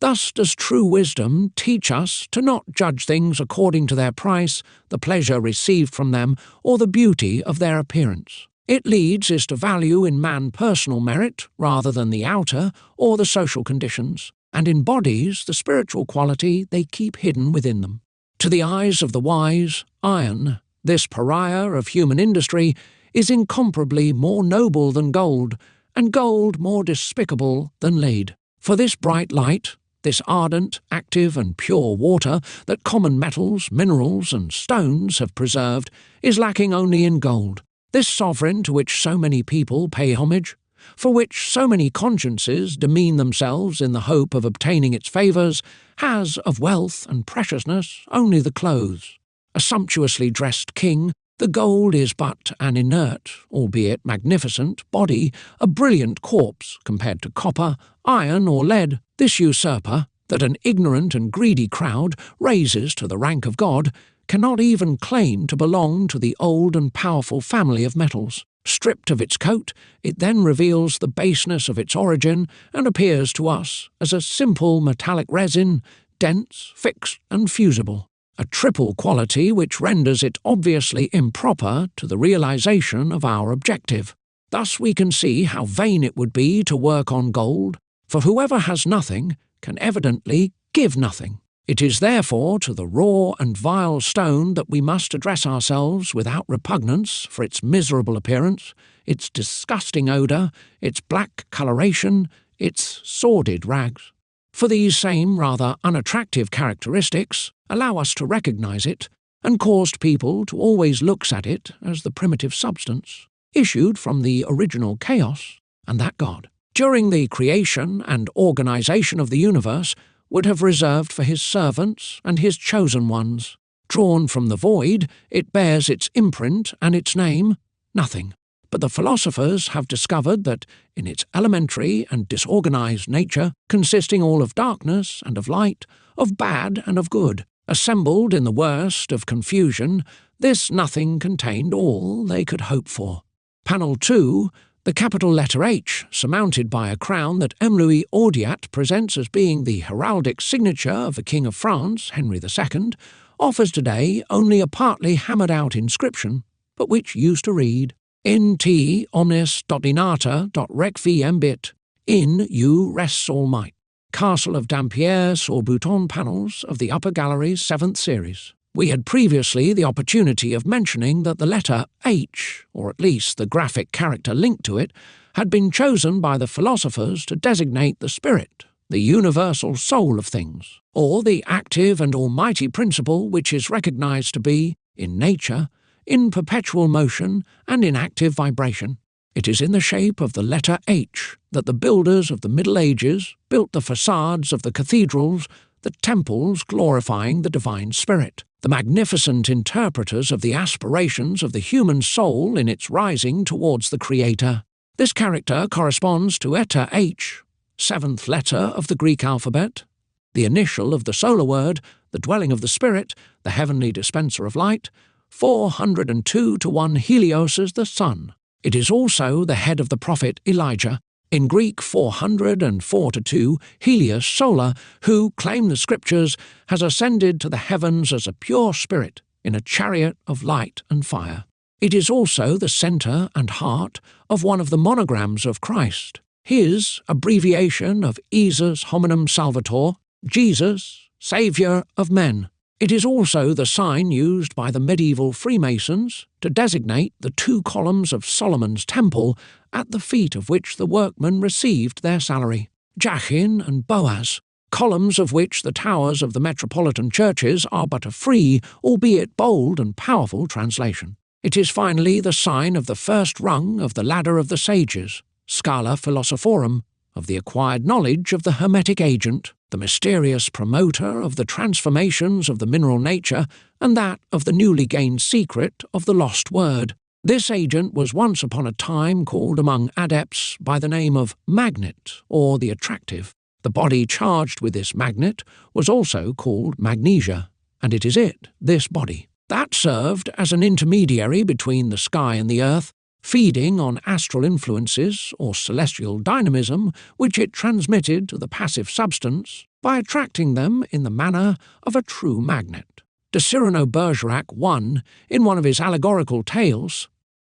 Thus does true wisdom teach us to not judge things according to their price, the pleasure received from them, or the beauty of their appearance. It leads is to value in man personal merit rather than the outer or the social conditions, and embodies the spiritual quality they keep hidden within them. To the eyes of the wise, iron, this pariah of human industry, is incomparably more noble than gold, and gold more despicable than lead. For this bright light, this ardent, active and pure water that common metals, minerals and stones have preserved, is lacking only in gold. This sovereign to which so many people pay homage, for which so many consciences demean themselves in the hope of obtaining its favours, has of wealth and preciousness only the clothes. A sumptuously dressed king, the gold is but an inert, albeit magnificent, body, a brilliant corpse compared to copper, iron or lead. This usurper, that an ignorant and greedy crowd raises to the rank of God, cannot even claim to belong to the old and powerful family of metals. Stripped of its coat, it then reveals the baseness of its origin and appears to us as a simple metallic resin, dense, fixed and fusible, a triple quality which renders it obviously improper to the realization of our objective. Thus we can see how vain it would be to work on gold, for whoever has nothing can evidently give nothing. It is therefore to the raw and vile stone that we must address ourselves without repugnance for its miserable appearance, its disgusting odour, its black coloration, its sordid rags. For these same rather unattractive characteristics allow us to recognise it, and caused people to always look at it as the primitive substance, issued from the original chaos, and that God, during the creation and organisation of the universe, would have reserved for his servants and his chosen ones. Drawn from the void, it bears its imprint and its name, nothing. But the philosophers have discovered that, in its elementary and disorganized nature, consisting all of darkness and of light, of bad and of good, assembled in the worst of confusion, this nothing contained all they could hope for. Panel 2, the capital letter H, surmounted by a crown that M. Louis Audiat presents as being the heraldic signature of the King of France, Henry II, offers today only a partly hammered-out inscription, but which used to read, In te omnis dotinata requiembit, in you rests all might. Castle of Dampierre or Bouton panels of the Upper Gallery's 7th series. We had previously the opportunity of mentioning that the letter H, or at least the graphic character linked to it, had been chosen by the philosophers to designate the spirit, the universal soul of things, or the active and almighty principle which is recognized to be, in nature, in perpetual motion and in active vibration. It is in the shape of the letter H that the builders of the Middle Ages built the facades of the cathedrals, the temples glorifying the divine spirit, the magnificent interpreters of the aspirations of the human soul in its rising towards the Creator. This character corresponds to eta H, 7th letter of the Greek alphabet, the initial of the solar word, the dwelling of the Spirit, the heavenly dispenser of light, 402 to 1 Helios as the sun. It is also the head of the prophet Elijah, in Greek 404 to 2, Helios Solar, who, claim the scriptures, has ascended to the heavens as a pure spirit in a chariot of light and fire. It is also the centre and heart of one of the monograms of Christ, his abbreviation of Jesus Hominum Salvator, Jesus, Saviour of men. It is also the sign used by the medieval Freemasons to designate the 2 columns of Solomon's temple at the feet of which the workmen received their salary, Jachin and Boaz, columns of which the towers of the metropolitan churches are but a free, albeit bold and powerful translation. It is finally the sign of the first rung of the ladder of the sages, Scala Philosophorum, of the acquired knowledge of the hermetic agent, the mysterious promoter of the transformations of the mineral nature, and that of the newly gained secret of the lost word. This agent was once upon a time called among adepts by the name of magnet, or the attractive. The body charged with this magnet was also called magnesia, and it is it, this body, that served as an intermediary between the sky and the earth, feeding on astral influences or celestial dynamism which it transmitted to the passive substance by attracting them in the manner of a true magnet. De Cyrano Bergerac won, in one of his allegorical tales,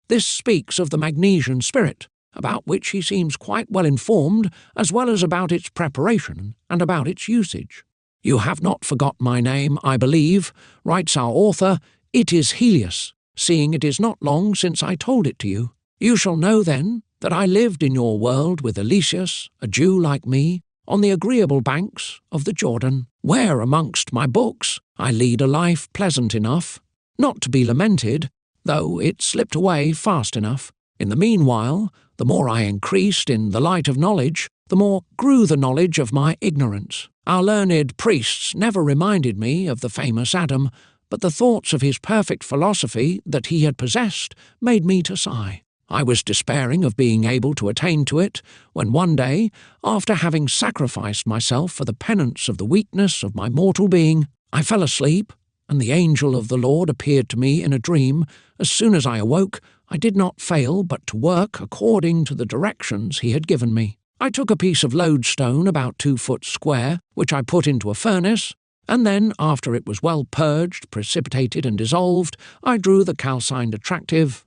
this speaks of the Magnesian spirit, about which he seems quite well informed, as well as about its preparation and about its usage. "You have not forgot my name, I believe," writes our author. "It is Helios, seeing it is not long since I told it to you. You shall know then that I lived in your world with Eliseus, a Jew like me, on the agreeable banks of the Jordan, where amongst my books I lead a life pleasant enough, not to be lamented, though it slipped away fast enough. In the meanwhile, the more I increased in the light of knowledge, the more grew the knowledge of my ignorance. Our learned priests never reminded me of the famous Adam, but the thoughts of his perfect philosophy that he had possessed made me to sigh. I was despairing of being able to attain to it, when one day, after having sacrificed myself for the penance of the weakness of my mortal being, I fell asleep, and the angel of the Lord appeared to me in a dream. As soon as I awoke, I did not fail but to work according to the directions he had given me. I took a piece of lodestone about 2 foot square, which I put into a furnace, and then, after it was well purged, precipitated, and dissolved, I drew the calcined attractive.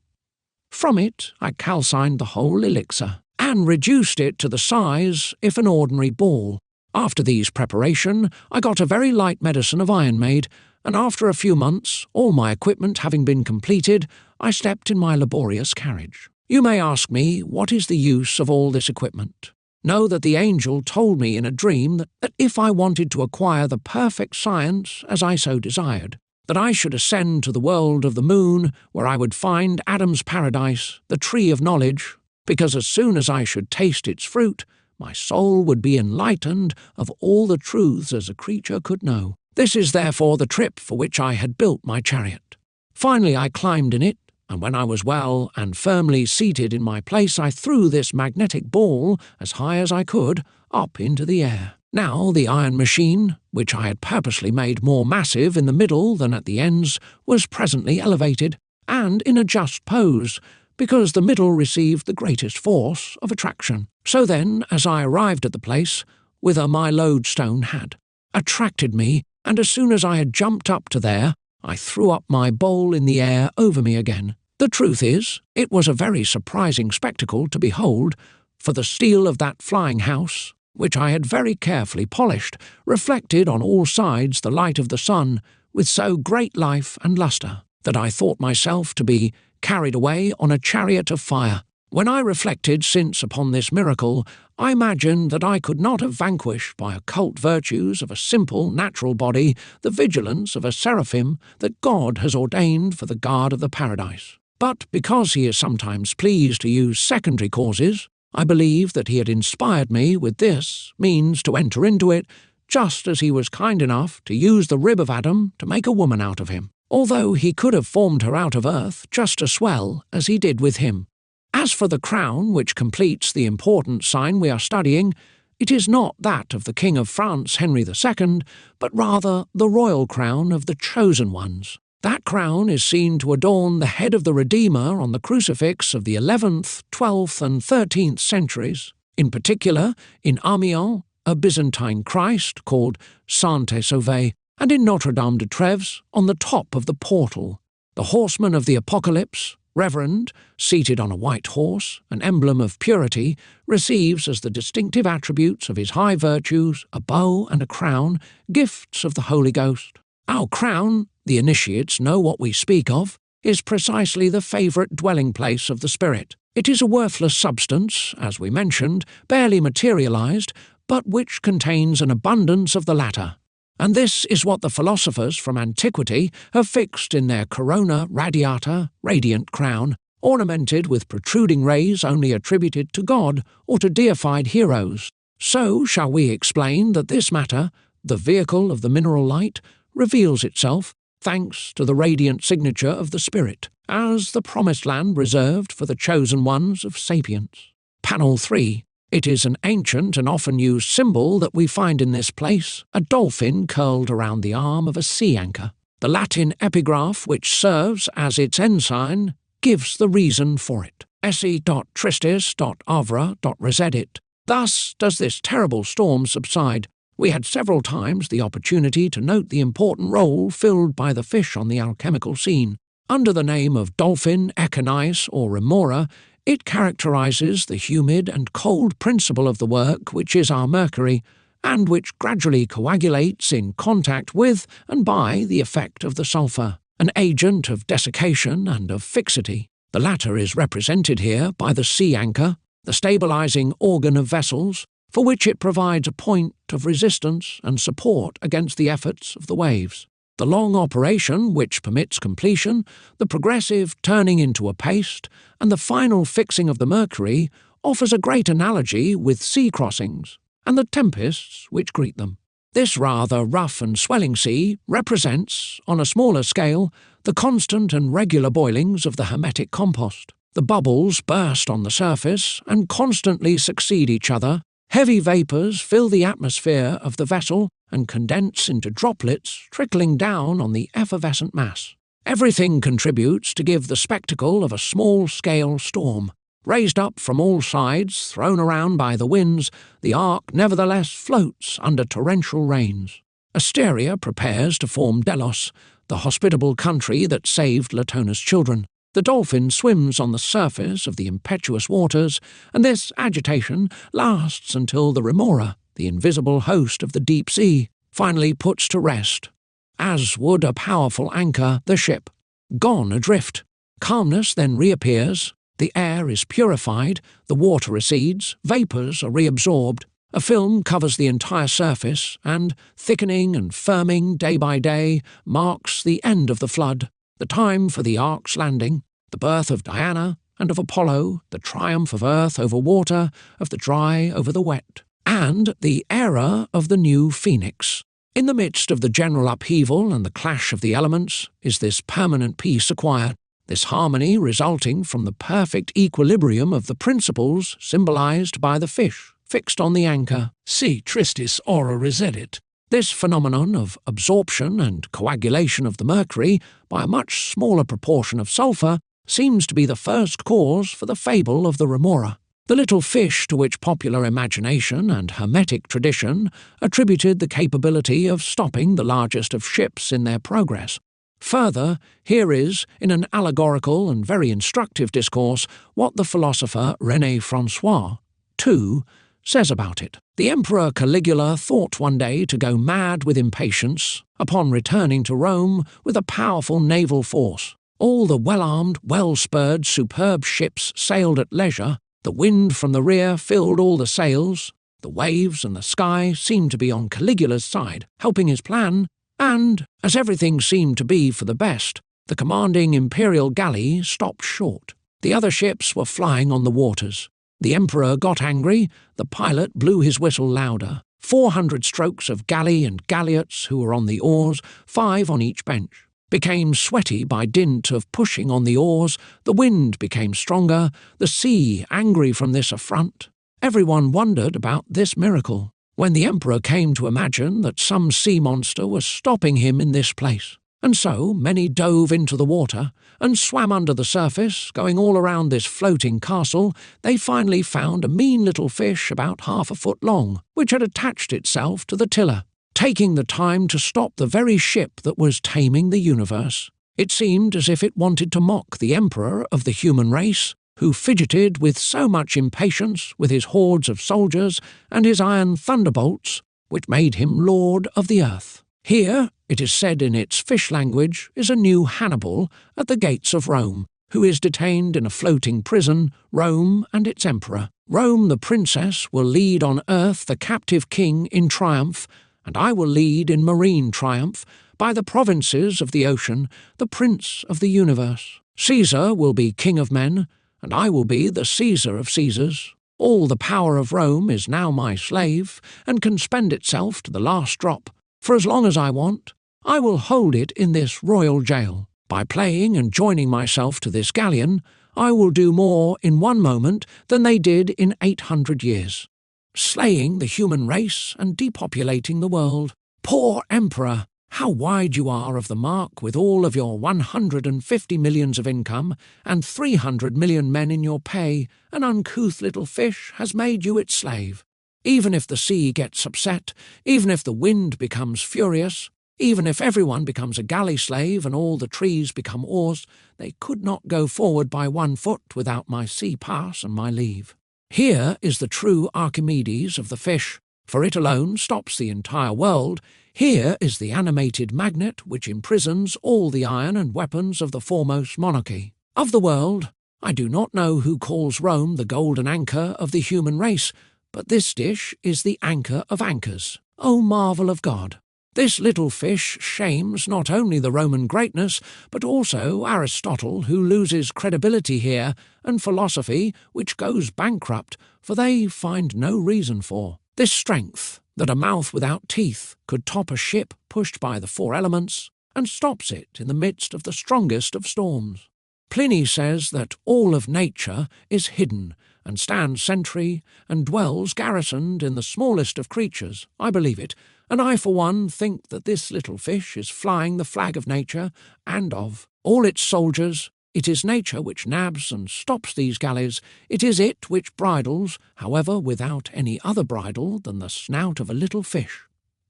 From it I calcined the whole elixir, and reduced it to the size if an ordinary ball. After these preparation, I got a very light medicine of iron made, and after a few months, all my equipment having been completed, I stepped in my laborious carriage. You may ask me, what is the use of all this equipment? Know that the angel told me in a dream that if I wanted to acquire the perfect science as I so desired, that I should ascend to the world of the moon, where I would find Adam's paradise, the tree of knowledge, because as soon as I should taste its fruit, my soul would be enlightened of all the truths as a creature could know. This is therefore the trip for which I had built my chariot. Finally I climbed in it, and when I was well and firmly seated in my place, I threw this magnetic ball, as high as I could, up into the air. Now the iron machine, which I had purposely made more massive in the middle than at the ends, was presently elevated, and in a just pose, because the middle received the greatest force of attraction. So then, as I arrived at the place, whither my lodestone had attracted me, and as soon as I had jumped up to there, I threw up my bowl in the air over me again. The truth is, it was a very surprising spectacle to behold, for the steel of that flying house, which I had very carefully polished, reflected on all sides the light of the sun with so great life and lustre, that I thought myself to be carried away on a chariot of fire. When I reflected since upon this miracle, I imagined that I could not have vanquished by occult virtues of a simple natural body the vigilance of a seraphim that God has ordained for the guard of the paradise. But because he is sometimes pleased to use secondary causes, I believe that he had inspired me with this means to enter into it, just as he was kind enough to use the rib of Adam to make a woman out of him, although he could have formed her out of earth just as well as he did with him. As for the crown which completes the important sign we are studying, it is not that of the King of France Henry II, but rather the royal crown of the chosen ones. That crown is seen to adorn the head of the Redeemer on the crucifix of the 11th, 12th and 13th centuries, in particular in Amiens, a Byzantine Christ called Saint-Sauvé, and in Notre-Dame de Trèves on the top of the portal. The horseman of the Apocalypse, Reverend, seated on a white horse, an emblem of purity, receives as the distinctive attributes of his high virtues a bow and a crown, gifts of the Holy Ghost. Our crown, the initiates know what we speak of, is precisely the favourite dwelling place of the spirit. It is a worthless substance, as we mentioned, barely materialised, but which contains an abundance of the latter. And this is what the philosophers from antiquity have fixed in their corona radiata, radiant crown, ornamented with protruding rays only attributed to God or to deified heroes. So shall we explain that this matter, the vehicle of the mineral light, reveals itself, thanks to the radiant signature of the Spirit, as the promised land reserved for the chosen ones of sapience. Panel 3. It is an ancient and often used symbol that we find in this place, a dolphin curled around the arm of a sea anchor. The Latin epigraph which serves as its ensign gives the reason for it. esse.tristis.avra.resedit. Thus does this terrible storm subside. We had several times the opportunity to note the important role filled by the fish on the alchemical scene. Under the name of dolphin, echinus, or remora, it characterizes the humid and cold principle of the work which is our mercury, and which gradually coagulates in contact with and by the effect of the sulphur, an agent of desiccation and of fixity. The latter is represented here by the sea anchor, the stabilizing organ of vessels, for which it provides a point of resistance and support against the efforts of the waves. The long operation which permits completion, the progressive turning into a paste, and the final fixing of the mercury offers a great analogy with sea crossings and the tempests which greet them. This rather rough and swelling sea represents, on a smaller scale, the constant and regular boilings of the hermetic compost. The bubbles burst on the surface and constantly succeed each other. Heavy vapours fill the atmosphere of the vessel and condense into droplets trickling down on the effervescent mass. Everything contributes to give the spectacle of a small-scale storm. Raised up from all sides, thrown around by the winds, the ark nevertheless floats under torrential rains. Asteria prepares to form Delos, the hospitable country that saved Latona's children. The dolphin swims on the surface of the impetuous waters, and this agitation lasts until the remora, the invisible host of the deep sea, finally puts to rest, as would a powerful anchor the ship. Gone adrift, calmness then reappears, the air is purified, the water recedes, vapours are reabsorbed. A film covers the entire surface and, thickening and firming day by day, marks the end of the flood, the time for the ark's landing, the birth of Diana and of Apollo, the triumph of earth over water, of the dry over the wet, and the era of the new phoenix. In the midst of the general upheaval and the clash of the elements is this permanent peace acquired, this harmony resulting from the perfect equilibrium of the principles symbolized by the fish fixed on the anchor. See Tristis ora resedit. This phenomenon of absorption and coagulation of the mercury by a much smaller proportion of sulphur seems to be the first cause for the fable of the remora, the little fish to which popular imagination and hermetic tradition attributed the capability of stopping the largest of ships in their progress. Further, here is, in an allegorical and very instructive discourse, what the philosopher René François, too, says about it. The Emperor Caligula thought one day to go mad with impatience upon returning to Rome with a powerful naval force. All the well-armed, well-spurred, superb ships sailed at leisure, the wind from the rear filled all the sails, the waves and the sky seemed to be on Caligula's side, helping his plan, and, as everything seemed to be for the best, the commanding imperial galley stopped short. The other ships were flying on the waters. The emperor got angry, the pilot blew his whistle louder. 400 strokes of galley and galliots who were on the oars, 5 on each bench, became sweaty by dint of pushing on the oars, the wind became stronger, the sea angry from this affront. Everyone wondered about this miracle, when the emperor came to imagine that some sea monster was stopping him in this place. And so many dove into the water and swam under the surface, going all around this floating castle. They finally found a mean little fish about 1/2 foot long, which had attached itself to the tiller, taking the time to stop the very ship that was taming the universe. It seemed as if it wanted to mock the emperor of the human race, who fidgeted with so much impatience with his hordes of soldiers and his iron thunderbolts, which made him lord of the earth. Here, it is said in its fish language, is a new Hannibal at the gates of Rome, who is detained in a floating prison, Rome and its emperor. Rome the princess will lead on earth the captive king in triumph, and I will lead in marine triumph by the provinces of the ocean the prince of the universe. Caesar will be king of men, and I will be the Caesar of Caesars. All the power of Rome is now my slave, and can spend itself to the last drop. For as long as I want, I will hold it in this royal jail. By playing and joining myself to this galleon, I will do more in one moment than they did in 800 years. Slaying the human race and depopulating the world. Poor emperor! How wide you are of the mark with all of your 150 millions of income and 300 million men in your pay. An uncouth little fish has made you its slave. Even if the sea gets upset, even if the wind becomes furious, even if everyone becomes a galley slave and all the trees become oars, they could not go forward by 1 foot without my sea pass and my leave. Here is the true Archimedes of the fish, for it alone stops the entire world. Here is the animated magnet which imprisons all the iron and weapons of the foremost monarchy. Of the world, I do not know who calls Rome the golden anchor of the human race, but this dish is the anchor of anchors. O marvel of God! This little fish shames not only the Roman greatness, but also Aristotle, who loses credibility here, and philosophy, which goes bankrupt, for they find no reason for. This strength, that a mouth without teeth could top a ship pushed by the 4 elements, and stops it in the midst of the strongest of storms. Pliny says that all of nature is hidden, and stands sentry, and dwells garrisoned in the smallest of creatures. I believe it, and I for one think that this little fish is flying the flag of nature, and of all its soldiers. It is nature which nabs and stops these galleys. It is it which bridles, however without any other bridle than the snout of a little fish.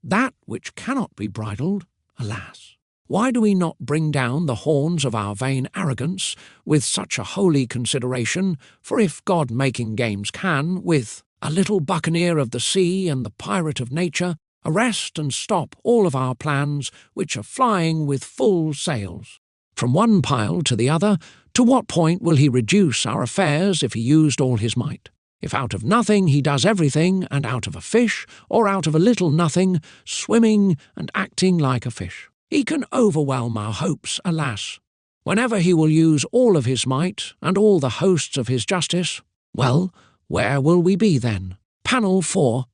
That which cannot be bridled, alas! Why do we not bring down the horns of our vain arrogance with such a holy consideration? For if God-making games can, with a little buccaneer of the sea and the pirate of nature, arrest and stop all of our plans which are flying with full sails. From one pile to the other, to what point will he reduce our affairs if he used all his might? If out of nothing he does everything, and out of a fish, or out of a little nothing, swimming and acting like a fish, he can overwhelm our hopes, alas. Whenever he will use all of his might, and all the hosts of his justice, well, where will we be then? Panel 4.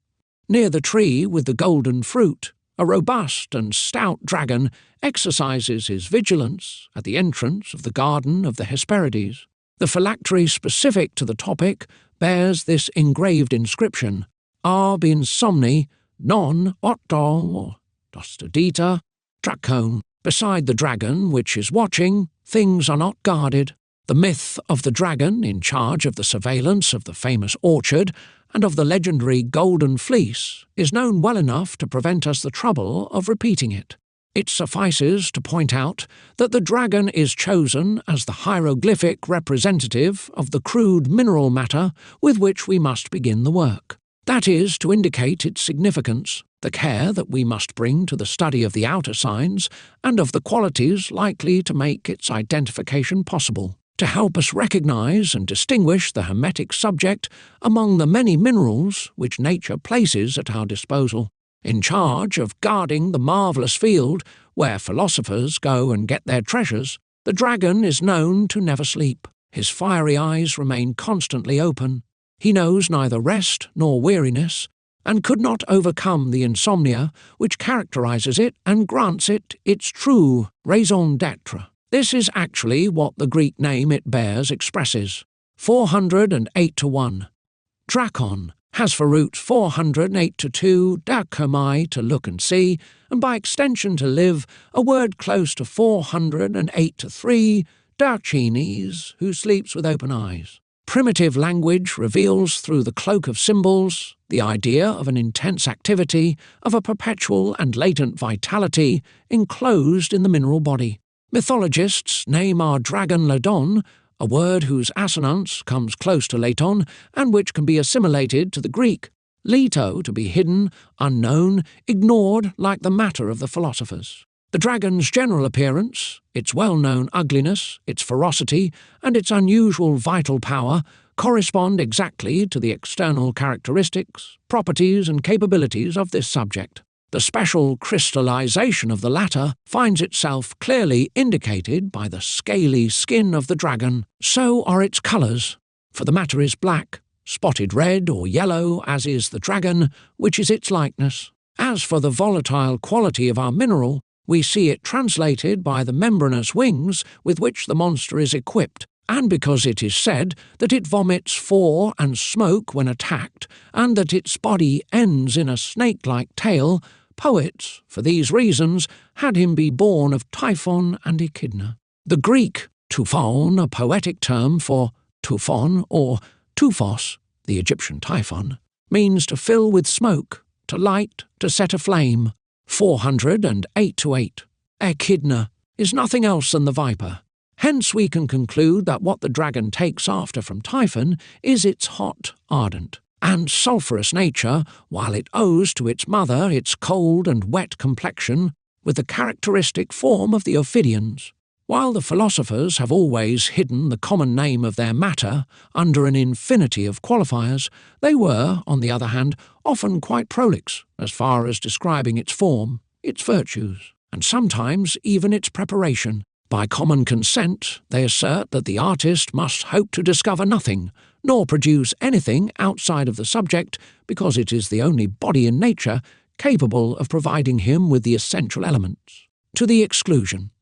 Near the tree with the golden fruit, a robust and stout dragon exercises his vigilance at the entrance of the garden of the Hesperides. The phylactery specific to the topic bears this engraved inscription: Ab insomni non otto dostadita dracone. Beside the dragon which is watching, things are not guarded. The myth of the dragon in charge of the surveillance of the famous orchard and of the legendary Golden Fleece is known well enough to prevent us the trouble of repeating it. It suffices to point out that the dragon is chosen as the hieroglyphic representative of the crude mineral matter with which we must begin the work. That is to indicate its significance, the care that we must bring to the study of the outer signs and of the qualities likely to make its identification possible, to help us recognize and distinguish the hermetic subject among the many minerals which nature places at our disposal. In charge of guarding the marvellous field where philosophers go and get their treasures, the dragon is known to never sleep. His fiery eyes remain constantly open. He knows neither rest nor weariness, and could not overcome the insomnia which characterizes it and grants it its true raison d'être. This is actually what the Greek name it bears expresses. 408 to 1. Drakon has for root 408 to 2, dakomai to look and see, and by extension to live, a word close to 408 to 3, darchines, who sleeps with open eyes. Primitive language reveals through the cloak of symbols the idea of an intense activity, of a perpetual and latent vitality enclosed in the mineral body. Mythologists name our dragon Ladon, a word whose assonance comes close to Laton and which can be assimilated to the Greek, Leto, to be hidden, unknown, ignored like the matter of the philosophers. The dragon's general appearance, its well-known ugliness, its ferocity, and its unusual vital power correspond exactly to the external characteristics, properties, and capabilities of this subject. The special crystallization of the latter finds itself clearly indicated by the scaly skin of the dragon. So are its colours, for the matter is black, spotted red or yellow, as is the dragon, which is its likeness. As for the volatile quality of our mineral, we see it translated by the membranous wings with which the monster is equipped, and because it is said that it vomits fire and smoke when attacked, and that its body ends in a snake-like tail, poets, for these reasons, had him be born of Typhon and Echidna. The Greek Typhon, a poetic term for Typhon or Tuphos, the Egyptian Typhon, means to fill with smoke, to light, to set aflame. 408 to 8. Echidna is nothing else than the viper. Hence we can conclude that what the dragon takes after from Typhon is its hot, ardent, and sulphurous nature, while it owes to its mother its cold and wet complexion, with the characteristic form of the Ophidians. While the philosophers have always hidden the common name of their matter under an infinity of qualifiers, they were, on the other hand, often quite prolix as far as describing its form, its virtues, and sometimes even its preparation. By common consent, they assert that the artist must hope to discover nothing, nor produce anything outside of the subject, because it is the only body in nature capable of providing him with the essential elements, to the exclusion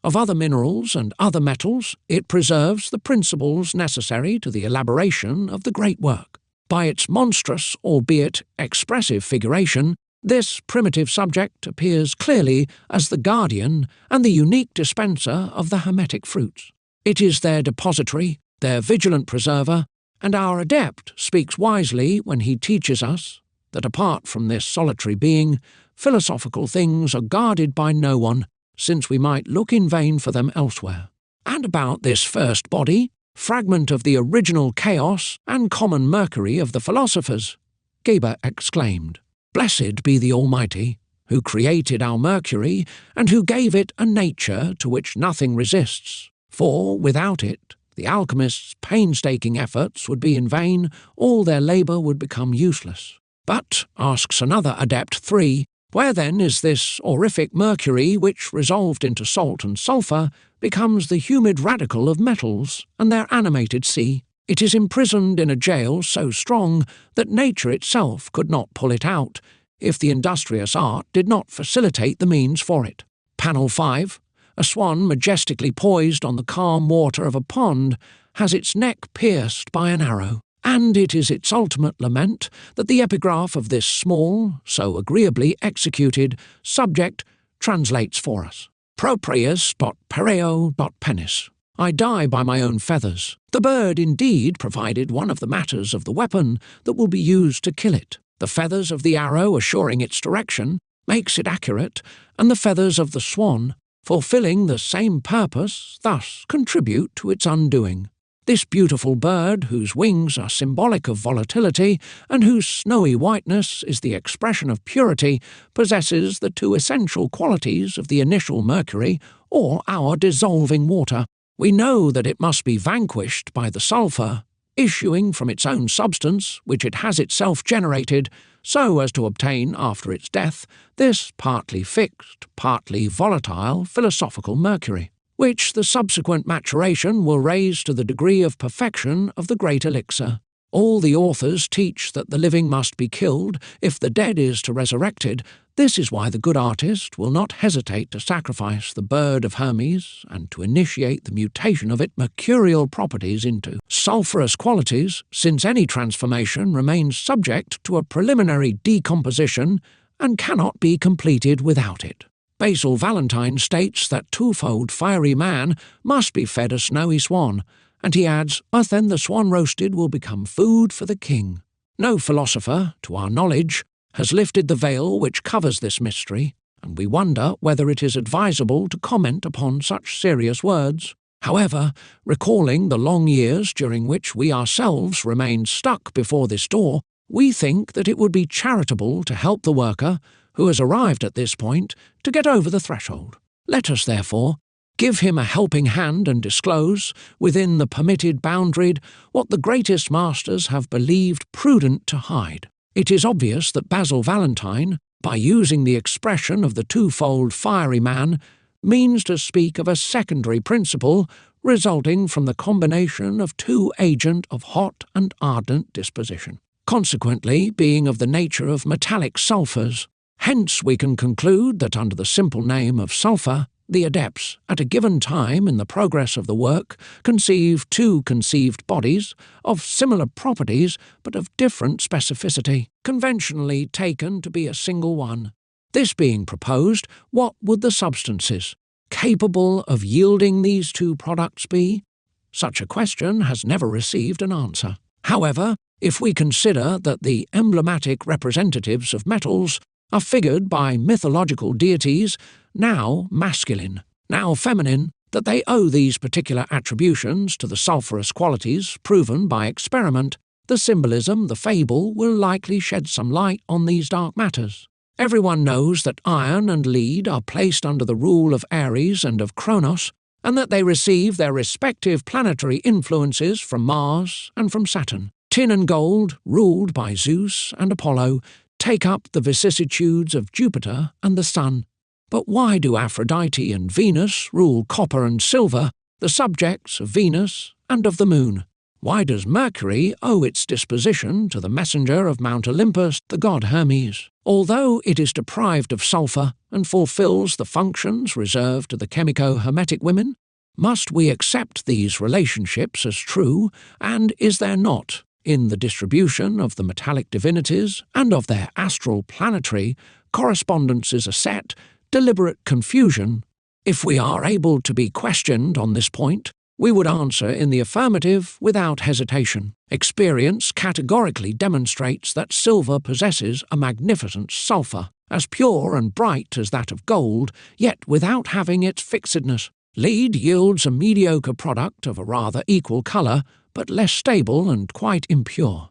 of other minerals and other metals. It preserves the principles necessary to the elaboration of the great work. By its monstrous, albeit expressive figuration, this primitive subject appears clearly as the guardian and the unique dispenser of the hermetic fruits. It is their depository, their vigilant preserver, and our adept speaks wisely when he teaches us that apart from this solitary being, philosophical things are guarded by no one, since we might look in vain for them elsewhere. And about this first body, fragment of the original chaos and common mercury of the philosophers, Geber exclaimed, "Blessed be the Almighty, who created our mercury, and who gave it a nature to which nothing resists, for without it the alchemists' painstaking efforts would be in vain, all their labour would become useless." But, asks another adept 3, where then is this aurific mercury which, resolved into salt and sulphur, becomes the humid radical of metals and their animated sea? It is imprisoned in a jail so strong that nature itself could not pull it out, if the industrious art did not facilitate the means for it. Panel 5, a swan majestically poised on the calm water of a pond, has its neck pierced by an arrow, and it is its ultimate lament that the epigraph of this small, so agreeably executed, subject translates for us. Proprius.pereo.penis. I die by my own feathers. The bird indeed provided one of the matters of the weapon that will be used to kill it. The feathers of the arrow assuring its direction makes it accurate, and the feathers of the swan, fulfilling the same purpose, thus contribute to its undoing. This beautiful bird, whose wings are symbolic of volatility, and whose snowy whiteness is the expression of purity, possesses the two essential qualities of the initial mercury, or our dissolving water. We know that it must be vanquished by the sulphur, issuing from its own substance, which it has itself generated, so as to obtain, after its death, this partly fixed, partly volatile philosophical mercury, which the subsequent maturation will raise to the degree of perfection of the great elixir. All the authors teach that the living must be killed if the dead is to resurrected. This is why the good artist will not hesitate to sacrifice the bird of Hermes and to initiate the mutation of its mercurial properties into sulphurous qualities, since any transformation remains subject to a preliminary decomposition and cannot be completed without it. Basil Valentine states that twofold fiery man must be fed a snowy swan, and he adds, "But then the swan roasted will become food for the king." No philosopher, to our knowledge, has lifted the veil which covers this mystery, and we wonder whether it is advisable to comment upon such serious words. However, recalling the long years during which we ourselves remained stuck before this door, we think that it would be charitable to help the worker, who has arrived at this point, to get over the threshold. Let us, therefore, give him a helping hand and disclose, within the permitted boundary, what the greatest masters have believed prudent to hide. It is obvious that Basil Valentine, by using the expression of the twofold fiery man, means to speak of a secondary principle resulting from the combination of two agents of hot and ardent disposition, consequently being of the nature of metallic sulphurs. Hence we can conclude that under the simple name of sulphur, the adepts, at a given time in the progress of the work, conceive two conceived bodies of similar properties but of different specificity, conventionally taken to be a single one. This being proposed, what would the substances capable of yielding these two products be? Such a question has never received an answer. However, if we consider that the emblematic representatives of metals are figured by mythological deities, now masculine, now feminine, that they owe these particular attributions to the sulphurous qualities proven by experiment, the symbolism, the fable, will likely shed some light on these dark matters. Everyone knows that iron and lead are placed under the rule of Aries and of Kronos, and that they receive their respective planetary influences from Mars and from Saturn. Tin and gold, ruled by Zeus and Apollo, take up the vicissitudes of Jupiter and the Sun. But why do Aphrodite and Venus rule copper and silver, the subjects of Venus and of the Moon? Why does Mercury owe its disposition to the messenger of Mount Olympus, the god Hermes? Although it is deprived of sulphur and fulfills the functions reserved to the chemico-hermetic women, must we accept these relationships as true, and is there not, in the distribution of the metallic divinities and of their astral planetary correspondences, a set, deliberate confusion? If we are able to be questioned on this point, we would answer in the affirmative without hesitation. Experience categorically demonstrates that silver possesses a magnificent sulphur, as pure and bright as that of gold, yet without having its fixedness. Lead yields a mediocre product of a rather equal colour, but less stable and quite impure.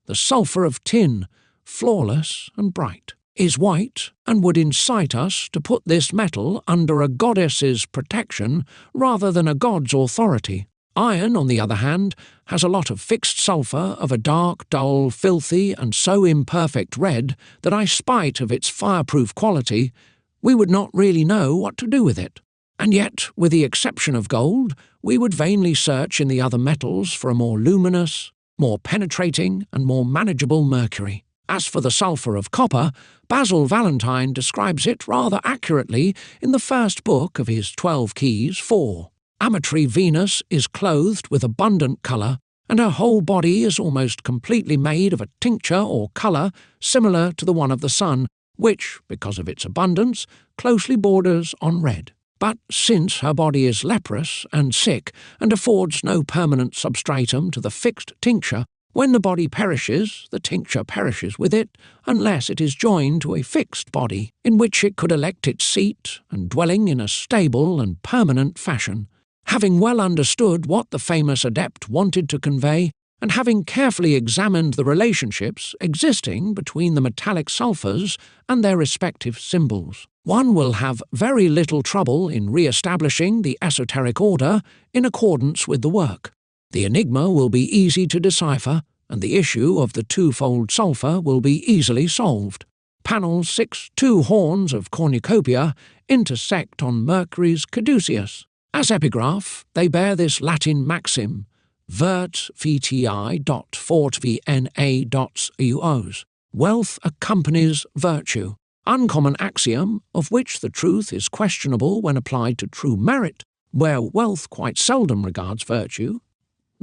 The sulphur of tin, flawless and bright, is white, and would incite us to put this metal under a goddess's protection rather than a god's authority. Iron, on the other hand, has a lot of fixed sulphur of a dark, dull, filthy, and so imperfect red that, in spite of its fireproof quality, we would not really know what to do with it. And yet, with the exception of gold, we would vainly search in the other metals for a more luminous, more penetrating, and more manageable mercury. As for the sulphur of copper, Basil Valentine describes it rather accurately in the first book of his 12 Keys 4. Amatory Venus is clothed with abundant colour, and her whole body is almost completely made of a tincture or colour similar to the one of the sun, which, because of its abundance, closely borders on red. But since her body is leprous and sick, and affords no permanent substratum to the fixed tincture, when the body perishes, the tincture perishes with it, unless it is joined to a fixed body, in which it could elect its seat and dwelling in a stable and permanent fashion. Having well understood what the famous adept wanted to convey, and having carefully examined the relationships existing between the metallic sulphurs and their respective symbols, one will have very little trouble in re-establishing the esoteric order in accordance with the work. The enigma will be easy to decipher, and the issue of the twofold sulphur will be easily solved. Panel 6, 2 horns of cornucopia intersect on Mercury's caduceus. As epigraph, they bear this Latin maxim, vert vti dot fort vna dots uos. Wealth accompanies virtue. Uncommon axiom, of which the truth is questionable when applied to true merit, where wealth quite seldom regards virtue,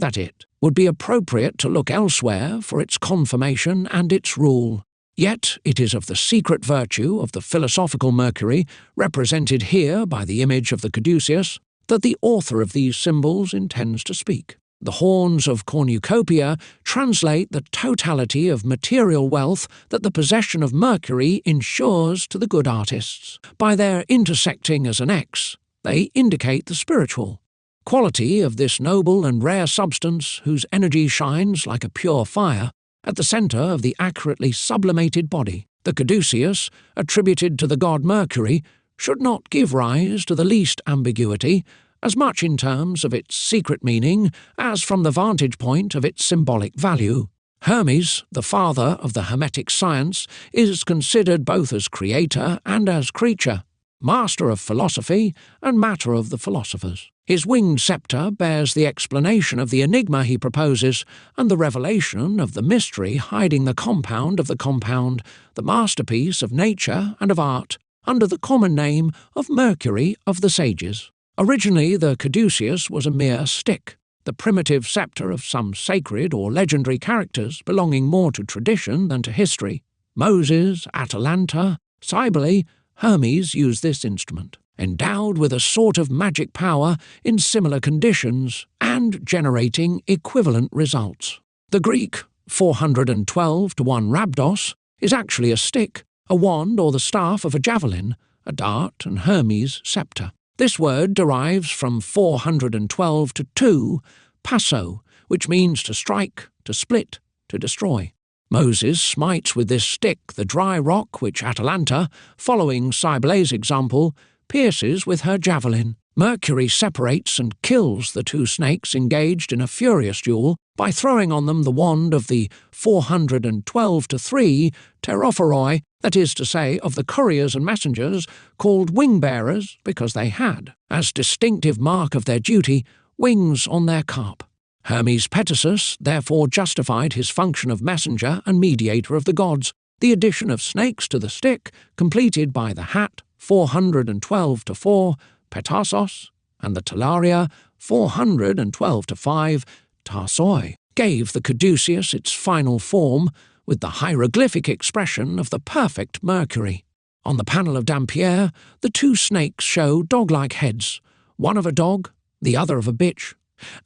that it would be appropriate to look elsewhere for its confirmation and its rule. Yet it is of the secret virtue of the philosophical Mercury, represented here by the image of the caduceus, that the author of these symbols intends to speak. The horns of cornucopia translate the totality of material wealth that the possession of Mercury ensures to the good artists. By their intersecting as an X, they indicate the spiritual quality of this noble and rare substance whose energy shines like a pure fire at the centre of the accurately sublimated body. The caduceus, attributed to the god Mercury, should not give rise to the least ambiguity, as much in terms of its secret meaning as from the vantage point of its symbolic value. Hermes, the father of the Hermetic science, is considered both as creator and as creature, master of philosophy and matter of the philosophers. His winged sceptre bears the explanation of the enigma he proposes and the revelation of the mystery hiding the compound of the compound, the masterpiece of nature and of art, under the common name of Mercury of the sages. Originally, the caduceus was a mere stick, the primitive sceptre of some sacred or legendary characters belonging more to tradition than to history. Moses, Atalanta, Cybele, Hermes used this instrument, endowed with a sort of magic power in similar conditions and generating equivalent results. The Greek 412 to 1 rhabdos is actually a stick, a wand or the staff of a javelin, a dart and Hermes' sceptre. This word derives from 412 to 2, passo, which means to strike, to split, to destroy. Moses smites with this stick the dry rock which Atalanta, following Cybele's example, pierces with her javelin. Mercury separates and kills the two snakes engaged in a furious duel by throwing on them the wand of the 412 to 3 pterophoroi, that is to say, of the couriers and messengers, called wing-bearers because they had, as distinctive mark of their duty, wings on their carp. Hermes Pegasus therefore justified his function of messenger and mediator of the gods. The addition of snakes to the stick, completed by the hat 412 to 4, Petarsos, and the talaria 412 to 5, tarsoi, gave the caduceus its final form with the hieroglyphic expression of the perfect Mercury. On the panel of Dampier, the two snakes show dog-like heads, one of a dog, the other of a bitch,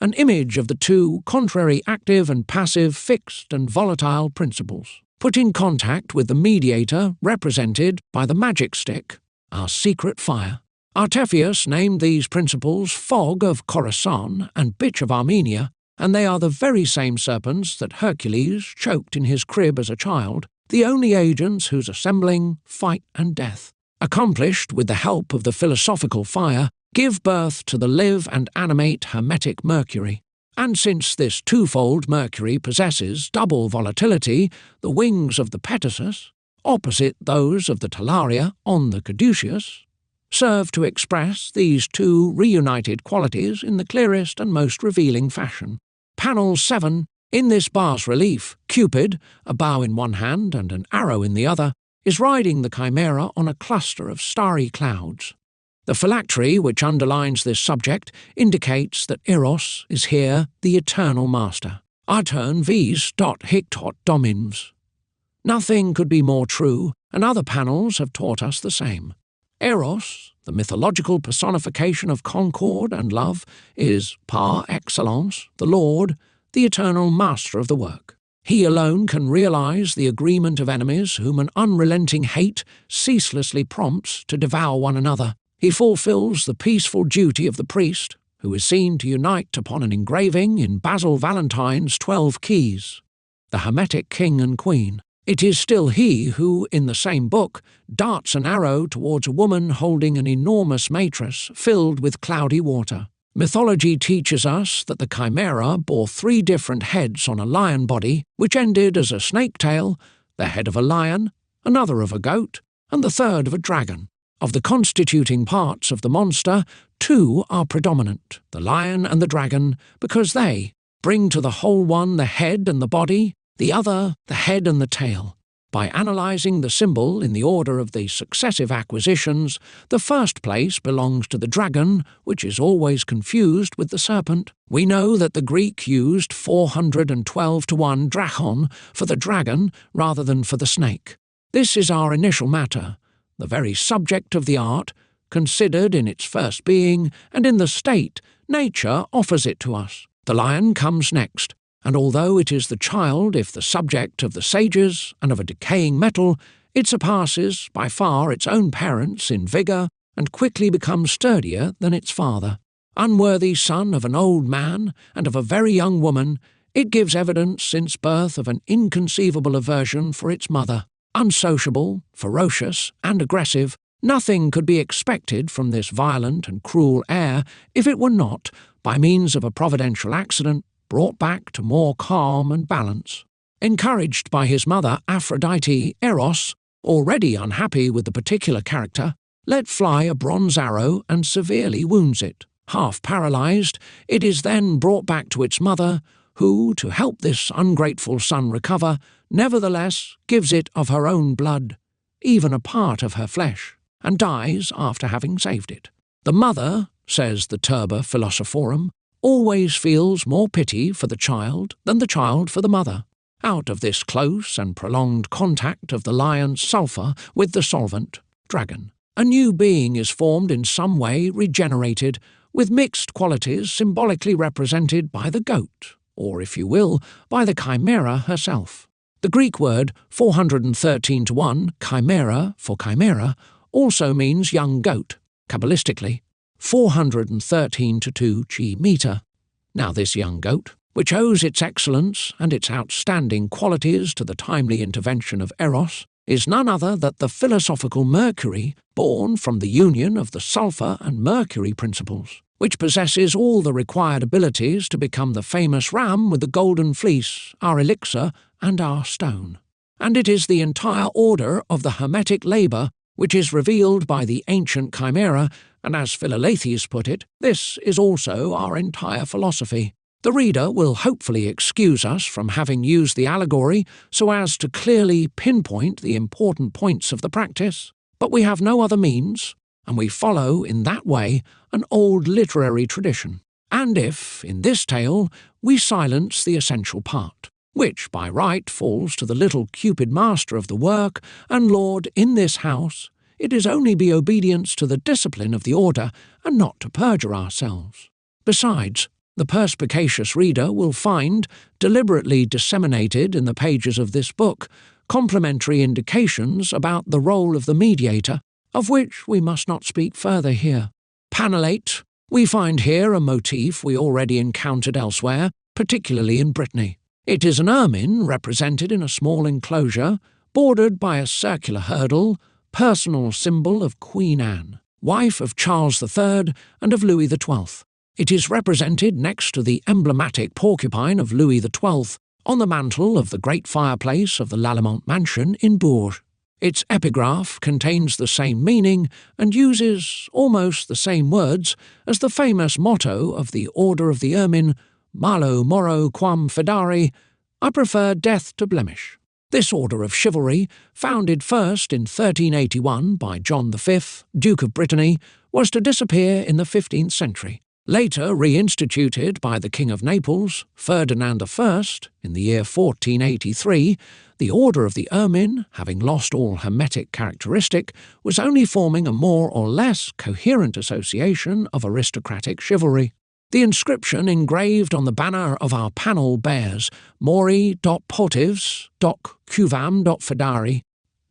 an image of the two contrary active and passive, fixed and volatile principles, put in contact with the mediator represented by the magic stick, our secret fire. Artephius named these principles Fog of Khorasan and Bitch of Armenia, and they are the very same serpents that Hercules choked in his crib as a child, the only agents whose assembling, fight and death, accomplished with the help of the philosophical fire, give birth to the live and animate Hermetic Mercury. And since this twofold Mercury possesses double volatility, the wings of the Pegasus, opposite those of the talaria on the caduceus, serve to express these two reunited qualities in the clearest and most revealing fashion. Panel 7, in this bas-relief, Cupid, a bow in one hand and an arrow in the other, is riding the chimera on a cluster of starry clouds. The phylactery which underlines this subject indicates that Eros is here the eternal master. Aetern vis dot hic tot domins. Nothing could be more true, and other panels have taught us the same. Eros, the mythological personification of concord and love, is par excellence the Lord, the eternal master of the work. He alone can realize the agreement of enemies whom an unrelenting hate ceaselessly prompts to devour one another. He fulfills the peaceful duty of the priest, who is seen to unite upon an engraving in Basil Valentine's 12 Keys, the Hermetic king and queen. It is still he who, in the same book, darts an arrow towards a woman holding an enormous mattress filled with cloudy water. Mythology teaches us that the chimera bore 3 different heads on a lion body, which ended as a snake tail, the head of a lion, another of a goat, and the third of a dragon. Of the constituting parts of the monster, 2 are predominant, the lion and the dragon, because they bring to the whole one the head and the body, the other the head and the tail. By analysing the symbol in the order of the successive acquisitions, the first place belongs to the dragon, which is always confused with the serpent. We know that the Greek used 412 to 1 drachon for the dragon rather than for the snake. This is our initial matter, the very subject of the art, considered in its first being, and in the state nature offers it to us. The lion comes next, and although it is the child if the subject of the sages and of a decaying metal, it surpasses by far its own parents in vigour and quickly becomes sturdier than its father. Unworthy son of an old man and of a very young woman, it gives evidence since birth of an inconceivable aversion for its mother. Unsociable, ferocious, and aggressive, nothing could be expected from this violent and cruel heir if it were not, by means of a providential accident, brought back to more calm and balance. Encouraged by his mother Aphrodite, Eros, already unhappy with the particular character, let fly a bronze arrow and severely wounds it. Half paralysed, it is then brought back to its mother, who, to help this ungrateful son recover, nevertheless gives it of her own blood, even a part of her flesh, and dies after having saved it. The mother, says the Turba Philosophorum, always feels more pity for the child than the child for the mother. Out of this close and prolonged contact of the lion's sulphur with the solvent, dragon, a new being is formed in some way regenerated, with mixed qualities symbolically represented by the goat, or, if you will, by the chimera herself. The Greek word 413:1, chimera for chimera, also means young goat, Kabbalistically, 413:2 chi meter. Now this young goat, which owes its excellence and its outstanding qualities to the timely intervention of Eros, is none other than the philosophical Mercury, born from the union of the sulphur and mercury principles, which possesses all the required abilities to become the famous ram with the golden fleece, our elixir, and our stone. And it is the entire order of the Hermetic labour which is revealed by the ancient chimera, and as Philolethes put it, this is also our entire philosophy. The reader will hopefully excuse us from having used the allegory so as to clearly pinpoint the important points of the practice, but we have no other means, and we follow in that way an old literary tradition. And if, in this tale, we silence the essential part, which by right falls to the little Cupid master of the work and lord in this house, it is only be obedience to the discipline of the order and not to perjure ourselves. Besides, the perspicacious reader will find, deliberately disseminated in the pages of this book, complementary indications about the role of the mediator, of which we must not speak further here. Panellate, we find here a motif we already encountered elsewhere, particularly in Brittany. It is an ermine represented in a small enclosure, bordered by a circular hurdle, personal symbol of Queen Anne, wife of Charles III and of Louis XII. It is represented next to the emblematic porcupine of Louis XII on the mantel of the great fireplace of the Lallemant mansion in Bourges. Its epigraph contains the same meaning and uses almost the same words as the famous motto of the Order of the Ermine, Malo moro quam fedari, I prefer death to blemish. This order of chivalry, founded first in 1381 by John V, Duke of Brittany, was to disappear in the 15th century. Later reinstituted by the King of Naples, Ferdinand I, in the year 1483, the Order of the Ermine, having lost all hermetic characteristic, was only forming a more or less coherent association of aristocratic chivalry. The inscription engraved on the banner of our panel bears Mori potives cuvam fedari,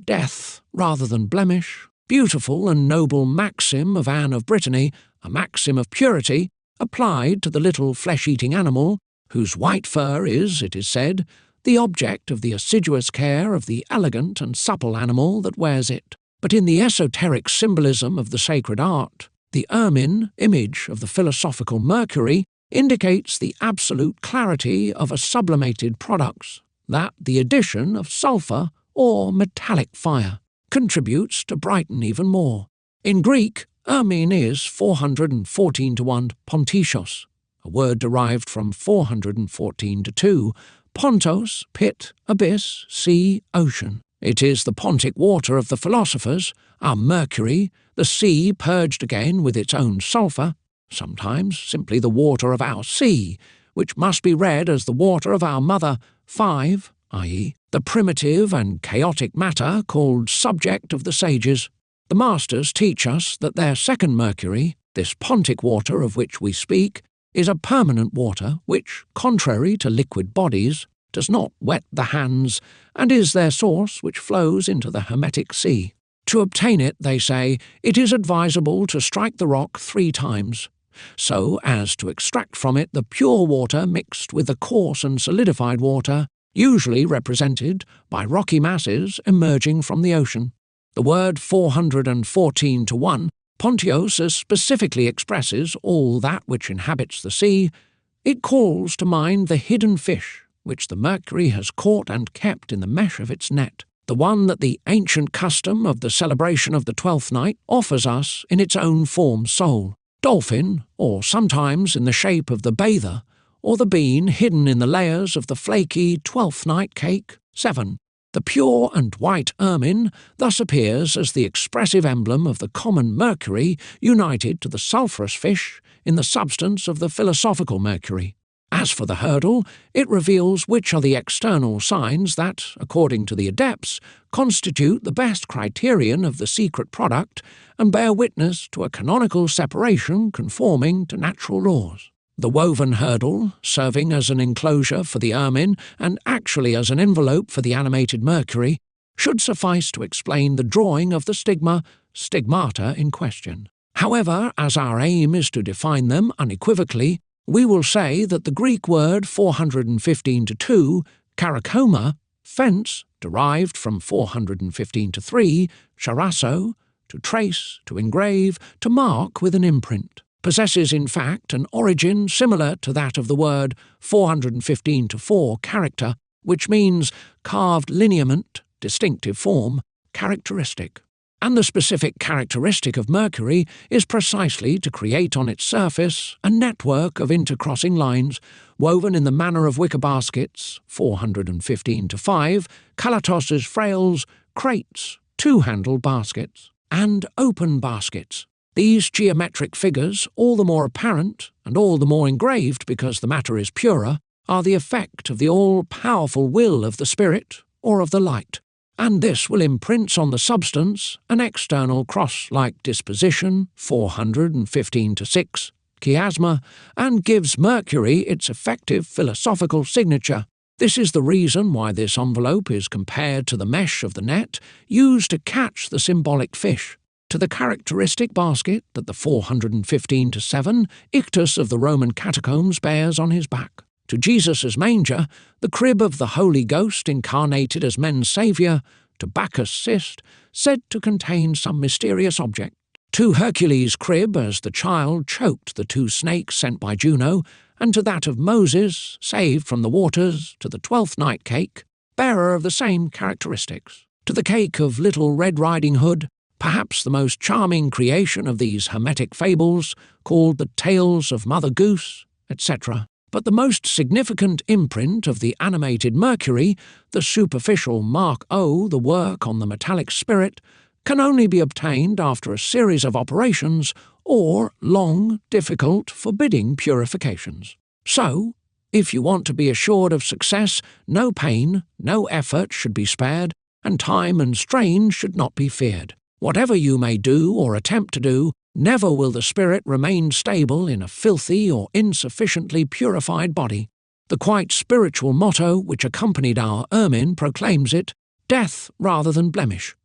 death rather than blemish, beautiful and noble maxim of Anne of Brittany, a maxim of purity, applied to the little flesh-eating animal, whose white fur is, it is said, the object of the assiduous care of the elegant and supple animal that wears it. But in the esoteric symbolism of the sacred art, the ermine, image of the philosophical Mercury, indicates the absolute clarity of a sublimated products, that the addition of sulphur or metallic fire contributes to brighten even more. In Greek, ermine is 414:1 pontishos, a word derived from 414:2, pontos, pit, abyss, sea, ocean. It is the pontic water of the philosophers, our mercury, the sea purged again with its own sulphur, sometimes simply the water of our sea, which must be read as the water of our mother, 5, i.e., the primitive and chaotic matter called subject of the sages. The masters teach us that their second mercury, this pontic water of which we speak, is a permanent water which, contrary to liquid bodies, does not wet the hands, and is their source which flows into the Hermetic Sea. To obtain it, they say, it is advisable to strike the rock 3 times, so as to extract from it the pure water mixed with the coarse and solidified water, usually represented by rocky masses emerging from the ocean. The word 414:1, Pontios, specifically expresses all that which inhabits the sea. It calls to mind the hidden fish, which the mercury has caught and kept in the mesh of its net, the one that the ancient custom of the celebration of the 12th night offers us in its own form sole, dolphin, or sometimes in the shape of the bather, or the bean hidden in the layers of the flaky 12th night cake, 7. The pure and white ermine thus appears as the expressive emblem of the common mercury united to the sulphurous fish in the substance of the philosophical mercury. As for the hurdle, it reveals which are the external signs that, according to the adepts, constitute the best criterion of the secret product and bear witness to a canonical separation conforming to natural laws. The woven hurdle, serving as an enclosure for the ermine and actually as an envelope for the animated mercury, should suffice to explain the drawing of the stigmata in question. However, as our aim is to define them unequivocally, we will say that the Greek word 415-2, karakoma, fence, derived from 415-3, charasso, to trace, to engrave, to mark with an imprint, possesses in fact an origin similar to that of the word 415-4 character, which means carved lineament, distinctive form, characteristic. And the specific characteristic of mercury is precisely to create on its surface a network of intercrossing lines woven in the manner of wicker baskets, 415-5, kalatoses frails, crates, two-handled baskets, and open baskets. These geometric figures, all the more apparent and all the more engraved because the matter is purer, are the effect of the all-powerful will of the spirit or of the light, and this will imprint on the substance an external cross-like disposition, 415-6, chiasma, and gives mercury its effective philosophical signature. This is the reason why this envelope is compared to the mesh of the net used to catch the symbolic fish, to the characteristic basket that the 415-7 ictus of the Roman catacombs bears on his back, to Jesus' manger, the crib of the Holy Ghost incarnated as men's Saviour, to Bacchus' cyst, said to contain some mysterious object, to Hercules' crib as the child choked the 2 snakes sent by Juno, and to that of Moses, saved from the waters, to the 12th night cake, bearer of the same characteristics, to the cake of Little Red Riding Hood, perhaps the most charming creation of these hermetic fables, called the Tales of Mother Goose, etc. But the most significant imprint of the animated mercury, the superficial mark O, the work on the metallic spirit, can only be obtained after a series of operations or long, difficult, forbidding purifications. So, if you want to be assured of success, no pain, no effort should be spared, and time and strain should not be feared. Whatever you may do or attempt to do, never will the spirit remain stable in a filthy or insufficiently purified body. The quite spiritual motto which accompanied our ermine proclaims it, death rather than blemish.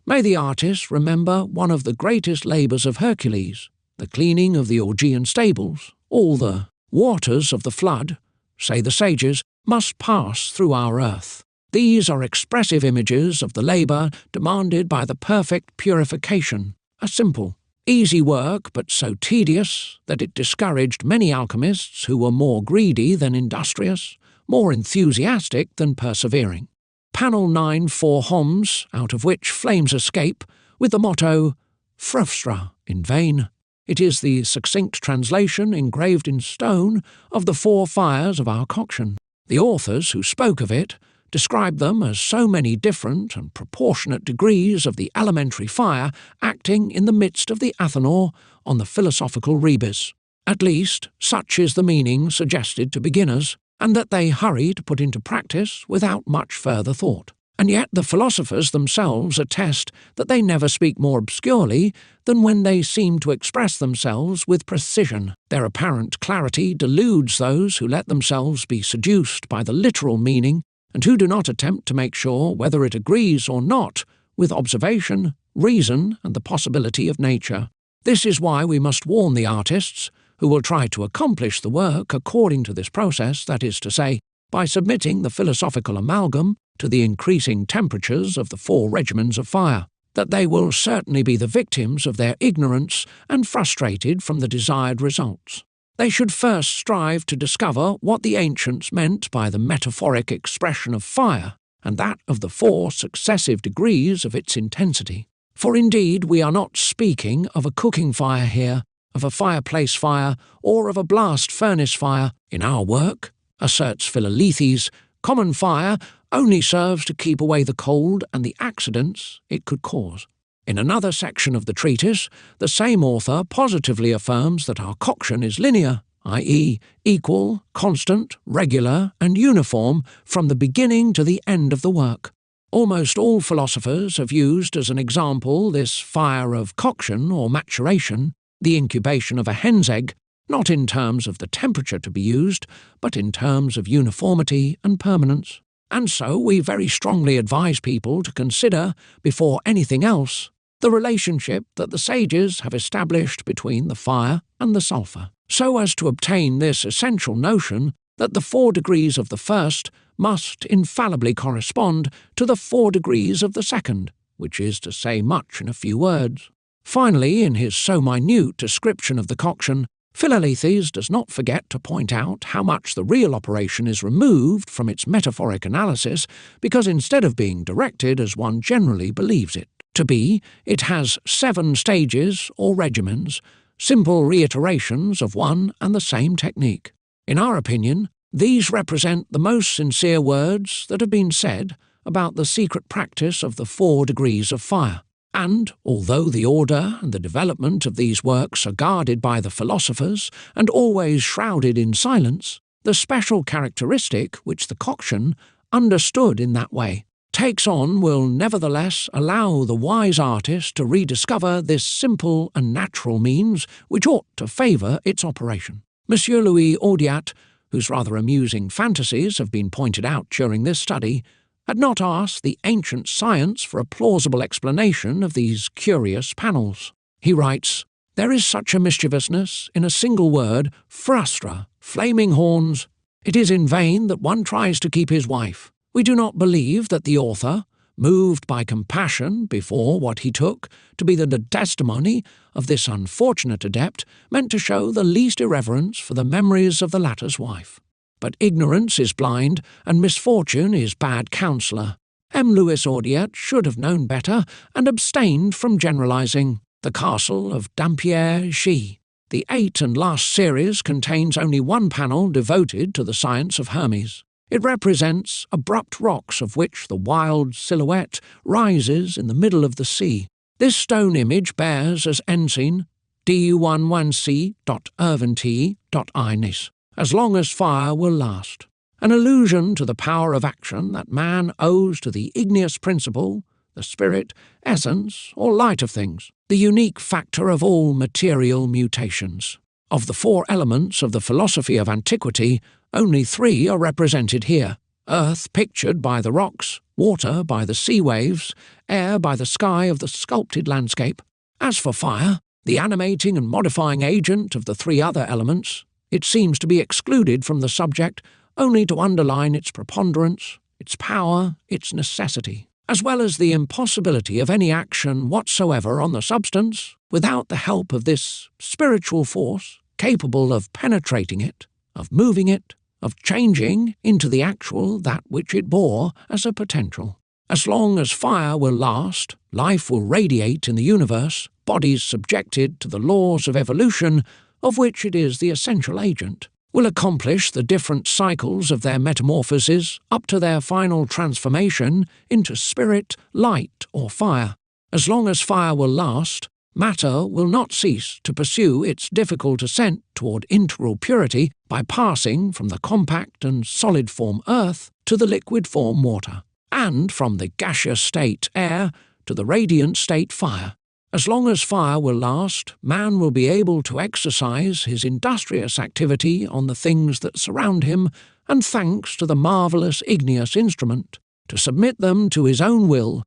May the artist remember one of the greatest labours of Hercules, the cleaning of the Augean stables. All the waters of the flood, say the sages, must pass through our earth. These are expressive images of the labour demanded by the perfect purification, a simple, easy work, but so tedious that it discouraged many alchemists who were more greedy than industrious, more enthusiastic than persevering. Panel 9 4 homs, out of which flames escape, with the motto, Frustra, in vain. It is the succinct translation, engraved in stone, of the 4 fires of our coction. The authors who spoke of it described them as so many different and proportionate degrees of the elementary fire acting in the midst of the Athanor on the philosophical rebus. At least, such is the meaning suggested to beginners, and that they hurry to put into practice without much further thought. And yet the philosophers themselves attest that they never speak more obscurely than when they seem to express themselves with precision. Their apparent clarity deludes those who let themselves be seduced by the literal meaning and who do not attempt to make sure whether it agrees or not with observation, reason, and the possibility of nature. This is why we must warn the artists who will try to accomplish the work according to this process, that is to say, by submitting the philosophical amalgam to the increasing temperatures of the 4 regimens of fire, that they will certainly be the victims of their ignorance and frustrated from the desired results. They should first strive to discover what the ancients meant by the metaphoric expression of fire, and that of the 4 successive degrees of its intensity. For indeed we are not speaking of a cooking fire here, of a fireplace fire, or of a blast furnace fire. In our work, asserts Philolethes, common fire only serves to keep away the cold and the accidents it could cause. In another section of the treatise, the same author positively affirms that our coction is linear, i.e., equal, constant, regular, and uniform from the beginning to the end of the work. Almost all philosophers have used as an example this fire of coction or maturation, the incubation of a hen's egg, not in terms of the temperature to be used, but in terms of uniformity and permanence. And so we very strongly advise people to consider, before anything else, the relationship that the sages have established between the fire and the sulphur, so as to obtain this essential notion that the 4 degrees of the first must infallibly correspond to the 4 degrees of the second, which is to say much in a few words. Finally, in his so minute description of the coction, Philolethes does not forget to point out how much the real operation is removed from its metaphoric analysis, because instead of being directed as one generally believes it to be, it has 7 stages or regimens, simple reiterations of one and the same technique. In our opinion, these represent the most sincere words that have been said about the secret practice of the 4 degrees of fire. And, although the order and the development of these works are guarded by the philosophers and always shrouded in silence, the special characteristic which the coction, understood in that way, takes on will nevertheless allow the wise artist to rediscover this simple and natural means which ought to favour its operation. Monsieur Louis Audiat, whose rather amusing fantasies have been pointed out during this study, had not asked the ancient science for a plausible explanation of these curious panels. He writes, "There is such a mischievousness in a single word, frustra, flaming horns. It is in vain that one tries to keep his wife. We do not believe that the author, moved by compassion before what he took to be the testimony of this unfortunate adept, meant to show the least irreverence for the memories of the latter's wife. But ignorance is blind, and misfortune is bad counsellor. M. Louis Audiat should have known better, and abstained from generalizing. The Castle of Dampierre-Gis. The 8th and last series contains only one panel devoted to the science of Hermes. It represents abrupt rocks of which the wild silhouette rises in the middle of the sea. This stone image bears as ensign D11C.Irventi.Ines, as long as fire will last, an allusion to the power of action that man owes to the igneous principle, the spirit, essence, or light of things, the unique factor of all material mutations. Of the 4 elements of the philosophy of antiquity, only 3 are represented here: earth pictured by the rocks, water by the sea waves, air by the sky of the sculpted landscape. As for fire, the animating and modifying agent of the 3 other elements, it seems to be excluded from the subject only to underline its preponderance, its power, its necessity, as well as the impossibility of any action whatsoever on the substance without the help of this spiritual force capable of penetrating it, of moving it, of changing into the actual that which it bore as a potential. As long as fire will last, life will radiate in the universe, bodies subjected to the laws of evolution, of which it is the essential agent, will accomplish the different cycles of their metamorphoses up to their final transformation into spirit, light, or fire. As long as fire will last, matter will not cease to pursue its difficult ascent toward integral purity by passing from the compact and solid form earth to the liquid form water, and from the gaseous state air to the radiant state fire. As long as fire will last, man will be able to exercise his industrious activity on the things that surround him, and thanks to the marvellous igneous instrument, to submit them to his own will,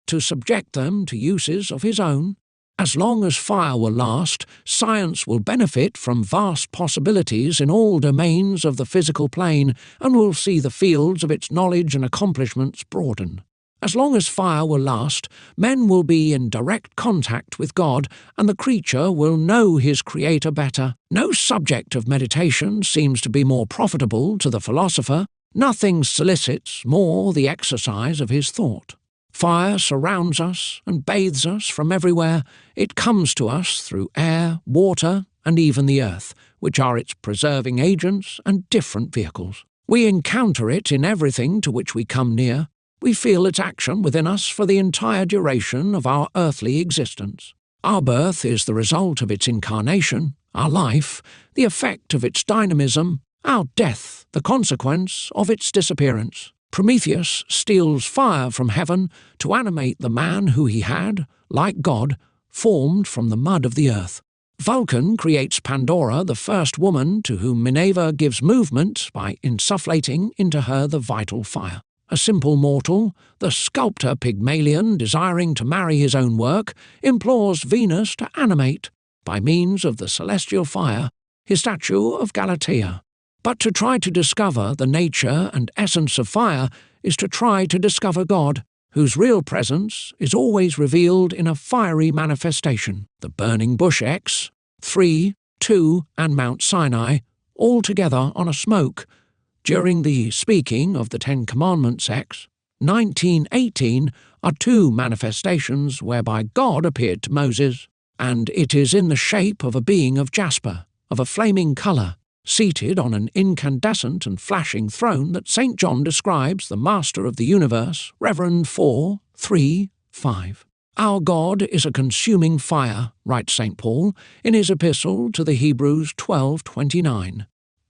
to subject them to uses of his own. As long as fire will last, science will benefit from vast possibilities in all domains of the physical plane, and will see the fields of its knowledge and accomplishments broaden. As long as fire will last, men will be in direct contact with God, and the creature will know his Creator better. No subject of meditation seems to be more profitable to the philosopher. Nothing solicits more the exercise of his thought. Fire surrounds us and bathes us from everywhere. It comes to us through air, water, and even the earth, which are its preserving agents and different vehicles. We encounter it in everything to which we come near. We feel its action within us for the entire duration of our earthly existence. Our birth is the result of its incarnation, our life, the effect of its dynamism, our death, the consequence of its disappearance. Prometheus steals fire from heaven to animate the man who he had, like God, formed from the mud of the earth. Vulcan creates Pandora, the first woman to whom Minerva gives movement by insufflating into her the vital fire. A simple mortal, the sculptor Pygmalion, desiring to marry his own work, implores Venus to animate, by means of the celestial fire, his statue of Galatea. But to try to discover the nature and essence of fire is to try to discover God, whose real presence is always revealed in a fiery manifestation. The burning bush X, 3, 2, and Mount Sinai, all together on a smoke. During the speaking of the Ten Commandments X, 19:18 are two manifestations whereby God appeared to Moses, and it is in the shape of a being of jasper, of a flaming colour, seated on an incandescent and flashing throne that St. John describes the Master of the Universe, Reverend 4, 3, 5. Our God is a consuming fire, writes St. Paul in his epistle to the Hebrews 12:29.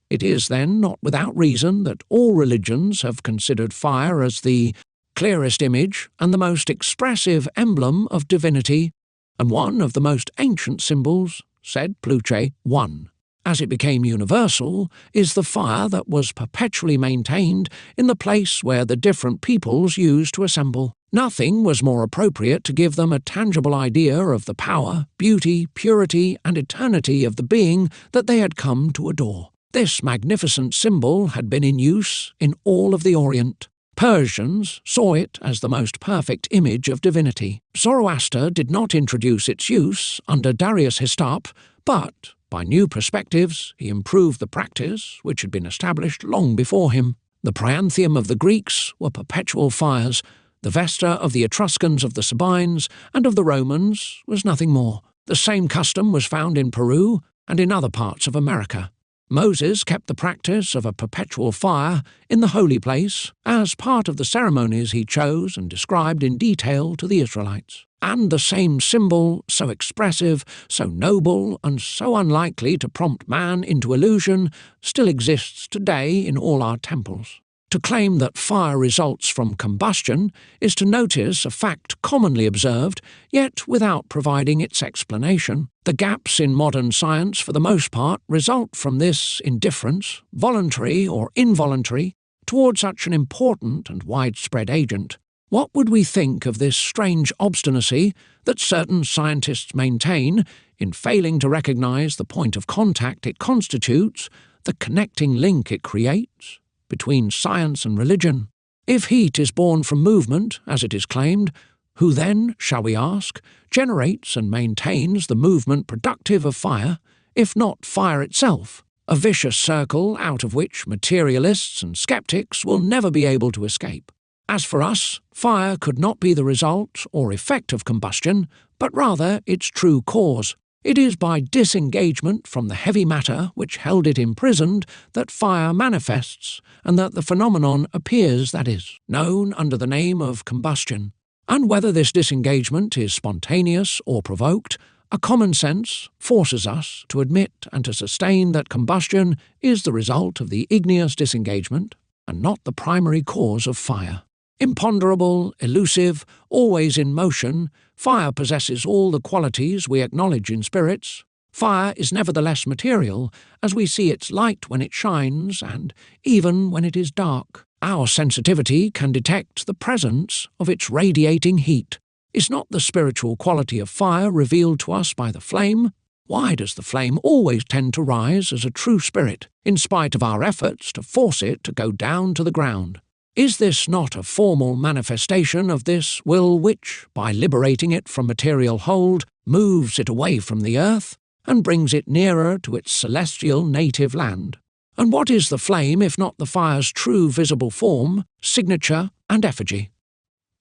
It is, then, not without reason that all religions have considered fire as the clearest image and the most expressive emblem of divinity, and one of the most ancient symbols, said Pluche 1. As it became universal, is the fire that was perpetually maintained in the place where the different peoples used to assemble. Nothing was more appropriate to give them a tangible idea of the power, beauty, purity, and eternity of the being that they had come to adore. This magnificent symbol had been in use in all of the Orient. Persians saw it as the most perfect image of divinity. Zoroaster did not introduce its use under Darius Histap, but, by new perspectives, he improved the practice which had been established long before him. The Priantheum of the Greeks were perpetual fires. The Vesta of the Etruscans, of the Sabines, and of the Romans was nothing more. The same custom was found in Peru and in other parts of America. Moses kept the practice of a perpetual fire in the holy place as part of the ceremonies he chose and described in detail to the Israelites. And the same symbol, so expressive, so noble, and so unlikely to prompt man into illusion, still exists today in all our temples. To claim that fire results from combustion is to notice a fact commonly observed, yet without providing its explanation. The gaps in modern science, for the most part, result from this indifference, voluntary or involuntary, toward such an important and widespread agent. What would we think of this strange obstinacy that certain scientists maintain in failing to recognize the point of contact it constitutes, the connecting link it creates, between science and religion? If heat is born from movement, as it is claimed, who then, shall we ask, generates and maintains the movement productive of fire, if not fire itself? A vicious circle out of which materialists and skeptics will never be able to escape. As for us, fire could not be the result or effect of combustion, but rather its true cause. It is by disengagement from the heavy matter which held it imprisoned that fire manifests, and that the phenomenon appears, that is, known under the name of combustion. And whether this disengagement is spontaneous or provoked, a common sense forces us to admit and to sustain that combustion is the result of the igneous disengagement, and not the primary cause of fire. Imponderable, elusive, always in motion, fire possesses all the qualities we acknowledge in spirits. Fire is nevertheless material, as we see its light when it shines, and even when it is dark. Our sensitivity can detect the presence of its radiating heat. Is not the spiritual quality of fire revealed to us by the flame? Why does the flame always tend to rise as a true spirit, in spite of our efforts to force it to go down to the ground? Is this not a formal manifestation of this will which, by liberating it from material hold, moves it away from the earth, and brings it nearer to its celestial native land? And what is the flame if not the fire's true visible form, signature, and effigy?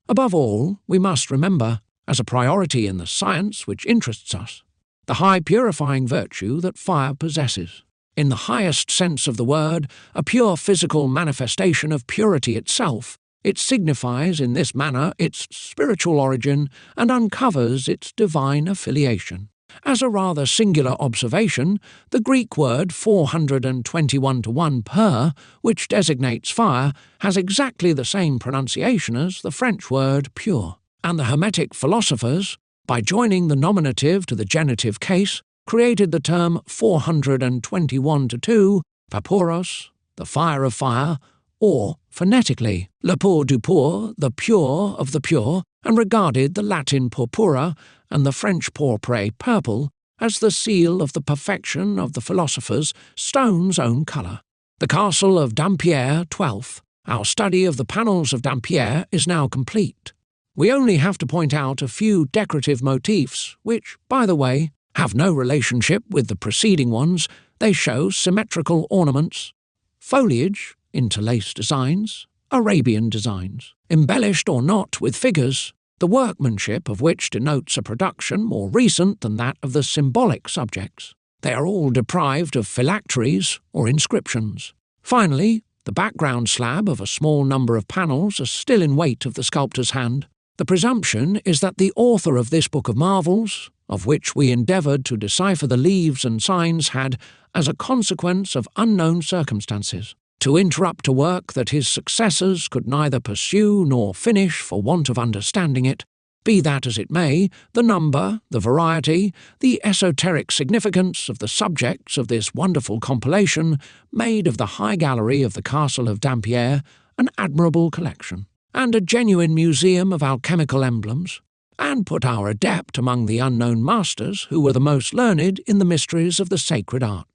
Above all, we must remember, as a priority in the science which interests us, the high purifying virtue that fire possesses. In the highest sense of the word, a pure physical manifestation of purity itself, it signifies in this manner its spiritual origin and uncovers its divine affiliation. As a rather singular observation, the Greek word 421 to 1 per, which designates fire, has exactly the same pronunciation as the French word pure, and the Hermetic philosophers, by joining the nominative to the genitive case, created the term 421 to 2, vaporos, the fire of fire, or, phonetically, le pur du pur, the pure of the pure, and regarded the Latin purpura and the French pourpre, purple, as the seal of the perfection of the philosophers, stone's own colour. The castle of Dampierre, 12th. Our study of the panels of Dampierre is now complete. We only have to point out a few decorative motifs, which, by the way, have no relationship with the preceding ones. They show symmetrical ornaments, foliage, interlaced designs, Arabian designs, embellished or not with figures, the workmanship of which denotes a production more recent than that of the symbolic subjects. They are all deprived of phylacteries or inscriptions. Finally, the background slab of a small number of panels are still in weight of the sculptor's hand. The presumption is that the author of this Book of Marvels, of which we endeavoured to decipher the leaves and signs, had, as a consequence of unknown circumstances, to interrupt a work that his successors could neither pursue nor finish for want of understanding it. Be that as it may, the number, the variety, the esoteric significance of the subjects of this wonderful compilation made of the high gallery of the Castle of Dampierre an admirable collection, and a genuine museum of alchemical emblems, and put our adept among the unknown masters who were the most learned in the mysteries of the sacred art.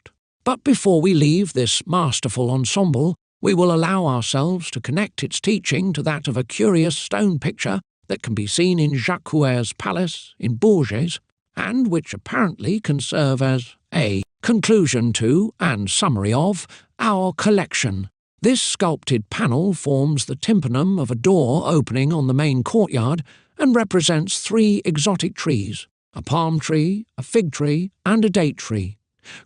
But before we leave this masterful ensemble, we will allow ourselves to connect its teaching to that of a curious stone picture that can be seen in Jacques Couer's palace in Bourges, and which apparently can serve as a conclusion to and summary of our collection. This sculpted panel forms the tympanum of a door opening on the main courtyard and represents 3 exotic trees, a palm tree, a fig tree, and a date tree,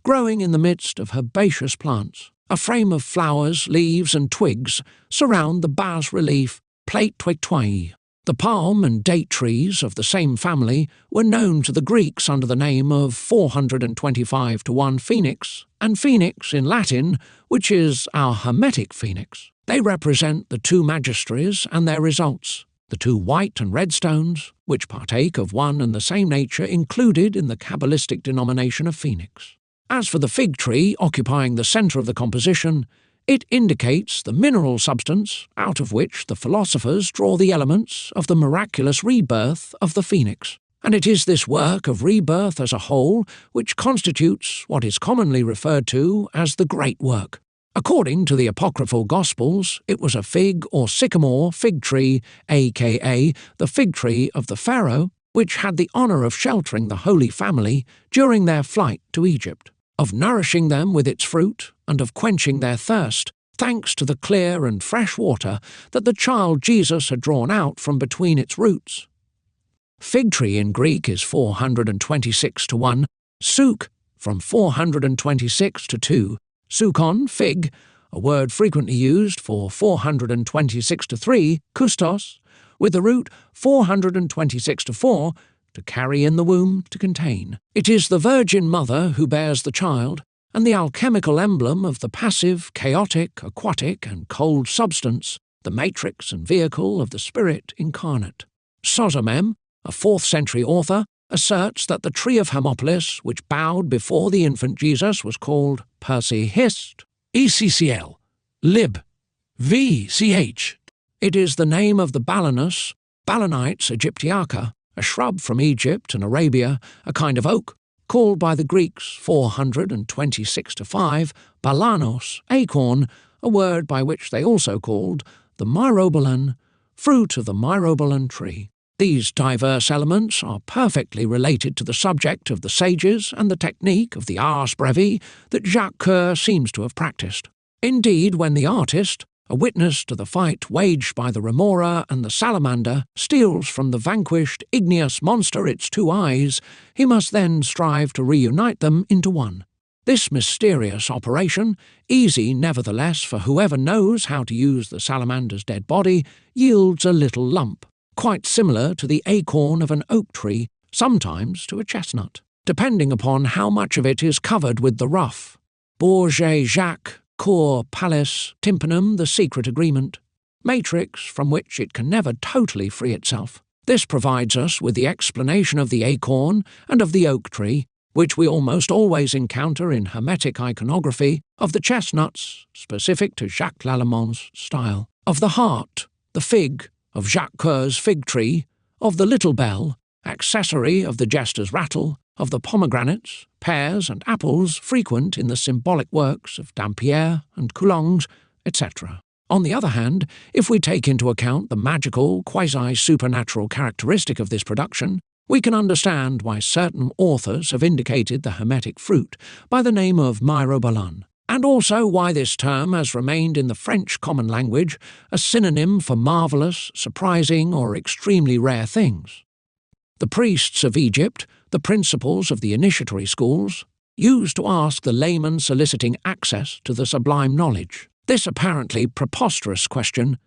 growing in the midst of herbaceous plants. A frame of flowers, leaves, and twigs surround the bas-relief plate toitoi. The palm and date trees of the same family were known to the Greeks under the name of 425 to 1 phoenix, and phoenix in Latin, which is our Hermetic phoenix. They represent the 2 magistries and their results, the 2 white and red stones, which partake of one and the same nature included in the Kabbalistic denomination of phoenix. As for the fig tree occupying the centre of the composition, it indicates the mineral substance out of which the philosophers draw the elements of the miraculous rebirth of the phoenix, and it is this work of rebirth as a whole which constitutes what is commonly referred to as the Great Work. According to the apocryphal Gospels, it was a fig or sycamore fig tree, aka the fig tree of the Pharaoh, which had the honour of sheltering the Holy Family during their flight to Egypt, of nourishing them with its fruit, and of quenching their thirst, thanks to the clear and fresh water that the child Jesus had drawn out from between its roots. Fig tree in Greek is 426 to 1, souk from 426 to 2, soukon, fig, a word frequently used for 426 to 3, kustos, with the root 426 to 4, to carry in the womb, to contain. It is the Virgin Mother who bears the child, and the alchemical emblem of the passive, chaotic, aquatic, and cold substance, the matrix and vehicle of the Spirit incarnate. Sozomem, a 4th century author, asserts that the tree of Hermopolis, which bowed before the infant Jesus, was called Persi Hist, ECCL, Lib, VCH. It is the name of the Balanus, Balanites aegyptiaca, a shrub from Egypt and Arabia, a kind of oak, called by the Greeks 426 to 5, balanos, acorn, a word by which they also called the myrobalan, fruit of the myrobalan tree. These diverse elements are perfectly related to the subject of the sages and the technique of the ars brevi that Jacques Coeur seems to have practised. Indeed, when the artist, a witness to the fight waged by the remora and the salamander, steals from the vanquished igneous monster its two eyes, he must then strive to reunite them into one. This mysterious operation, easy nevertheless for whoever knows how to use the salamander's dead body, yields a little lump, quite similar to the acorn of an oak tree, sometimes to a chestnut, depending upon how much of it is covered with the rough. Bourget Jacques, Cor Palace, Tympanum, the secret agreement. Matrix from which it can never totally free itself. This provides us with the explanation of the acorn and of the oak tree, which we almost always encounter in Hermetic iconography, of the chestnuts, specific to Jacques Lallemont's style, of the heart, the fig, of Jacques Coeur's fig tree, of the little bell, accessory of the jester's rattle, of the pomegranates, pears and apples frequent in the symbolic works of Dampierre and Coulanges, etc. On the other hand, if we take into account the magical, quasi-supernatural characteristic of this production, we can understand why certain authors have indicated the hermetic fruit by the name of myrobalan, and also why this term has remained in the French common language a synonym for marvellous, surprising, or extremely rare things. The priests of Egypt, the principals of the initiatory schools, used to ask the layman soliciting access to the sublime knowledge this apparently preposterous question: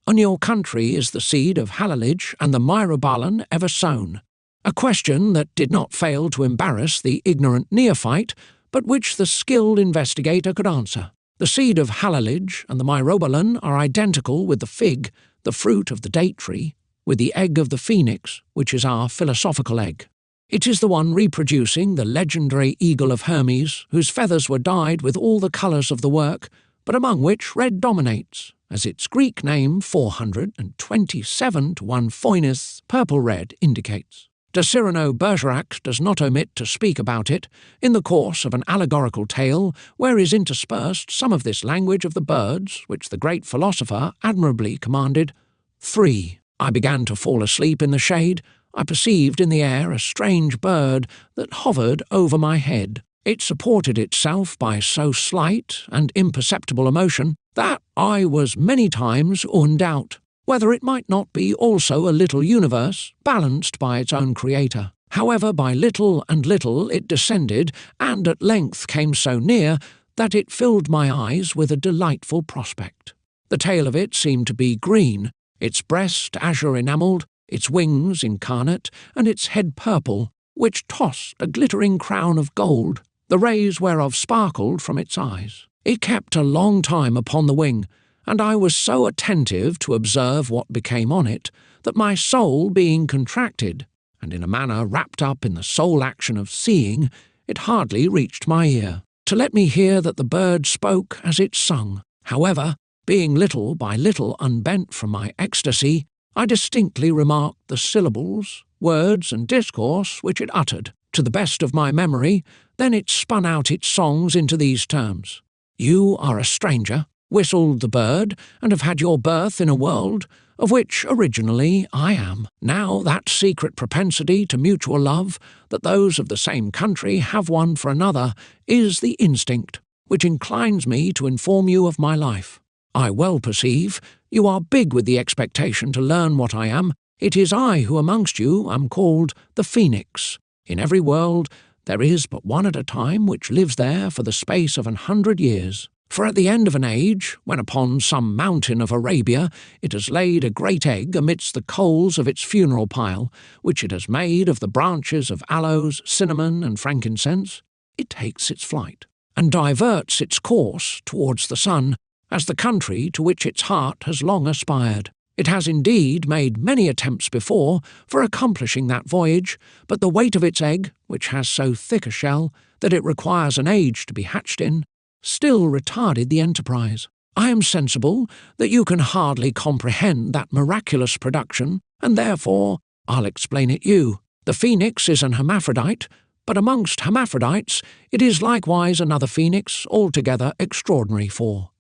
"On your country is the seed of Halalij and the myrobalan ever sown?" A question that did not fail to embarrass the ignorant neophyte, but which the skilled investigator could answer. The seed of Halalij and the myrobalan are identical with the fig, the fruit of the date tree, with the egg of the phoenix, which is our philosophical egg. It is the one reproducing the legendary eagle of Hermes, whose feathers were dyed with all the colours of the work, but among which red dominates, as its Greek name 427 to 1 Phoinix, purple red, indicates. De Cyrano Bergerac does not omit to speak about it in the course of an allegorical tale where is interspersed some of this language of the birds which the great philosopher admirably commanded. 3. I began to fall asleep in the shade. I perceived in the air a strange bird that hovered over my head. It supported itself by so slight and imperceptible a motion that I was many times in doubt whether it might not be also a little universe balanced by its own creator. However, by little and little it descended, and at length came so near that it filled my eyes with a delightful prospect. The tail of it seemed to be green, its breast azure enamelled, its wings incarnate, and its head purple, which tossed a glittering crown of gold, the rays whereof sparkled from its eyes. It kept a long time upon the wing, and I was so attentive to observe what became on it, that my soul being contracted, and in a manner wrapped up in the sole action of seeing, it hardly reached my ear, to let me hear that the bird spoke as it sung. However, being little by little unbent from my ecstasy, I distinctly remarked the syllables, words, and discourse which it uttered. To the best of my memory, then it spun out its songs into these terms: "You are a stranger, whistled the bird, and have had your birth in a world, of which originally I am. Now that secret propensity to mutual love, that those of the same country have one for another, is the instinct which inclines me to inform you of my life. I well perceive you are big with the expectation to learn what I am. It is I who amongst you am called the Phoenix. In every world there is but one at a time which lives there for the space of 100 years. For at the end of an age, when upon some mountain of Arabia it has laid a great egg amidst the coals of its funeral pile, which it has made of the branches of aloes, cinnamon, and frankincense, it takes its flight, and diverts its course towards the sun, as the country to which its heart has long aspired. It has indeed made many attempts before for accomplishing that voyage, but the weight of its egg, which has so thick a shell that it requires an age to be hatched in, still retarded the enterprise. I am sensible that you can hardly comprehend that miraculous production, and therefore I'll explain it you. The phoenix is an hermaphrodite, but amongst hermaphrodites it is likewise another phoenix altogether extraordinary for.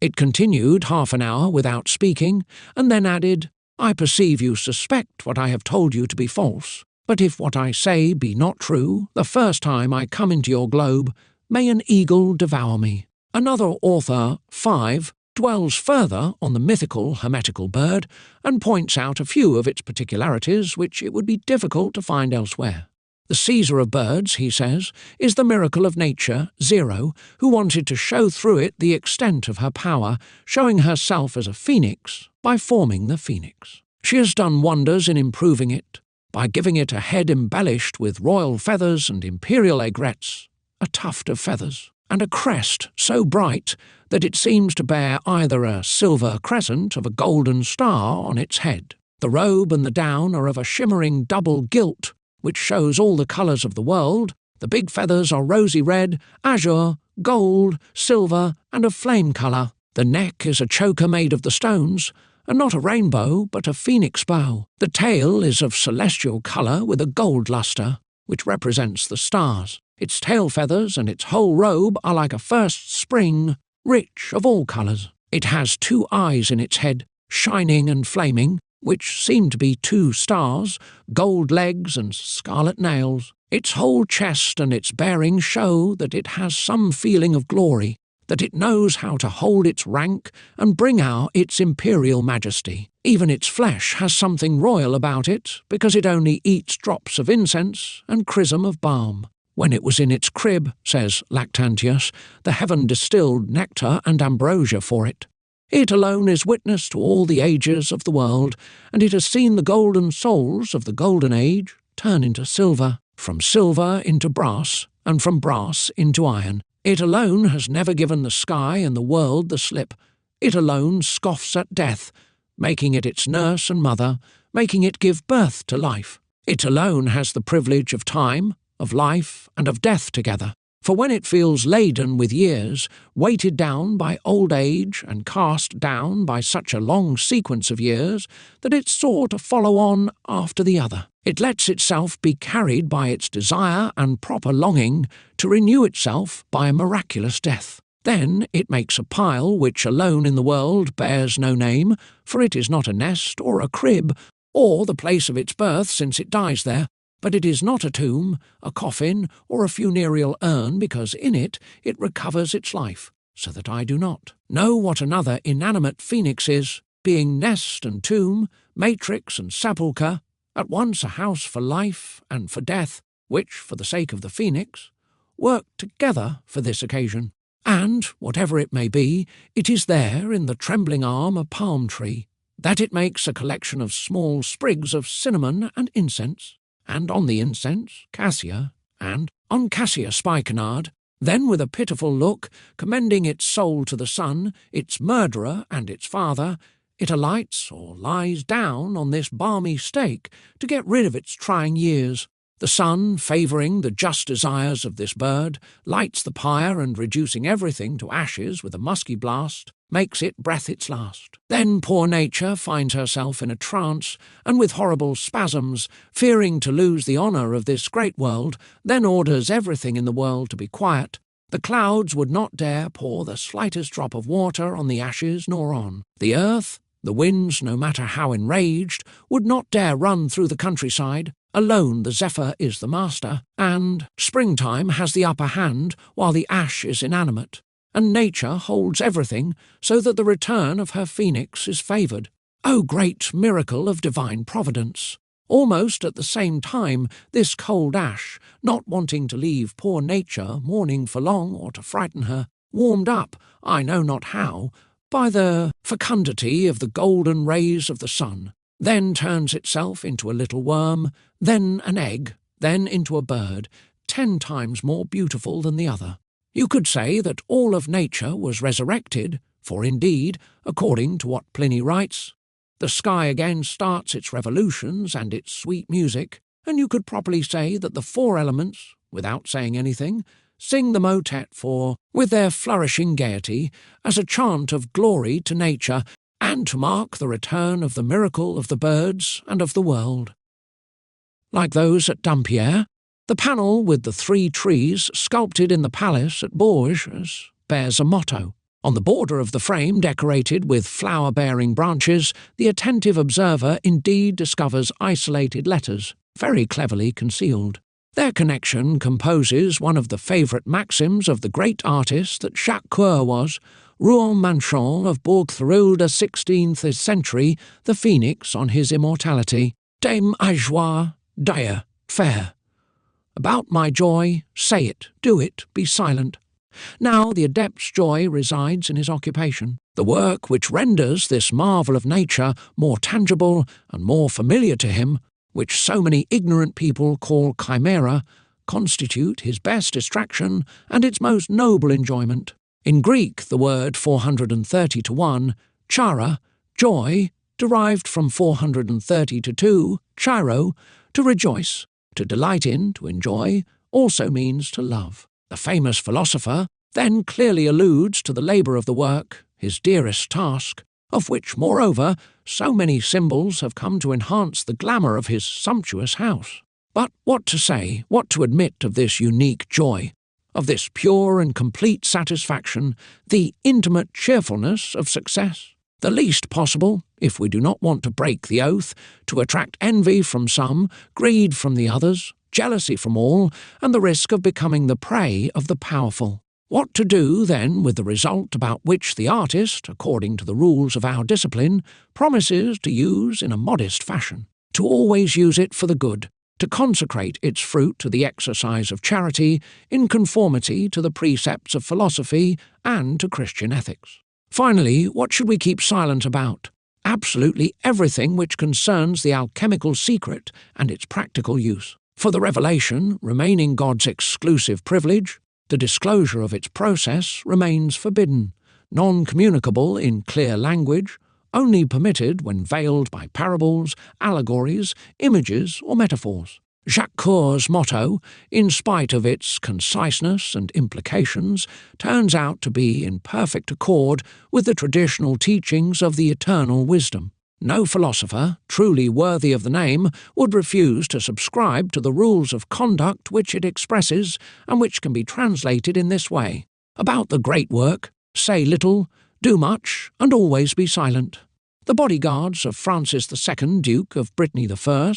It continued half an hour without speaking, and then added, "I perceive you suspect what I have told you to be false, but if what I say be not true, the first time I come into your globe, may an eagle devour me." Another author, 5, dwells further on the mythical hermetical bird and points out a few of its particularities which it would be difficult to find elsewhere. The Caesar of birds, he says, is the miracle of nature, Zero, who wanted to show through it the extent of her power, showing herself as a phoenix by forming the phoenix. She has done wonders in improving it, by giving it a head embellished with royal feathers and imperial aigrettes, a tuft of feathers, and a crest so bright that it seems to bear either a silver crescent of a golden star on its head. The robe and the down are of a shimmering double gilt, which shows all the colours of the world. The big feathers are rosy red, azure, gold, silver, and of flame colour. The neck is a choker made of the stones, and not a rainbow, but a phoenix bow. The tail is of celestial colour with a gold lustre, which represents the stars. Its tail feathers and its whole robe are like a first spring, rich of all colours. It has 2 eyes in its head, shining and flaming, which seem to be 2 stars, gold legs and scarlet nails. Its whole chest and its bearing show that it has some feeling of glory, that it knows how to hold its rank and bring out its imperial majesty. Even its flesh has something royal about it, because it only eats drops of incense and chrism of balm. When it was in its crib, says Lactantius, the heaven distilled nectar and ambrosia for it. It alone is witness to all the ages of the world, and it has seen the golden souls of the golden age turn into silver, from silver into brass, and from brass into iron. It alone has never given the sky and the world the slip. It alone scoffs at death, making it its nurse and mother, making it give birth to life. It alone has the privilege of time, of life, and of death together. For when it feels laden with years, weighted down by old age and cast down by such a long sequence of years that it's sore to follow on after the other, it lets itself be carried by its desire and proper longing to renew itself by a miraculous death. Then it makes a pile which alone in the world bears no name, for it is not a nest or a crib, or the place of its birth since it dies there, but it is not a tomb, a coffin, or a funereal urn, because in it recovers its life, so that I do not know what another inanimate phoenix is, being nest and tomb, matrix and sepulchre, at once a house for life and for death, which, for the sake of the phoenix, work together for this occasion. And, whatever it may be, it is there in the trembling arm a palm tree, that it makes a collection of small sprigs of cinnamon and incense, and on the incense, cassia, and on cassia spikenard. Then with a pitiful look, commending its soul to the sun, its murderer and its father, it alights or lies down on this balmy stake to get rid of its trying years. The sun, favouring the just desires of this bird, lights the pyre and, reducing everything to ashes with a musky blast, makes it breath its last. Then poor nature finds herself in a trance, and with horrible spasms, fearing to lose the honour of this great world, then orders everything in the world to be quiet. The clouds would not dare pour the slightest drop of water on the ashes nor on the earth. The winds, no matter how enraged, would not dare run through the countryside. Alone the zephyr is the master, and springtime has the upper hand while the ash is inanimate, and nature holds everything so that the return of her phoenix is favoured. O great miracle of divine providence! Almost at the same time, this cold ash, not wanting to leave poor nature mourning for long or to frighten her, warmed up, I know not how, by the fecundity of the golden rays of the sun, then turns itself into a little worm, then an egg, then into a bird, 10 times more beautiful than the other. You could say that all of nature was resurrected, for indeed, according to what Pliny writes, the sky again starts its revolutions and its sweet music, and you could properly say that the 4 elements, without saying anything, sing the motet for, with their flourishing gaiety, as a chant of glory to nature, and to mark the return of the miracle of the birds and of the world. Like those at Dampierre, the panel with the 3 trees sculpted in the palace at Bourges bears a motto, On the border of the frame decorated with flower-bearing branches, the attentive observer indeed discovers isolated letters, very cleverly concealed. Their connection composes one of the favourite maxims of the great artist that Jacques Coeur was, Rouen Manchon of Bourg-Thurul the 16th century, the phoenix on his immortality. Dame à joie, dire, fair. About my joy, say it, do it, be silent. Now the adept's joy resides in his occupation. The work which renders this marvel of nature more tangible and more familiar to him, which so many ignorant people call chimera, constitute his best distraction and its most noble enjoyment. In Greek, the word 430 to 1, chara, joy, derived from 430 to 2, chiro, to rejoice, to delight in, to enjoy, also means to love. The famous philosopher then clearly alludes to the labour of the work, his dearest task, of which, moreover, so many symbols have come to enhance the glamour of his sumptuous house. But what to say, what to admit of this unique joy, of this pure and complete satisfaction, the intimate cheerfulness of success? The least possible, if we do not want to break the oath, to attract envy from some, greed from the others, jealousy from all, and the risk of becoming the prey of the powerful. What to do, then, with the result about which the artist, according to the rules of our discipline, promises to use in a modest fashion, to always use it for the good, to consecrate its fruit to the exercise of charity, in conformity to the precepts of philosophy and to Christian ethics. Finally, what should we keep silent about? Absolutely everything which concerns the alchemical secret and its practical use. For the revelation, remaining God's exclusive privilege, the disclosure of its process remains forbidden, non-communicable in clear language, only permitted when veiled by parables, allegories, images, or metaphors. Jacques Coeur's motto, in spite of its conciseness and implications, turns out to be in perfect accord with the traditional teachings of the eternal wisdom. No philosopher, truly worthy of the name, would refuse to subscribe to the rules of conduct which it expresses and which can be translated in this way. About the great work, say little, do much, and always be silent. The bodyguards of Francis II, Duke of Brittany I,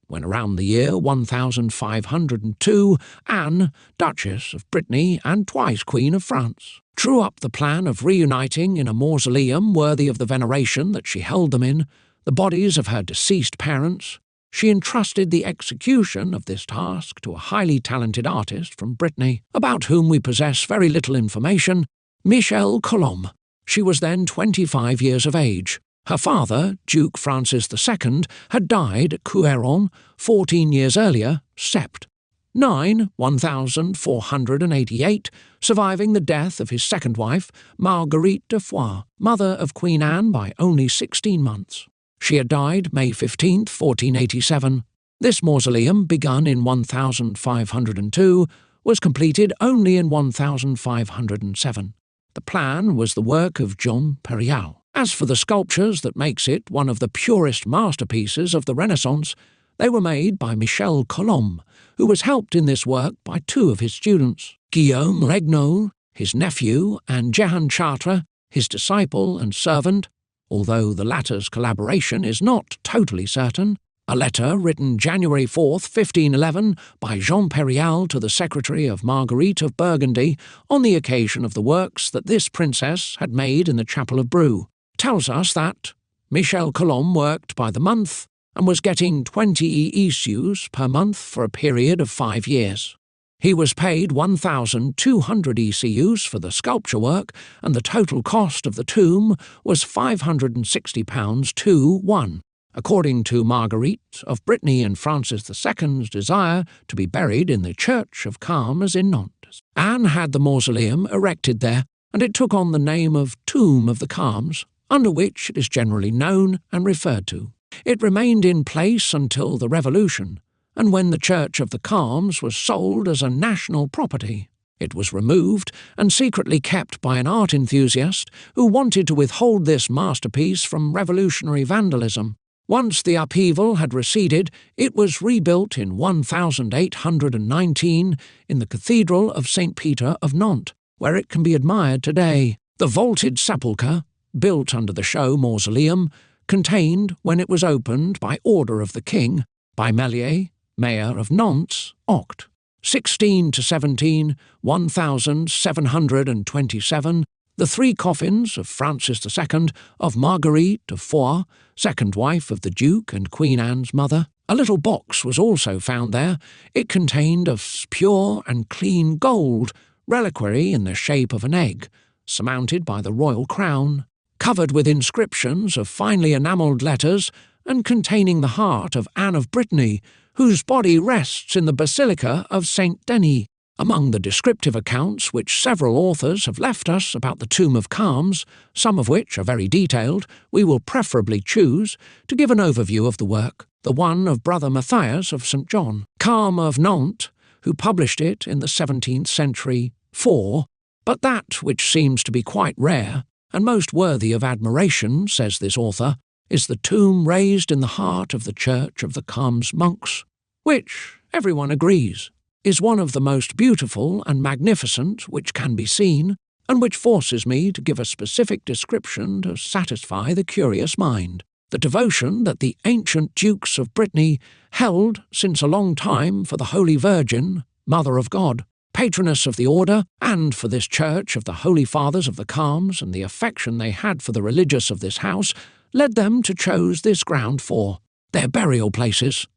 when around the year 1502, Anne, Duchess of Brittany and twice Queen of France, drew up the plan of reuniting in a mausoleum worthy of the veneration that she held them in, the bodies of her deceased parents, she entrusted the execution of this task to a highly talented artist from Brittany, about whom we possess very little information, Michel Colomb. She was then 25 years of age. Her father, Duke Francis II, had died at Couëron 14 years earlier, sept. 1488, surviving the death of his second wife, Marguerite de Foix, mother of Queen Anne by only 16 months. She had died May 15, 1487. This mausoleum, begun in 1502, was completed only in 1507. The plan was the work of Jean Perial. As for the sculptures that makes it one of the purest masterpieces of the Renaissance, they were made by Michel Colomb, who was helped in this work by two of his students, Guillaume Regnault, his nephew, and Jehan Chartres, his disciple and servant, although the latter's collaboration is not totally certain. A letter written January 4, 1511, by Jean Perial to the secretary of Marguerite of Burgundy on the occasion of the works that this princess had made in the chapel of Brou, tells us that Michel Colomb worked by the month and was getting 20 écus per month for a period of 5 years. He was paid 1,200 écus for the sculpture work, and the total cost of the tomb was £560 to 1, according to Marguerite of Brittany and Francis II's desire to be buried in the Church of Carmes in Nantes. Anne had the mausoleum erected there, and it took on the name of Tomb of the Carmes, under which it is generally known and referred to. It remained in place until the Revolution, and when the Church of the Carmes was sold as a national property, it was removed and secretly kept by an art enthusiast who wanted to withhold this masterpiece from revolutionary vandalism. Once the upheaval had receded, it was rebuilt in 1819 in the Cathedral of St. Peter of Nantes, where it can be admired today. The vaulted sepulchre, built under the show mausoleum, contained, when it was opened by order of the king, by Melier, mayor of Nantes, Oct. 16 to 17, 1727, the 3 coffins of Francis II, of Marguerite of Foix, second wife of the Duke and Queen Anne's mother. A little box was also found there. It contained of pure and clean gold, reliquary in the shape of an egg, surmounted by the royal crown, covered with inscriptions of finely enamelled letters, and containing the heart of Anne of Brittany, whose body rests in the Basilica of Saint Denis. Among the descriptive accounts which several authors have left us about the tomb of Carmes, some of which are very detailed, we will preferably choose to give an overview of the work, the one of Brother Matthias of St. John, Carme of Nantes, who published it in the 17th century, 4, but that which seems to be quite rare, and most worthy of admiration, says this author, is the tomb raised in the heart of the church of the Carmes monks, which, everyone agrees, is one of the most beautiful and magnificent which can be seen, and which forces me to give a specific description to satisfy the curious mind. The devotion that the ancient dukes of Brittany held since a long time for the Holy Virgin, Mother of God, patroness of the order, and for this church of the Holy Fathers of the Carmes, and the affection they had for the religious of this house, led them to choose this ground for their burial places.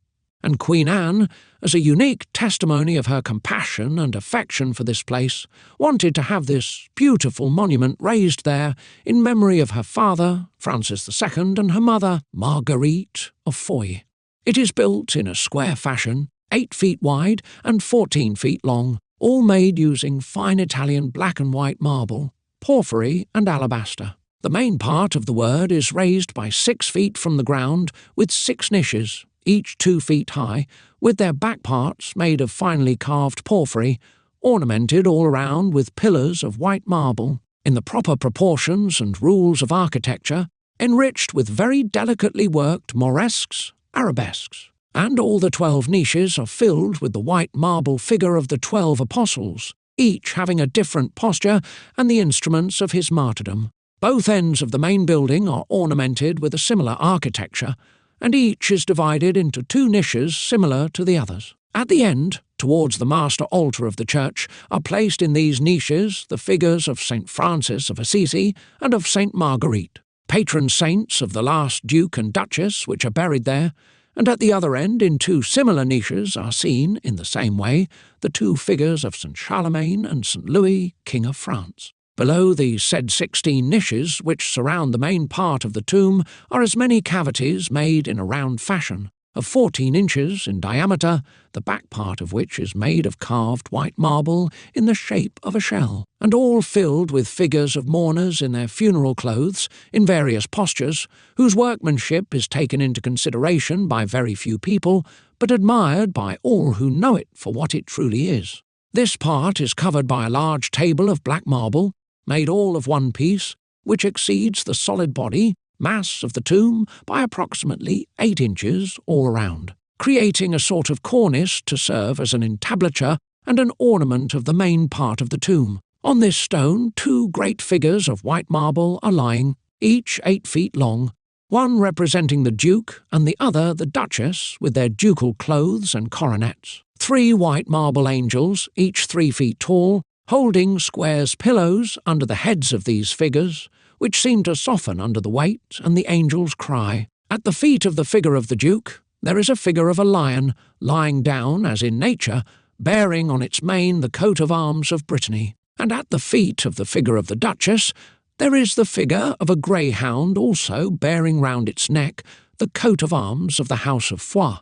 And Queen Anne, as a unique testimony of her compassion and affection for this place, wanted to have this beautiful monument raised there in memory of her father, Francis II, and her mother, Marguerite of Foix. It is built in a square fashion, 8 feet wide and 14 feet long, all made using fine Italian black and white marble, porphyry and alabaster. The main part of the word is raised by 6 feet from the ground with 6 niches, each 2 feet high, with their back parts made of finely carved porphyry, ornamented all around with pillars of white marble, in the proper proportions and rules of architecture, enriched with very delicately worked moresques, arabesques, and all the 12 niches are filled with the white marble figure of the 12 apostles, each having a different posture and the instruments of his martyrdom. Both ends of the main building are ornamented with a similar architecture, and each is divided into 2 niches similar to the others. At the end, towards the master altar of the church, are placed in these niches the figures of St. Francis of Assisi and of St. Marguerite, patron saints of the last Duke and Duchess which are buried there, and at the other end, in 2 similar niches, are seen, in the same way, the 2 figures of St. Charlemagne and St. Louis, King of France. Below the said 16 niches which surround the main part of the tomb are as many cavities made in a round fashion, of 14 inches in diameter, the back part of which is made of carved white marble in the shape of a shell, and all filled with figures of mourners in their funeral clothes, in various postures, whose workmanship is taken into consideration by very few people, but admired by all who know it for what it truly is. This part is covered by a large table of black marble, made all of one piece, which exceeds the solid body, mass of the tomb by approximately 8 inches all around, creating a sort of cornice to serve as an entablature and an ornament of the main part of the tomb. On this stone 2 great figures of white marble are lying, each 8 feet long, one representing the Duke and the other the Duchess with their ducal clothes and coronets. 3 white marble angels, each 3 feet tall, holding squares pillows under the heads of these figures, which seem to soften under the weight and the angels cry. At the feet of the figure of the Duke there is a figure of a lion, lying down as in nature, bearing on its mane the coat of arms of Brittany, and at the feet of the figure of the Duchess there is the figure of a greyhound also bearing round its neck the coat of arms of the House of Foix,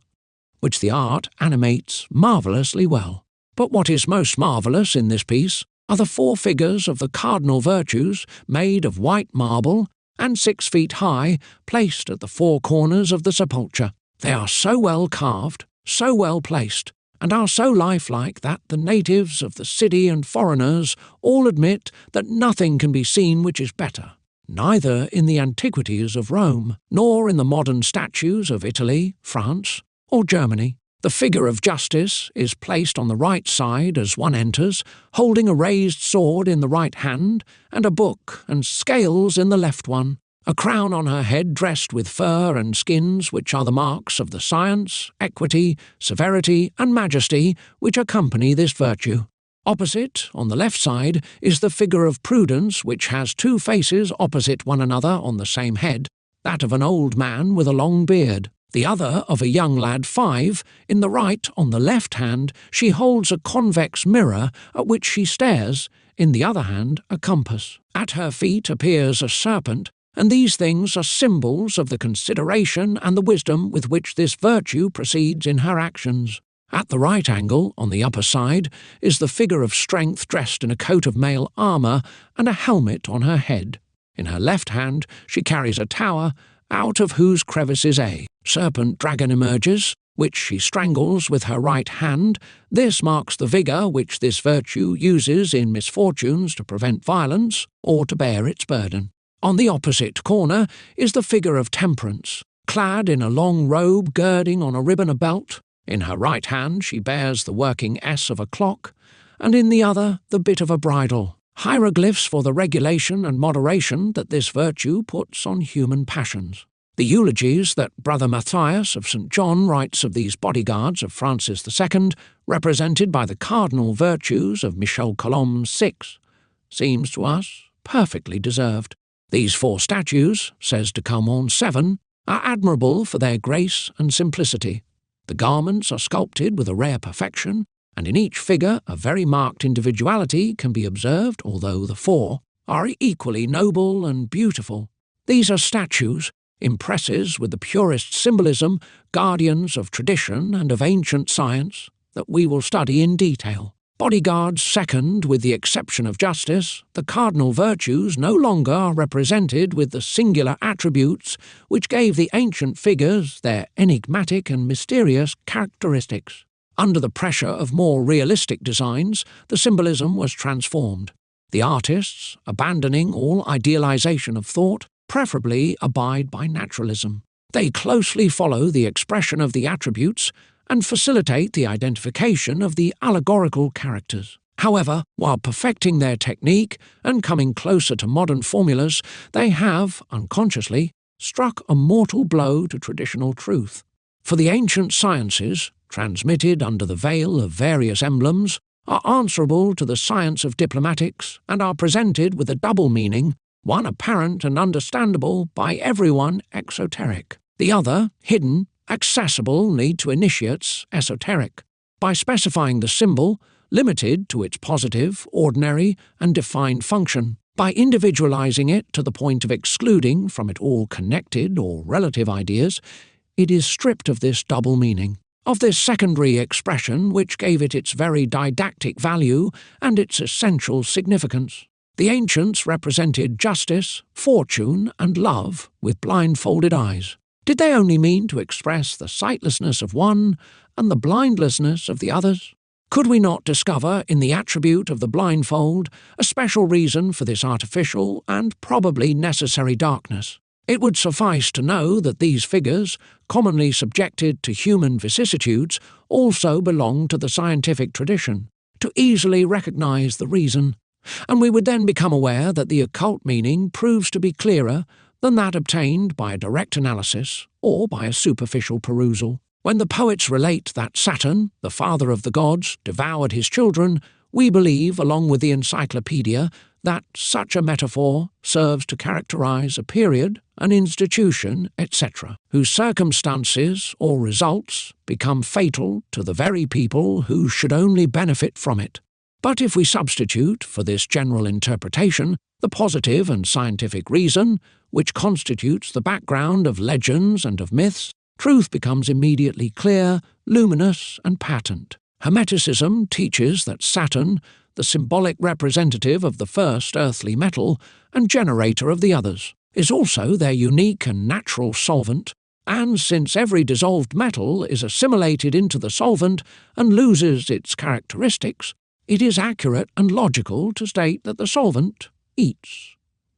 which the art animates marvellously well. But what is most marvellous in this piece are the 4 figures of the cardinal virtues made of white marble and 6 feet high, placed at the 4 corners of the sepulchre. They are so well carved, so well placed, and are so lifelike that the natives of the city and foreigners all admit that nothing can be seen which is better, neither in the antiquities of Rome, nor in the modern statues of Italy, France, or Germany. The figure of justice is placed on the right side as one enters, holding a raised sword in the right hand, and a book and scales in the left one. A crown on her head dressed with fur and skins, which are the marks of the science, equity, severity, and majesty which accompany this virtue. Opposite, on the left side, is the figure of prudence, which has two faces opposite one another on the same head, that of an old man with a long beard, the other of a young lad 5. In the right, on the left hand, she holds a convex mirror at which she stares, in the other hand a compass. At her feet appears a serpent, and these things are symbols of the consideration and the wisdom with which this virtue proceeds in her actions. At the right angle, on the upper side, is the figure of strength dressed in a coat of mail armour and a helmet on her head. In her left hand she carries a tower, out of whose crevices a serpent dragon emerges, which she strangles with her right hand. This marks the vigour which this virtue uses in misfortunes to prevent violence or to bear its burden. On the opposite corner is the figure of temperance, clad in a long robe girding on a ribbon a belt. In her right hand she bears the working S of a clock, and in the other the bit of a bridle, hieroglyphs for the regulation and moderation that this virtue puts on human passions. The eulogies that Brother Matthias of St. John writes of these bodyguards of Francis II, represented by the cardinal virtues of Michel Colomb 6, seems to us perfectly deserved. These 4 statues, says de Caumont 7, are admirable for their grace and simplicity. The garments are sculpted with a rare perfection, and in each figure a very marked individuality can be observed, although the 4 are equally noble and beautiful. These are statues, impresses with the purest symbolism, guardians of tradition and of ancient science, that we will study in detail. Bodyguards second, with the exception of justice, the cardinal virtues no longer are represented with the singular attributes which gave the ancient figures their enigmatic and mysterious characteristics. Under the pressure of more realistic designs, the symbolism was transformed. The artists, abandoning all idealization of thought, preferably abide by naturalism. They closely follow the expression of the attributes and facilitate the identification of the allegorical characters. However, while perfecting their technique and coming closer to modern formulas, they have, unconsciously, struck a mortal blow to traditional truth. For the ancient sciences, transmitted under the veil of various emblems, are answerable to the science of diplomatics and are presented with a double meaning, one apparent and understandable by everyone exoteric, the other hidden, accessible only to initiates esoteric. By specifying the symbol, limited to its positive, ordinary, and defined function, by individualizing it to the point of excluding from it all connected or relative ideas, it is stripped of this double meaning, of this secondary expression which gave it its very didactic value and its essential significance. The ancients represented justice, fortune, and love with blindfolded eyes. Did they only mean to express the sightlessness of one and the blindlessness of the others? Could we not discover in the attribute of the blindfold a special reason for this artificial and probably necessary darkness? It would suffice to know that these figures, commonly subjected to human vicissitudes, also belong to the scientific tradition, to easily recognize the reason, and we would then become aware that the occult meaning proves to be clearer than that obtained by a direct analysis or by a superficial perusal. When the poets relate that Saturn, the father of the gods, devoured his children, we believe, along with the encyclopedia, that such a metaphor serves to characterize a period, an institution, etc., whose circumstances or results become fatal to the very people who should only benefit from it. But if we substitute for this general interpretation the positive and scientific reason, which constitutes the background of legends and of myths, truth becomes immediately clear, luminous, and patent. Hermeticism teaches that Saturn, the symbolic representative of the first earthly metal and generator of the others, is also their unique and natural solvent, and since every dissolved metal is assimilated into the solvent and loses its characteristics, it is accurate and logical to state that the solvent eats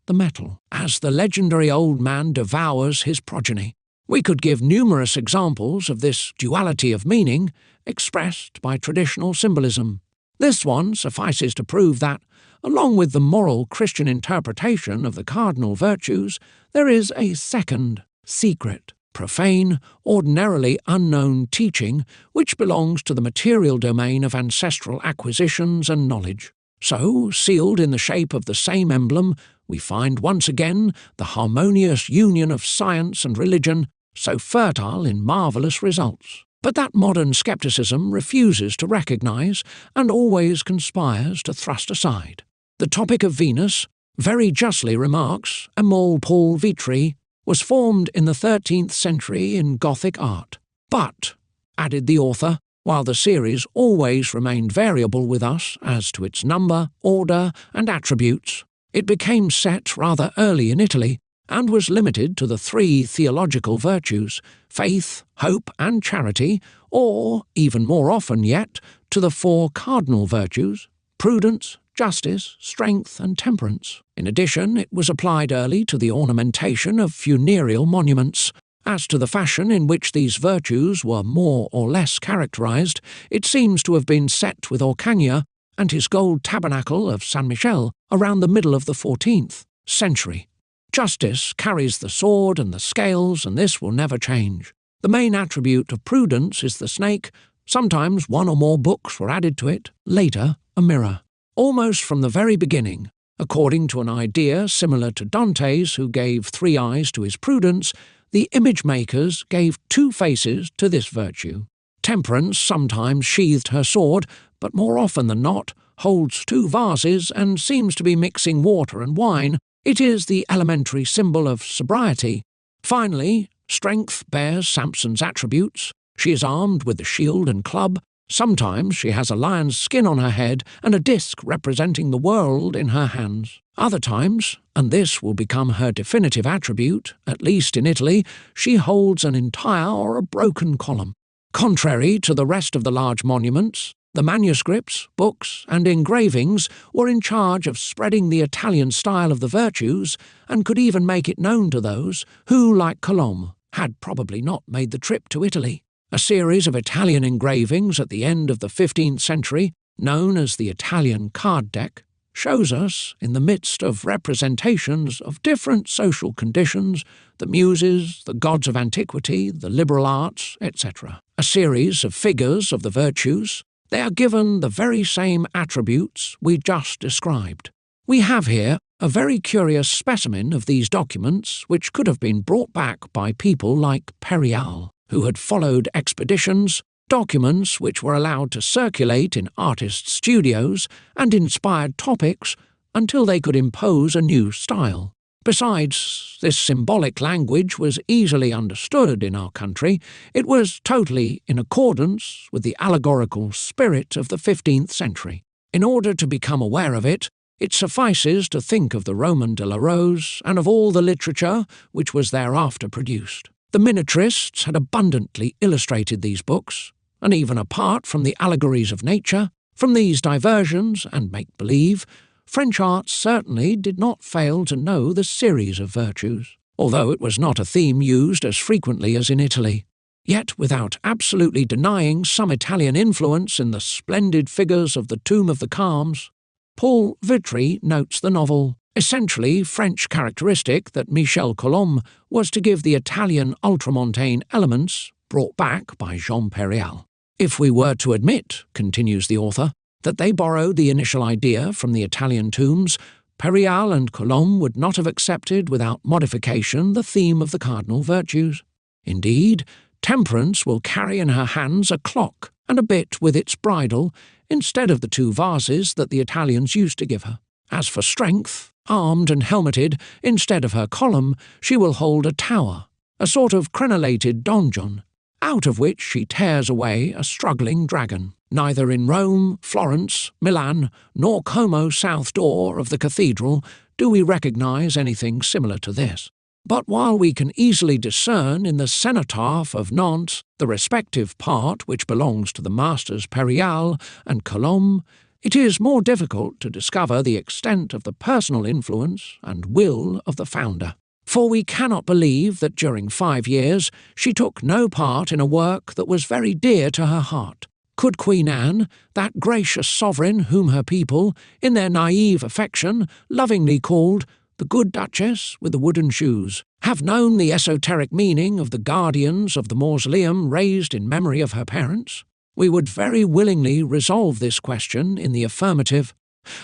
the metal, as the legendary old man devours his progeny. We could give numerous examples of this duality of meaning expressed by traditional symbolism. This one suffices to prove that, along with the moral Christian interpretation of the cardinal virtues, there is a second, secret, profane, ordinarily unknown teaching which belongs to the material domain of ancestral acquisitions and knowledge. So, sealed in the shape of the same emblem, we find once again the harmonious union of science and religion, so fertile in marvellous results. But that modern scepticism refuses to recognise and always conspires to thrust aside. The topic of Venus, very justly remarks Emile Paul Vitry, was formed in the 13th century in Gothic art. But, added the author, while the series always remained variable with us as to its number, order, and attributes, it became set rather early in Italy and was limited to the 3 theological virtues, faith, hope, and charity, or, even more often yet, to the 4 cardinal virtues, prudence, justice, strength, and temperance. In addition, it was applied early to the ornamentation of funereal monuments. As to the fashion in which these virtues were more or less characterized, it seems to have been set with Orcagna and his gold tabernacle of San Michele around the middle of the 14th century. Justice carries the sword and the scales, and this will never change. The main attribute of prudence is the snake. Sometimes 1 or more books were added to it, later a mirror. Almost from the very beginning, according to an idea similar to Dante's, who gave 3 eyes to his prudence, the image makers gave 2 faces to this virtue. Temperance sometimes sheathed her sword, but more often than not holds 2 vases and seems to be mixing water and wine. It is the elementary symbol of sobriety. Finally, strength bears Samson's attributes. She is armed with the shield and club. Sometimes she has a lion's skin on her head and a disc representing the world in her hands. Other times, and this will become her definitive attribute, at least in Italy, she holds an entire or a broken column. Contrary to the rest of the large monuments, the manuscripts, books, and engravings were in charge of spreading the Italian style of the virtues and could even make it known to those who, like Colomb, had probably not made the trip to Italy. A series of Italian engravings at the end of the 15th century, known as the Italian card deck, shows us, in the midst of representations of different social conditions, the muses, the gods of antiquity, the liberal arts, etc., a series of figures of the virtues. They are given the very same attributes we just described. We have here a very curious specimen of these documents which could have been brought back by people like Perial, who had followed expeditions, documents which were allowed to circulate in artists' studios and inspired topics until they could impose a new style. Besides, this symbolic language was easily understood in our country. It was totally in accordance with the allegorical spirit of the 15th century. In order to become aware of it, it suffices to think of the Roman de la Rose and of all the literature which was thereafter produced. The miniaturists had abundantly illustrated these books, and even apart from the allegories of nature, from these diversions and make-believe, French art certainly did not fail to know the series of virtues, although it was not a theme used as frequently as in Italy. Yet, without absolutely denying some Italian influence in the splendid figures of the Tomb of the Calms, Paul Vitry notes the novel, essentially French characteristic that Michel Colomb was to give the Italian ultramontane elements brought back by Jean Perial. If we were to admit, continues the author, that they borrowed the initial idea from the Italian tombs, Perial and Colomb would not have accepted without modification the theme of the cardinal virtues. Indeed, Temperance will carry in her hands a clock and a bit with its bridle, instead of the 2 vases that the Italians used to give her. As for strength, armed and helmeted, instead of her column, she will hold a tower, a sort of crenellated donjon, out of which she tears away a struggling dragon. Neither in Rome, Florence, Milan, nor Como south door of the cathedral do we recognize anything similar to this. But while we can easily discern in the cenotaph of Nantes the respective part which belongs to the masters Perial and Colomb, it is more difficult to discover the extent of the personal influence and will of the founder. For we cannot believe that during 5 years she took no part in a work that was very dear to her heart. Could Queen Anne, that gracious sovereign whom her people, in their naive affection, lovingly called the good Duchess with the wooden shoes, have known the esoteric meaning of the guardians of the mausoleum raised in memory of her parents? We would very willingly resolve this question in the affirmative.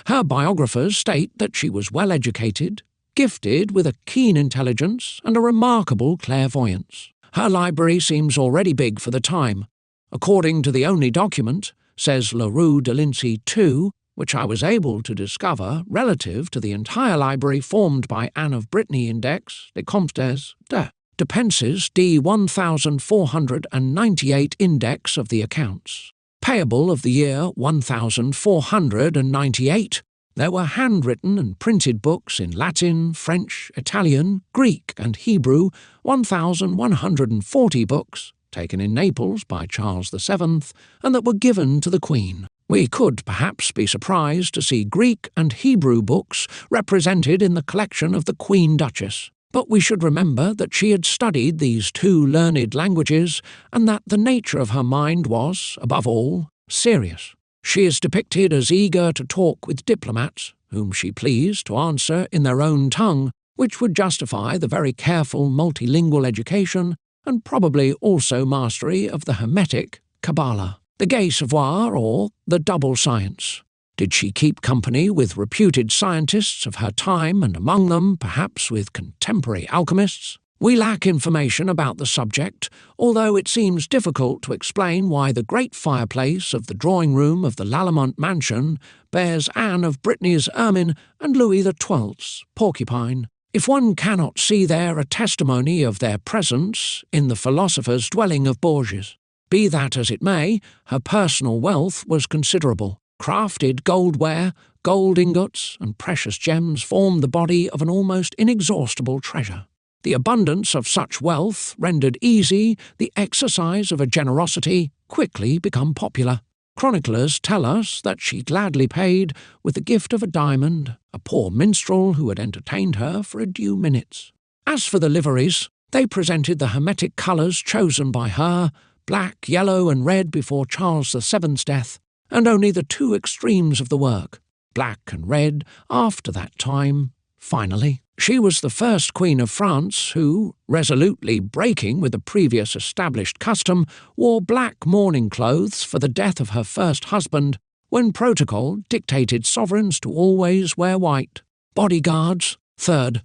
Her biographers state that she was well educated, gifted with a keen intelligence and a remarkable clairvoyance. Her library seems already big for the time. According to the only document, says Leroux de Lindsay II, which I was able to discover relative to the entire library formed by Anne of Brittany Index des Comptes de Penses d 1498 Index of the Accounts, payable of the year 1498, there were handwritten and printed books in Latin, French, Italian, Greek, and Hebrew, 1,140 books, taken in Naples by Charles VII, and that were given to the Queen. We could perhaps be surprised to see Greek and Hebrew books represented in the collection of the Queen Duchess, but we should remember that she had studied these two learned languages and that the nature of her mind was, above all, serious. She is depicted as eager to talk with diplomats, whom she pleased to answer in their own tongue, which would justify the very careful multilingual education and probably also mastery of the Hermetic Kabbalah, the gai savoir or the double science. Did she keep company with reputed scientists of her time and among them, perhaps, with contemporary alchemists? We lack information about the subject, although it seems difficult to explain why the great fireplace of the drawing-room of the Lallemont mansion bears Anne of Brittany's ermine and Louis XII's porcupine, if one cannot see there a testimony of their presence in the philosopher's dwelling of Bourges. Be that as it may, her personal wealth was considerable. Crafted goldware, gold ingots, and precious gems formed the body of an almost inexhaustible treasure. The abundance of such wealth rendered easy the exercise of a generosity quickly become popular. Chroniclers tell us that she gladly paid, with the gift of a diamond, a poor minstrel who had entertained her for a due minutes. As for the liveries, they presented the Hermetic colours chosen by her, black, yellow, and red before Charles VII's death, and only the two extremes of the work, black and red, after that time, finally. She was the first Queen of France who, resolutely breaking with the previous established custom, wore black mourning clothes for the death of her first husband, when protocol dictated sovereigns to always wear white. Bodyguards, third.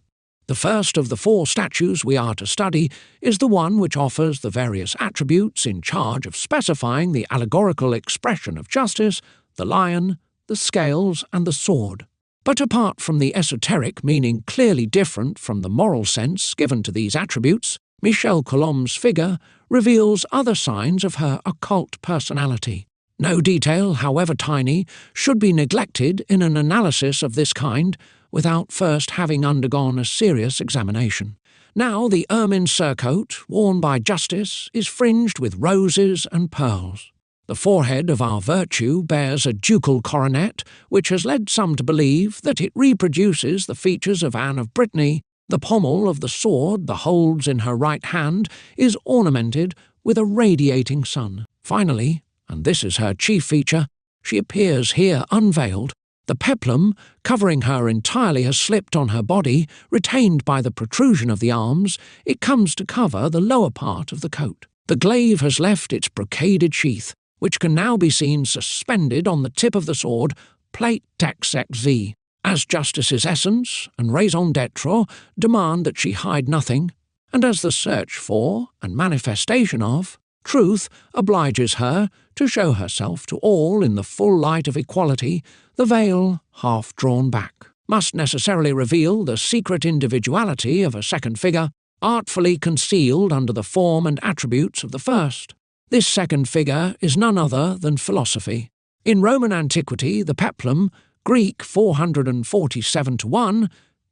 The first of the 4 statues we are to study is the one which offers the various attributes in charge of specifying the allegorical expression of justice, the lion, the scales, and the sword. But apart from the esoteric meaning clearly different from the moral sense given to these attributes, Michel Colombe's figure reveals other signs of her occult personality. No detail, however tiny, should be neglected in an analysis of this kind without first having undergone a serious examination. Now the ermine surcoat, worn by Justice, is fringed with roses and pearls. The forehead of our virtue bears a ducal coronet, which has led some to believe that it reproduces the features of Anne of Brittany. The pommel of the sword the holds in her right hand is ornamented with a radiating sun. Finally, and this is her chief feature, she appears here unveiled. The peplum, covering her entirely, has slipped on her body, retained by the protrusion of the arms. It comes to cover the lower part of the coat. The glaive has left its brocaded sheath, which can now be seen suspended on the tip of the sword, plate texex V. As Justice's essence and raison d'etre demand that she hide nothing, and as the search for, and manifestation of, truth obliges her to show herself to all in the full light of equality, the veil, half drawn back, must necessarily reveal the secret individuality of a second figure, artfully concealed under the form and attributes of the first. This second figure is none other than philosophy. In Roman antiquity, the peplum, Greek 447-1,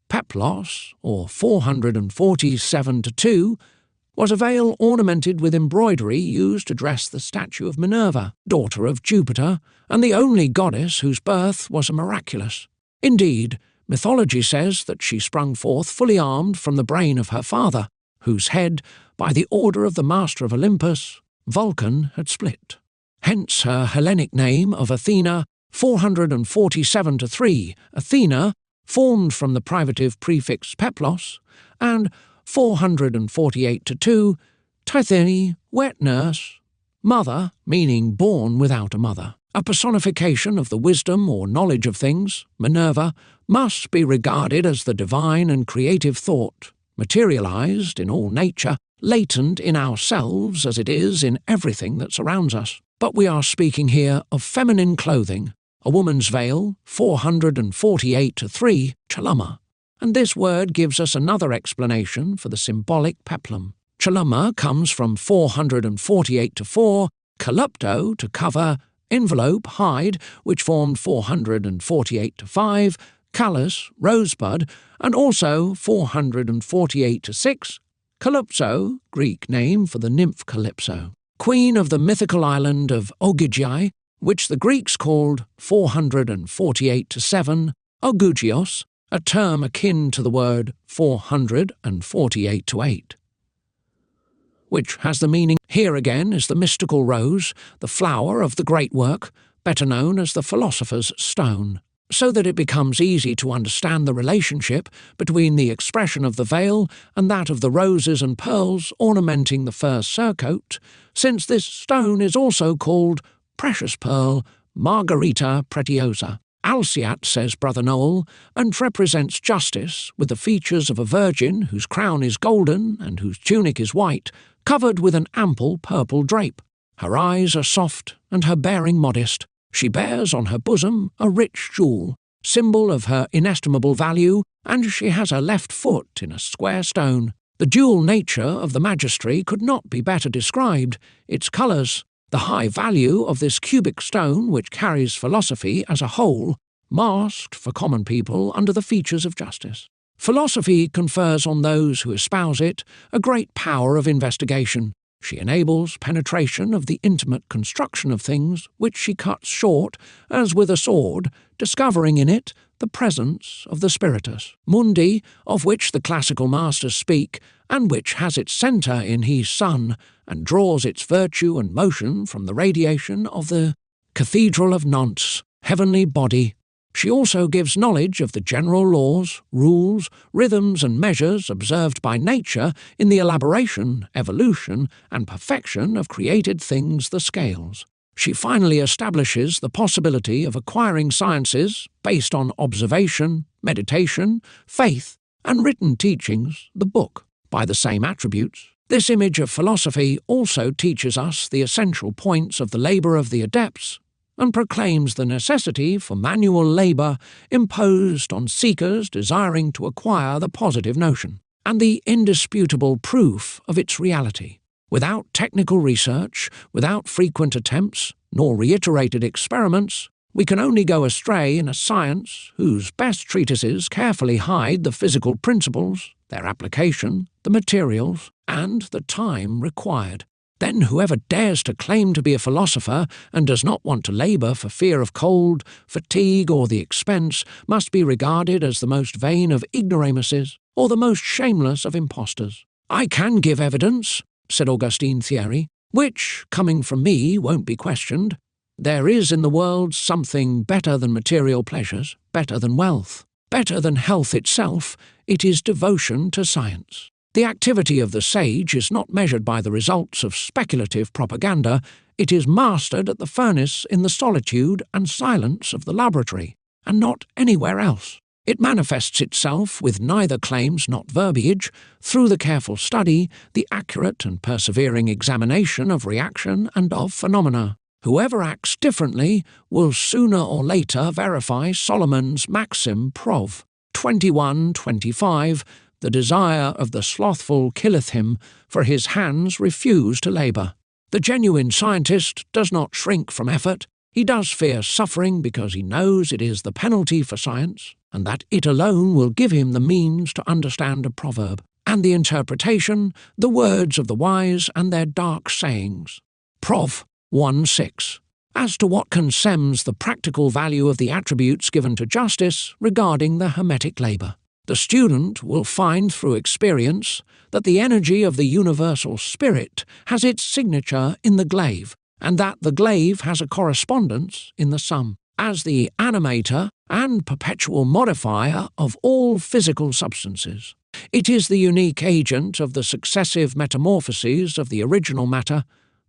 peplos, or 447-2, was a veil ornamented with embroidery used to dress the statue of Minerva, daughter of Jupiter, and the only goddess whose birth was miraculous. Indeed, Mythology says that she sprung forth fully armed from the brain of her father, whose head, by the order of the master of Olympus, Vulcan had split. Hence her Hellenic name of Athena, 447-3, Athena, formed from the privative prefix peplos, and 448-2, Tithene, wet nurse, mother, meaning born without a mother. A personification of the wisdom or knowledge of things, Minerva, must be regarded as the divine and creative thought, materialized in all nature, latent in ourselves as it is in everything that surrounds us. But we are speaking here of feminine clothing, a woman's veil, 448-3, chalama. And this word gives us another explanation for the symbolic peplum. Chalama comes from 448-4, kalupto, to cover, envelope, hide, which formed 448-5, callus, rosebud, and also 448-6, Calypso, Greek name for the nymph Calypso, queen of the mythical island of Ogygia, which the Greeks called 448-7, Ogygios, a term akin to the word 448-8, which has the meaning here again is the mystical rose, the flower of the great work, better known as the Philosopher's stone, so that it becomes easy to understand the relationship between the expression of the veil and that of the roses and pearls ornamenting the first surcoat, since this stone is also called precious pearl, Margarita Pretiosa. Alciat, says Brother Noel, and represents justice with the features of a virgin whose crown is golden and whose tunic is white, covered with an ample purple drape. Her eyes are soft and her bearing modest. She bears on her bosom a rich jewel, symbol of her inestimable value, and she has her left foot in a square stone. The dual nature of the Magistry could not be better described. Its colours, the high value of this cubic stone which carries philosophy as a whole, masked for common people under the features of justice. Philosophy confers on those who espouse it a great power of investigation. She enables penetration of the intimate construction of things, which she cuts short, as with a sword, discovering in it the presence of the spiritus mundi, of which the classical masters speak, and which has its centre in his sun, and draws its virtue and motion from the radiation of the Cathedral of Nantes, heavenly body. She also gives knowledge of the general laws, rules, rhythms and measures observed by nature in the elaboration, evolution, and perfection of created things, the scales. She finally establishes the possibility of acquiring sciences based on observation, meditation, faith, and written teachings, the book, by the same attributes. This image of philosophy also teaches us the essential points of the labour of the adepts, and proclaims the necessity for manual labour imposed on seekers desiring to acquire the positive notion, and the indisputable proof of its reality. Without technical research, without frequent attempts, nor reiterated experiments, we can only go astray in a science whose best treatises carefully hide the physical principles, their application, the materials, and the time required. Then whoever dares to claim to be a philosopher and does not want to labour for fear of cold, fatigue, or the expense, must be regarded as the most vain of ignoramuses, or the most shameless of impostors. I can give evidence, said Augustine Thierry, which, coming from me, won't be questioned. There is in the world something better than material pleasures, better than wealth, better than health itself. It is devotion to science. The activity of the sage is not measured by the results of speculative propaganda. It is mastered at the furnace in the solitude and silence of the laboratory, and not anywhere else. It manifests itself with neither claims nor verbiage, through the careful study, the accurate and persevering examination of reaction and of phenomena. Whoever acts differently will sooner or later verify Solomon's maxim Prov. 21:25, the desire of the slothful killeth him, for his hands refuse to labour. The genuine scientist does not shrink from effort. He does fear suffering because he knows it is the penalty for science, and that it alone will give him the means to understand a proverb, and the interpretation, the words of the wise and their dark sayings. Prov. 1:6. as to what concerns the practical value of the attributes given to justice regarding the hermetic labour. The student will find through experience that the energy of the universal spirit has its signature in the glaive, and that the glaive has a correspondence in the sum, as the animator and perpetual modifier of all physical substances. It is the unique agent of the successive metamorphoses of the original matter,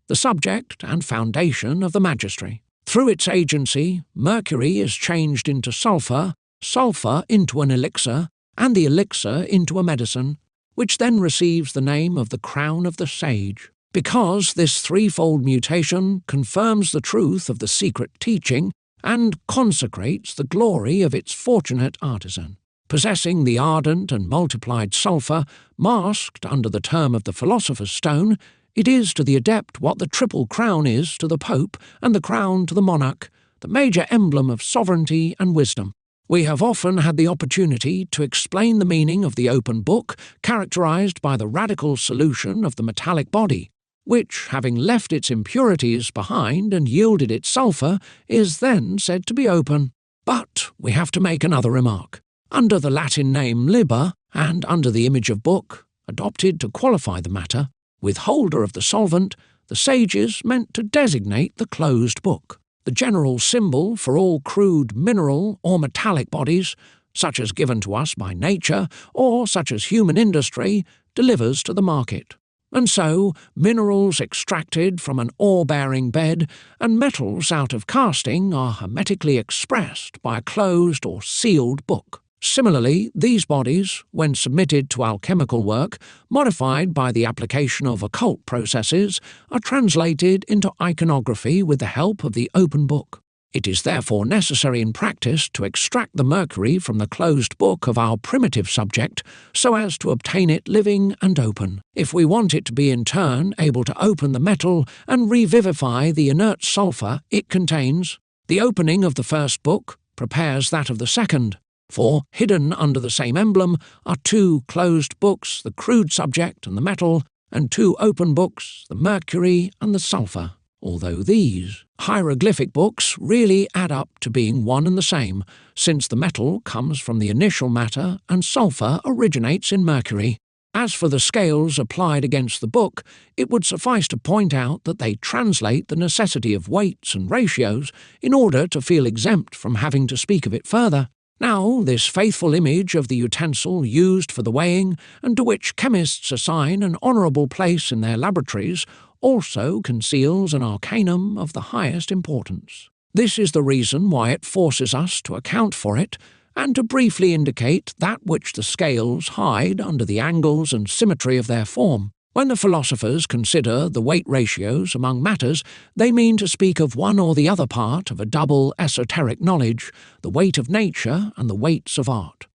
the subject and foundation of the magistery. Through its agency, mercury is changed into sulphur, sulphur into an elixir, and the elixir into a medicine, which then receives the name of the crown of the sage. Because this threefold mutation confirms the truth of the secret teaching and consecrates the glory of its fortunate artisan. Possessing the ardent and multiplied sulphur, masked under the term of the Philosopher's Stone, it is to the adept what the triple crown is to the Pope and the crown to the monarch, the major emblem of sovereignty and wisdom. We have often had the opportunity to explain the meaning of the open book, characterized by the radical solution of the metallic body, which, having left its impurities behind and yielded its sulphur, is then said to be open. But we have to make another remark. Under the Latin name liber, and under the image of book, adopted to qualify the matter, with holder of the solvent, the sages meant to designate the closed book. The general symbol for all crude mineral or metallic bodies, such as given to us by nature or such as human industry, delivers to the market. And so, minerals extracted from an ore-bearing bed and metals out of casting are hermetically expressed by a closed or sealed book. Similarly, these bodies, when submitted to alchemical work, modified by the application of occult processes, are translated into iconography with the help of the open book. It is therefore necessary in practice to extract the mercury from the closed book of our primitive subject so as to obtain it living and open. If we want it to be in turn able to open the metal and revivify the inert sulphur it contains, the opening of the first book prepares that of the second. For, hidden under the same emblem, are two closed books, the crude subject and the metal, and two open books, the mercury and the sulphur. Although these hieroglyphic books really add up to being one and the same, since the metal comes from the initial matter and sulphur originates in mercury. As for the scales applied against the book, it would suffice to point out that they translate the necessity of weights and ratios in order to feel exempt from having to speak of it further. Now, this faithful image of the utensil used for the weighing, and to which chemists assign an honourable place in their laboratories, also conceals an arcanum of the highest importance. This is the reason why it forces us to account for it, and to briefly indicate that which the scales hide under the angles and symmetry of their form. When the philosophers consider the weight ratios among matters, they mean to speak of one or the other part of a double esoteric knowledge, the weight of nature and the weights of art.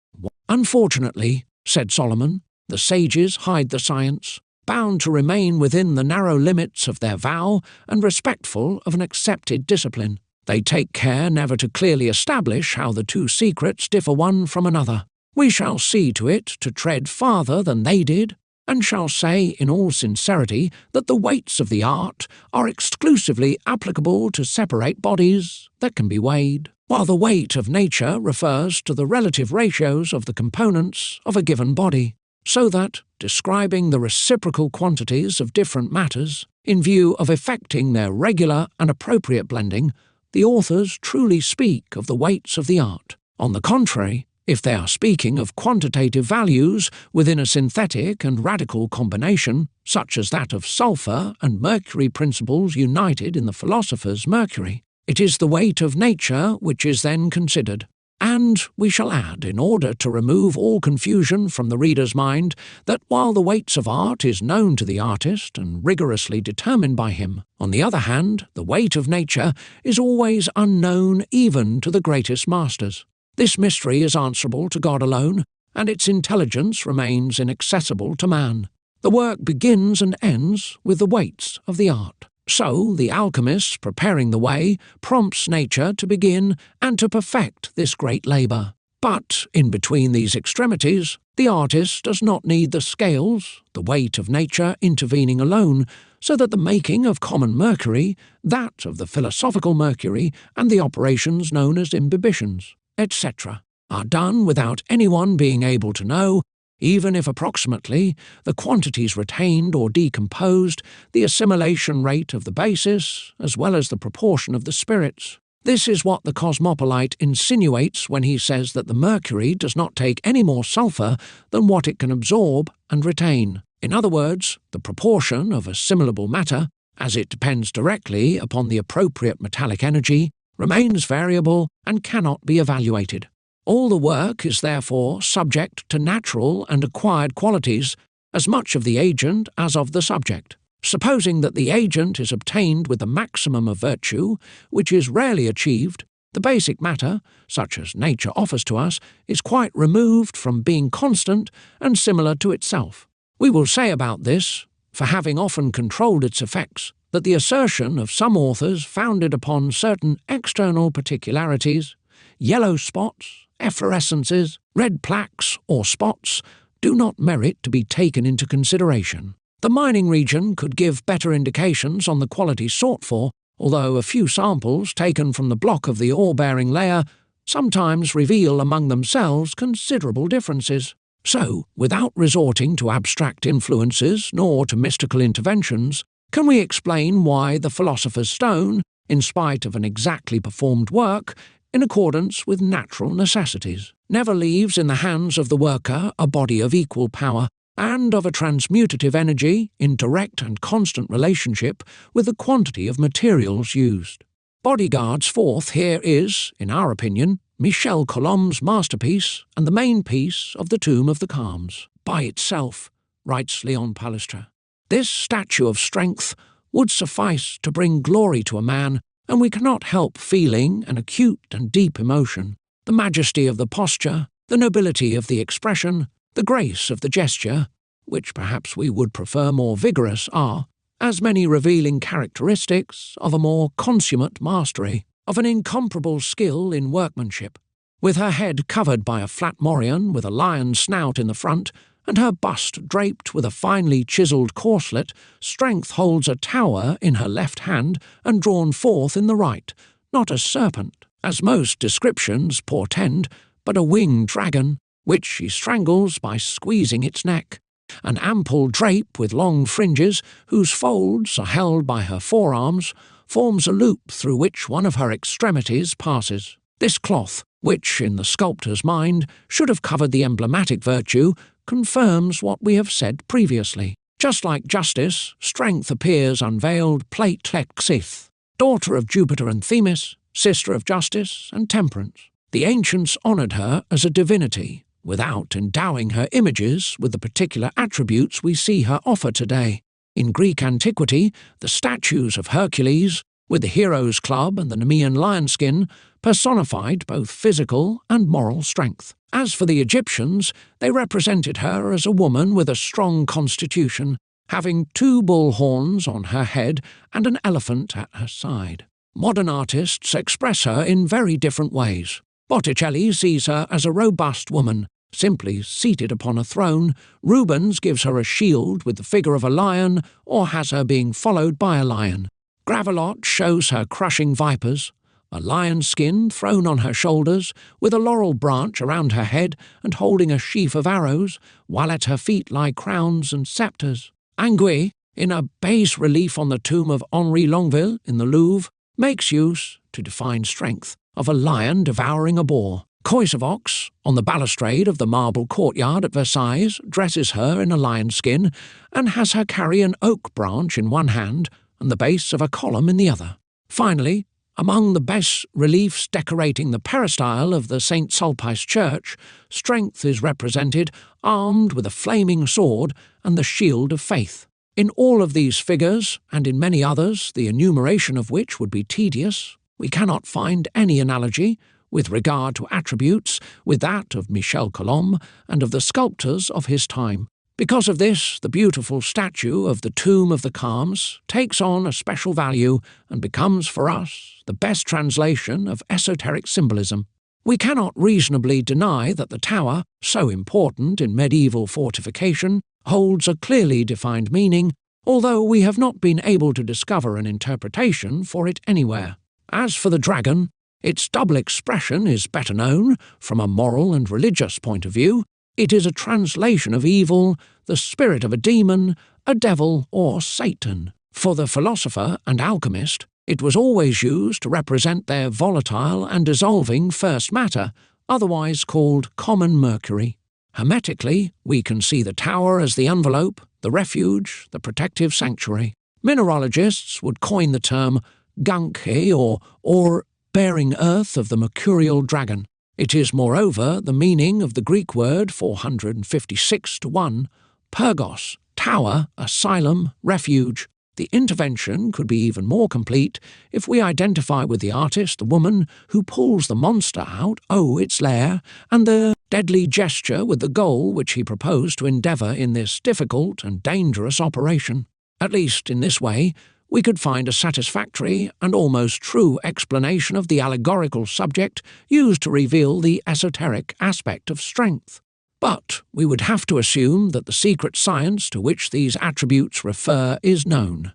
Unfortunately, said Solomon, the sages hide the science, bound to remain within the narrow limits of their vow and respectful of an accepted discipline. They take care never to clearly establish how the two secrets differ one from another. We shall see to it to tread farther than they did, and shall say in all sincerity that the weights of the art are exclusively applicable to separate bodies that can be weighed, while the weight of nature refers to the relative ratios of the components of a given body, so that, describing the reciprocal quantities of different matters, in view of effecting their regular and appropriate blending, the authors truly speak of the weights of the art. On the contrary, if they are speaking of quantitative values within a synthetic and radical combination, such as that of sulphur and mercury principles united in the philosopher's mercury, it is the weight of nature which is then considered. And we shall add, in order to remove all confusion from the reader's mind, that while the weights of art is known to the artist and rigorously determined by him, on the other hand, the weight of nature is always unknown even to the greatest masters. This mystery is answerable to God alone, and its intelligence remains inaccessible to man. The work begins and ends with the weights of the art. So the alchemist, preparing the way, prompts nature to begin and to perfect this great labour. But, in between these extremities, the artist does not need the scales, the weight of nature intervening alone, so that the making of common mercury, that of the philosophical mercury, and the operations known as imbibitions, etc., are done without anyone being able to know, even if approximately, the quantities retained or decomposed, the assimilation rate of the basis, as well as the proportion of the spirits. This is what the cosmopolite insinuates when he says that the mercury does not take any more sulphur than what it can absorb and retain. In other words, the proportion of assimilable matter, as it depends directly upon the appropriate metallic energy, remains variable and cannot be evaluated. All the work is therefore subject to natural and acquired qualities, as much of the agent as of the subject. Supposing that the agent is obtained with the maximum of virtue, which is rarely achieved, the basic matter, such as nature offers to us, is quite removed from being constant and similar to itself. We will say about this, for having often controlled its effects, that the assertion of some authors founded upon certain external particularities, yellow spots, efflorescences, red plaques, or spots, do not merit to be taken into consideration. The mining region could give better indications on the quality sought for, although a few samples taken from the block of the ore-bearing layer sometimes reveal among themselves considerable differences. So, without resorting to abstract influences nor to mystical interventions, can we explain why the philosopher's stone, in spite of an exactly performed work, in accordance with natural necessities, never leaves in the hands of the worker a body of equal power and of a transmutative energy in direct and constant relationship with the quantity of materials used. Bodyguard's fourth here is, in our opinion, Michel Colombe's masterpiece and the main piece of the Tomb of the Calms. By itself, writes Leon Palestra, this statue of strength would suffice to bring glory to a man, and we cannot help feeling an acute and deep emotion. The majesty of the posture, the nobility of the expression, the grace of the gesture, which perhaps we would prefer more vigorous, are, as many revealing characteristics of a more consummate mastery, of an incomparable skill in workmanship. With her head covered by a flat morion with a lion's snout in the front, and her bust draped with a finely chiselled corselet, Strength holds a tower in her left hand and drawn forth in the right, not a serpent, as most descriptions portend, but a winged dragon, which she strangles by squeezing its neck. An ample drape with long fringes, whose folds are held by her forearms, forms a loop through which one of her extremities passes. This cloth, which in the sculptor's mind should have covered the emblematic virtue, confirms what we have said previously. Just like justice, Strength appears unveiled Plate-Tlexith, daughter of Jupiter and Themis, sister of justice and temperance. The ancients honoured her as a divinity, without endowing her images with the particular attributes we see her offer today. In Greek antiquity, the statues of Hercules, with the hero's club and the Nemean lion skin, personified both physical and moral strength. As for the Egyptians, they represented her as a woman with a strong constitution, having 2 bull horns on her head and an elephant at her side. Modern artists express her in very different ways. Botticelli sees her as a robust woman, simply seated upon a throne. Rubens gives her a shield with the figure of a lion, or has her being followed by a lion. Gravelotte shows her crushing vipers, a lion's skin thrown on her shoulders, with a laurel branch around her head and holding a sheaf of arrows, while at her feet lie crowns and sceptres. Anguille, in a bas-relief on the tomb of Henri Longueville in the Louvre, makes use, to define strength, of a lion devouring a boar. Coysevox, on the balustrade of the marble courtyard at Versailles, dresses her in a lion's skin and has her carry an oak branch in one hand and the base of a column in the other. Finally, among the bas-reliefs decorating the peristyle of the St. Sulpice Church, Strength is represented armed with a flaming sword and the shield of faith. In all of these figures, and in many others, the enumeration of which would be tedious, we cannot find any analogy, with regard to attributes, with that of Michel Colombe and of the sculptors of his time. Because of this, the beautiful statue of the Tomb of the Calms takes on a special value and becomes for us the best translation of esoteric symbolism. We cannot reasonably deny that the tower, so important in medieval fortification, holds a clearly defined meaning, although we have not been able to discover an interpretation for it anywhere. As for the dragon, its double expression is better known from a moral and religious point of view. It is a translation of evil, the spirit of a demon, a devil, or Satan. For the philosopher and alchemist, it was always used to represent their volatile and dissolving first matter, otherwise called common mercury. Hermetically, we can see the tower as the envelope, the refuge, the protective sanctuary. Mineralogists would coin the term Gunkhe or bearing earth of the mercurial dragon. It is, moreover, the meaning of the Greek word 456 to 1, pergos, tower, asylum, refuge. The intervention could be even more complete if we identify with the artist the woman who pulls the monster out, its lair, and the deadly gesture with the goal which he proposed to endeavour in this difficult and dangerous operation. At least in this way, we could find a satisfactory and almost true explanation of the allegorical subject used to reveal the esoteric aspect of strength. But we would have to assume that the secret science to which these attributes refer is known.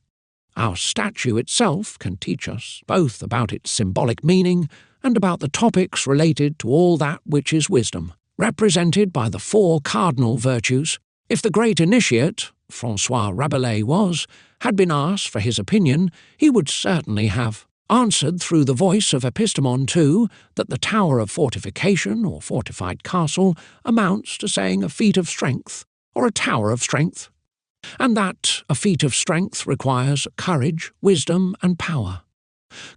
Our statue itself can teach us both about its symbolic meaning and about the topics related to all that which is wisdom, represented by the 4 cardinal virtues. If the great initiate, François Rabelais had been asked for his opinion, he would certainly have answered through the voice of Epistemon too that the tower of fortification or fortified castle amounts to saying a feat of strength or a tower of strength, and that a feat of strength requires courage, wisdom, and power.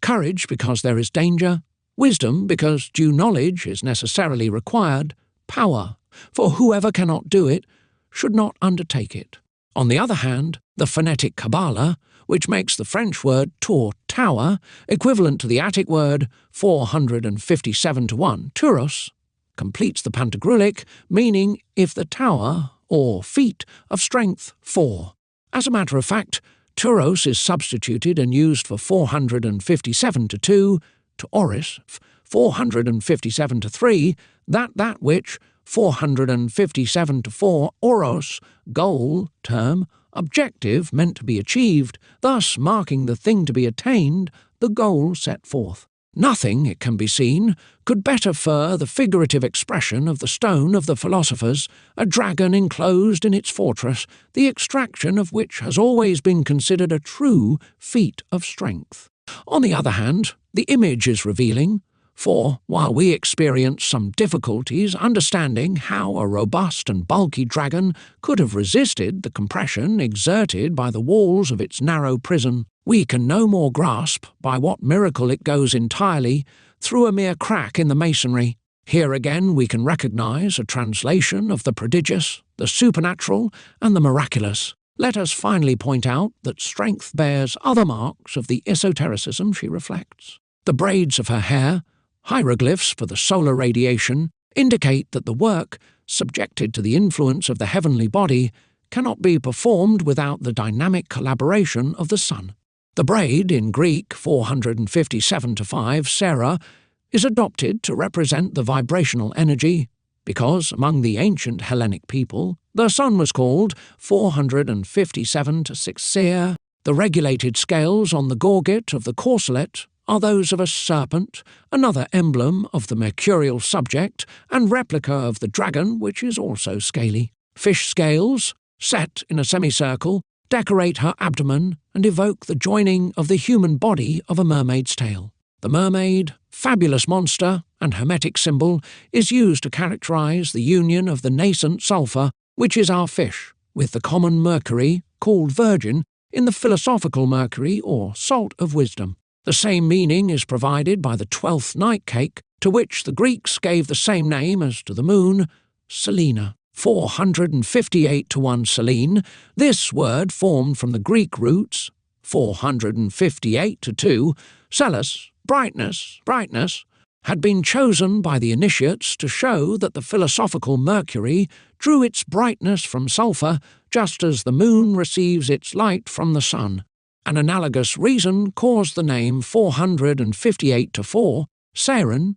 Courage because there is danger, wisdom because due knowledge is necessarily required, power, for whoever cannot do it should not undertake it. On the other hand, the phonetic Kabbalah, which makes the French word tour, tower, equivalent to the Attic word 457 to 1, turos, completes the Pantagruelic, meaning if the tower, or feat, of strength 4. As a matter of fact, turos is substituted and used for 457 to 2, to oris, 457 to 3, that which 457 to 4, oros, goal, term, objective meant to be achieved, thus marking the thing to be attained, the goal set forth. Nothing, it can be seen, could better fur the figurative expression of the stone of the philosophers, a dragon enclosed in its fortress, the extraction of which has always been considered a true feat of strength. On the other hand, the image is revealing, for while we experience some difficulties understanding how a robust and bulky dragon could have resisted the compression exerted by the walls of its narrow prison, we can no more grasp by what miracle it goes entirely through a mere crack in the masonry. Here again we can recognize a translation of the prodigious, the supernatural, and the miraculous. Let us finally point out that strength bears other marks of the esotericism she reflects. The braids of her hair, hieroglyphs for the solar radiation, indicate that the work, subjected to the influence of the heavenly body, cannot be performed without the dynamic collaboration of the sun. The braid, in Greek 457 to 5, Sarah, is adopted to represent the vibrational energy, because among the ancient Hellenic people, the sun was called 457 to 6 Seer. The regulated scales on the gorget of the corselet are those of a serpent, another emblem of the mercurial subject, and replica of the dragon, which is also scaly. Fish scales, set in a semicircle, decorate her abdomen and evoke the joining of the human body of a mermaid's tail. The mermaid, fabulous monster, and hermetic symbol is used to characterize the union of the nascent sulphur, which is our fish, with the common mercury, called virgin, in the philosophical mercury or salt of wisdom. The same meaning is provided by the 12th night cake, to which the Greeks gave the same name as to the moon, Selena. 458 to 1 Selene, this word formed from the Greek roots 458 to 2, Celis, brightness, had been chosen by the initiates to show that the philosophical mercury drew its brightness from sulphur just as the moon receives its light from the sun. An analogous reason caused the name 458 to 4, Siren,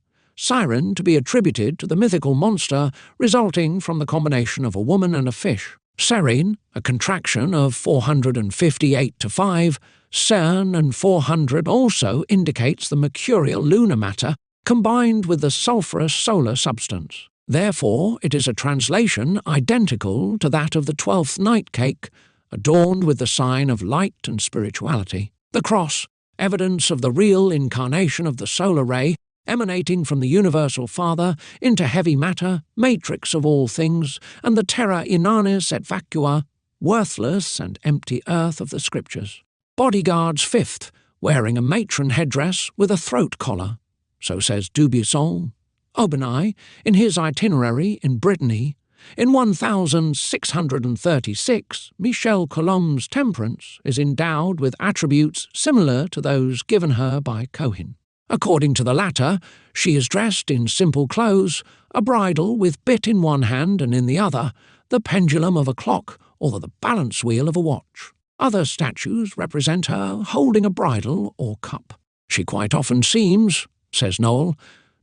to be attributed to the mythical monster resulting from the combination of a woman and a fish. Serene, a contraction of 458 to 5, Cern and 400 also indicates the mercurial lunar matter combined with the sulphurous solar substance. Therefore, it is a translation identical to that of the 12th night cake, adorned with the sign of light and spirituality. The cross, evidence of the real incarnation of the solar ray, emanating from the Universal Father into heavy matter, matrix of all things, and the terra inanis et vacua, worthless and empty earth of the Scriptures. Bodyguards fifth, wearing a matron headdress with a throat collar. So says Dubuisson. Aubenas, in his itinerary in Brittany, in 1636, Michel Colombe's temperance is endowed with attributes similar to those given her by Cohen. According to the latter, she is dressed in simple clothes, a bridle with bit in one hand and in the other, the pendulum of a clock or the balance wheel of a watch. Other statues represent her holding a bridle or cup. She quite often seems, says Noel,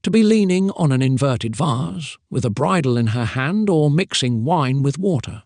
to be leaning on an inverted vase, with a bridle in her hand or mixing wine with water.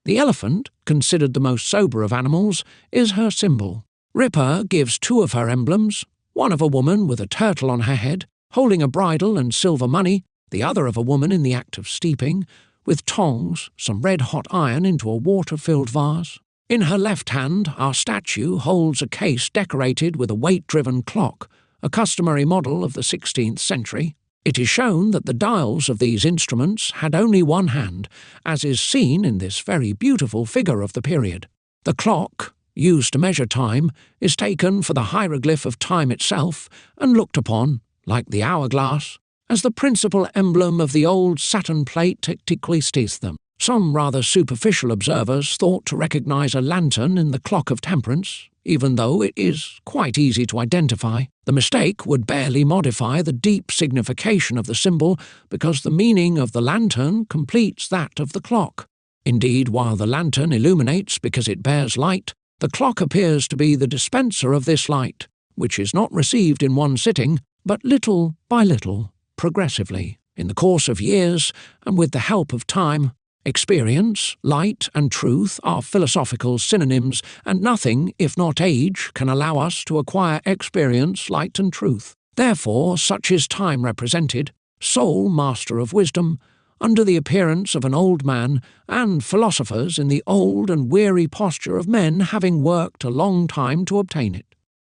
The elephant, considered the most sober of animals, is her symbol. Ripper gives two of her emblems, one of a woman with a turtle on her head, holding a bridle and silver money, the other of a woman in the act of steeping, with tongs, some red-hot iron into a water-filled vase. In her left hand, our statue holds a case decorated with a weight-driven clock, a customary model of the 16th century. It is shown that the dials of these instruments had only one hand, as is seen in this very beautiful figure of the period. The clock, used to measure time, is taken for the hieroglyph of time itself and looked upon, like the hourglass, as the principal emblem of the old Saturn plate Ticquistism. Some rather superficial observers thought to recognize a lantern in the clock of temperance, even though it is quite easy to identify. The mistake would barely modify the deep signification of the symbol, because the meaning of the lantern completes that of the clock. Indeed, while the lantern illuminates because it bears light, the clock appears to be the dispenser of this light, which is not received in one sitting, but little by little, progressively, in the course of years, and with the help of time. Experience, light, and truth are philosophical synonyms, and nothing, if not age, can allow us to acquire experience, light, and truth. Therefore, such is time represented, sole master of wisdom, under the appearance of an old man, and philosophers in the old and weary posture of men having worked a long time to obtain it.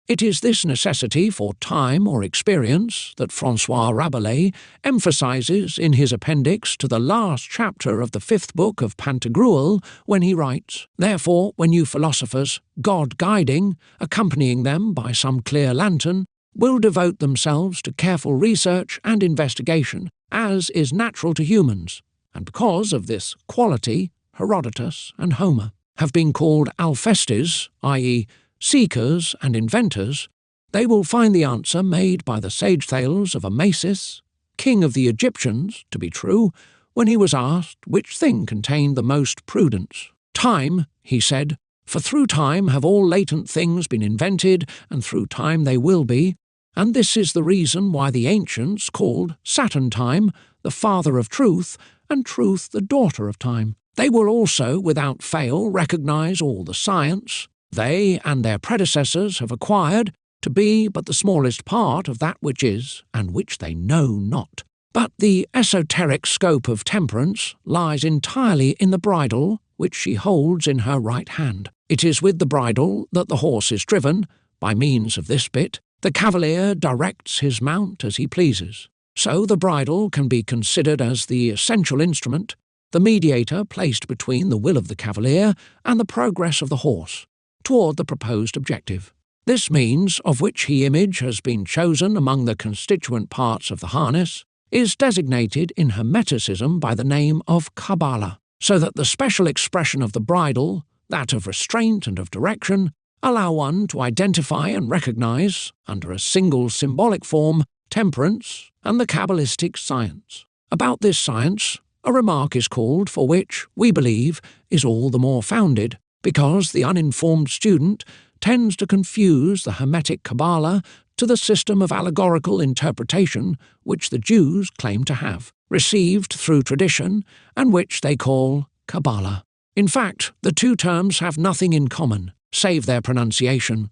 It is this necessity for time or experience that François Rabelais emphasizes in his appendix to the last chapter of the 5th book of Pantagruel, when he writes, "Therefore, when you philosophers, God guiding, accompanying them by some clear lantern, will devote themselves to careful research and investigation, as is natural to humans, and because of this quality, Herodotus and Homer have been called alphestes, i.e., seekers and inventors, they will find the answer made by the sage Thales of Amasis, king of the Egyptians, to be true, when he was asked which thing contained the most prudence. Time, he said, for through time have all latent things been invented, and through time they will be, and this is the reason why the ancients called Saturn time the father of truth, and truth the daughter of time. They will also, without fail, recognize all the science they and their predecessors have acquired to be but the smallest part of that which is, and which they know not. But the esoteric scope of temperance lies entirely in the bridle which she holds in her right hand. It is with the bridle that the horse is driven. By means of this bit, the cavalier directs his mount as he pleases. So the bridle can be considered as the essential instrument, the mediator placed between the will of the cavalier and the progress of the horse, toward the proposed objective. This means, of which he image has been chosen among the constituent parts of the harness, is designated in Hermeticism by the name of Kabbalah, so that the special expression of the bridle, that of restraint and of direction, allow one to identify and recognize, under a single symbolic form, temperance and the Kabbalistic science. About this science, a remark is called for which, we believe, is all the more founded, because the uninformed student tends to confuse the Hermetic Kabbalah to the system of allegorical interpretation which the Jews claim to have, received through tradition, and which they call Kabbalah. In fact, the two terms have nothing in common, save their pronunciation.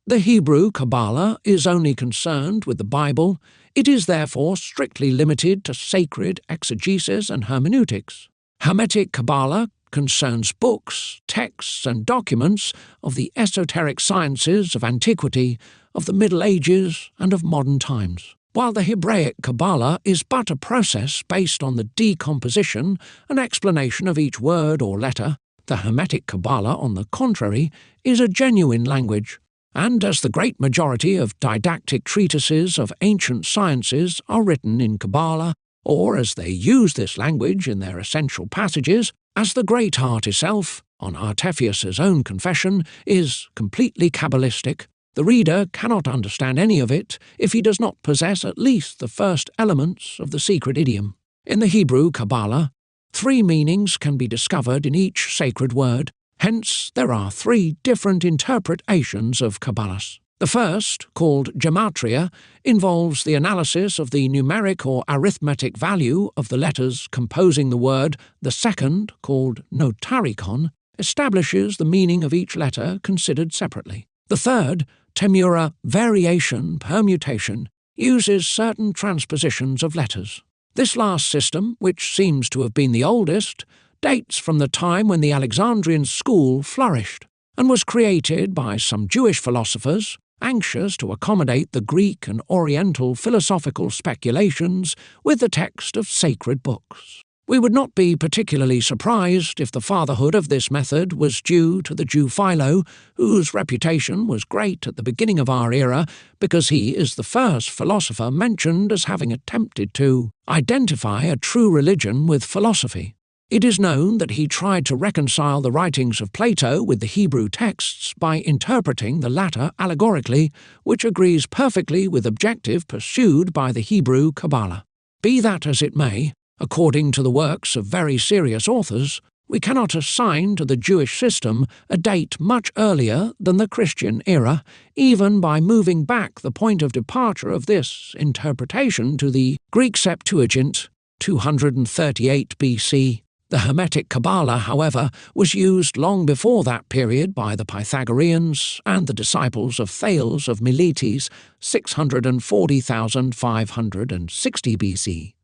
The Hebrew Kabbalah is only concerned with the Bible. It is therefore strictly limited to sacred exegesis and hermeneutics. Hermetic Kabbalah concerns books, texts, and documents of the esoteric sciences of antiquity, of the Middle Ages, and of modern times. While the Hebraic Kabbalah is but a process based on the decomposition and explanation of each word or letter, the Hermetic Kabbalah, on the contrary, is a genuine language. And as the great majority of didactic treatises of ancient sciences are written in Kabbalah, or as they use this language in their essential passages, as the great art itself, on Artephius's own confession, is completely Kabbalistic, the reader cannot understand any of it if he does not possess at least the first elements of the secret idiom. In the Hebrew Kabbalah, 3 meanings can be discovered in each sacred word. Hence, there are 3 different interpretations of Kabbalahs. The first, called gematria, involves the analysis of the numeric or arithmetic value of the letters composing the word. The second, called notarikon, establishes the meaning of each letter considered separately. The third, temura variation permutation, uses certain transpositions of letters. This last system, which seems to have been the oldest, dates from the time when the Alexandrian school flourished, and was created by some Jewish philosophers anxious to accommodate the Greek and Oriental philosophical speculations with the text of sacred books. We would not be particularly surprised if the fatherhood of this method was due to the Jew Philo, whose reputation was great at the beginning of our era because he is the first philosopher mentioned as having attempted to identify a true religion with philosophy. It is known that he tried to reconcile the writings of Plato with the Hebrew texts by interpreting the latter allegorically, which agrees perfectly with the objective pursued by the Hebrew Kabbalah. Be that as it may, according to the works of very serious authors, we cannot assign to the Jewish system a date much earlier than the Christian era, even by moving back the point of departure of this interpretation to the Greek Septuagint, 238 BC. The Hermetic Kabbalah, however, was used long before that period by the Pythagoreans and the disciples of Thales of Miletus, 640,560 BC.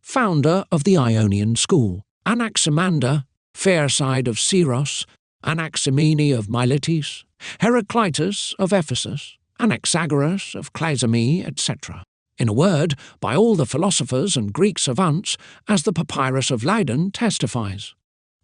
Founder of the Ionian school, Anaximander, Phaerside of Syros, Anaximene of Miletus, Heraclitus of Ephesus, Anaxagoras of Clazomene, etc. In a word, by all the philosophers and Greek savants, as the Papyrus of Leiden testifies.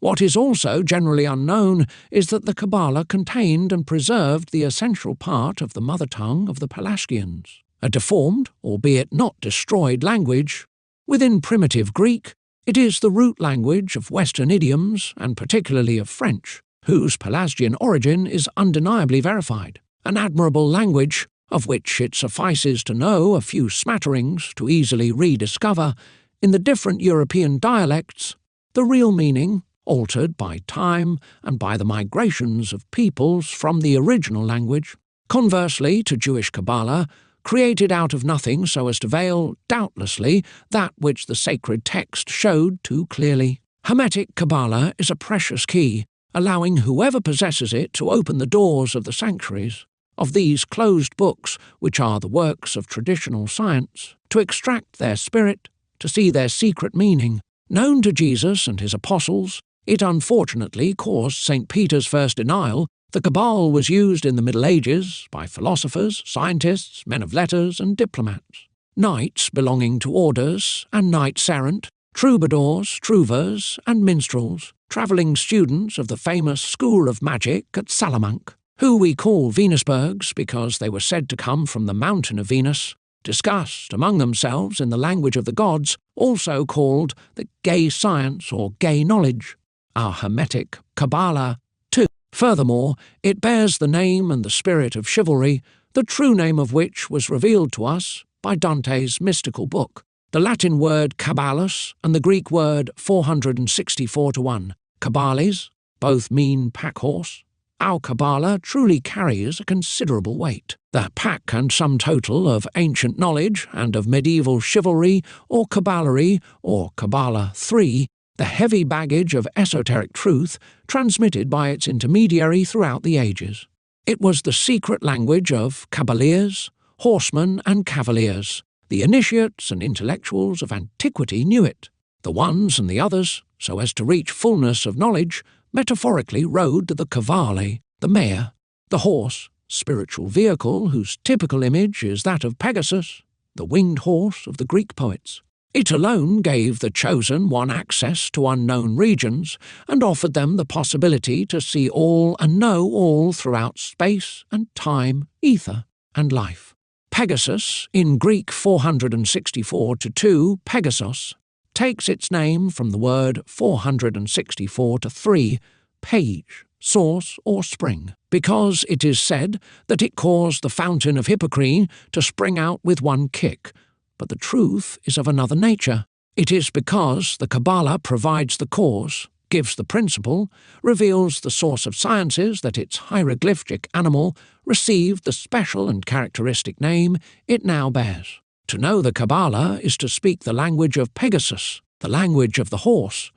What is also generally unknown is that the Kabbalah contained and preserved the essential part of the mother tongue of the Pelasgians, a deformed, albeit not destroyed, language. Within primitive Greek, it is the root language of Western idioms, and particularly of French, whose Pelasgian origin is undeniably verified, an admirable language, of which it suffices to know a few smatterings to easily rediscover, in the different European dialects, the real meaning, altered by time and by the migrations of peoples from the original language. Conversely to Jewish Kabbalah, created out of nothing so as to veil, doubtlessly, that which the sacred text showed too clearly. Hermetic Kabbalah is a precious key, allowing whoever possesses it to open the doors of the sanctuaries of these closed books, which are the works of traditional science, to extract their spirit, to see their secret meaning. Known to Jesus and his apostles, it unfortunately caused St. Peter's first denial. The Cabal was used in the Middle Ages by philosophers, scientists, men of letters, and diplomats. Knights belonging to orders and knights-errant, troubadours, trouvers, and minstrels, travelling students of the famous School of Magic at Salamanque, who we call Venusbergs because they were said to come from the mountain of Venus, discussed among themselves in the language of the gods, also called the gay science or gay knowledge, our Hermetic Kabbalah too. Furthermore, it bears the name and the spirit of chivalry, the true name of which was revealed to us by Dante's mystical book. The Latin word Caballus and the Greek word 464-1, Cabales, both mean pack-horse. Our Kabbalah truly carries a considerable weight. The pack and sum total of ancient knowledge and of medieval chivalry or caballery or Kabbalah 3 the heavy baggage of esoteric truth transmitted by its intermediary throughout the ages. It was the secret language of cavaliers, horsemen and cavaliers. The initiates and intellectuals of antiquity knew it. The ones and the others, so as to reach fullness of knowledge, metaphorically rode to the cavale, the mare, the horse, spiritual vehicle whose typical image is that of Pegasus, the winged horse of the Greek poets. It alone gave the chosen one access to unknown regions and offered them the possibility to see all and know all throughout space and time, ether and life. Pegasus, in Greek 464-2, Pegasos, takes its name from the word 464-3, page, source or spring, because it is said that it caused the fountain of Hippocrene to spring out with one kick, but the truth is of another nature. It is because the Kabbalah provides the cause, gives the principle, reveals the source of sciences that its hieroglyphic animal received the special and characteristic name it now bears. To know the Kabbalah is to speak the language of Pegasus, the language of the horse,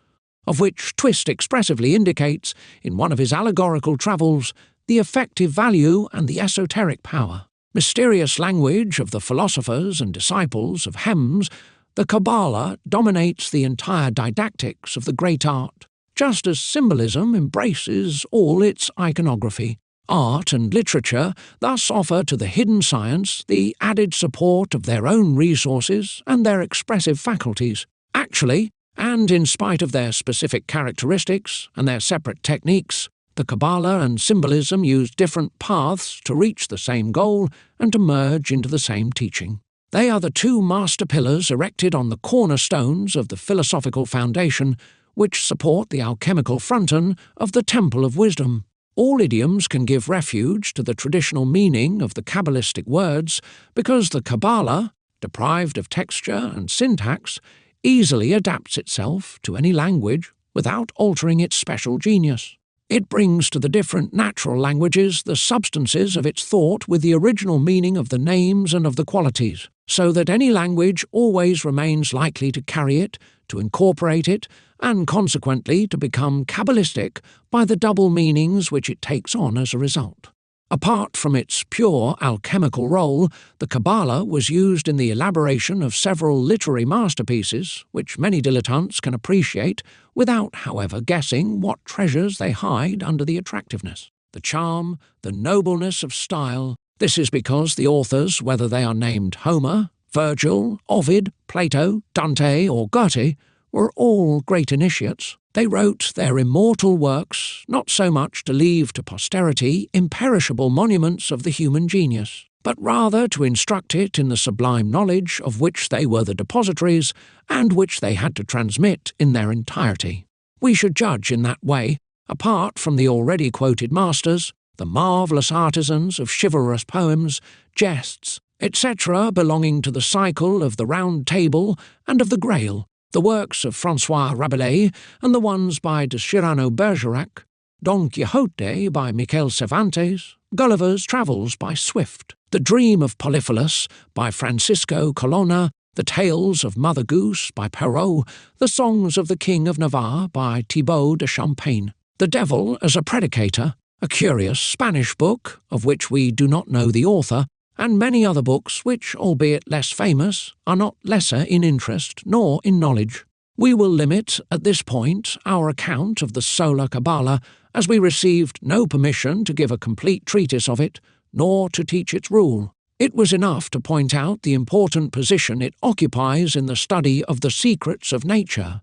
of which Twist expressively indicates, in one of his allegorical travels, the effective value and the esoteric power. Mysterious language of the philosophers and disciples of Hems, the Kabbalah dominates the entire didactics of the great art, just as symbolism embraces all its iconography. Art and literature thus offer to the hidden science the added support of their own resources and their expressive faculties. Actually, and in spite of their specific characteristics and their separate techniques, the Kabbalah and symbolism use different paths to reach the same goal and to merge into the same teaching. They are the two master pillars erected on the cornerstones of the philosophical foundation, which support the alchemical fronton of the Temple of Wisdom. All idioms can give refuge to the traditional meaning of the Kabbalistic words because the Kabbalah, deprived of texture and syntax, easily adapts itself to any language without altering its special genius. It brings to the different natural languages the substances of its thought with the original meaning of the names and of the qualities, so that any language always remains likely to carry it, to incorporate it, and consequently to become Kabbalistic by the double meanings which it takes on as a result. Apart from its pure alchemical role, the Kabbalah was used in the elaboration of several literary masterpieces, which many dilettantes can appreciate without, however, guessing what treasures they hide under the attractiveness, the charm, the nobleness of style. This is because the authors, whether they are named Homer, Virgil, Ovid, Plato, Dante, or Goethe, were all great initiates. They wrote their immortal works not so much to leave to posterity imperishable monuments of the human genius, but rather to instruct it in the sublime knowledge of which they were the depositories and which they had to transmit in their entirety. We should judge in that way, apart from the already quoted masters, the marvellous artisans of chivalrous poems, jests, etc. belonging to the cycle of the Round Table and of the Grail, the works of François Rabelais and the ones by de Cyrano Bergerac, Don Quixote by Miquel Cervantes, Gulliver's Travels by Swift, The Dream of Polyphilus by Francisco Colonna, The Tales of Mother Goose by Perrault, The Songs of the King of Navarre by Thibaut de Champagne, The Devil as a Predicator, a curious Spanish book of which we do not know the author, and many other books which, albeit less famous, are not lesser in interest nor in knowledge. We will limit, at this point, our account of the Solar Kabbalah, as we received no permission to give a complete treatise of it, nor to teach its rule. It was enough to point out the important position it occupies in the study of the secrets of nature,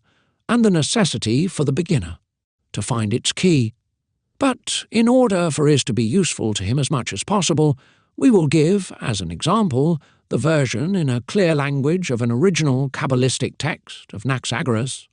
and the necessity for the beginner to find its key. But in order for it to be useful to him as much as possible, we will give, as an example, the version in a clear language of an original Kabbalistic text of Anaxagoras.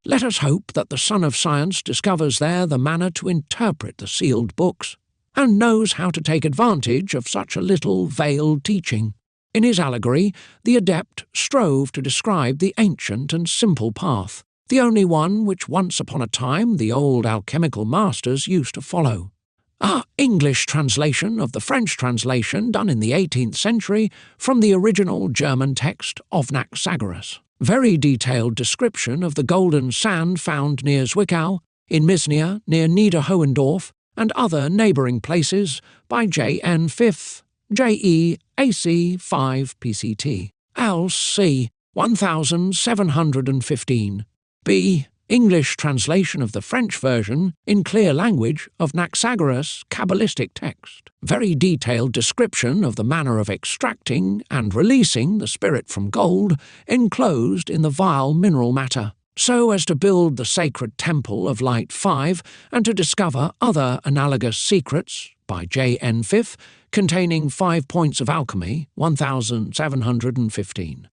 Let us hope that the Son of Science discovers there the manner to interpret the sealed books, and knows how to take advantage of such a little veiled teaching. In his allegory, the adept strove to describe the ancient and simple path, the only one which once upon a time the old alchemical masters used to follow. Our English translation of the French translation done in the 18th century from the original German text of Anaxagoras. Very detailed description of the golden sand found near Zwickau, in Misnia, near Niederhohendorf, and other neighbouring places by J.N. Fifth, J.E. AC 5 PCT. Else C. 1715. B. English translation of the French version in clear language of Anaxagoras' Kabbalistic text. Very detailed description of the manner of extracting and releasing the spirit from gold enclosed in the vile mineral matter, so as to build the sacred temple of Light 5 and to discover other analogous secrets by J.N. Fifth, containing 5 points of alchemy, 1715.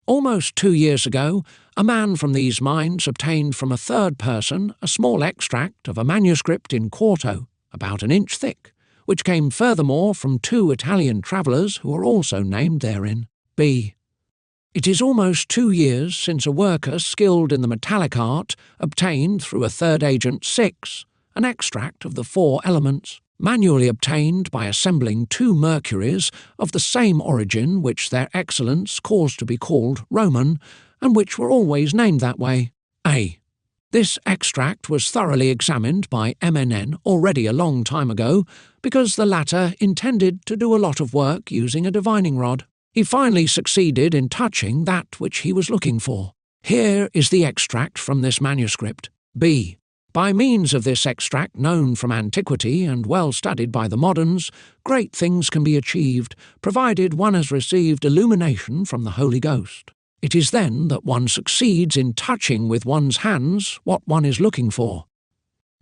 Almost 2 years ago, a man from these mines obtained from a third person a small extract of a manuscript in quarto, about an inch thick, which came furthermore from 2 Italian travellers who are also named therein. B. It is almost 2 years since a worker skilled in the metallic art obtained through a third agent 6 an extract of the 4 elements, manually obtained by assembling 2 mercuries of the same origin which their excellence caused to be called Roman, and which were always named that way. A. This extract was thoroughly examined by MNN already a long time ago, because the latter intended to do a lot of work using a divining rod. He finally succeeded in touching that which he was looking for. Here is the extract from this manuscript. B. By means of this extract known from antiquity and well studied by the moderns, great things can be achieved, provided one has received illumination from the Holy Ghost. It is then that one succeeds in touching with one's hands what one is looking for.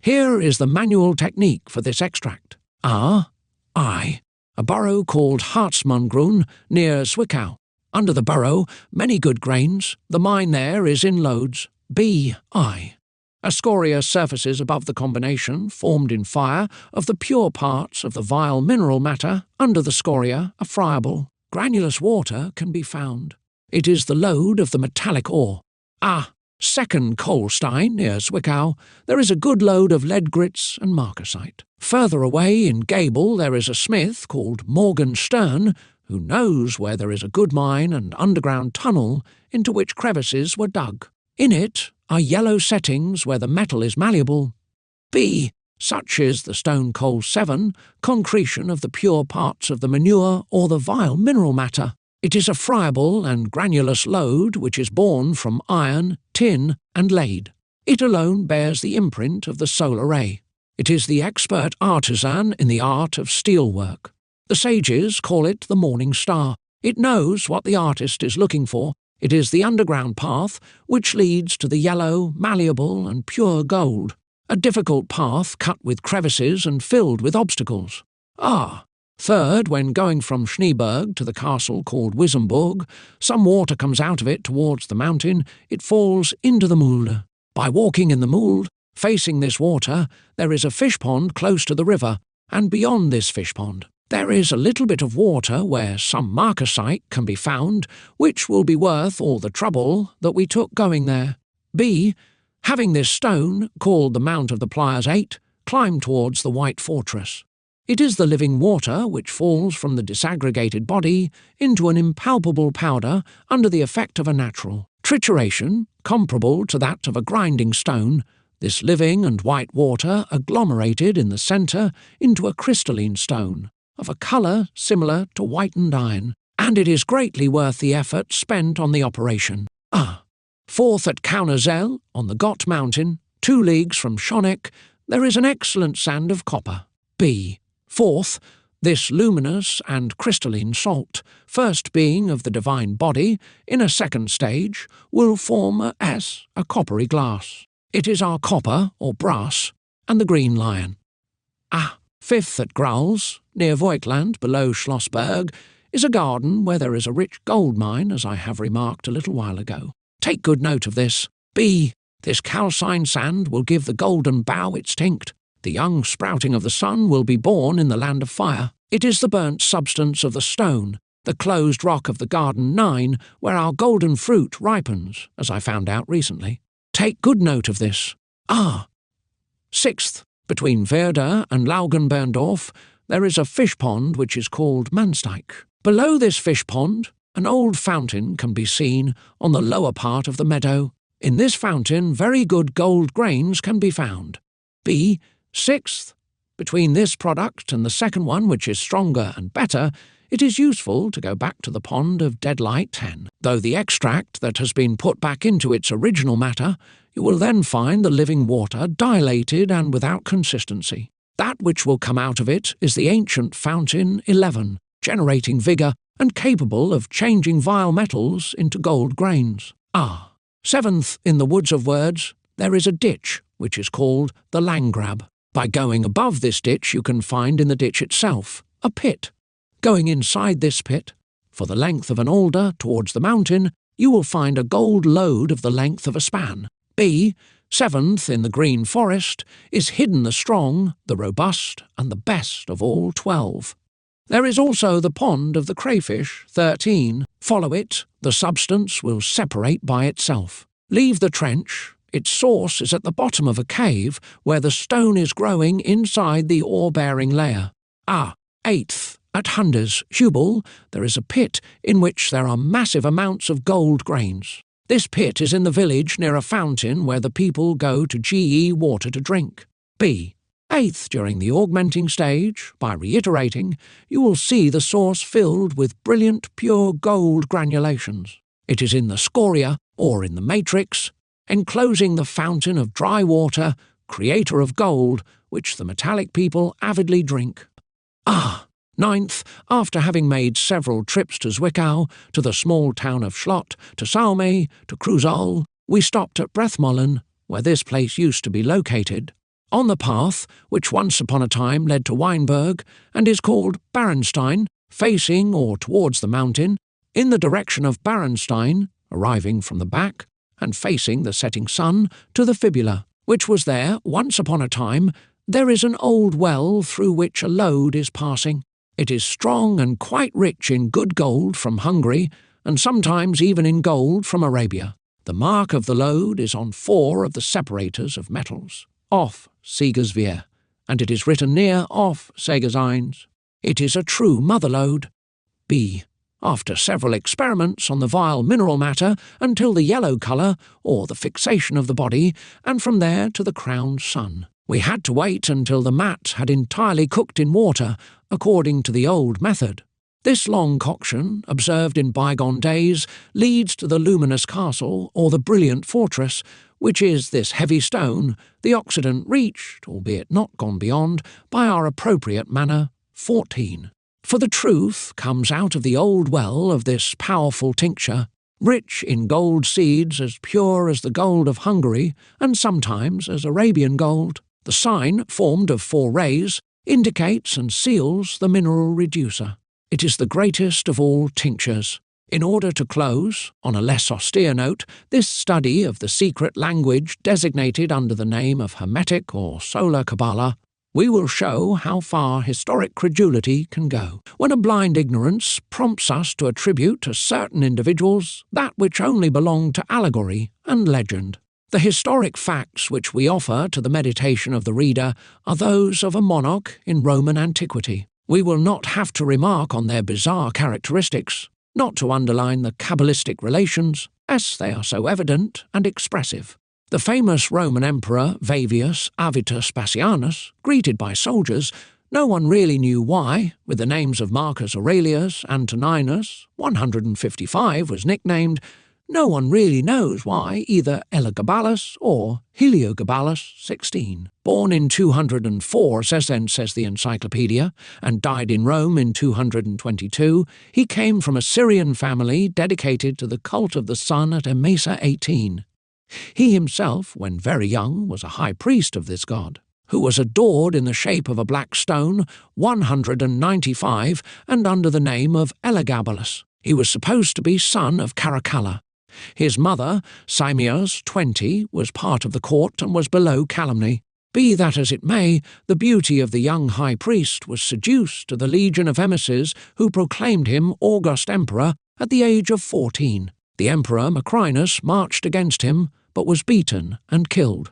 Here is the manual technique for this extract. A borough called Hartsmanngrün near Zwickau. Under the borough, many good grains. The mine there is in lodes. B. A scoria surfaces above the combination, formed in fire, of the pure parts of the vile mineral matter. Under the scoria, a friable, granulous water can be found. It is the lode of the metallic ore. Second Kohlstein, near Zwickau, there is a good load of lead grits and marcasite. Further away in Gable there is a smith called Morgan Stern, who knows where there is a good mine and underground tunnel into which crevices were dug. In it are yellow settings where the metal is malleable. B. Such is the stone coal 7, concretion of the pure parts of the manure or the vile mineral matter. It is a friable and granulous lode which is born from iron, tin, and lead. It alone bears the imprint of the solar ray. It is the expert artisan in the art of steelwork. The sages call it the morning star. It knows what the artist is looking for. It is the underground path which leads to the yellow, malleable, and pure gold. A difficult path cut with crevices and filled with obstacles. Third, when going from Schneeberg to the castle called Wissembourg, some water comes out of it towards the mountain. It falls into the Mulde. By walking in the Mulde, facing this water, there is a fish pond close to the river, and beyond this fish pond there is a little bit of water where some marcasite can be found, which will be worth all the trouble that we took going there. B. Having this stone, called the Mount of the Pliers 8, climb towards the White Fortress. It is the living water which falls from the disaggregated body into an impalpable powder under the effect of a natural trituration, comparable to that of a grinding stone. This living and white water agglomerated in the centre into a crystalline stone, of a colour similar to whitened iron, and it is greatly worth the effort spent on the operation. Fourth, at Kaunerzell, on the Gott mountain, 2 leagues from Schoneck, there is an excellent sand of copper. B. Fourth, this luminous and crystalline salt, first being of the divine body, in a second stage, will form a coppery glass. It is our copper, or brass, and the green lion. Fifth, at Grauls, near Voigtland, below Schlossberg, is a garden where there is a rich gold mine, as I have remarked a little while ago. Take good note of this. B. This calcined sand will give the golden bough its tinct. The young sprouting of the sun will be born in the land of fire. It is the burnt substance of the stone, the closed rock of the garden 9, where our golden fruit ripens, as I found out recently. Take good note of this. Sixth, between Werder and Laugenberndorf, there is a fish pond which is called Mansteig. Below this fish pond, An old fountain can be seen on the lower part of the meadow. In this fountain very good gold grains can be found. B. Sixth, between this product and the second one, which is stronger and better, it is useful to go back to the pond of Deadlight 10. Though the extract that has been put back into its original matter, you will then find the living water dilated and without consistency. That which will come out of it is the ancient fountain 11, generating vigour and capable of changing vile metals into gold grains. Ah. Seventh, in the woods of words, there is a ditch, which is called the Landgrab. By going above this ditch you can find in the ditch itself a pit. Going inside this pit, for the length of an alder towards the mountain, you will find a gold lode of the length of a span. B. Seventh, in the green forest, is hidden the strong, the robust, and the best of all 12. There is also the pond of the crayfish, 13. Follow it, the substance will separate by itself. Leave the trench. Its source is at the bottom of a cave where the stone is growing inside the ore-bearing layer. Ah. Eighth, at Hunders, Hubal, there is a pit in which there are massive amounts of gold grains. This pit is in the village near a fountain where the people go to GE water to drink. B. Eighth, during the augmenting stage, by reiterating, you will see the source filled with brilliant pure gold granulations. It is in the scoria, or in the matrix, enclosing the fountain of dry water, creator of gold, which the metallic people avidly drink. Ah! Ninth, after having made several trips to Zwickau, to the small town of Schlott, to Salme, to Kruzol, we stopped at Brethmollen, where this place used to be located. On the path, which once upon a time led to Weinberg, and is called Barenstein, facing or towards the mountain, in the direction of Barenstein, arriving from the back, and facing the setting sun, to the fibula, which was there once upon a time, there is an old well through which a lode is passing. It is strong and quite rich in good gold from Hungary, and sometimes even in gold from Arabia. The mark of the lode is on 4 of the separators of metals, off Siegerswehr, and it is written near off Segersines. It is a true mother lode. B. After several experiments on the vile mineral matter until the yellow colour, or the fixation of the body, and from there to the crowned sun. We had to wait until the mat had entirely cooked in water, according to the old method. This long coction, observed in bygone days, leads to the luminous castle, or the brilliant fortress, which is this heavy stone, the Occident reached, albeit not gone beyond, by our appropriate manner, 14. For the truth comes out of the old well of this powerful tincture, rich in gold seeds as pure as the gold of Hungary, and sometimes as Arabian gold. The sign, formed of 4 rays, indicates and seals the mineral reducer. It is the greatest of all tinctures. In order to close, on a less austere note, this study of the secret language designated under the name of Hermetic or Solar Kabbalah, we will show how far historic credulity can go, when a blind ignorance prompts us to attribute to certain individuals that which only belonged to allegory and legend. The historic facts which we offer to the meditation of the reader are those of a monarch in Roman antiquity. We will not have to remark on their bizarre characteristics, not to underline the Kabbalistic relations, as they are so evident and expressive. The famous Roman emperor Vavius Avitus Passianus, greeted by soldiers, no one really knew why, with the names of Marcus Aurelius, Antoninus, 155 was nicknamed. No one really knows why either Elagabalus or Heliogabalus 16. Born in 204, says the encyclopedia, and died in Rome in 222, he came from a Syrian family dedicated to the cult of the sun at Emesa 18. He himself, when very young, was a high priest of this god, who was adored in the shape of a black stone, 195, and under the name of Elagabalus. He was supposed to be son of Caracalla. His mother, Simios 20, was part of the court and was below calumny. Be that as it may, the beauty of the young high priest was seduced to the legion of emissaries who proclaimed him august emperor at the age of 14. The emperor Macrinus marched against him, but was beaten and killed.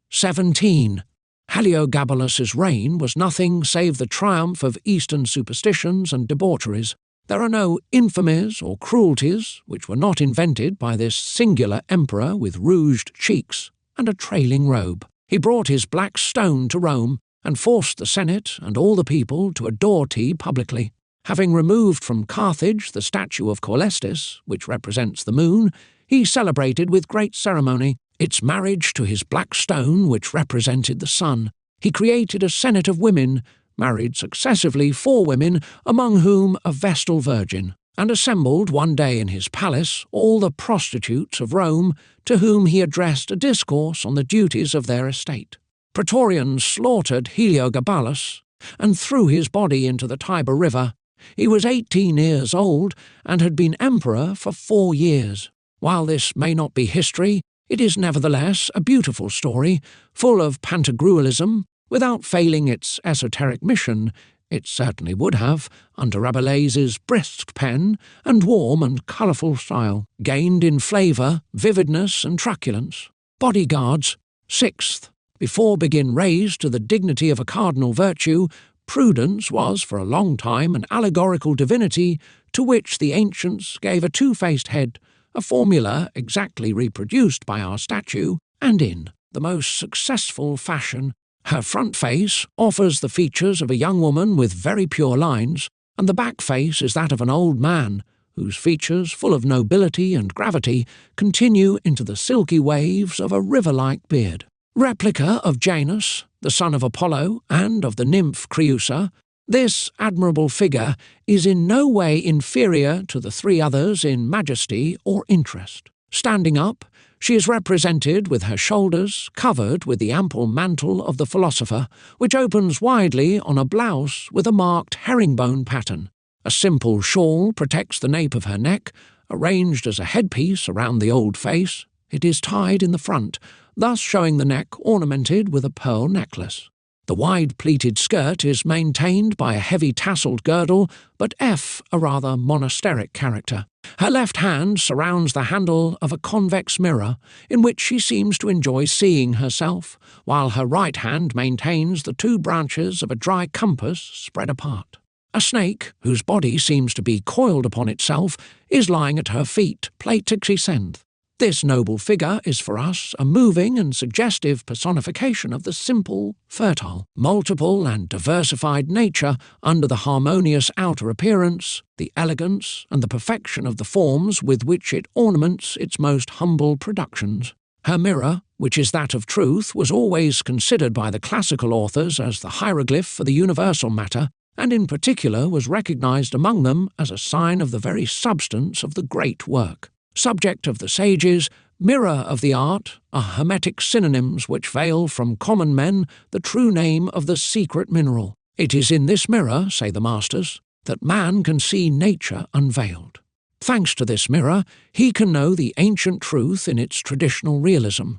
17. Heliogabalus's reign was nothing save the triumph of Eastern superstitions and debaucheries. There are no infamies or cruelties which were not invented by this singular emperor with rouged cheeks and a trailing robe. He brought his black stone to Rome and forced the Senate and all the people to adore tea publicly. Having removed from Carthage the statue of Caulestis, which represents the moon, he celebrated with great ceremony its marriage to his black stone, which represented the sun. He created a senate of women, married successively 4 women, among whom a Vestal Virgin, and assembled one day in his palace all the prostitutes of Rome, to whom he addressed a discourse on the duties of their estate. Praetorians slaughtered Heliogabalus and threw his body into the Tiber River. He was 18 years old and had been emperor for 4 years. While this may not be history, it is nevertheless a beautiful story, full of pantagruelism, without failing its esoteric mission. It certainly would have, under Rabelais's brisk pen and warm and colourful style, gained in flavour, vividness and truculence. Bodyguards. 6th. Before being raised to the dignity of a cardinal virtue, prudence was for a long time an allegorical divinity to which the ancients gave a two-faced head, a formula exactly reproduced by our statue, and in the most successful fashion. Her front face offers the features of a young woman with very pure lines, and the back face is that of an old man, whose features, full of nobility and gravity, continue into the silky waves of a river-like beard. Replica of Janus, the son of Apollo, and of the nymph Creusa, this admirable figure is in no way inferior to the 3 others in majesty or interest. Standing up, she is represented with her shoulders covered with the ample mantle of the philosopher, which opens widely on a blouse with a marked herringbone pattern. A simple shawl protects the nape of her neck, arranged as a headpiece around the old face. It is tied in the front, thus showing the neck ornamented with a pearl necklace. The wide pleated skirt is maintained by a heavy tasselled girdle, but a rather monasteric character. Her left hand surrounds the handle of a convex mirror, in which she seems to enjoy seeing herself, while her right hand maintains the 2 branches of a dry compass spread apart. A snake, whose body seems to be coiled upon itself, is lying at her feet, plaetixi. This noble figure is for us a moving and suggestive personification of the simple, fertile, multiple and diversified nature under the harmonious outer appearance, the elegance and the perfection of the forms with which it ornaments its most humble productions. Her mirror, which is that of truth, was always considered by the classical authors as the hieroglyph for the universal matter, and in particular was recognized among them as a sign of the very substance of the great work. Subject of the sages, mirror of the art, are hermetic synonyms which veil from common men the true name of the secret mineral. It is in this mirror, say the masters, that man can see nature unveiled. Thanks to this mirror, he can know the ancient truth in its traditional realism.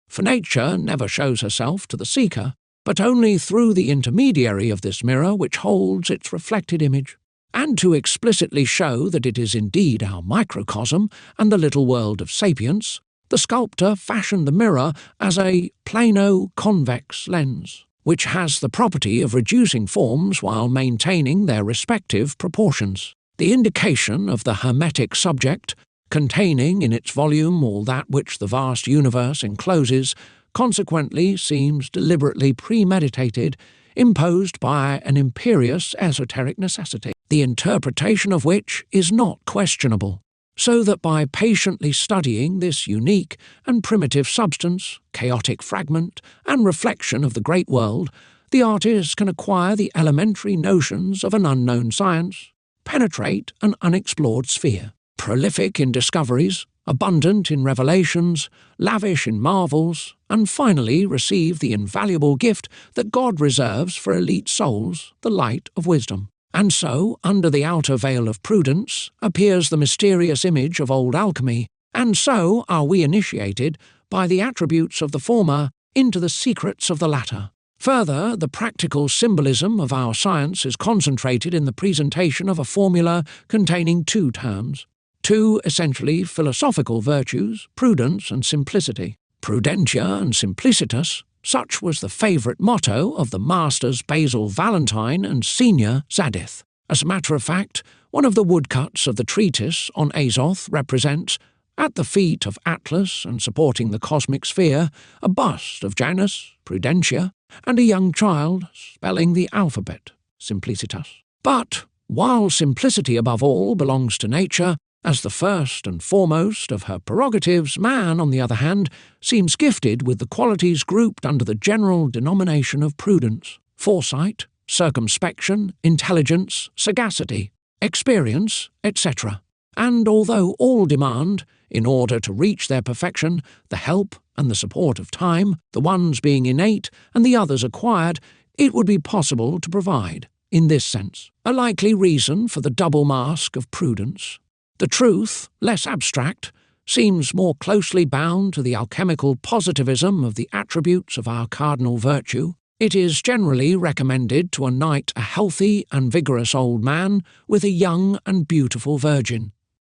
For nature never shows herself to the seeker, but only through the intermediary of this mirror which holds its reflected image. And to explicitly show that it is indeed our microcosm and the little world of sapience, the sculptor fashioned the mirror as a plano-convex lens, which has the property of reducing forms while maintaining their respective proportions. The indication of the hermetic subject, containing in its volume all that which the vast universe encloses, consequently seems deliberately premeditated, imposed by an imperious esoteric necessity, the interpretation of which is not questionable, so that by patiently studying this unique and primitive substance, chaotic fragment, and reflection of the great world, the artist can acquire the elementary notions of an unknown science, penetrate an unexplored sphere, prolific in discoveries, abundant in revelations, lavish in marvels, and finally receive the invaluable gift that God reserves for elite souls, the light of wisdom. And so, under the outer veil of prudence, appears the mysterious image of old alchemy, and so are we initiated, by the attributes of the former, into the secrets of the latter. Further, the practical symbolism of our science is concentrated in the presentation of a formula containing 2 terms, 2 essentially philosophical virtues, prudence and simplicity. Prudentia and simplicitas, such was the favourite motto of the masters Basil Valentine and Senior Zadith. As a matter of fact, One of the woodcuts of the treatise on Azoth represents, at the feet of Atlas and supporting the cosmic sphere, a bust of Janus, Prudentia, and a young child spelling the alphabet, Simplicitas. But, while simplicity above all belongs to nature, as the first and foremost of her prerogatives, man, on the other hand, seems gifted with the qualities grouped under the general denomination of prudence, foresight, circumspection, intelligence, sagacity, experience, etc. And although all demand, in order to reach their perfection, the help and the support of time, the ones being innate and the others acquired, it would be possible to provide, in this sense, a likely reason for the double mask of prudence. The truth, less abstract, seems more closely bound to the alchemical positivism of the attributes of our cardinal virtue. It is generally recommended to unite a healthy and vigorous old man with a young and beautiful virgin.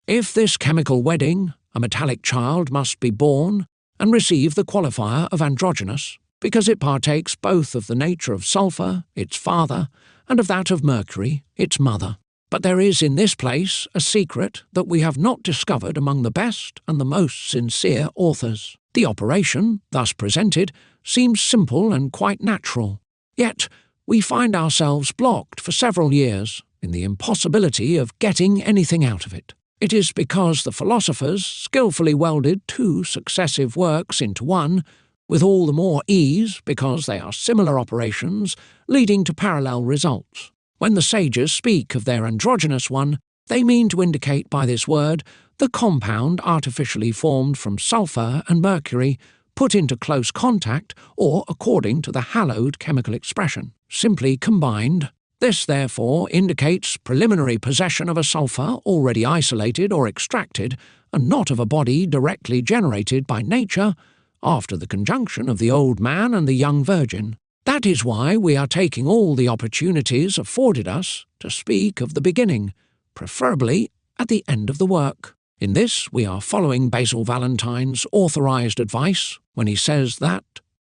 If this chemical wedding, a metallic child must be born and receive the qualifier of androgynous, because it partakes both of the nature of sulphur, its father, and of that of mercury, its mother. But there is in this place a secret that we have not discovered among the best and the most sincere authors. The operation, thus presented, seems simple and quite natural. Yet we find ourselves blocked for several years in the impossibility of getting anything out of it. It is because the philosophers skilfully welded two successive works into one, with all the more ease because they are similar operations leading to parallel results. When the sages speak of their androgynous one, they mean to indicate by this word the compound artificially formed from sulphur and mercury, put into close contact, or, according to the hallowed chemical expression, simply combined. This, therefore, indicates preliminary possession of a sulphur already isolated or extracted, and not of a body directly generated by nature after the conjunction of the old man and the young virgin. That is why we are taking all the opportunities afforded us to speak of the beginning, preferably at the end of the work. In this we are following Basil Valentine's authorized advice when he says that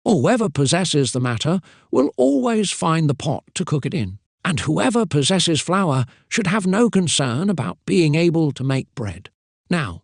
whoever possesses the matter will always find the pot to cook it in, and whoever possesses flour should have no concern about being able to make bread. Now,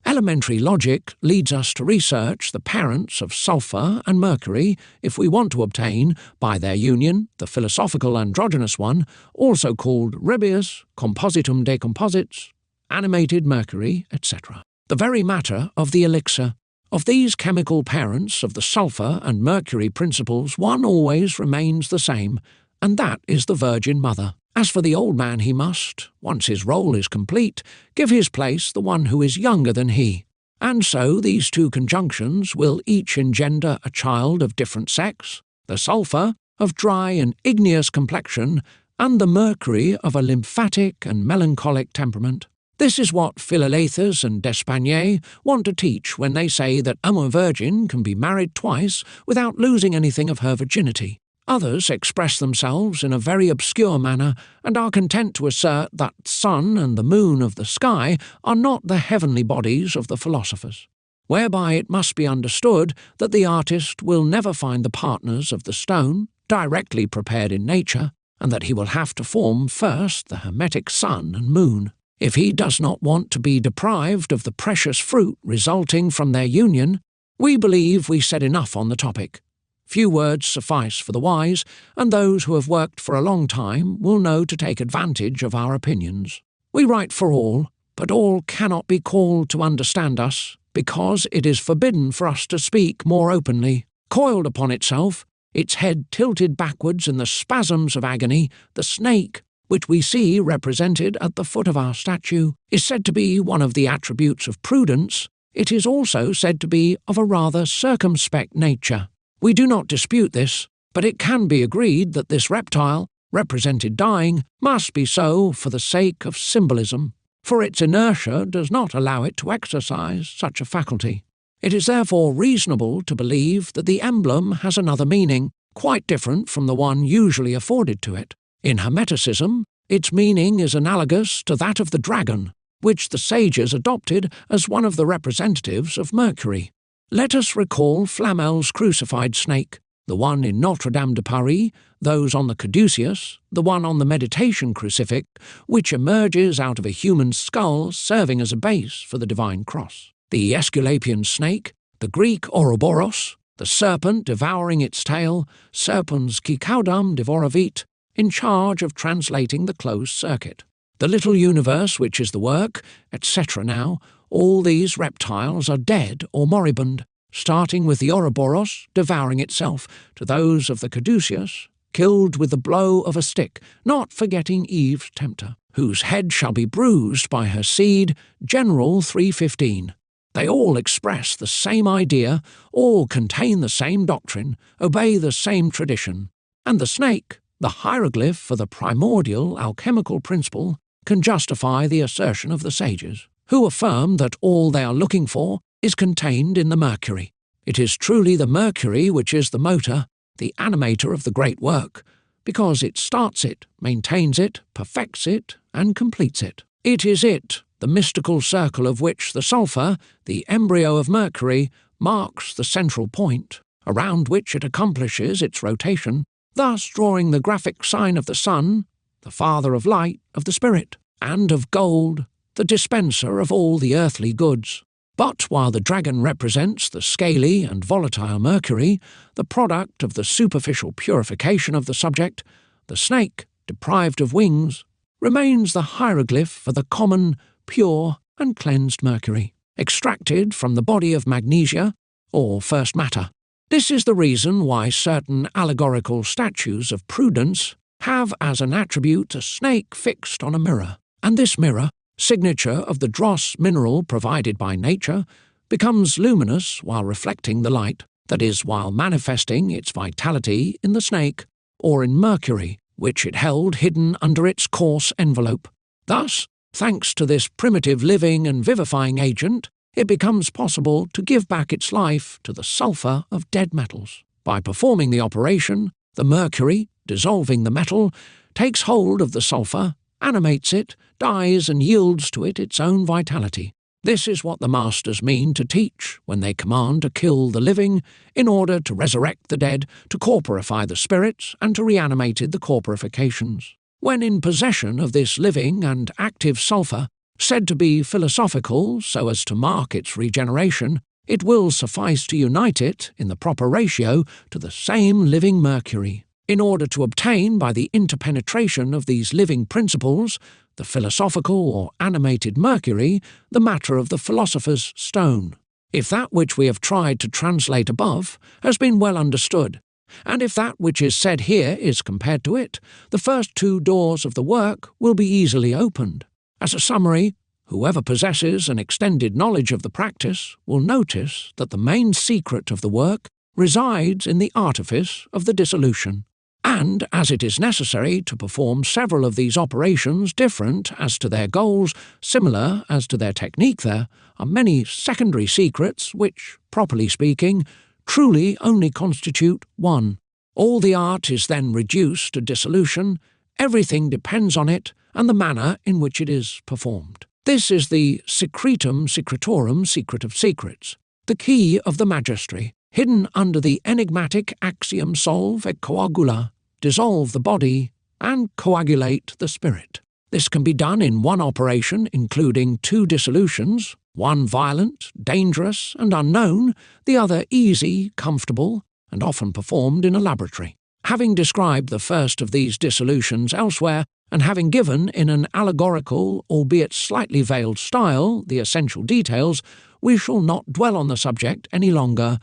elementary logic leads us to research the parents of sulphur and mercury if we want to obtain, by their union, the philosophical androgynous one, also called rebius, compositum de composites, animated mercury, etc. The very matter of the elixir. Of these chemical parents of the sulphur and mercury principles, one always remains the same, and that is the Virgin Mother. As for the old man, he must, once his role is complete, give his place the one who is younger than he. And so these two conjunctions will each engender a child of different sex, the sulphur of dry and igneous complexion, and the mercury of a lymphatic and melancholic temperament. This is what Philosophers and D'Espagnet want to teach when they say that a virgin can be married twice without losing anything of her virginity. Others express themselves in a very obscure manner and are content to assert that sun and the moon of the sky are not the heavenly bodies of the philosophers, whereby it must be understood that the artist will never find the partners of the stone, directly prepared in nature, and that he will have to form first the hermetic sun and moon. If he does not want to be deprived of the precious fruit resulting from their union, we believe we said enough on the topic. Few words suffice for the wise, and those who have worked for a long time will know to take advantage of our opinions. We write for all, but all cannot be called to understand us, because it is forbidden for us to speak more openly. Coiled upon itself, its head tilted backwards in the spasms of agony, the snake, which we see represented at the foot of our statue, is said to be one of the attributes of prudence. It is also said to be of a rather circumspect nature. We do not dispute this, but it can be agreed that this reptile, represented dying, must be so for the sake of symbolism, for its inertia does not allow it to exercise such a faculty. It is therefore reasonable to believe that the emblem has another meaning, quite different from the one usually afforded to it. In Hermeticism, its meaning is analogous to that of the dragon, which the sages adopted as one of the representatives of Mercury. Let us recall Flamel's crucified snake. the one in Notre Dame de Paris, those on the caduceus, the one on the meditation crucifix, which emerges out of a human skull serving as a base for the divine cross, the Aesculapian snake, the Greek Ouroboros, the serpent devouring its tail, serpens qui caudam devoravit, in charge of translating the closed circuit, the little universe which is the work, etc. Now, all these reptiles are dead or moribund, starting with the Ouroboros devouring itself, to those of the caduceus, killed with the blow of a stick, not forgetting Eve's tempter, whose head shall be bruised by her seed, General 315. They all express the same idea, all contain the same doctrine, obey the same tradition. And the snake, the hieroglyph for the primordial alchemical principle, can justify the assertion of the sages, who affirm that all they are looking for is contained in the mercury. It is truly the mercury which is the motor, the animator of the great work, because it starts it, maintains it, perfects it, and completes it. It is it, the mystical circle of which the sulphur, the embryo of mercury, marks the central point, around which it accomplishes its rotation, thus drawing the graphic sign of the sun, the father of light, of the spirit, and of gold, the dispenser of all the earthly goods. But while the dragon represents the scaly and volatile mercury, the product of the superficial purification of the subject, the snake, deprived of wings, remains the hieroglyph for the common, pure, and cleansed mercury, extracted from the body of magnesia, or first matter. This is the reason why certain allegorical statues of Prudence have as an attribute a snake fixed on a mirror, and this mirror, signature of the dross mineral provided by nature, becomes luminous while reflecting the light, that is, while manifesting its vitality in the snake, or in mercury, which it held hidden under its coarse envelope. Thus, thanks to this primitive living and vivifying agent, it becomes possible to give back its life to the sulphur of dead metals. By performing the operation, the mercury, dissolving the metal, takes hold of the sulphur, animates it, dies and yields to it its own vitality. This is what the masters mean to teach when they command to kill the living in order to resurrect the dead, to corporify the spirits, and to reanimate the corporifications. When in possession of this living and active sulphur, said to be philosophical so as to mark its regeneration, it will suffice to unite it, in the proper ratio, to the same living mercury, in order to obtain by the interpenetration of these living principles, the philosophical or animated mercury, the matter of the philosopher's stone. If that which we have tried to translate above has been well understood, and if that which is said here is compared to it, the first two doors of the work will be easily opened. As a summary, whoever possesses an extended knowledge of the practice will notice that the main secret of the work resides in the artifice of the dissolution. And as it is necessary to perform several of these operations different as to their goals, similar as to their technique, there are many secondary secrets which, properly speaking, truly only constitute one. All the art is then reduced to dissolution, everything depends on it and the manner in which it is performed. This is the secretum secretorum secret of secrets, the key of the magistry, hidden under the enigmatic axiom solve et coagula, dissolve the body, and coagulate the spirit. This can be done in one operation including two dissolutions, one violent, dangerous, and unknown, the other easy, comfortable, and often performed in a laboratory. Having described the first of these dissolutions elsewhere, and having given in an allegorical, albeit slightly veiled style, the essential details, we shall not dwell on the subject any longer,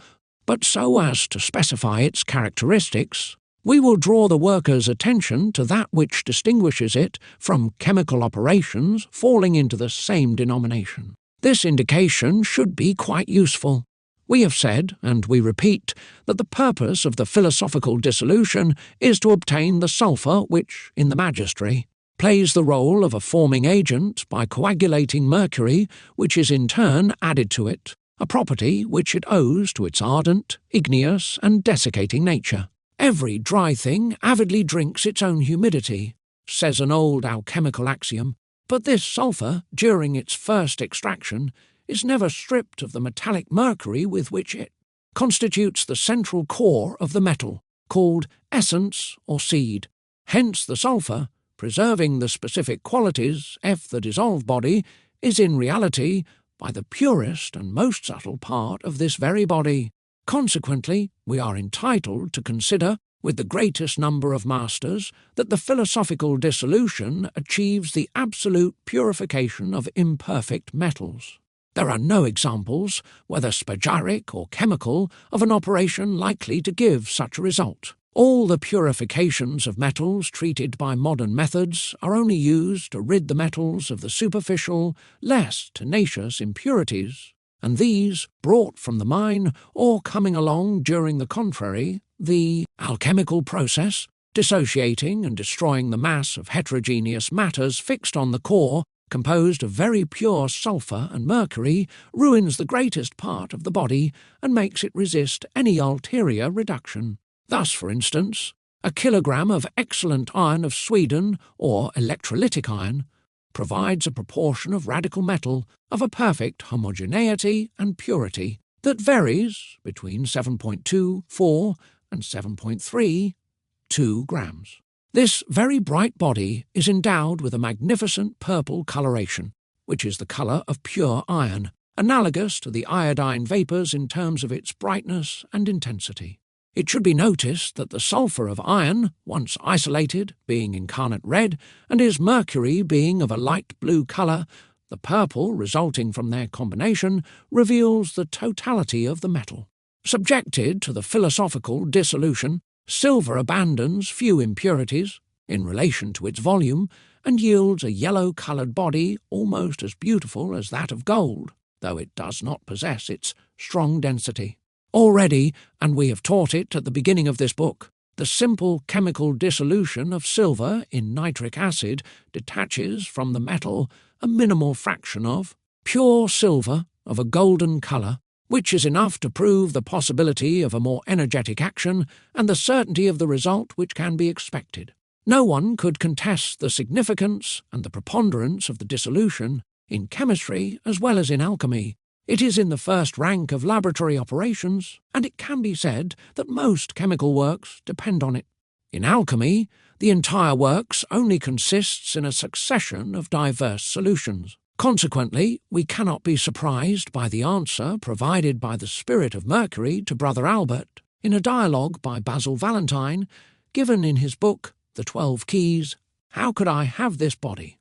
but so as to specify its characteristics, we will draw the worker's attention to that which distinguishes it from chemical operations falling into the same denomination. This indication should be quite useful. We have said, and we repeat, that the purpose of the philosophical dissolution is to obtain the sulphur which, in the magistry, plays the role of a forming agent by coagulating mercury, which is in turn added to it, a property which it owes to its ardent, igneous, and desiccating nature. Every dry thing avidly drinks its own humidity, says an old alchemical axiom, but this sulphur, during its first extraction, is never stripped of the metallic mercury with which it constitutes the central core of the metal, called essence or seed. Hence the sulphur, preserving the specific qualities F the dissolved body, is in reality by the purest and most subtle part of this very body. Consequently, we are entitled to consider, with the greatest number of masters, that the philosophical dissolution achieves the absolute purification of imperfect metals. There are no examples, whether spagyric or chemical, of an operation likely to give such a result. All the purifications of metals treated by modern methods are only used to rid the metals of the superficial, less tenacious impurities, and these, brought from the mine or coming along during the contrary, the alchemical process, dissociating and destroying the mass of heterogeneous matters fixed on the core, composed of very pure sulphur and mercury, ruins the greatest part of the body and makes it resist any ulterior reduction. Thus, for instance, a kilogram of excellent iron of Sweden, or electrolytic iron, provides a proportion of radical metal of a perfect homogeneity and purity that varies between 7.24 and 7.32 grams. This very bright body is endowed with a magnificent purple coloration, which is the colour of pure iron, analogous to the iodine vapours in terms of its brightness and intensity. It should be noticed that the sulphur of iron, once isolated, being incarnate red, and his mercury being of a light blue colour, the purple resulting from their combination reveals the totality of the metal. Subjected to the philosophical dissolution, silver abandons few impurities in relation to its volume and yields a yellow-coloured body almost as beautiful as that of gold, though it does not possess its strong density. Already, and we have taught it at the beginning of this book, the simple chemical dissolution of silver in nitric acid detaches from the metal a minimal fraction of pure silver of a golden colour, which is enough to prove the possibility of a more energetic action and the certainty of the result which can be expected. No one could contest the significance and the preponderance of the dissolution in chemistry as well as in alchemy. It is in the first rank of laboratory operations, and it can be said that most chemical works depend on it. In alchemy, the entire works only consists in a succession of diverse solutions. Consequently, we cannot be surprised by the answer provided by the spirit of Mercury to Brother Albert in a dialogue by Basil Valentine, given in his book, The 12 Keys. "How could I have this body?"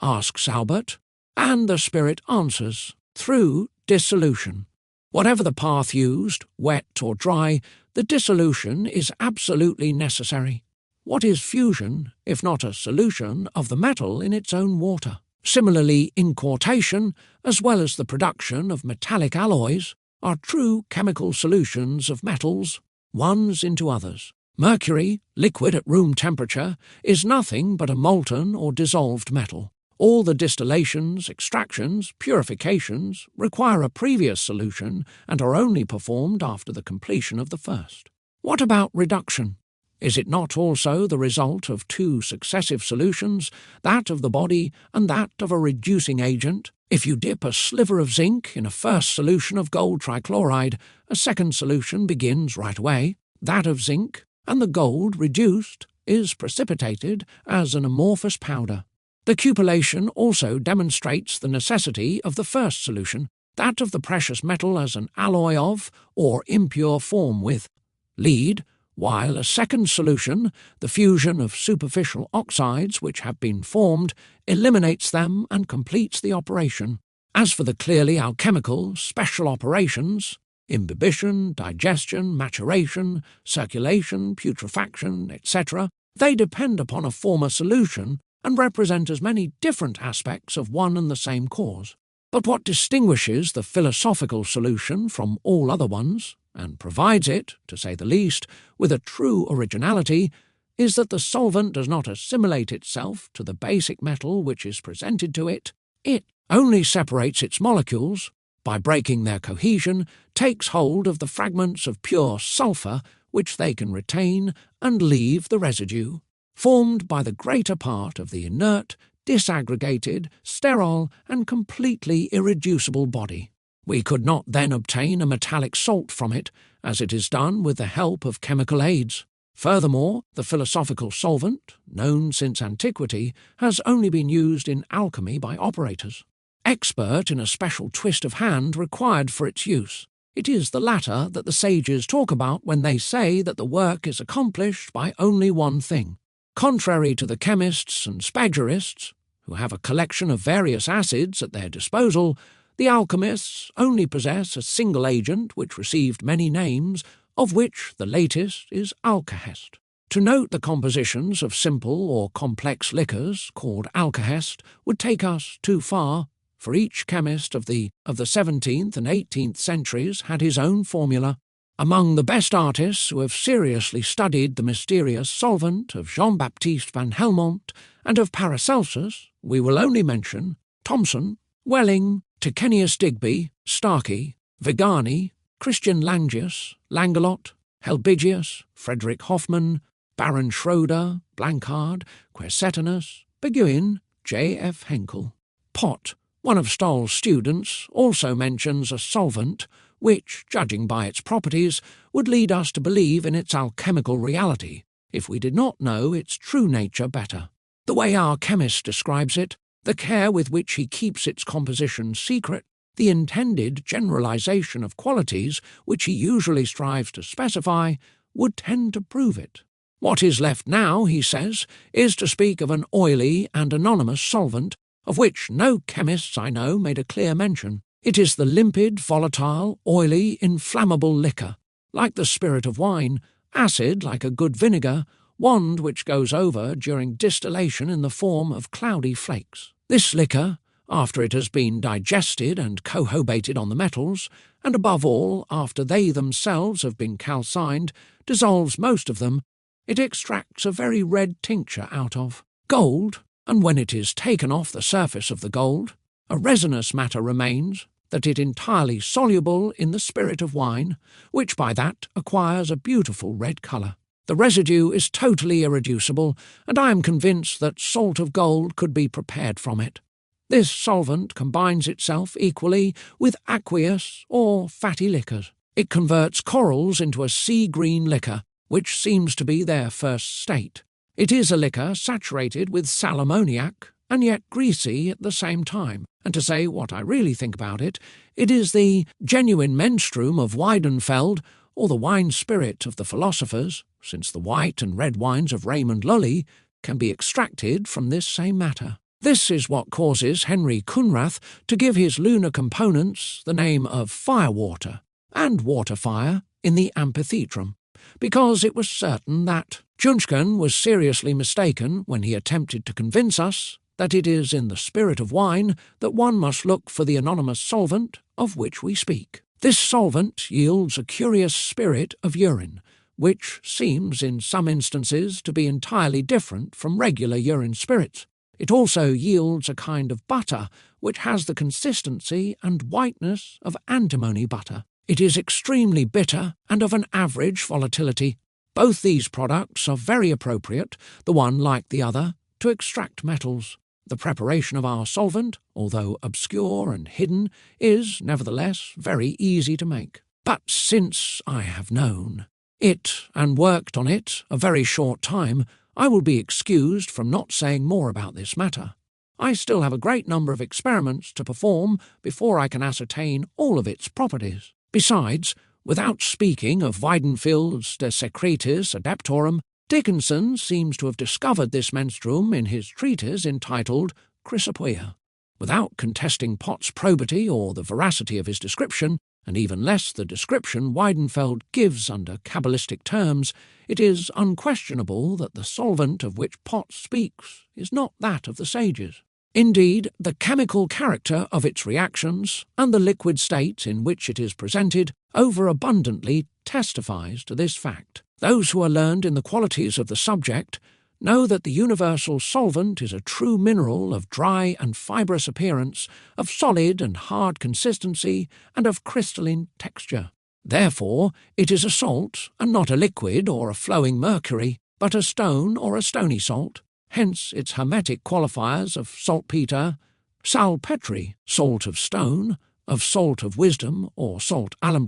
asks Albert, and the spirit answers, "Through dissolution. Whatever the path used, wet or dry, the dissolution is absolutely necessary. What is fusion, if not a solution of the metal in its own water? Similarly, inquartation, as well as the production of metallic alloys, are true chemical solutions of metals, ones into others. Mercury, liquid at room temperature, is nothing but a molten or dissolved metal. All the distillations, extractions, purifications require a previous solution and are only performed after the completion of the first. What about reduction? Is it not also the result of two successive solutions, that of the body and that of a reducing agent? If you dip a sliver of zinc in a first solution of gold trichloride, a second solution begins right away, that of zinc, and the gold reduced is precipitated as an amorphous powder. The cupellation also demonstrates the necessity of the first solution, that of the precious metal as an alloy of, or impure form with, lead, while a second solution, the fusion of superficial oxides which have been formed, eliminates them and completes the operation. As for the clearly alchemical special operations, imbibition, digestion, maturation, circulation, putrefaction, etc., they depend upon a former solution and represent as many different aspects of one and the same cause. But what distinguishes the philosophical solution from all other ones, and provides it, to say the least, with a true originality, is that the solvent does not assimilate itself to the basic metal which is presented to it. It only separates its molecules, by breaking their cohesion, takes hold of the fragments of pure sulphur which they can retain and leave the residue, formed by the greater part of the inert, disaggregated, sterile, and completely irreducible body. We could not then obtain a metallic salt from it, as it is done with the help of chemical aids. Furthermore, the philosophical solvent, known since antiquity, has only been used in alchemy by operators, expert in a special twist of hand required for its use. It is the latter that the sages talk about when they say that the work is accomplished by only one thing. Contrary to the chemists and spagyrists, who have a collection of various acids at their disposal, the alchemists only possess a single agent which received many names, of which the latest is alkahest. To note the compositions of simple or complex liquors, called alkahest, would take us too far, for each chemist of the 17th and 18th centuries had his own formula. Among the best artists who have seriously studied the mysterious solvent of Jean-Baptiste van Helmont and of Paracelsus, we will only mention Thomson, Welling, Tachenius Digby, Starkey, Vigani, Christian Langius, Langelot, Helbigius, Frederick Hoffmann, Baron Schroeder, Blanchard, Quercetinus, Beguin, J.F. Henkel. Pott, one of Stoll's students, also mentions a solvent which, judging by its properties, would lead us to believe in its alchemical reality, if we did not know its true nature better. The way our chemist describes it, the care with which he keeps its composition secret, the intended generalization of qualities which he usually strives to specify, would tend to prove it. What is left now, he says, is to speak of an oily and anonymous solvent, of which no chemists I know made a clear mention. It is the limpid, volatile, oily, inflammable liquor, like the spirit of wine, acid like a good vinegar, wand which goes over during distillation in the form of cloudy flakes. This liquor, after it has been digested and cohobated on the metals, and above all after they themselves have been calcined, dissolves most of them, it extracts a very red tincture out of gold, and when it is taken off the surface of the gold, a resinous matter remains, that it entirely soluble in the spirit of wine, which by that acquires a beautiful red colour. The residue is totally irreducible, and I am convinced that salt of gold could be prepared from it. This solvent combines itself equally with aqueous or fatty liquors. It converts corals into a sea-green liquor, which seems to be their first state. It is a liquor saturated with sal ammoniac, and yet greasy at the same time, and to say what I really think about it, it is the genuine menstruum of Weidenfeld, or the wine spirit of the philosophers, since the white and red wines of Raymond Lully can be extracted from this same matter. This is what causes Henry Kunrath to give his lunar components the name of firewater and water-fire in the amphitheatrum, because it was certain that Jünschken was seriously mistaken when he attempted to convince us that it is in the spirit of wine that one must look for the anonymous solvent of which we speak. This solvent yields a curious spirit of urine, which seems in some instances to be entirely different from regular urine spirits. It also yields a kind of butter which has the consistency and whiteness of antimony butter. It is extremely bitter and of an average volatility. Both these products are very appropriate, the one like the other, to extract metals. The preparation of our solvent, although obscure and hidden, is, nevertheless, very easy to make. But since I have known it and worked on it a very short time, I will be excused from not saying more about this matter. I still have a great number of experiments to perform before I can ascertain all of its properties. Besides, without speaking of Weidenfeld's De Secretis Adeptorum, Dickinson seems to have discovered this menstruum in his treatise entitled Chrysopoeia. Without contesting Pott's probity or the veracity of his description, and even less the description Weidenfeld gives under Kabbalistic terms, it is unquestionable that the solvent of which Pott speaks is not that of the sages. Indeed, the chemical character of its reactions and the liquid state in which it is presented overabundantly testifies to this fact. Those who are learned in the qualities of the subject know that the universal solvent is a true mineral of dry and fibrous appearance, of solid and hard consistency, and of crystalline texture. Therefore, it is a salt, and not a liquid or a flowing mercury, but a stone or a stony salt, hence its hermetic qualifiers of saltpeter, salpetri, salt of stone, of salt of wisdom or salt alum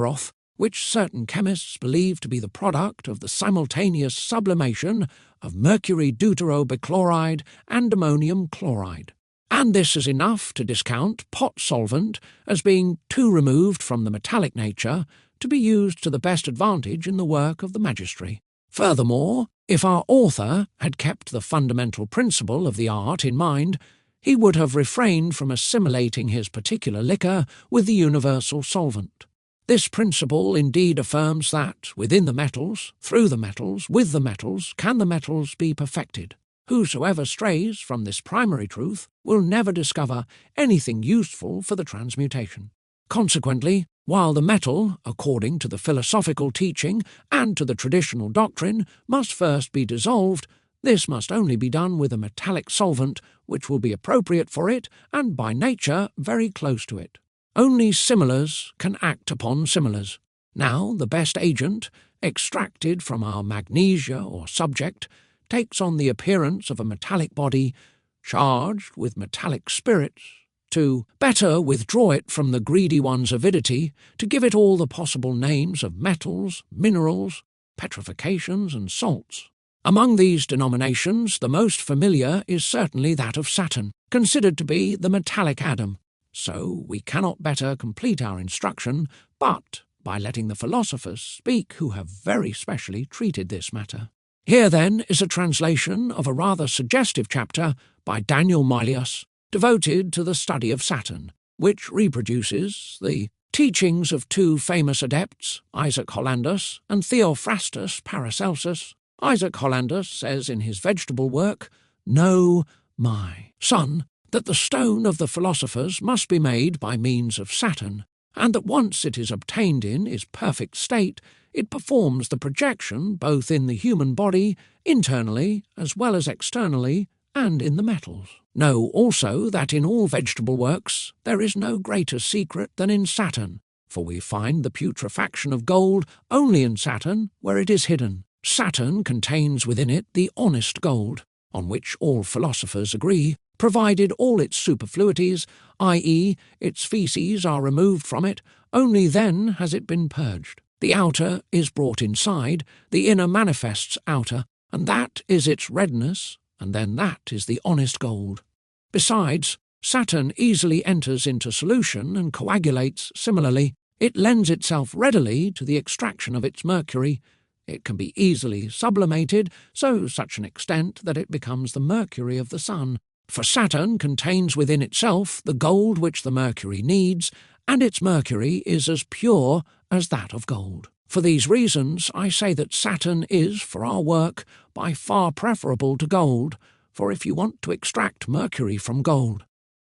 which certain chemists believe to be the product of the simultaneous sublimation of mercury deuterobichloride and ammonium chloride. And this is enough to discount pot solvent as being too removed from the metallic nature to be used to the best advantage in the work of the magistrate. Furthermore, if our author had kept the fundamental principle of the art in mind, he would have refrained from assimilating his particular liquor with the universal solvent. This principle indeed affirms that, within the metals, through the metals, with the metals, can the metals be perfected. Whosoever strays from this primary truth will never discover anything useful for the transmutation. Consequently, while the metal, according to the philosophical teaching and to the traditional doctrine, must first be dissolved, this must only be done with a metallic solvent which will be appropriate for it and by nature very close to it. Only similars can act upon similars. Now the best agent, extracted from our magnesia or subject, takes on the appearance of a metallic body charged with metallic spirits, to better withdraw it from the greedy one's avidity, to give it all the possible names of metals, minerals, petrifications, and salts. Among these denominations, the most familiar is certainly that of Saturn, considered to be the metallic Adam. So we cannot better complete our instruction but by letting the philosophers speak who have very specially treated this matter. Here, then, is a translation of a rather suggestive chapter by Daniel Milius, devoted to the study of Saturn, which reproduces the teachings of two famous adepts, Isaac Hollandus and Theophrastus Paracelsus. Isaac Hollandus says in his vegetable work, "Know, my son, that the stone of the philosophers must be made by means of Saturn, and that once it is obtained in its perfect state, it performs the projection both in the human body, internally as well as externally, and in the metals. Know also that in all vegetable works there is no greater secret than in Saturn, for we find the putrefaction of gold only in Saturn where it is hidden. Saturn contains within it the honest gold, on which all philosophers agree, provided all its superfluities, i.e., its feces, are removed from it, only then has it been purged. The outer is brought inside, the inner manifests outer, and that is its redness, and then that is the honest gold. Besides, Saturn easily enters into solution and coagulates similarly. It lends itself readily to the extraction of its mercury. It can be easily sublimated, so such an extent that it becomes the mercury of the sun. For Saturn contains within itself the gold which the mercury needs, and its mercury is as pure as that of gold. For these reasons I say that Saturn is, for our work, by far preferable to gold, for if you want to extract mercury from gold,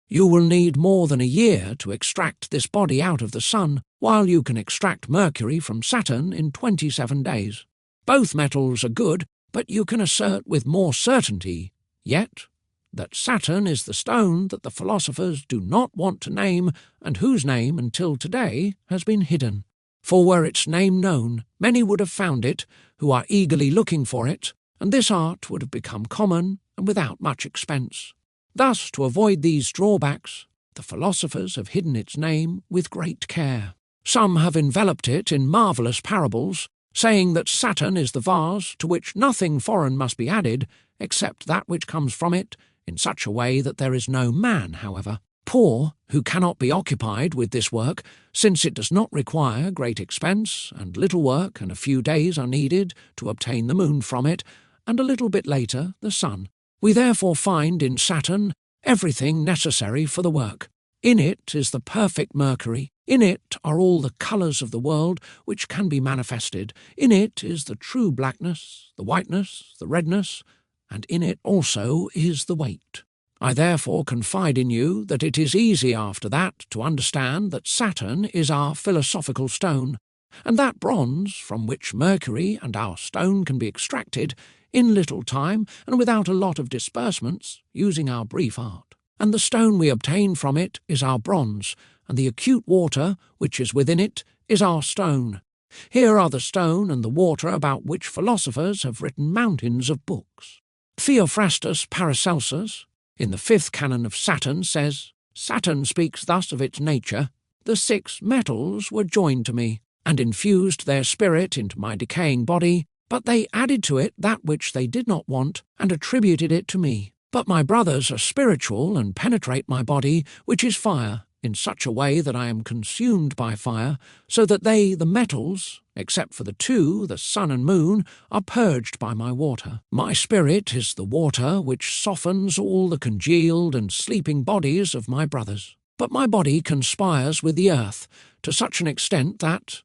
you will need more than a year to extract this body out of the sun, while you can extract mercury from Saturn in 27 days. Both metals are good, but you can assert with more certainty, yet, that Saturn is the stone that the philosophers do not want to name, and whose name until today has been hidden. For were its name known, many would have found it, who are eagerly looking for it, and this art would have become common and without much expense. Thus, to avoid these drawbacks, the philosophers have hidden its name with great care. Some have enveloped it in marvellous parables, saying that Saturn is the vase to which nothing foreign must be added, except that which comes from it, in such a way that there is no man, however, poor, who cannot be occupied with this work, since it does not require great expense, and little work and a few days are needed to obtain the moon from it, and a little bit later the sun. We therefore find in Saturn everything necessary for the work. In it is the perfect mercury. In it are all the colours of the world which can be manifested. In it is the true blackness, the whiteness, the redness, and in it also is the weight. I therefore confide in you that it is easy after that to understand that Saturn is our philosophical stone, and that bronze, from which mercury and our stone can be extracted, in little time and without a lot of disbursements, using our brief art. And the stone we obtain from it is our bronze, and the acute water, which is within it, is our stone. Here are the stone and the water about which philosophers have written mountains of books. Theophrastus Paracelsus, in the 5th canon of Saturn, says, "Saturn speaks thus of its nature, the 6 metals were joined to me, and infused their spirit into my decaying body, but they added to it that which they did not want, and attributed it to me. But my brothers are spiritual and penetrate my body, which is fire, in such a way that I am consumed by fire, so that they, the metals, except for the 2, the sun and moon, are purged by my water. My spirit is the water which softens all the congealed and sleeping bodies of my brothers. But my body conspires with the earth to such an extent that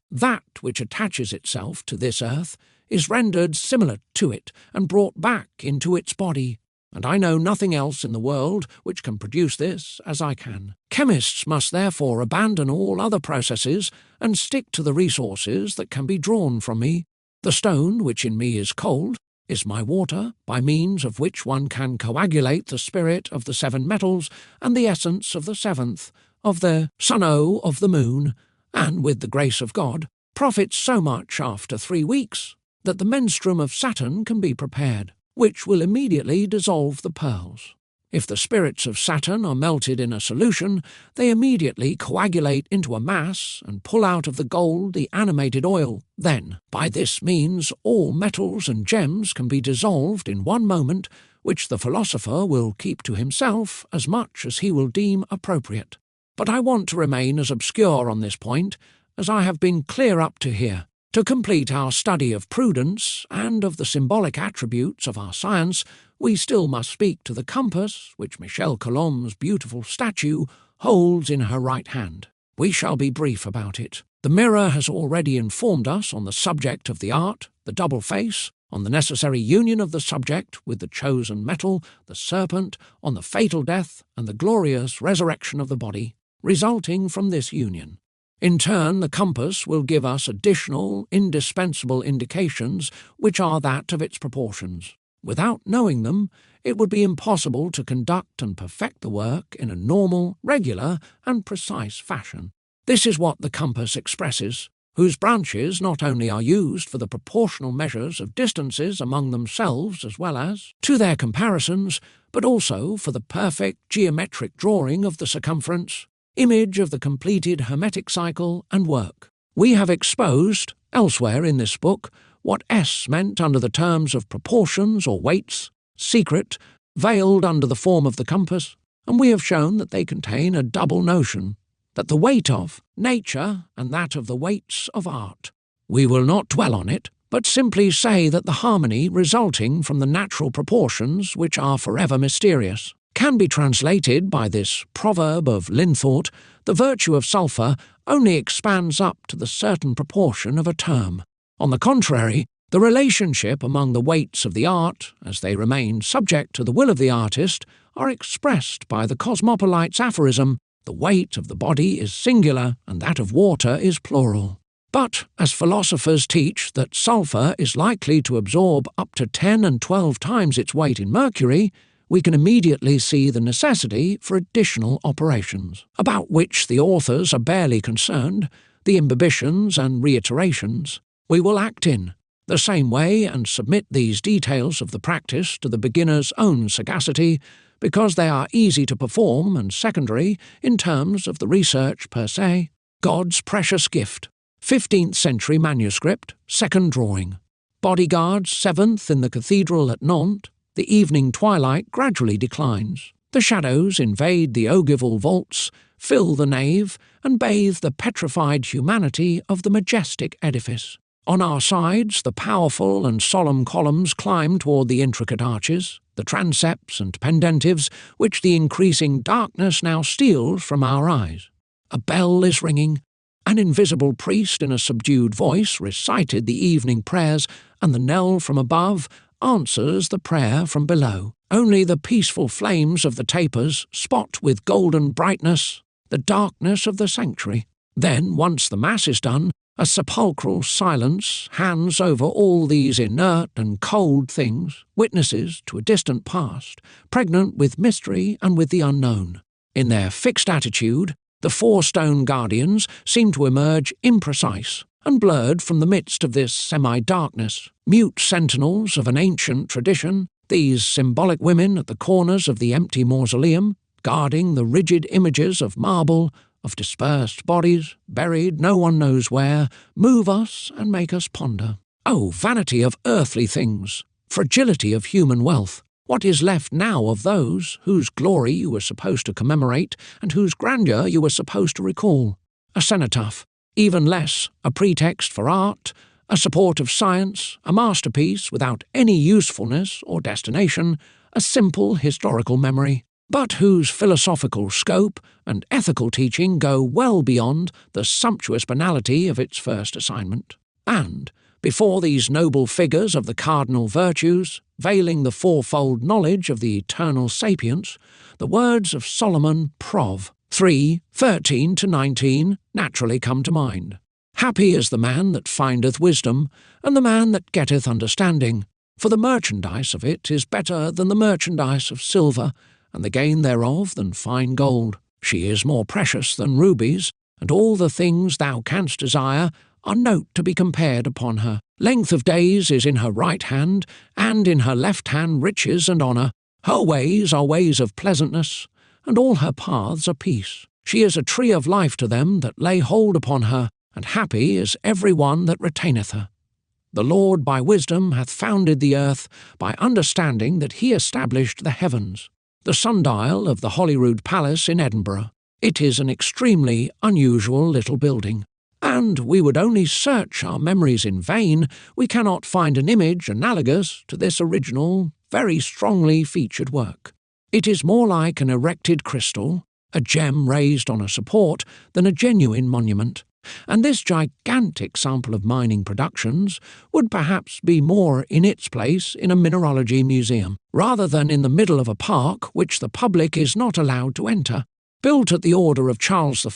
which attaches itself to this earth is rendered similar to it and brought back into its body. And I know nothing else in the world which can produce this as I can. Chemists must therefore abandon all other processes and stick to the resources that can be drawn from me. The stone, which in me is cold, is my water, by means of which one can coagulate the spirit of the 7 metals and the essence of the 7th, of the sun-o of the moon, and, with the grace of God, profits so much after 3 weeks that the menstruum of Saturn can be prepared, which will immediately dissolve the pearls. If the spirits of Saturn are melted in a solution, they immediately coagulate into a mass and pull out of the gold the animated oil. Then, by this means, all metals and gems can be dissolved in one moment, which the philosopher will keep to himself as much as he will deem appropriate. But I want to remain as obscure on this point as I have been clear up to here. To complete our study of prudence and of the symbolic attributes of our science, we still must speak to the compass which Michel Colombe's beautiful statue holds in her right hand. We shall be brief about it. The mirror has already informed us on the subject of the art, the double face, on the necessary union of the subject with the chosen metal, the serpent, on the fatal death and the glorious resurrection of the body, resulting from this union. In turn, the compass will give us additional, indispensable indications which are that of its proportions. Without knowing them, it would be impossible to conduct and perfect the work in a normal, regular, and precise fashion. This is what the compass expresses, whose branches not only are used for the proportional measures of distances among themselves as well as to their comparisons, but also for the perfect geometric drawing of the circumference, image of the completed hermetic cycle and work. We have exposed, elsewhere in this book, what S meant under the terms of proportions or weights, secret, veiled under the form of the compass, and we have shown that they contain a double notion, that the weight of nature and that of the weights of art. We will not dwell on it, but simply say that the harmony resulting from the natural proportions, which are forever mysterious, can be translated by this proverb of Linthought: the virtue of sulphur only expands up to the certain proportion of a term. On the contrary, the relationship among the weights of the art, as they remain subject to the will of the artist, are expressed by the cosmopolite's aphorism: the weight of the body is singular and that of water is plural. But, as philosophers teach that sulphur is likely to absorb up to 10 and 12 times its weight in mercury, we can immediately see the necessity for additional operations, about which the authors are barely concerned, the imbibitions and reiterations. We will act in the same way and submit these details of the practice to the beginner's own sagacity, because they are easy to perform and secondary in terms of the research per se. God's precious gift. 15th century manuscript, second drawing. Bodyguards, 7th in the cathedral at Nantes. The evening twilight gradually declines. The shadows invade the ogival vaults, fill the nave, and bathe the petrified humanity of the majestic edifice. On our sides, the powerful and solemn columns climb toward the intricate arches, the transepts and pendentives, which the increasing darkness now steals from our eyes. A bell is ringing. An invisible priest in a subdued voice recited the evening prayers, and the knell from above answers the prayer from below. Only the peaceful flames of the tapers spot with golden brightness the darkness of the sanctuary. Then, once the Mass is done, a sepulchral silence hands over all these inert and cold things, witnesses to a distant past, pregnant with mystery and with the unknown. In their fixed attitude, the 4 stone guardians seem to emerge imprecise and blurred from the midst of this semi-darkness, mute sentinels of an ancient tradition, these symbolic women at the corners of the empty mausoleum, guarding the rigid images of marble, of dispersed bodies, buried no one knows where, move us and make us ponder. O vanity of earthly things, fragility of human wealth, what is left now of those whose glory you were supposed to commemorate and whose grandeur you were supposed to recall? A cenotaph, even less a pretext for art, a support of science, a masterpiece without any usefulness or destination, a simple historical memory, but whose philosophical scope and ethical teaching go well beyond the sumptuous banality of its first assignment. And, before these noble figures of the cardinal virtues, veiling the fourfold knowledge of the eternal sapience, the words of Solomon Prov. 3:13-19 naturally come to mind. Happy is the man that findeth wisdom, and the man that getteth understanding, for the merchandise of it is better than the merchandise of silver, and the gain thereof than fine gold. She is more precious than rubies, and all the things thou canst desire are note to be compared upon her. Length of days is in her right hand, and in her left hand riches and honour. Her ways are ways of pleasantness, and all her paths are peace. She is a tree of life to them that lay hold upon her, and happy is every one that retaineth her. The Lord by wisdom hath founded the earth, by understanding that he established the heavens. The sundial of the Holyrood Palace in Edinburgh. It is an extremely unusual little building, and we would only search our memories in vain, we cannot find an image analogous to this original, very strongly featured work. It is more like an erected crystal, a gem raised on a support, than a genuine monument, and this gigantic sample of mining productions would perhaps be more in its place in a mineralogy museum, rather than in the middle of a park which the public is not allowed to enter. Built at the order of Charles I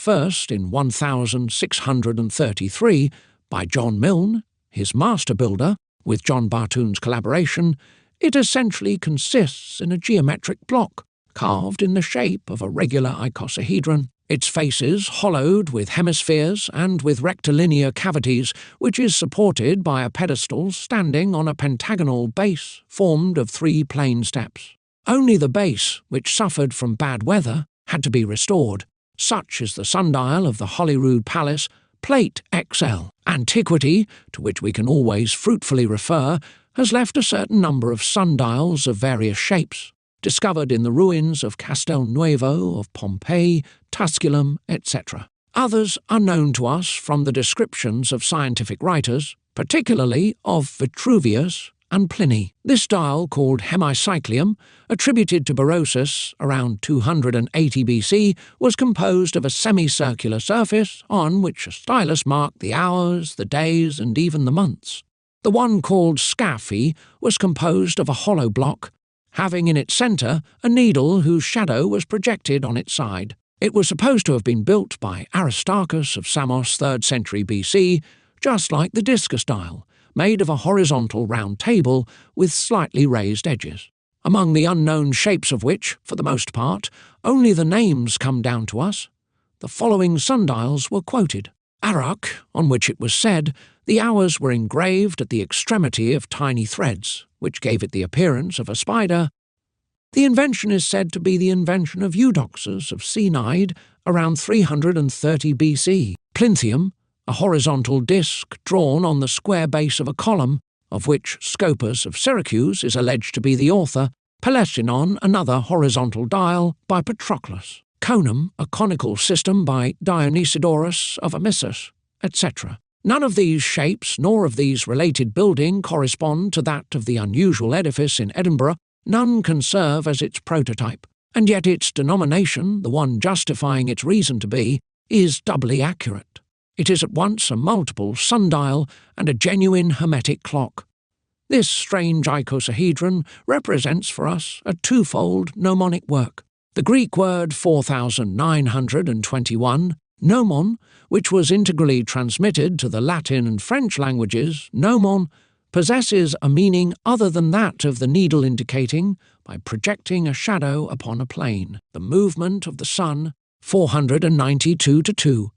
in 1633 by John Milne, his master builder, with John Bartoun's collaboration, it essentially consists in a geometric block, carved in the shape of a regular icosahedron, its faces hollowed with hemispheres and with rectilinear cavities, which is supported by a pedestal standing on a pentagonal base formed of 3 plain steps. Only the base, which suffered from bad weather, had to be restored. Such is the sundial of the Holyrood Palace, Plate XL. Antiquity, to which we can always fruitfully refer, has left a certain number of sundials of various shapes, discovered in the ruins of Castel Nuovo, of Pompeii, Tusculum, etc. Others are known to us from the descriptions of scientific writers, particularly of Vitruvius and Pliny. This dial, called hemicyclium, attributed to Berosus around 280 BC, was composed of a semicircular surface on which a stylus marked the hours, the days, and even the months. The one called Scaphi was composed of a hollow block, having in its centre a needle whose shadow was projected on its side. It was supposed to have been built by Aristarchus of Samos 3rd century BC, just like the discus dial, made of a horizontal round table with slightly raised edges, among the unknown shapes of which, for the most part, only the names come down to us. The following sundials were quoted. Arak, on which it was said, the hours were engraved at the extremity of tiny threads, which gave it the appearance of a spider. The invention is said to be the invention of Eudoxus of Cneid around 330 BC. Plinthium, a horizontal disc drawn on the square base of a column, of which Scopas of Syracuse is alleged to be the author. Pelesinon, another horizontal dial by Patroclus. Conum, a conical system by Dionysiodorus of Amissus, etc. None of these shapes nor of these related building correspond to that of the unusual edifice in Edinburgh. None can serve as its prototype, and yet its denomination, the one justifying its reason to be, is doubly accurate. It is at once a multiple sundial and a genuine hermetic clock. This strange icosahedron represents for us a twofold mnemonic work. The Greek word 4921, gnomon, which was integrally transmitted to the Latin and French languages, gnomon, possesses a meaning other than that of the needle indicating, by projecting a shadow upon a plane, the movement of the sun, 492-2.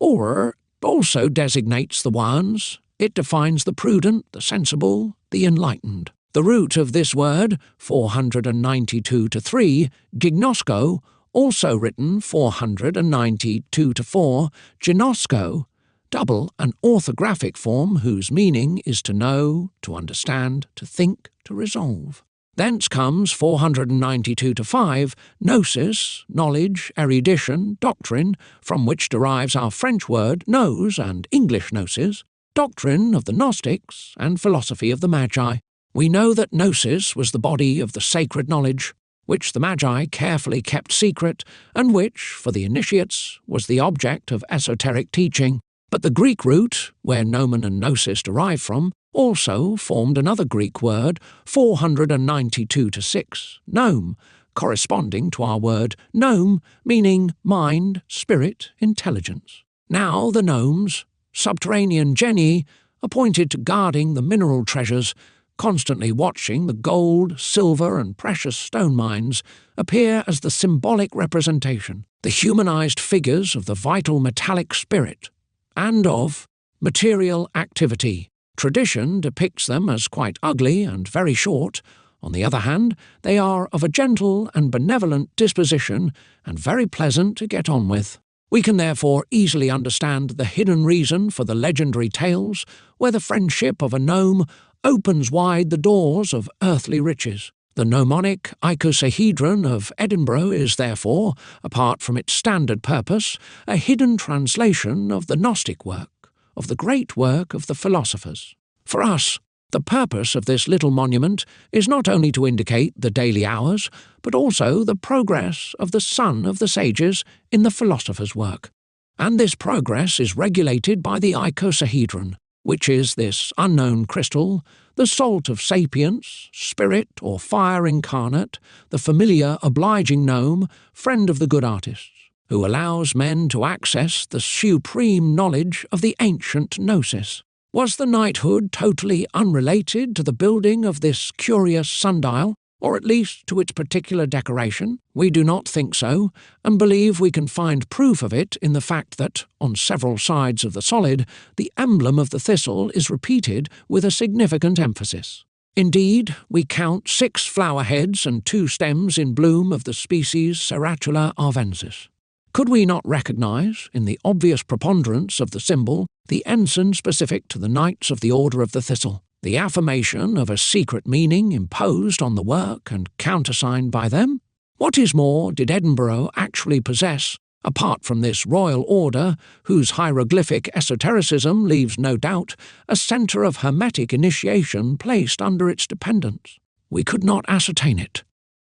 Or also designates the ones. It defines the prudent, the sensible, the enlightened. The root of this word, 492-3, gignosco, also written 492-4, ginosko, double an orthographic form whose meaning is to know, to understand, to think, to resolve. Thence comes 492-5, gnosis, knowledge, erudition, doctrine, from which derives our French word knows and English gnosis, doctrine of the Gnostics and philosophy of the Magi. We know that gnosis was the body of the sacred knowledge, which the Magi carefully kept secret, and which, for the initiates, was the object of esoteric teaching. But the Greek root, where gnomon and gnosis derive from, also formed another Greek word, 492-6, gnome, corresponding to our word gnome, meaning mind, spirit, intelligence. Now the gnomes, subterranean genii, appointed to guarding the mineral treasures, constantly watching the gold, silver and precious stone mines, appear as the symbolic representation, the humanized figures of the vital metallic spirit, and of material activity. Tradition depicts them as quite ugly and very short. On the other hand, they are of a gentle and benevolent disposition and very pleasant to get on with. We can therefore easily understand the hidden reason for the legendary tales where the friendship of a gnome opens wide the doors of earthly riches. The mnemonic icosahedron of Edinburgh is therefore, apart from its standard purpose, a hidden translation of the Gnostic work, of the great work of the philosophers. For us, the purpose of this little monument is not only to indicate the daily hours, but also the progress of the son of the sages in the philosopher's work. And this progress is regulated by the icosahedron, which is this unknown crystal, the salt of sapience, spirit or fire incarnate, the familiar obliging gnome, friend of the good artists, who allows men to access the supreme knowledge of the ancient gnosis. Was the knighthood totally unrelated to the building of this curious sundial, or at least to its particular decoration? We do not think so, and believe we can find proof of it in the fact that, on several sides of the solid, the emblem of the thistle is repeated with a significant emphasis. Indeed, we count 6 flower heads and 2 stems in bloom of the species Ceratula arvensis. Could we not recognize, in the obvious preponderance of the symbol, the ensign specific to the Knights of the Order of the Thistle, the affirmation of a secret meaning imposed on the work and countersigned by them? What is more, did Edinburgh actually possess, apart from this royal order, whose hieroglyphic esotericism leaves no doubt, a centre of hermetic initiation placed under its dependence? We could not ascertain it.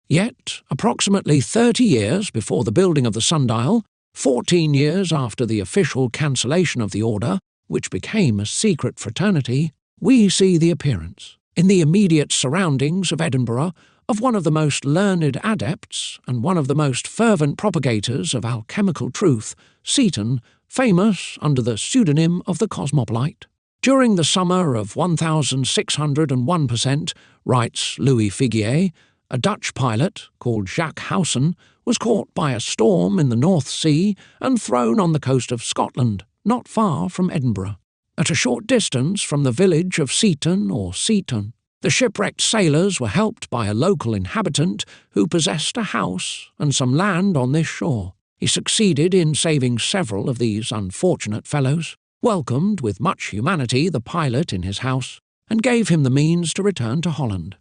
Yet, approximately 30 years before the building of the sundial, 14 years after the official cancellation of the order, which became a secret fraternity, we see the appearance, in the immediate surroundings of Edinburgh, of one of the most learned adepts and one of the most fervent propagators of alchemical truth, Seton, famous under the pseudonym of the Cosmopolite. During the summer of 1601%, writes Louis Figuier, a Dutch pilot called Jacques Housen was caught by a storm in the North Sea and thrown on the coast of Scotland, not far from Edinburgh, at a short distance from the village of Seaton or Seaton. The shipwrecked sailors were helped by a local inhabitant who possessed a house and some land on this shore. He succeeded in saving several of these unfortunate fellows, welcomed with much humanity the pilot in his house, and gave him the means to return to Holland.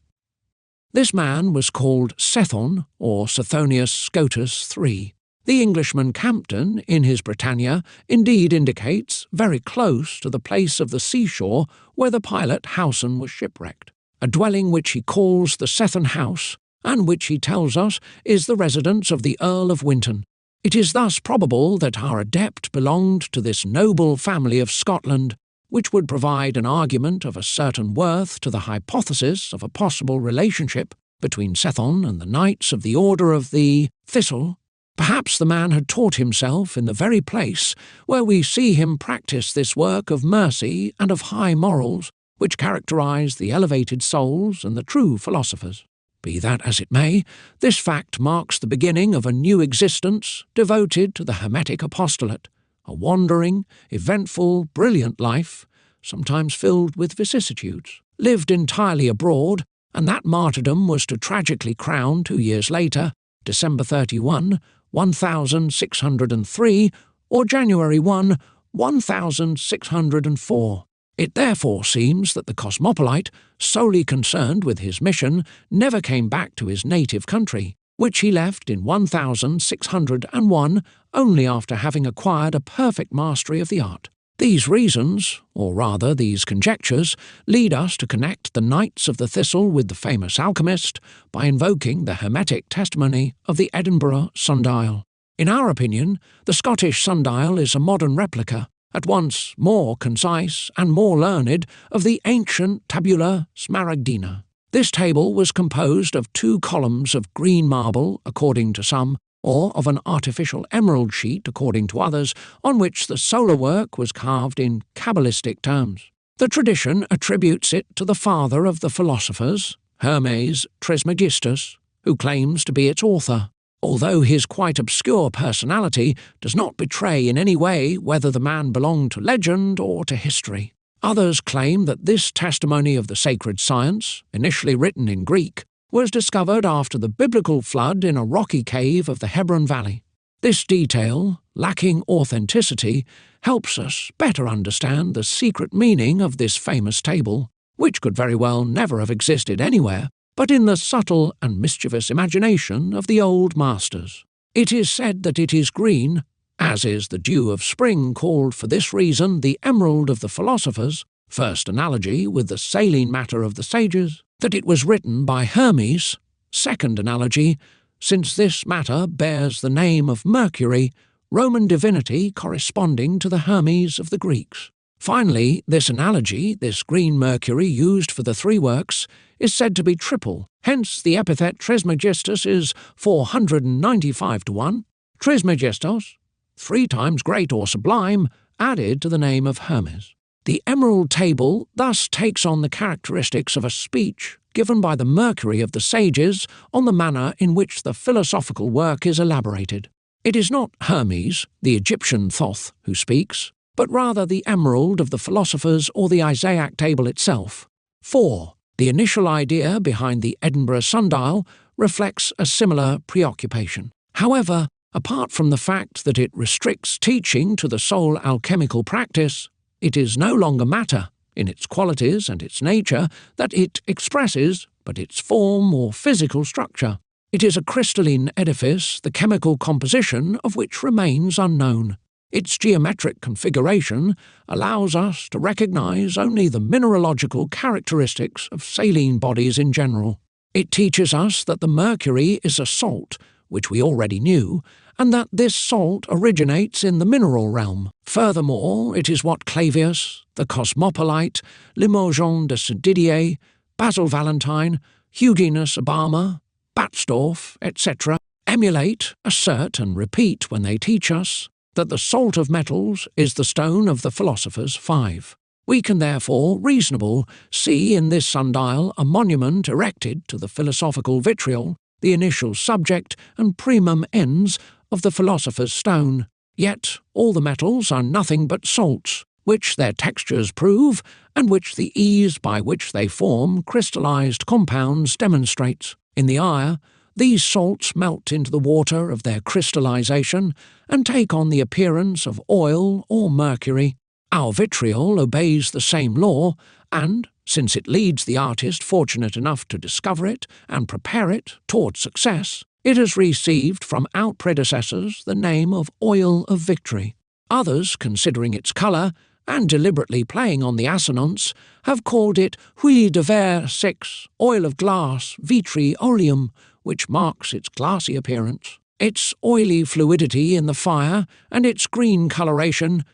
This man was called Sethon, or Sethonius Scotus III. The Englishman Campden, in his Britannia, indeed indicates very close to the place of the seashore where the pilot Housen was shipwrecked, a dwelling which he calls the Sethon House, and which he tells us is the residence of the Earl of Winton. It is thus probable that our adept belonged to this noble family of Scotland, which would provide an argument of a certain worth to the hypothesis of a possible relationship between Sethon and the Knights of the Order of the Thistle. Perhaps the man had taught himself in the very place where we see him practice this work of mercy and of high morals, which characterize the elevated souls and the true philosophers. Be that as it may, this fact marks the beginning of a new existence devoted to the Hermetic apostolate, a wandering, eventful, brilliant life, sometimes filled with vicissitudes, lived entirely abroad, and that martyrdom was to tragically crown 2 years later, December 31, 1603, or January 1, 1604. It therefore seems that the cosmopolite, solely concerned with his mission, never came back to his native country, which he left in 1601 only after having acquired a perfect mastery of the art. These reasons, or rather these conjectures, lead us to connect the Knights of the Thistle with the famous alchemist by invoking the Hermetic testimony of the Edinburgh sundial. In our opinion, the Scottish sundial is a modern replica, at once more concise and more learned, of the ancient tabula smaragdina. This table was composed of 2 columns of green marble, according to some, or of an artificial emerald sheet, according to others, on which the solar work was carved in Kabbalistic terms. The tradition attributes it to the father of the philosophers, Hermes Trismegistus, who claims to be its author, although his quite obscure personality does not betray in any way whether the man belonged to legend or to history. Others claim that this testimony of the sacred science, initially written in Greek, was discovered after the biblical flood in a rocky cave of the Hebron Valley. This detail, lacking authenticity, helps us better understand the secret meaning of this famous table, which could very well never have existed anywhere, but in the subtle and mischievous imagination of the old masters. It is said that it is green, as is the dew of spring called for this reason the emerald of the philosophers, first analogy with the saline matter of the sages, that it was written by Hermes, second analogy, since this matter bears the name of Mercury, Roman divinity corresponding to the Hermes of the Greeks. Finally, this analogy, this green mercury used for the 3 works, is said to be triple, hence the epithet Trismegistus is 495 to 1, Trismegistos, 3 times great or sublime, added to the name of Hermes. The emerald table thus takes on the characteristics of a speech given by the Mercury of the sages on the manner in which the philosophical work is elaborated. It is not Hermes, the Egyptian Thoth, who speaks, but rather the emerald of the philosophers or the Isaiac table itself. 4. The initial idea behind the Edinburgh sundial reflects a similar preoccupation. However, apart from the fact that it restricts teaching to the sole alchemical practice, it is no longer matter, in its qualities and its nature, that it expresses, but its form or physical structure. It is a crystalline edifice, the chemical composition of which remains unknown. Its geometric configuration allows us to recognize only the mineralogical characteristics of saline bodies in general. It teaches us that the mercury is a salt, which we already knew, and that this salt originates in the mineral realm. Furthermore, it is what Clavius, the Cosmopolite, Limoges de Didier, Basil Valentine, Huginus Obama, Batzdorf, etc. emulate, assert and repeat when they teach us that the salt of metals is the stone of the philosophers 5. We can therefore, reasonable, see in this sundial a monument erected to the philosophical vitriol, the initial subject and primum ens of the philosopher's stone. Yet all the metals are nothing but salts, which their textures prove, and which the ease by which they form crystallized compounds demonstrates. In the ire, these salts melt into the water of their crystallization and take on the appearance of oil or mercury. Our vitriol obeys the same law, and, since it leads the artist fortunate enough to discover it and prepare it towards success, it has received from our predecessors the name of oil of victory. Others, considering its colour, and deliberately playing on the assonance, have called it huile de verre 6, oil of glass, vitri oleum, which marks its glassy appearance, its oily fluidity in the fire, and its green coloration,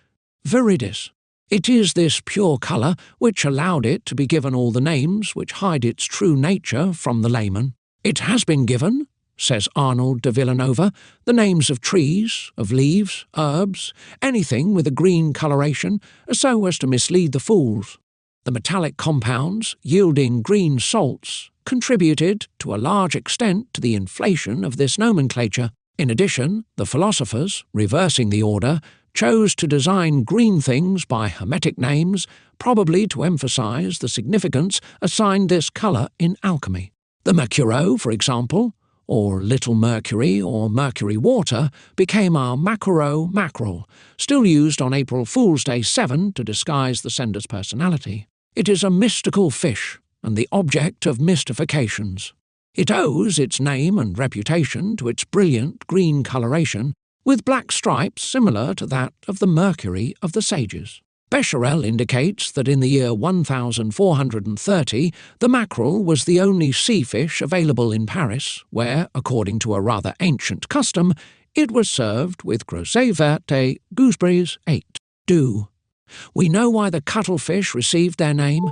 viridis. It is this pure colour which allowed it to be given all the names which hide its true nature from the layman. It has been given, says Arnold de Villanova, the names of trees, of leaves, herbs, anything with a green coloration, so as to mislead the fools. The metallic compounds, yielding green salts, contributed to a large extent to the inflation of this nomenclature. In addition, the philosophers, reversing the order, chose to design green things by hermetic names, probably to emphasize the significance assigned this colour in alchemy. The mercuro, for example, or little mercury or mercury water, became our mackerel mackerel, still used on April Fool's Day 7 to disguise the sender's personality. It is a mystical fish and the object of mystifications. It owes its name and reputation to its brilliant green coloration, with black stripes similar to that of the mercury of the sages. Becherel indicates that in the year 1430 the mackerel was the only sea fish available in Paris, where, according to a rather ancient custom, it was served with groseille verte, gooseberries, 8. Do. We know why the cuttlefish received their name.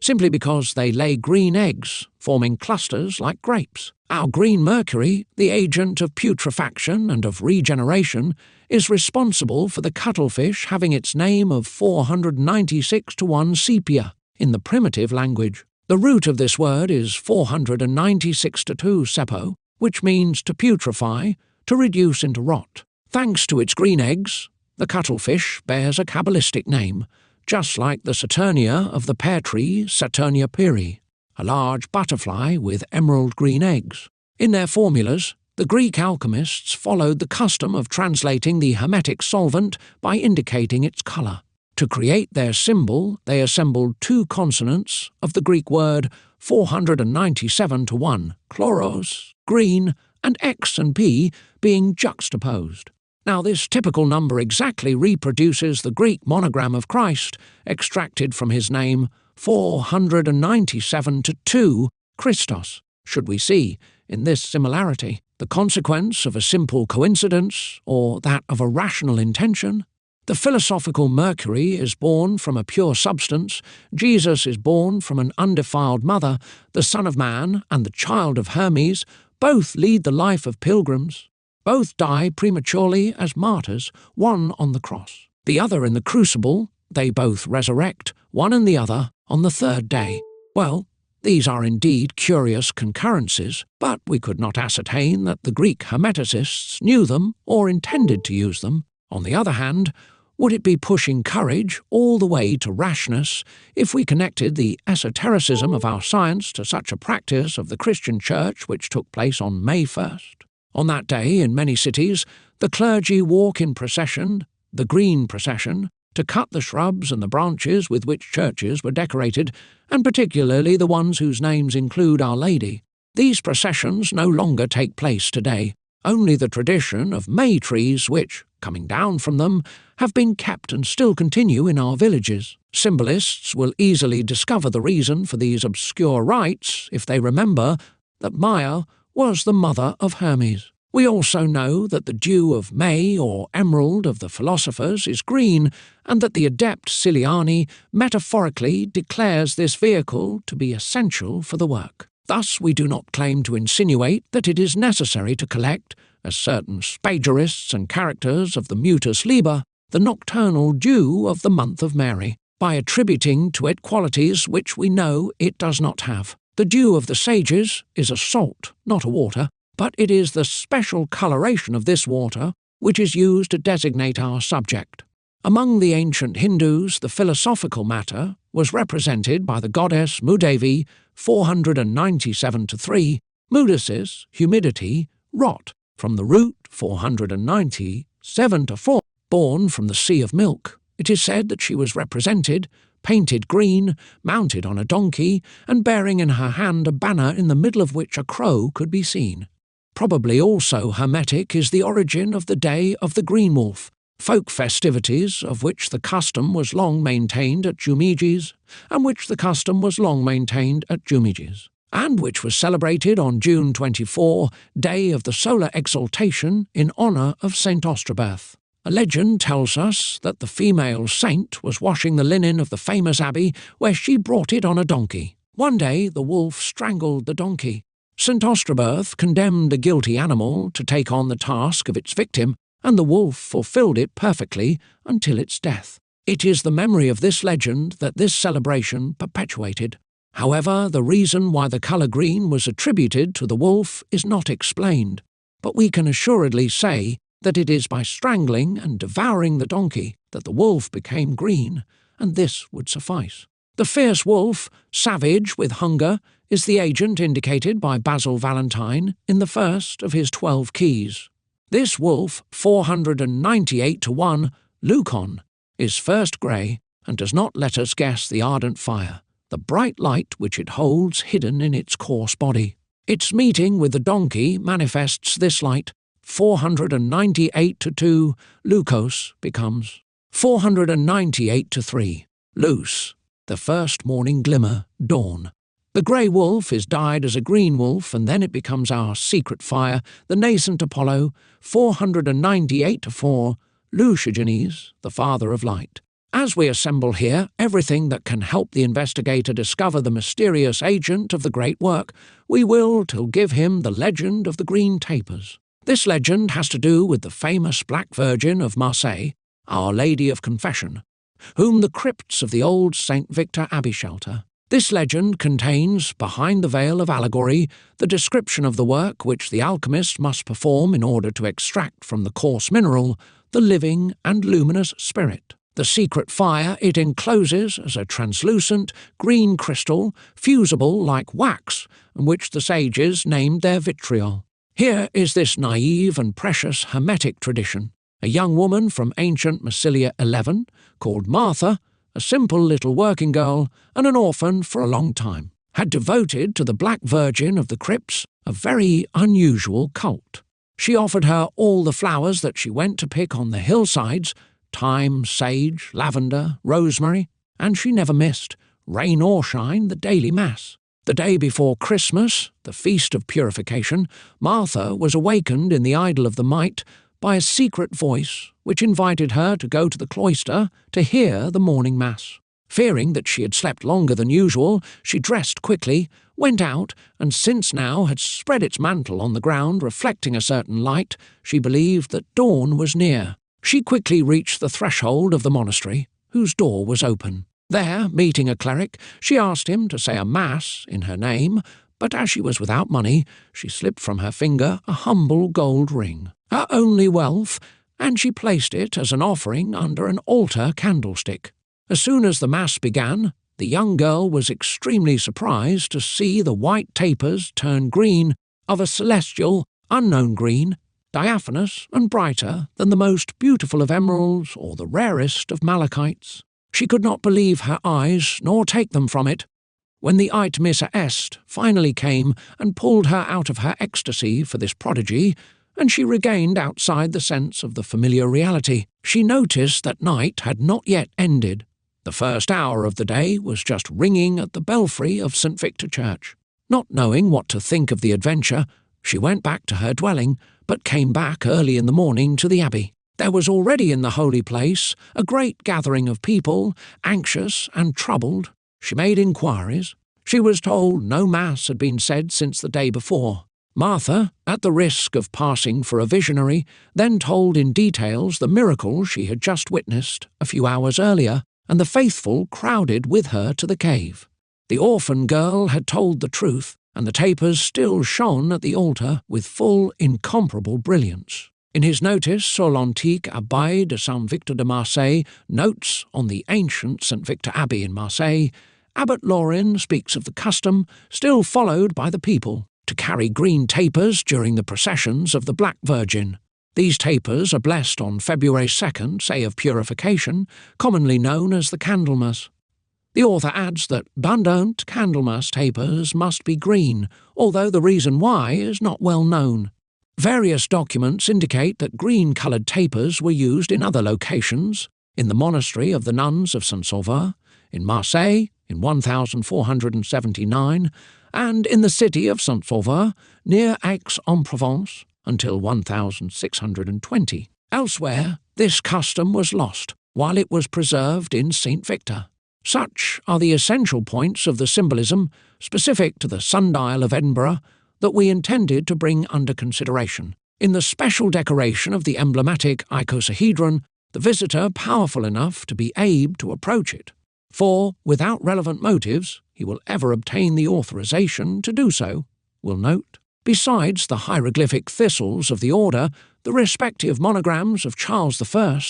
Simply because they lay green eggs, forming clusters like grapes. Our green mercury, the agent of putrefaction and of regeneration, is responsible for the cuttlefish having its name of 496 to 1 sepia in the primitive language. The root of this word is 496 to 2 sepo, which means to putrefy, to reduce into rot. Thanks to its green eggs, the cuttlefish bears a Kabbalistic name, just like the Saturnia of the pear tree Saturnia peri, a large butterfly with emerald green eggs. In their formulas, the Greek alchemists followed the custom of translating the hermetic solvent by indicating its colour. To create their symbol, they assembled 2 consonants of the Greek word 497 to 1, chloros, green, and X and P being juxtaposed. Now this typical number exactly reproduces the Greek monogram of Christ, extracted from his name 497 to 2, Christos. Should we see, in this similarity, the consequence of a simple coincidence, or that of a rational intention? The philosophical Mercury is born from a pure substance, Jesus is born from an undefiled mother, the Son of Man and the child of Hermes both lead the life of pilgrims. Both die prematurely as martyrs, one on the cross, the other in the crucible. They both resurrect, one and the other, on the 3rd day. Well, these are indeed curious concurrences, but we could not ascertain that the Greek Hermeticists knew them or intended to use them. On the other hand, would it be pushing courage all the way to rashness if we connected the esotericism of our science to such a practice of the Christian Church which took place on May 1st? On that day, in many cities, the clergy walk in procession, the green procession, to cut the shrubs and the branches with which churches were decorated, and particularly the ones whose names include Our Lady. These processions no longer take place today. Only the tradition of May trees which, coming down from them, have been kept and still continue in our villages. Symbolists will easily discover the reason for these obscure rites if they remember that Maya was the mother of Hermes. We also know that the dew of May or emerald of the philosophers is green, and that the adept Siliani metaphorically declares this vehicle to be essential for the work. Thus we do not claim to insinuate that it is necessary to collect, as certain spagerists and characters of the Mutus Liber, the nocturnal dew of the month of Mary, by attributing to it qualities which we know it does not have. The dew of the sages is a salt, not a water, but it is the special coloration of this water which is used to designate our subject. Among the ancient Hindus, the philosophical matter was represented by the goddess Mudevi, 497 to 3, Mudasis, humidity, rot, from the root 497 to 4, born from the sea of milk. It is said that she was represented, painted green, mounted on a donkey, and bearing in her hand a banner in the middle of which a crow could be seen. Probably also hermetic is the origin of the Day of the Green Wolf, folk festivities of which the custom was long maintained at Jumiges, and which was celebrated on June 24, day of the solar exaltation in honour of St. Ostrobirth. A legend tells us that the female saint was washing the linen of the famous abbey where she brought it on a donkey. One day the wolf strangled the donkey. St. Ostrobirth condemned the guilty animal to take on the task of its victim, and the wolf fulfilled it perfectly until its death. It is the memory of this legend that this celebration perpetuated. However, the reason why the colour green was attributed to the wolf is not explained, but we can assuredly say that it is by strangling and devouring the donkey that the wolf became green, and this would suffice. The fierce wolf, savage with hunger, is the agent indicated by Basil Valentine in the first of his 12 keys. This wolf, 498 to 1, Leucon, is first grey and does not let us guess the ardent fire, the bright light which it holds hidden in its coarse body. Its meeting with the donkey manifests this light. 498 to 2, Leucos becomes 498 to 3, Luce, the first morning glimmer, dawn. The grey wolf is dyed as a green wolf, and then it becomes our secret fire, the nascent Apollo, 498 to 4, Lucigenes, the father of light. As we assemble here everything that can help the investigator discover the mysterious agent of the great work, we will till give him the legend of the green tapers. This legend has to do with the famous Black Virgin of Marseille, Our Lady of Confession, whom the crypts of the old St. Victor Abbey shelter. This legend contains, behind the veil of allegory, the description of the work which the alchemist must perform in order to extract from the coarse mineral the living and luminous spirit. The secret fire it encloses as a translucent, green crystal, fusible like wax, and which the sages named their vitriol. Here is this naive and precious Hermetic tradition. A young woman from ancient Massilia 11, called Martha, a simple little working girl and an orphan for a long time, had devoted to the Black Virgin of the Crypts a very unusual cult. She offered her all the flowers that she went to pick on the hillsides, thyme, sage, lavender, rosemary, and she never missed, rain or shine, the daily Mass. The day before Christmas, the Feast of Purification, Martha was awakened in the idol of the Mite by a secret voice which invited her to go to the cloister to hear the morning Mass. Fearing that she had slept longer than usual, she dressed quickly, went out, and since now had spread its mantle on the ground reflecting a certain light, she believed that dawn was near. She quickly reached the threshold of the monastery, whose door was open. There, meeting a cleric, she asked him to say a Mass in her name, but as she was without money, she slipped from her finger a humble gold ring, her only wealth, and she placed it as an offering under an altar candlestick. As soon as the Mass began, the young girl was extremely surprised to see the white tapers turn green, of a celestial, unknown green, diaphanous and brighter than the most beautiful of emeralds or the rarest of malachites. She could not believe her eyes, nor take them from it. When the Ite Missa Est finally came and pulled her out of her ecstasy for this prodigy, and she regained outside the sense of the familiar reality, she noticed that night had not yet ended. The first hour of the day was just ringing at the belfry of St. Victor Church. Not knowing what to think of the adventure, she went back to her dwelling, but came back early in the morning to the abbey. There was already in the holy place a great gathering of people, anxious and troubled. She made inquiries. She was told no Mass had been said since the day before. Martha, at the risk of passing for a visionary, then told in details the miracle she had just witnessed a few hours earlier, and the faithful crowded with her to the cave. The orphan girl had told the truth, and the tapers still shone at the altar with full, incomparable brilliance. In his notice sur l'antique Abbaye de Saint Victor de Marseille, notes on the ancient St. Victor Abbey in Marseille, Abbot Laurin speaks of the custom, still followed by the people, to carry green tapers during the processions of the Black Virgin. These tapers are blessed on February 2nd, say of Purification, commonly known as the Candlemas. The author adds that abundant Candlemas tapers must be green, although the reason why is not well known. Various documents indicate that green-coloured tapers were used in other locations, in the monastery of the nuns of St. Sauveur, in Marseille in 1479, and in the city of St. Sauveur near Aix-en-Provence until 1620. Elsewhere, this custom was lost, while it was preserved in St. Victor. Such are the essential points of the symbolism, specific to the sundial of Edinburgh, that we intended to bring under consideration. In the special decoration of the emblematic icosahedron, the visitor powerful enough to be able to approach it. For, without relevant motives, he will ever obtain the authorization to do so, will note. Besides the hieroglyphic thistles of the order, the respective monograms of Charles I,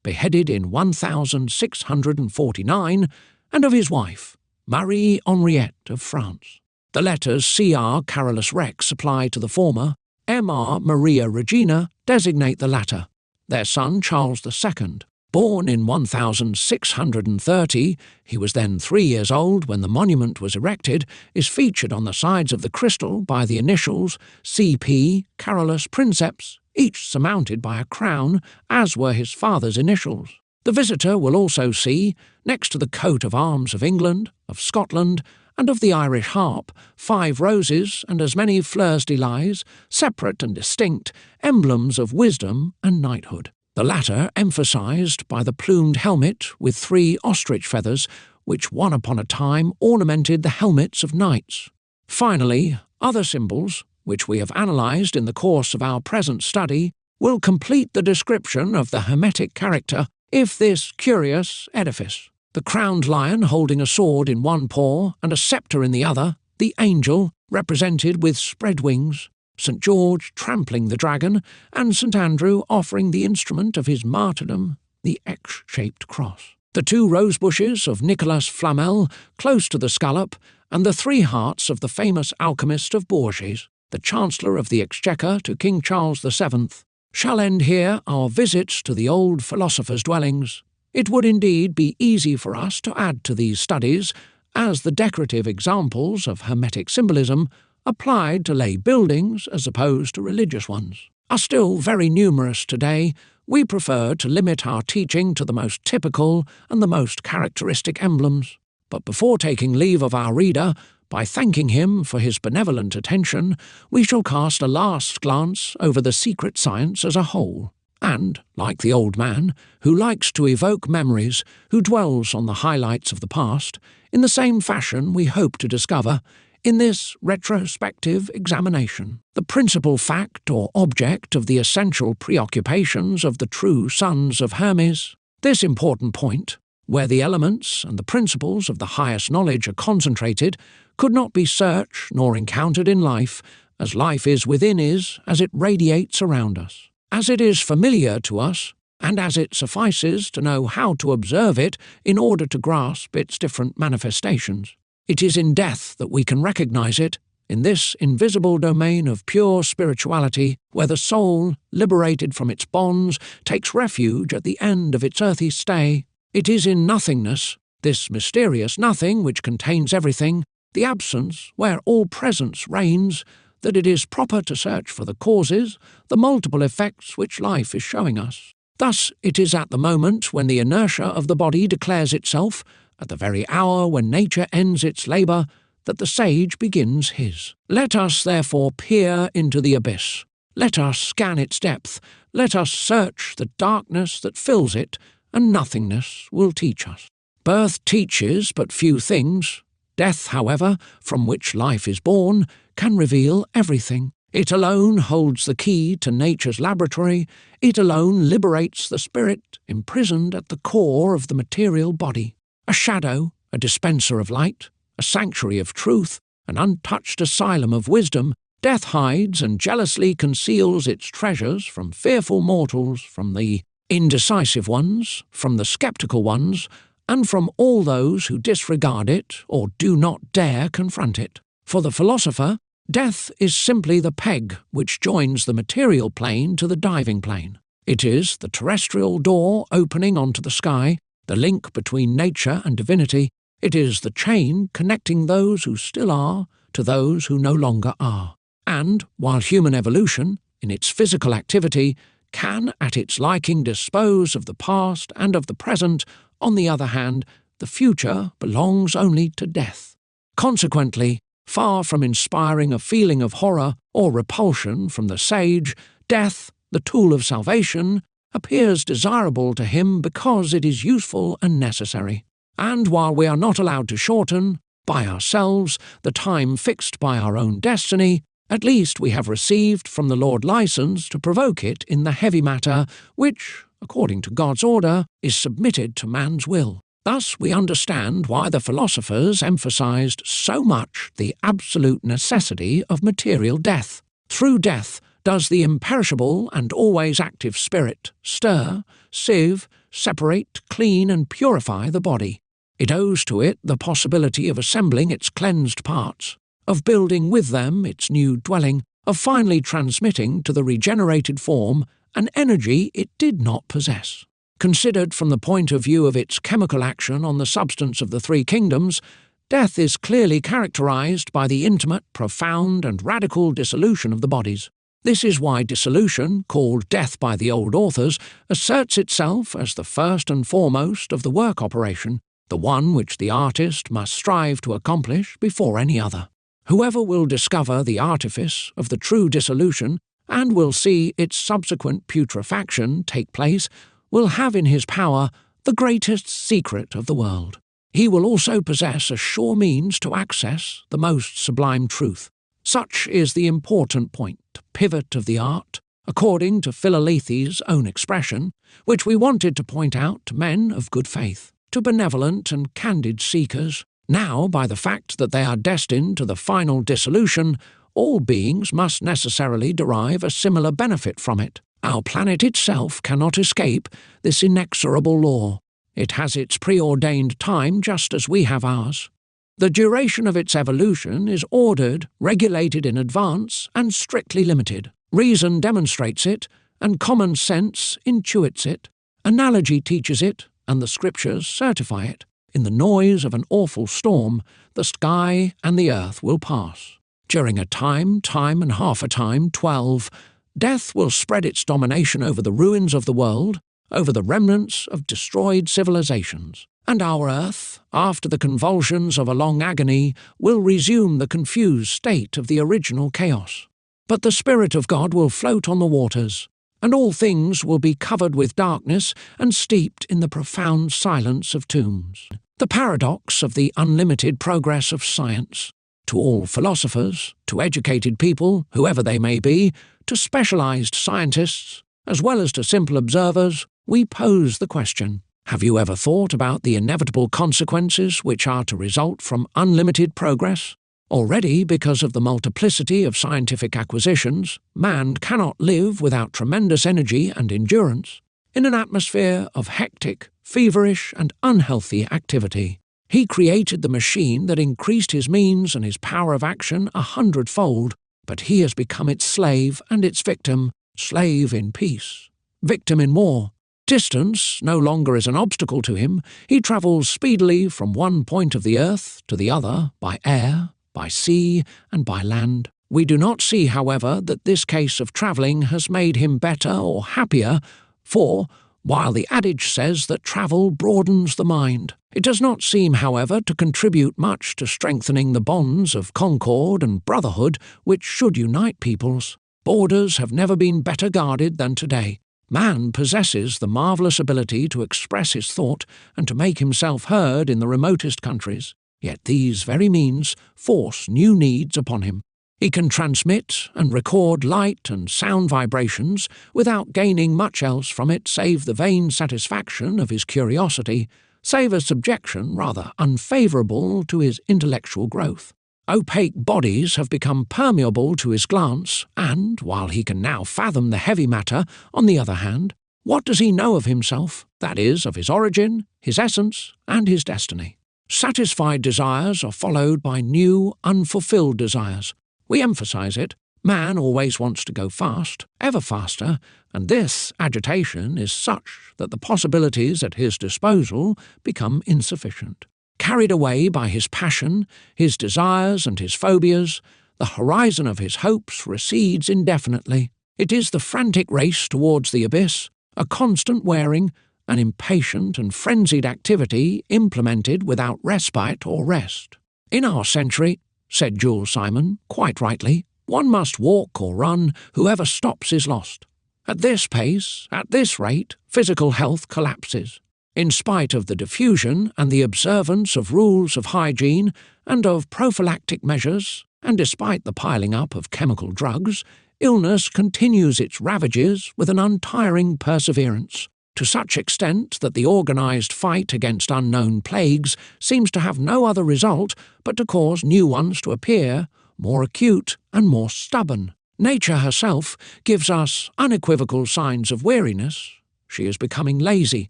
beheaded in 1649, and of his wife, Marie Henriette of France. The letters CR Carolus Rex apply to the former, MR Maria Regina designate the latter. Their son Charles II, born in 1630, he was then 3 years old when the monument was erected, is featured on the sides of the crystal by the initials CP Carolus Princeps, each surmounted by a crown, as were his father's initials. The visitor will also see, next to the coat of arms of England, of Scotland, and of the Irish harp, 5 roses and as many fleurs de lis, separate and distinct, emblems of wisdom and knighthood. The latter emphasized by the plumed helmet with 3 ostrich feathers, which one upon a time ornamented the helmets of knights. Finally, other symbols, which we have analyzed in the course of our present study, will complete the description of the hermetic character of this curious edifice. The crowned lion holding a sword in one paw and a sceptre in the other, the angel, represented with spread wings, St. George trampling the dragon, and St. Andrew offering the instrument of his martyrdom, the X-shaped cross. The 2 rose bushes of Nicolas Flamel close to the scallop, and the 3 hearts of the famous alchemist of Bourges, the Chancellor of the Exchequer to King Charles VII, shall end here our visits to the old philosophers' dwellings. It would indeed be easy for us to add to these studies, as the decorative examples of hermetic symbolism, applied to lay buildings as opposed to religious ones, are still very numerous today. We prefer to limit our teaching to the most typical and the most characteristic emblems. But before taking leave of our reader, by thanking him for his benevolent attention, we shall cast a last glance over the secret science as a whole. And, like the old man, who likes to evoke memories, who dwells on the highlights of the past, in the same fashion we hope to discover, in this retrospective examination, the principal fact or object of the essential preoccupations of the true sons of Hermes. This important point, where the elements and the principles of the highest knowledge are concentrated, could not be searched nor encountered in life, as life is within is, as it radiates around us. As it is familiar to us, and as it suffices to know how to observe it in order to grasp its different manifestations. It is in death that we can recognize it, in this invisible domain of pure spirituality, where the soul, liberated from its bonds, takes refuge at the end of its earthy stay. It is in nothingness, this mysterious nothing which contains everything, the absence where all presence reigns, that it is proper to search for the causes, the multiple effects which life is showing us. Thus it is at the moment when the inertia of the body declares itself, at the very hour when nature ends its labour, that the sage begins his. Let us therefore peer into the abyss. Let us scan its depth. Let us search the darkness that fills it, and nothingness will teach us. Birth teaches but few things. Death, however, from which life is born, can reveal everything. It alone holds the key to nature's laboratory. It alone liberates the spirit imprisoned at the core of the material body. A shadow, a dispenser of light, a sanctuary of truth, an untouched asylum of wisdom, death hides and jealously conceals its treasures from fearful mortals, from the indecisive ones, from the sceptical ones, and from all those who disregard it or do not dare confront it. For the philosopher, death is simply the peg which joins the material plane to the diving plane. It is the terrestrial door opening onto the sky, the link between nature and divinity. It is the chain connecting those who still are to those who no longer are. And, while human evolution, in its physical activity, can at its liking dispose of the past and of the present, on the other hand, the future belongs only to death. Consequently, far from inspiring a feeling of horror or repulsion from the sage, death, the tool of salvation, appears desirable to him because it is useful and necessary. And while we are not allowed to shorten, by ourselves, the time fixed by our own destiny, at least we have received from the Lord license to provoke it in the heavy matter which, according to God's order, is submitted to man's will. Thus we understand why the philosophers emphasized so much the absolute necessity of material death. Through death does the imperishable and always active spirit stir, sieve, separate, clean, and purify the body. It owes to it the possibility of assembling its cleansed parts, of building with them its new dwelling, of finally transmitting to the regenerated form an energy it did not possess. Considered from the point of view of its chemical action on the substance of the three kingdoms, death is clearly characterized by the intimate, profound, and radical dissolution of the bodies. This is why dissolution, called death by the old authors, asserts itself as the first and foremost of the work operation, the one which the artist must strive to accomplish before any other. Whoever will discover the artifice of the true dissolution and will see its subsequent putrefaction take place will have in his power the greatest secret of the world. He will also possess a sure means to access the most sublime truth. Such is the important point, pivot of the art, according to Philolethes' own expression, which we wanted to point out to men of good faith, to benevolent and candid seekers. Now, by the fact that they are destined to the final dissolution, all beings must necessarily derive a similar benefit from it. Our planet itself cannot escape this inexorable law. It has its preordained time just as we have ours. The duration of its evolution is ordered, regulated in advance, and strictly limited. Reason demonstrates it, and common sense intuits it. Analogy teaches it, and the scriptures certify it. In the noise of an awful storm, the sky and the earth will pass. During a time and half a time, 12, death will spread its domination over the ruins of the world, over the remnants of destroyed civilizations. And our earth, after the convulsions of a long agony, will resume the confused state of the original chaos. But the Spirit of God will float on the waters, and all things will be covered with darkness and steeped in the profound silence of tombs. The paradox of the unlimited progress of science. To all philosophers, to educated people, whoever they may be, to specialized scientists, as well as to simple observers, we pose the question: have you ever thought about the inevitable consequences which are to result from unlimited progress? Already, because of the multiplicity of scientific acquisitions, man cannot live without tremendous energy and endurance in an atmosphere of hectic, feverish, and unhealthy activity. He created the machine that increased his means and his power of action 100-fold, but he has become its slave and its victim, slave in peace, victim in war. Distance no longer is an obstacle to him. He travels speedily from one point of the earth to the other by air, by sea, and by land. We do not see, however, that this case of travelling has made him better or happier, for, while the adage says that travel broadens the mind, it does not seem, however, to contribute much to strengthening the bonds of concord and brotherhood which should unite peoples. Borders have never been better guarded than today. Man possesses the marvellous ability to express his thought and to make himself heard in the remotest countries, yet these very means force new needs upon him. He can transmit and record light and sound vibrations without gaining much else from it save the vain satisfaction of his curiosity, save a subjection rather unfavourable to his intellectual growth. Opaque bodies have become permeable to his glance, and, while he can now fathom the heavy matter, on the other hand, what does he know of himself, that is, of his origin, his essence, and his destiny? Satisfied desires are followed by new, unfulfilled desires. We emphasize it. Man always wants to go fast, ever faster, and this agitation is such that the possibilities at his disposal become insufficient. Carried away by his passion, his desires and his phobias, the horizon of his hopes recedes indefinitely. It is the frantic race towards the abyss, a constant wearing, an impatient and frenzied activity implemented without respite or rest. In our century, said Jules Simon, quite rightly, one must walk or run, whoever stops is lost. At this pace, at this rate, physical health collapses. In spite of the diffusion and the observance of rules of hygiene and of prophylactic measures, and despite the piling up of chemical drugs, illness continues its ravages with an untiring perseverance, to such extent that the organized fight against unknown plagues seems to have no other result but to cause new ones to appear, more acute and more stubborn. Nature herself gives us unequivocal signs of weariness. She is becoming lazy.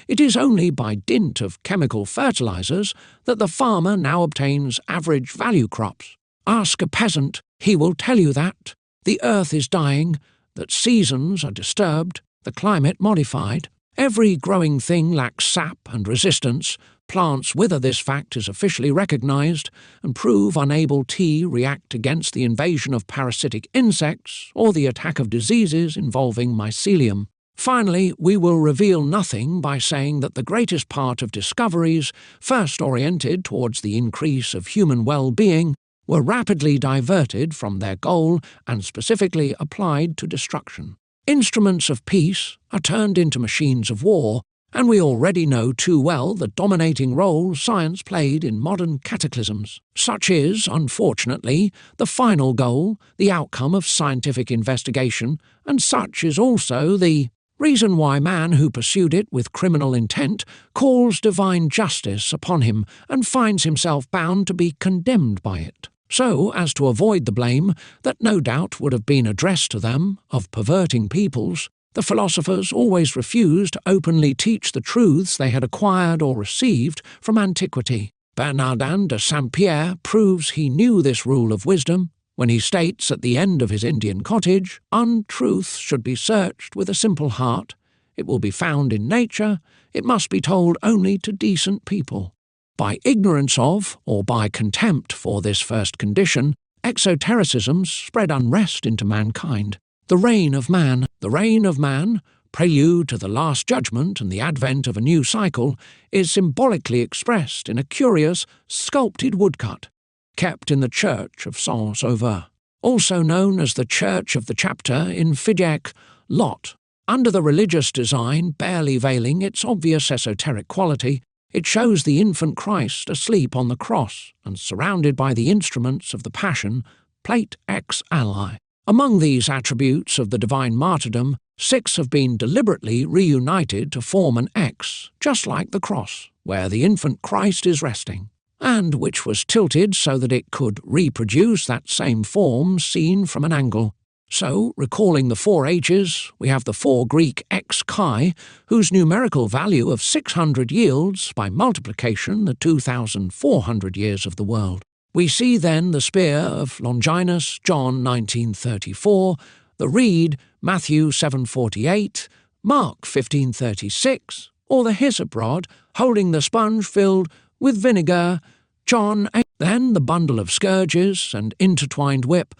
It is only by dint of chemical fertilizers that the farmer now obtains average value crops. Ask a peasant, he will tell you that the earth is dying, that seasons are disturbed, the climate modified. Every growing thing lacks sap and resistance. Plants wither. This fact is officially recognized and prove unable to react against the invasion of parasitic insects or the attack of diseases involving mycelium. Finally, we will reveal nothing by saying that the greatest part of discoveries, first oriented towards the increase of human well-being, were rapidly diverted from their goal and specifically applied to destruction. Instruments of peace are turned into machines of war, and we already know too well the dominating role science played in modern cataclysms. Such is, unfortunately, the final goal, the outcome of scientific investigation, and such is also the reason why man who pursued it with criminal intent calls divine justice upon him and finds himself bound to be condemned by it, so as to avoid the blame that no doubt would have been addressed to them of perverting peoples. The philosophers always refused to openly teach the truths they had acquired or received from antiquity. Bernardin de Saint-Pierre proves he knew this rule of wisdom when he states at the end of his Indian cottage, "Untruth should be searched with a simple heart. It will be found in nature. It must be told only to decent people." By ignorance of, or by contempt for this first condition, exotericism spread unrest into mankind. The reign of man, prelude to the Last Judgment and the advent of a new cycle, is symbolically expressed in a curious, sculpted woodcut, kept in the church of Saint-Sauveur, also known as the Church of the Chapter in Figeac, Lot. Under the religious design barely veiling its obvious esoteric quality, it shows the infant Christ asleep on the cross and surrounded by the instruments of the Passion, plate X ally. Among these attributes of the divine martyrdom, 6 have been deliberately reunited to form an X, just like the cross, where the infant Christ is resting, and which was tilted so that it could reproduce that same form seen from an angle. So, recalling the 4 H's, we have the 4 Greek X chi, whose numerical value of 600 yields, by multiplication, the 2,400 years of the world. We see then the spear of Longinus, John 1934, the reed, Matthew 7:48, Mark 15:36, or the hyssop rod holding the sponge filled with vinegar, John 8. Then the bundle of scourges and intertwined whip,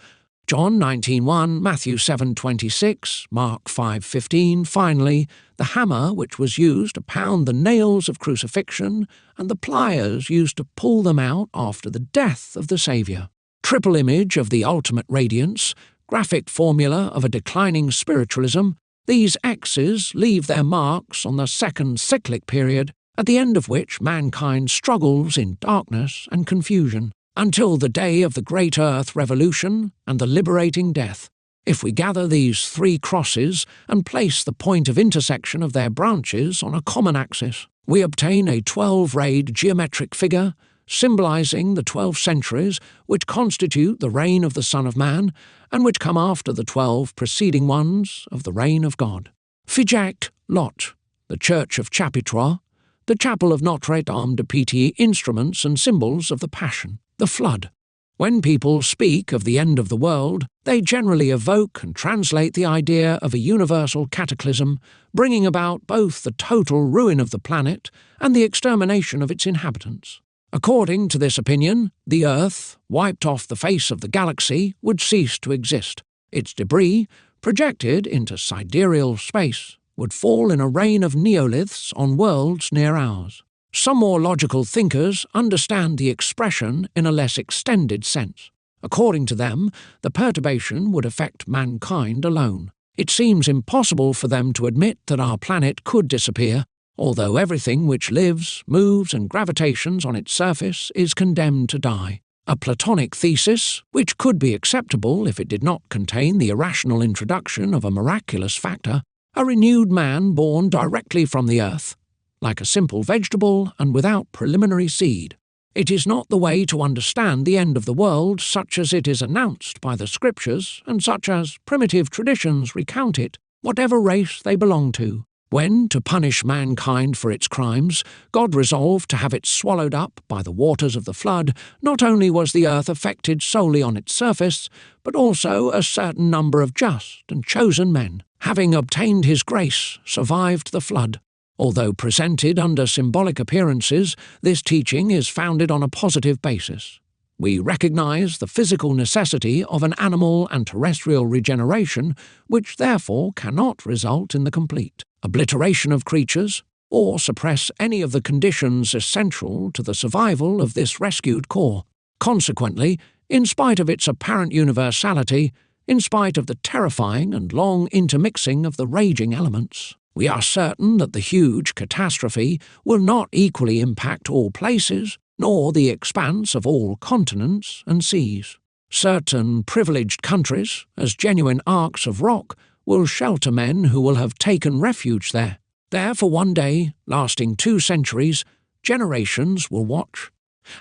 John 19:1, Matthew 7:26, Mark 5:15, finally, the hammer which was used to pound the nails of crucifixion and the pliers used to pull them out after the death of the Saviour. Triple image of the ultimate radiance, graphic formula of a declining spiritualism, these X's leave their marks on the second cyclic period, at the end of which mankind struggles in darkness and confusion, until the day of the great earth revolution and the liberating death. If we gather these 3 crosses and place the point of intersection of their branches on a common axis, we obtain a 12-rayed geometric figure symbolizing the 12 centuries which constitute the reign of the Son of Man and which come after the 12 preceding ones of the reign of God. Figeac, Lot, the Church of Chapitre, the Chapel of Notre Dame de Pitié, instruments and symbols of the Passion. The flood. When people speak of the end of the world, they generally evoke and translate the idea of a universal cataclysm, bringing about both the total ruin of the planet and the extermination of its inhabitants. According to this opinion, the Earth, wiped off the face of the galaxy, would cease to exist. Its debris, projected into sidereal space, would fall in a rain of neoliths on worlds near ours. Some more logical thinkers understand the expression in a less extended sense. According to them, the perturbation would affect mankind alone. It seems impossible for them to admit that our planet could disappear, although everything which lives, moves and gravitations on its surface is condemned to die. A Platonic thesis, which could be acceptable if it did not contain the irrational introduction of a miraculous factor, a renewed man born directly from the earth, like a simple vegetable and without preliminary seed. It is not the way to understand the end of the world such as it is announced by the Scriptures and such as primitive traditions recount it, whatever race they belong to. When, to punish mankind for its crimes, God resolved to have it swallowed up by the waters of the flood, not only was the earth affected solely on its surface, but also a certain number of just and chosen men, having obtained his grace, survived the flood. Although presented under symbolic appearances, this teaching is founded on a positive basis. We recognize the physical necessity of an animal and terrestrial regeneration, which therefore cannot result in the complete obliteration of creatures, or suppress any of the conditions essential to the survival of this rescued core. Consequently, in spite of its apparent universality, in spite of the terrifying and long intermixing of the raging elements, we are certain that the huge catastrophe will not equally impact all places, nor the expanse of all continents and seas. Certain privileged countries, as genuine arcs of rock, will shelter men who will have taken refuge there. There for one day, lasting 2 centuries, generations will watch,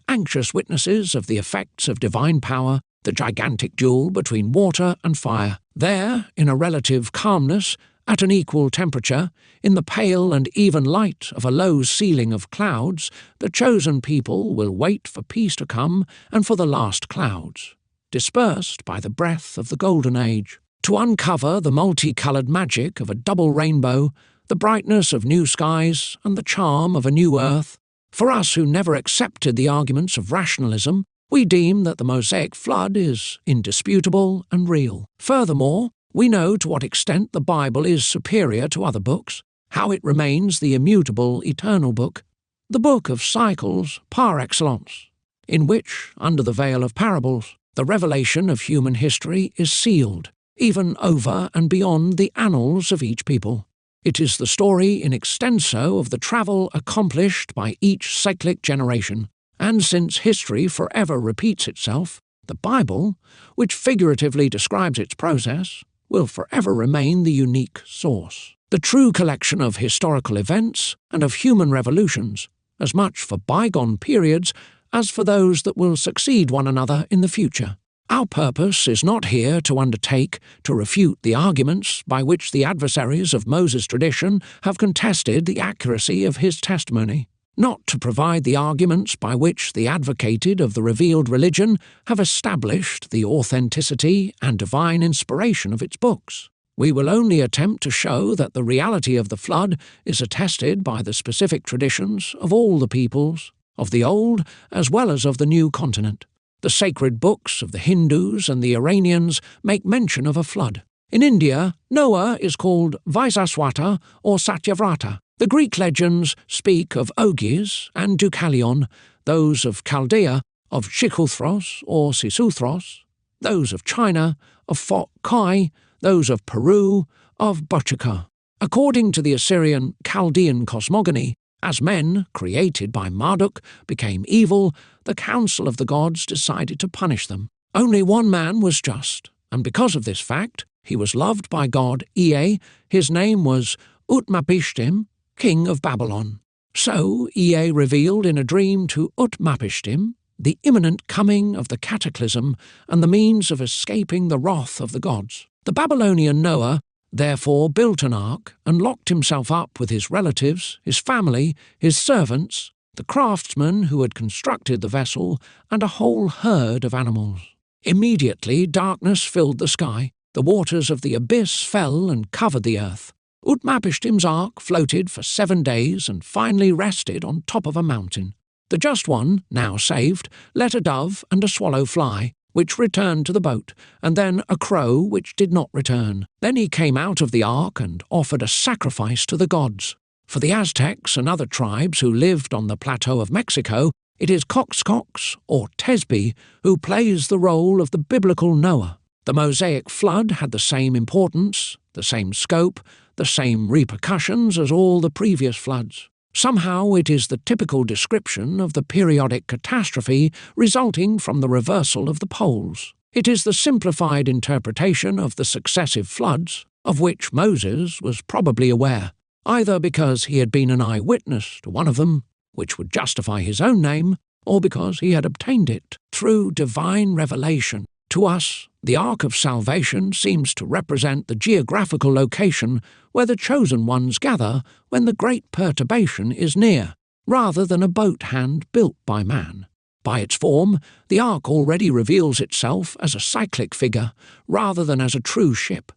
anxious witnesses of the effects of divine power, the gigantic duel between water and fire. There, in a relative calmness, at an equal temperature, in the pale and even light of a low ceiling of clouds, the chosen people will wait for peace to come and for the last clouds, dispersed by the breath of the Golden Age, to uncover the multicoloured magic of a double rainbow, the brightness of new skies and the charm of a new earth. For us who never accepted the arguments of rationalism, we deem that the Mosaic flood is indisputable and real. Furthermore, we know to what extent the Bible is superior to other books, how it remains the immutable eternal book, the book of cycles par excellence, in which, under the veil of parables, the revelation of human history is sealed, even over and beyond the annals of each people. It is the story in extenso of the travel accomplished by each cyclic generation, and since history forever repeats itself, the Bible, which figuratively describes its process, will forever remain the unique source, the true collection of historical events and of human revolutions, as much for bygone periods as for those that will succeed one another in the future. Our purpose is not here to undertake to refute the arguments by which the adversaries of Moses' tradition have contested the accuracy of his testimony, not to provide the arguments by which the advocated of the revealed religion have established the authenticity and divine inspiration of its books. We will only attempt to show that the reality of the flood is attested by the specific traditions of all the peoples, of the Old as well as of the New Continent. The sacred books of the Hindus and the Iranians make mention of a flood. In India, Noah is called Vaisaswata or Satyavrata. The Greek legends speak of Ogyges and Deucalion, those of Chaldea of Xikuthros or Sisuthros, those of China of Phot Kai, those of Peru of Bochica. According to the Assyrian Chaldean cosmogony, as men, created by Marduk, became evil, the council of the gods decided to punish them. Only one man was just, and because of this fact, he was loved by God Ea. His name was Utmapishtim, king of Babylon. So Ea revealed in a dream to Utmapishtim the imminent coming of the cataclysm and the means of escaping the wrath of the gods. The Babylonian Noah therefore built an ark and locked himself up with his relatives, his family, his servants, the craftsmen who had constructed the vessel, and a whole herd of animals. Immediately darkness filled the sky, the waters of the abyss fell and covered the earth. Utmapishtim's ark floated for 7 days and finally rested on top of a mountain. The Just One, now saved, let a dove and a swallow fly, which returned to the boat, and then a crow which did not return. Then he came out of the ark and offered a sacrifice to the gods. For the Aztecs and other tribes who lived on the plateau of Mexico, it is Coxcox, or Tesbe, who plays the role of the biblical Noah. The Mosaic flood had the same importance, the same scope, the same repercussions as all the previous floods. Somehow it is the typical description of the periodic catastrophe resulting from the reversal of the poles. It is the simplified interpretation of the successive floods, of which Moses was probably aware, either because he had been an eyewitness to one of them, which would justify his own name, or because he had obtained it through divine revelation. To us, The Ark of Salvation seems to represent the geographical location where the chosen ones gather when the great perturbation is near, rather than a boat hand built by man. By its form, the Ark already reveals itself as a cyclic figure rather than as a true ship.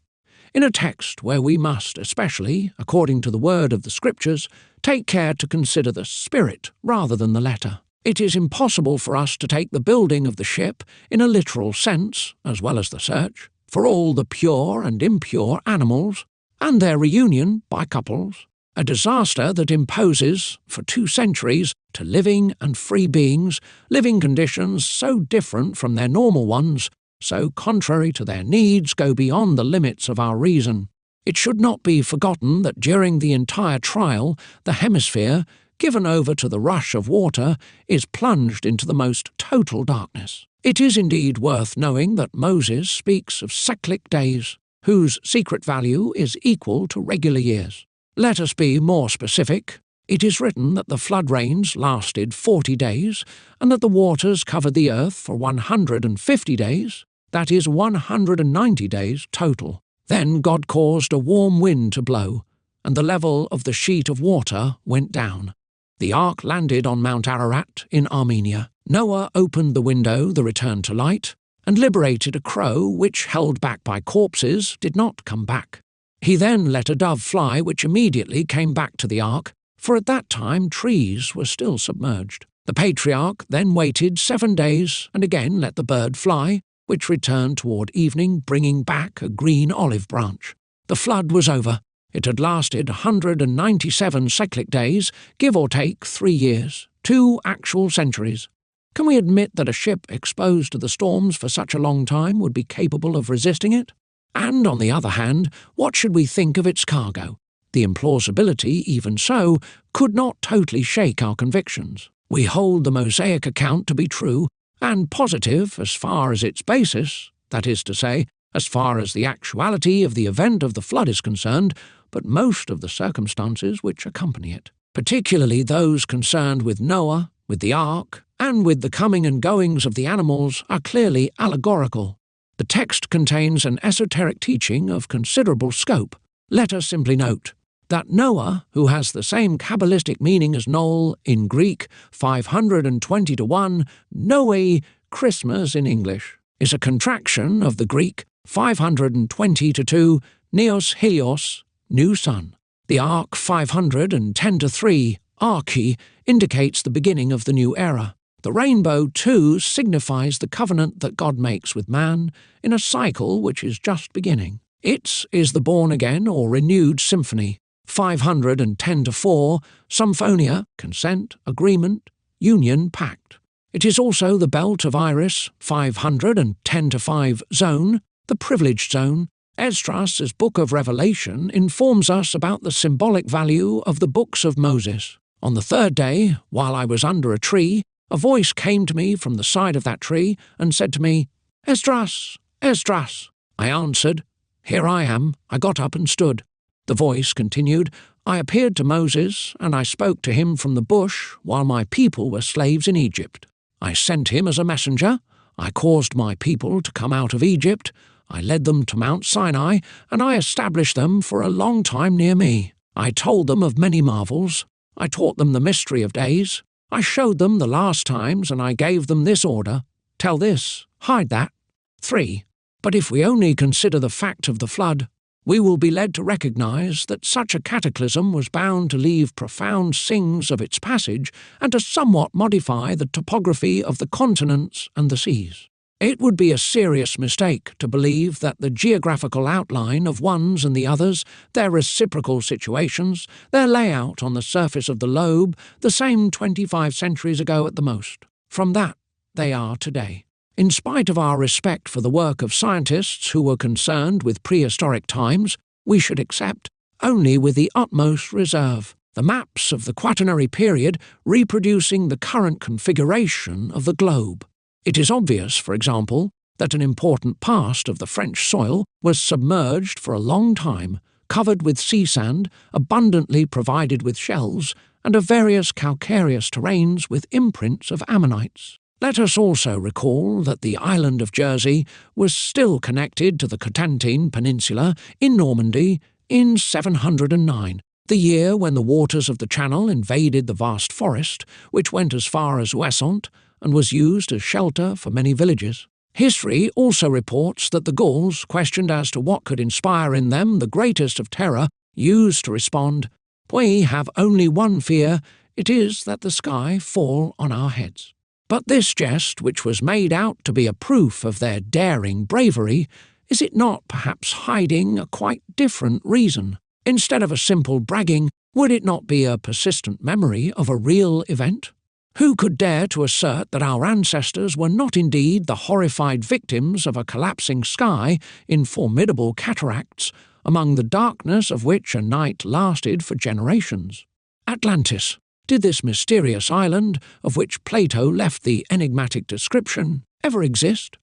In a text where we must, especially, according to the word of the Scriptures, take care to consider the spirit rather than the letter, it is impossible for us to take the building of the ship in a literal sense, as well as the search, for all the pure and impure animals, and their reunion by couples, a disaster that imposes, for 2 centuries, to living and free beings, living conditions so different from their normal ones, so contrary to their needs, go beyond the limits of our reason. It should not be forgotten that during the entire trial, the hemisphere, given over to the rush of water, is plunged into the most total darkness. It is indeed worth knowing that Moses speaks of cyclic days, whose secret value is equal to regular years. Let us be more specific. It is written that the flood rains lasted 40 days, and that the waters covered the earth for 150 days, that is 190 days total. Then God caused a warm wind to blow, and the level of the sheet of water went down. The ark landed on Mount Ararat in Armenia. Noah opened the window, the return to light, and liberated a crow which, held back by corpses, did not come back. He then let a dove fly, which immediately came back to the ark, for at that time trees were still submerged. The patriarch then waited 7 days and again let the bird fly, which returned toward evening, bringing back a green olive branch. The flood was over. It had lasted 197 cyclic days, give or take 3 years, 2 actual centuries. Can we admit that a ship exposed to the storms for such a long time would be capable of resisting it? And, on the other hand, what should we think of its cargo? The implausibility, even so, could not totally shake our convictions. We hold the Mosaic account to be true and positive as far as its basis, that is to say, as far as the actuality of the event of the flood is concerned, but most of the circumstances which accompany it, particularly those concerned with Noah, with the ark, and with the coming and goings of the animals, are clearly allegorical. The text contains an esoteric teaching of considerable scope. Let us simply note that Noah, who has the same Kabbalistic meaning as Noel in Greek, 520 to 1, Noe, Christmas in English, is a contraction of the Greek 520 to 2, Neos Helios, new sun. The ark 510 to 3, Arche, indicates the beginning of the new era. The rainbow, too, signifies the covenant that God makes with man in a cycle which is just beginning. Its is the born-again or renewed symphony, 510 to 4, symphonia, consent, agreement, union, pact. It is also the belt of Iris, 510 to 5 zone, the privileged zone. Esdras' Book of Revelation informs us about the symbolic value of the books of Moses. On the 3rd day, while I was under a tree, a voice came to me from the side of that tree and said to me, "Esdras, Esdras." I answered, "Here I am." I got up and stood. The voice continued, "I appeared to Moses, and I spoke to him from the bush while my people were slaves in Egypt. I sent him as a messenger. I caused my people to come out of Egypt. I led them to Mount Sinai, and I established them for a long time near me. I told them of many marvels. I taught them the mystery of days. I showed them the last times, and I gave them this order: tell this, hide that. 3. But if we only consider the fact of the flood, we will be led to recognize that such a cataclysm was bound to leave profound sings of its passage and to somewhat modify the topography of the continents and the seas. It would be a serious mistake to believe that the geographical outline of ones and the others, their reciprocal situations, their layout on the surface of the globe, the same 25 centuries ago at the most. From that, they are today. In spite of our respect for the work of scientists who were concerned with prehistoric times, we should accept, only with the utmost reserve, the maps of the Quaternary period reproducing the current configuration of the globe. It is obvious, for example, that an important part of the French soil was submerged for a long time, covered with sea sand, abundantly provided with shells, and of various calcareous terrains with imprints of ammonites. Let us also recall that the island of Jersey was still connected to the Cotentin Peninsula in Normandy in 709, the year when the waters of the Channel invaded the vast forest, which went as far as Ouessant and was used as shelter for many villages. History also reports that the Gauls, questioned as to what could inspire in them the greatest of terror, used to respond, "We have only one fear, it is that the sky fall on our heads." But this jest, which was made out to be a proof of their daring bravery, is it not perhaps hiding a quite different reason? Instead of a simple bragging, would it not be a persistent memory of a real event? Who could dare to assert that our ancestors were not indeed the horrified victims of a collapsing sky in formidable cataracts, among the darkness of which a night lasted for generations? Atlantis. Did this mysterious island, of which Plato left the enigmatic description, ever exist?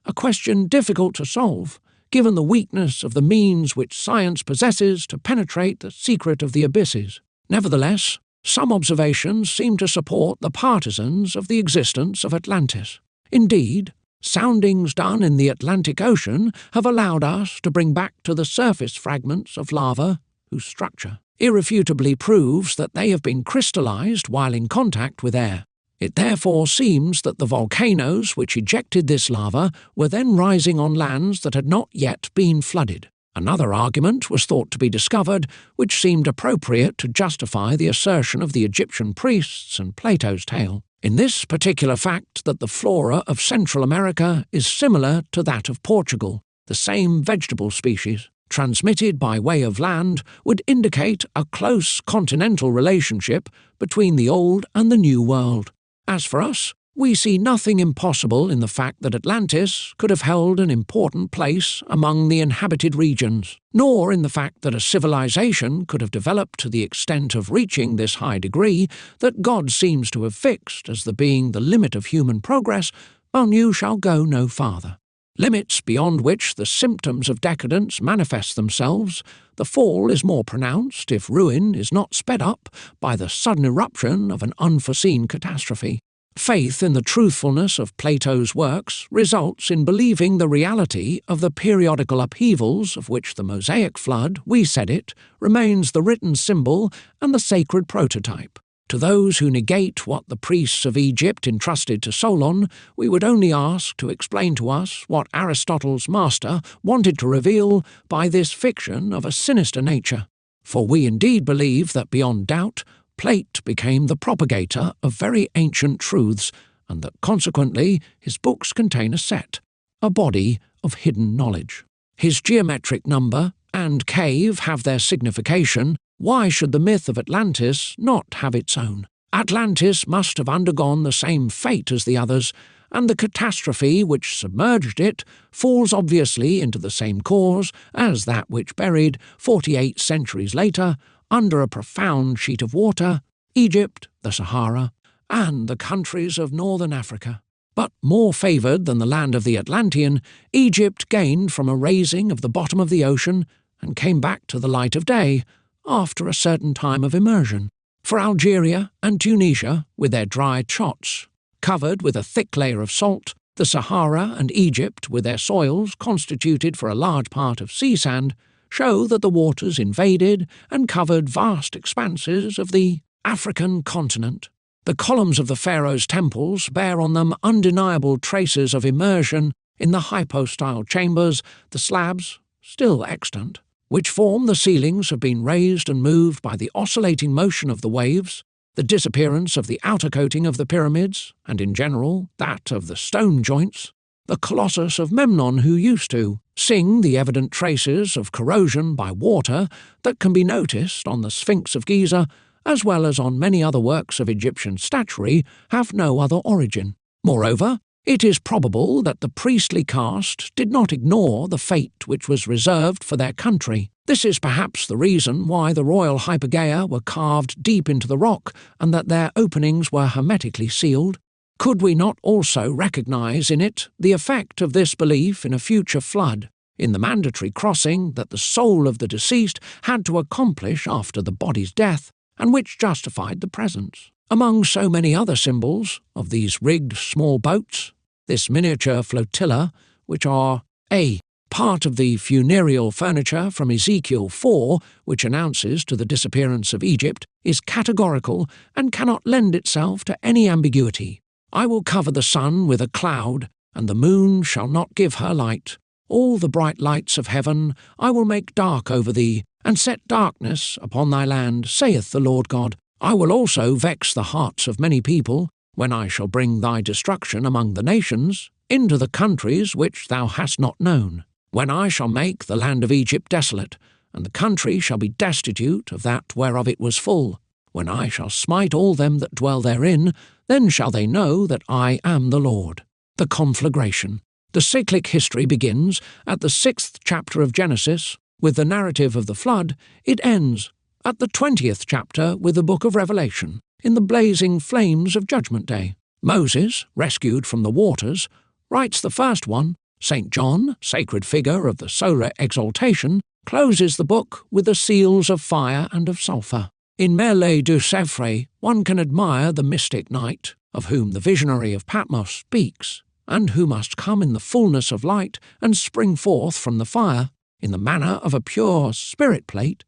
A question difficult to solve, given the weakness of the means which science possesses to penetrate the secret of the abysses. Nevertheless, some observations seem to support the partisans of the existence of Atlantis. Indeed, soundings done in the Atlantic Ocean have allowed us to bring back to the surface fragments of lava whose structure irrefutably proves that they have been crystallized while in contact with air. It therefore seems that the volcanoes which ejected this lava were then rising on lands that had not yet been flooded. Another argument was thought to be discovered, which seemed appropriate to justify the assertion of the Egyptian priests and Plato's tale. In this particular fact that the flora of Central America is similar to that of Portugal, the same vegetable species, transmitted by way of land, would indicate a close continental relationship between the Old and the New World. As for us, we see nothing impossible in the fact that Atlantis could have held an important place among the inhabited regions, nor in the fact that a civilization could have developed to the extent of reaching this high degree that God seems to have fixed as being the limit of human progress, while you shall go no farther. Limits beyond which the symptoms of decadence manifest themselves, the fall is more pronounced if ruin is not sped up by the sudden eruption of an unforeseen catastrophe. Faith in the truthfulness of Plato's works results in believing the reality of the periodical upheavals of which the Mosaic flood, we said it, remains the written symbol and the sacred prototype. To those who negate what the priests of Egypt entrusted to Solon, we would only ask to explain to us what Aristotle's master wanted to reveal by this fiction of a sinister nature. For we indeed believe that beyond doubt, Plato became the propagator of very ancient truths, and that consequently his books contain a set, a body of hidden knowledge. His geometric number and cave have their signification. Why should the myth of Atlantis not have its own? Atlantis must have undergone the same fate as the others, and the catastrophe which submerged it falls obviously into the same cause as that which buried, 48 centuries later, under a profound sheet of water, Egypt, the Sahara, and the countries of northern Africa. But more favoured than the land of the Atlantean, Egypt gained from a raising of the bottom of the ocean and came back to the light of day after a certain time of immersion. For Algeria and Tunisia, with their dry chots covered with a thick layer of salt, the Sahara and Egypt, with their soils constituted for a large part of sea sand, show that the waters invaded and covered vast expanses of the African continent. The columns of the pharaoh's temples bear on them undeniable traces of immersion in the hypostyle chambers, the slabs, still extant, which form the ceilings, have been raised and moved by the oscillating motion of the waves, the disappearance of the outer coating of the pyramids, and in general that of the stone joints. The Colossus of Memnon, who used to sing the evident traces of corrosion by water that can be noticed on the Sphinx of Giza, as well as on many other works of Egyptian statuary, have no other origin. Moreover, it is probable that the priestly caste did not ignore the fate which was reserved for their country. This is perhaps the reason why the royal hypogaea were carved deep into the rock and that their openings were hermetically sealed. Could we not also recognize in it the effect of this belief in a future flood, in the mandatory crossing that the soul of the deceased had to accomplish after the body's death, and which justified the presence Among so many other symbols of these rigged small boats, this miniature flotilla, which are a part of the funereal furniture from Ezekiel 4, which announces to the disappearance of Egypt, is categorical and cannot lend itself to any ambiguity. I will cover the sun with a cloud, and the moon shall not give her light. All the bright lights of heaven I will make dark over thee, and set darkness upon thy land, saith the Lord God. I will also vex the hearts of many people, when I shall bring thy destruction among the nations, into the countries which thou hast not known. When I shall make the land of Egypt desolate, and the country shall be destitute of that whereof it was full. When I shall smite all them that dwell therein, then shall they know that I am the Lord. The conflagration. The cyclic history begins at the 6th chapter of Genesis with the narrative of the flood. It ends at the 20th chapter with the book of Revelation, in the blazing flames of Judgment Day. Moses, rescued from the waters, writes the first one. St. John, sacred figure of the solar exaltation, closes the book with the seals of fire and of sulphur. In Merle du Sèvres one can admire the mystic knight, of whom the visionary of Patmos speaks, and who must come in the fullness of light and spring forth from the fire, in the manner of a pure spirit plate.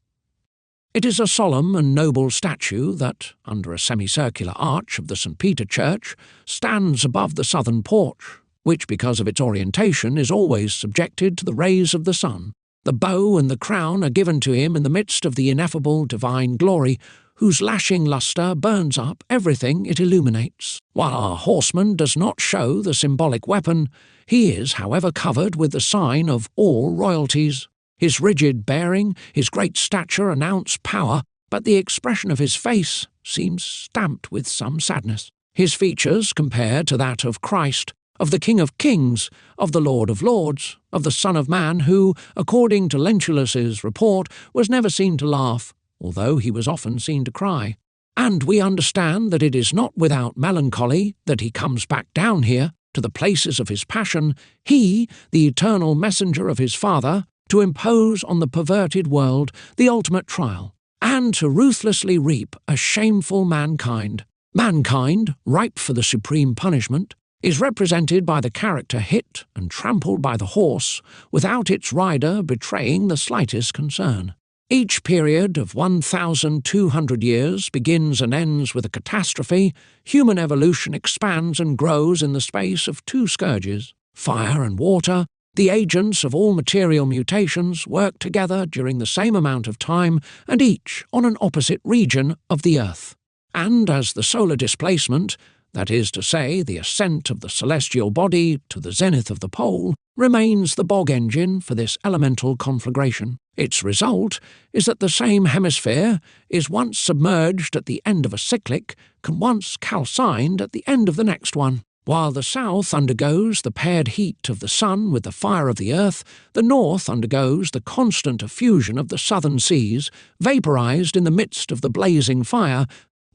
It is a solemn and noble statue that, under a semicircular arch of the St. Peter Church, stands above the southern porch, which because of its orientation is always subjected to the rays of the sun. The bow and the crown are given to him in the midst of the ineffable divine glory, whose lashing lustre burns up everything it illuminates. While our horseman does not show the symbolic weapon, he is, however, covered with the sign of all royalties. His rigid bearing, his great stature announce power, but the expression of his face seems stamped with some sadness. His features compare to that of Christ, of the King of Kings, of the Lord of Lords, of the Son of Man who, according to Lentulus' report, was never seen to laugh, although he was often seen to cry. And we understand that it is not without melancholy that he comes back down here, to the places of his passion, he, the eternal messenger of his Father, to impose on the perverted world the ultimate trial, and to ruthlessly reap a shameful mankind. Mankind, ripe for the supreme punishment, is represented by the character hit and trampled by the horse, without its rider betraying the slightest concern. Each period of 1,200 years begins and ends with a catastrophe. Human evolution expands and grows in the space of two scourges. Fire and water, the agents of all material mutations, work together during the same amount of time and each on an opposite region of the earth. And as the solar displacement, that is to say, the ascent of the celestial body to the zenith of the pole, remains the bog engine for this elemental conflagration. Its result is that the same hemisphere is once submerged at the end of a cyclic, can once calcined at the end of the next one. While the south undergoes the paired heat of the sun with the fire of the earth, the north undergoes the constant effusion of the southern seas, vaporized in the midst of the blazing fire,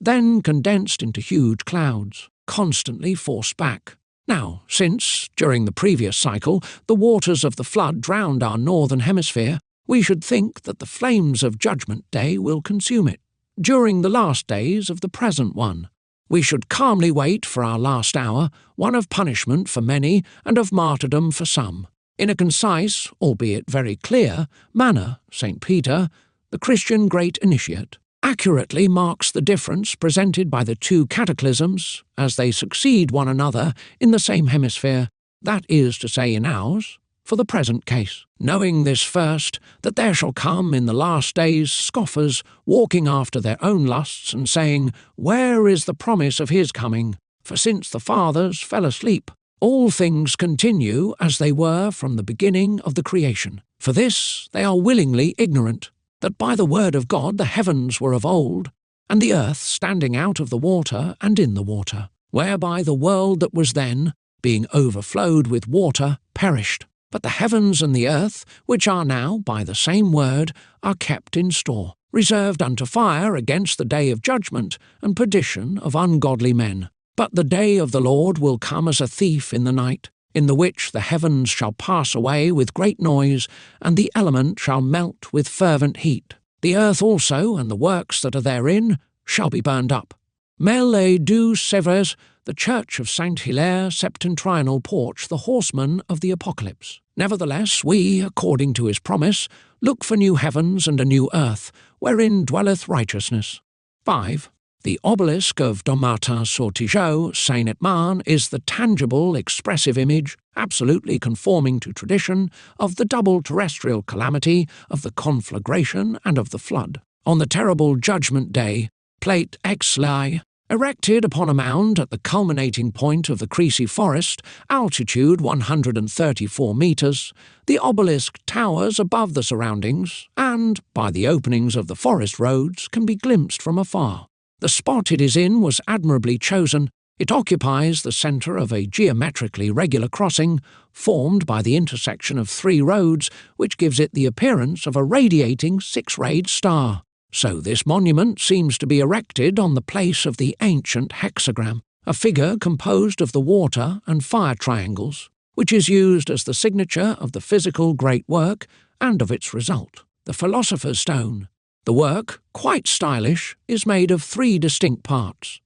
then condensed into huge clouds, constantly forced back. Now, since, during the previous cycle, the waters of the flood drowned our northern hemisphere, we should think that the flames of Judgment Day will consume it. During the last days of the present one, we should calmly wait for our last hour, one of punishment for many and of martyrdom for some. In a concise, albeit very clear, manner, St. Peter, the Christian great initiate, accurately marks the difference presented by the two cataclysms as they succeed one another in the same hemisphere, that is to say in ours, for the present case. Knowing this first, that there shall come in the last days scoffers walking after their own lusts and saying, Where is the promise of his coming? For since the fathers fell asleep, all things continue as they were from the beginning of the creation. For this they are willingly ignorant, that by the word of God the heavens were of old, and the earth standing out of the water and in the water, whereby the world that was then, being overflowed with water, perished. But the heavens and the earth, which are now, by the same word, are kept in store, reserved unto fire against the day of judgment and perdition of ungodly men. But the day of the Lord will come as a thief in the night, in the which the heavens shall pass away with great noise, and the element shall melt with fervent heat. The earth also, and the works that are therein, shall be burned up. Mele du Sevres, the Church of Saint Hilaire Septentrional Porch, the horseman of the Apocalypse. Nevertheless, we, according to his promise, look for new heavens and a new earth, wherein dwelleth righteousness. 5. The obelisk of Dommartin-sur-Tigeau, Seine-et-Marne, is the tangible, expressive image, absolutely conforming to tradition, of the double terrestrial calamity of the conflagration and of the flood. On the terrible Judgment Day, Plate X-Lai, erected upon a mound at the culminating point of the Crécy forest, altitude 134 metres, the obelisk towers above the surroundings and, by the openings of the forest roads, can be glimpsed from afar. The spot it is in was admirably chosen. It occupies the centre of a geometrically regular crossing, formed by the intersection of 3 roads, which gives it the appearance of a radiating 6-rayed star. So this monument seems to be erected on the place of the ancient hexagram, a figure composed of the water and fire triangles, which is used as the signature of the physical great work and of its result, the Philosopher's Stone. The work, quite stylish, is made of 3 distinct parts: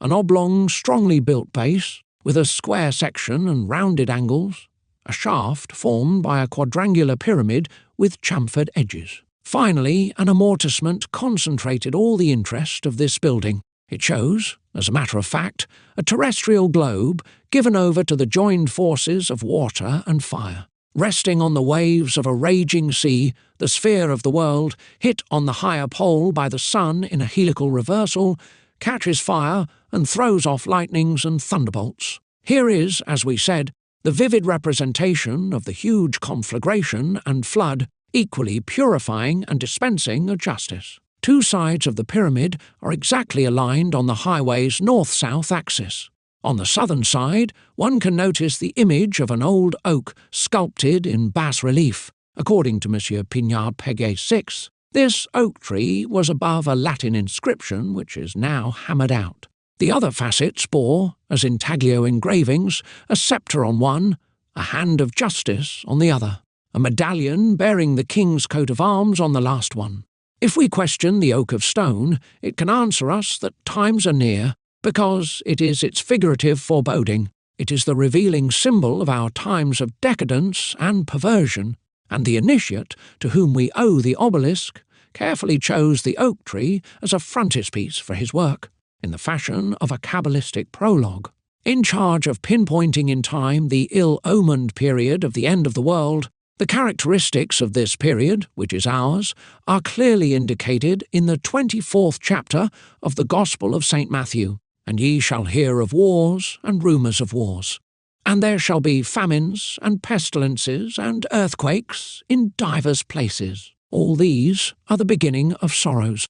an oblong, strongly built base, with a square section and rounded angles, a shaft formed by a quadrangular pyramid with chamfered edges. Finally, an amortissement concentrated all the interest of this building. It shows, as a matter of fact, a terrestrial globe given over to the joined forces of water and fire. Resting on the waves of a raging sea, the sphere of the world, hit on the higher pole by the sun in a helical reversal, catches fire and throws off lightnings and thunderbolts. Here is, as we said, the vivid representation of the huge conflagration and flood, equally purifying and dispensing a justice. 2 sides of the pyramid are exactly aligned on the highway's north-south axis. On the southern side, one can notice the image of an old oak sculpted in bas-relief. According to M. Pignard-Peguet 6, this oak tree was above a Latin inscription which is now hammered out. The other facets bore, as intaglio engravings, a sceptre on one, a hand of justice on the other, a medallion bearing the king's coat of arms on the last one. If we question the oak of stone, it can answer us that times are near, because it is its figurative foreboding. It is the revealing symbol of our times of decadence and perversion, and the initiate, to whom we owe the obelisk, carefully chose the oak tree as a frontispiece for his work, in the fashion of a Kabbalistic prologue. In charge of pinpointing in time the ill-omened period of the end of the world, the characteristics of this period, which is ours, are clearly indicated in the 24th chapter of the Gospel of St. Matthew. And ye shall hear of wars and rumours of wars. And there shall be famines and pestilences and earthquakes in divers places. All these are the beginning of sorrows.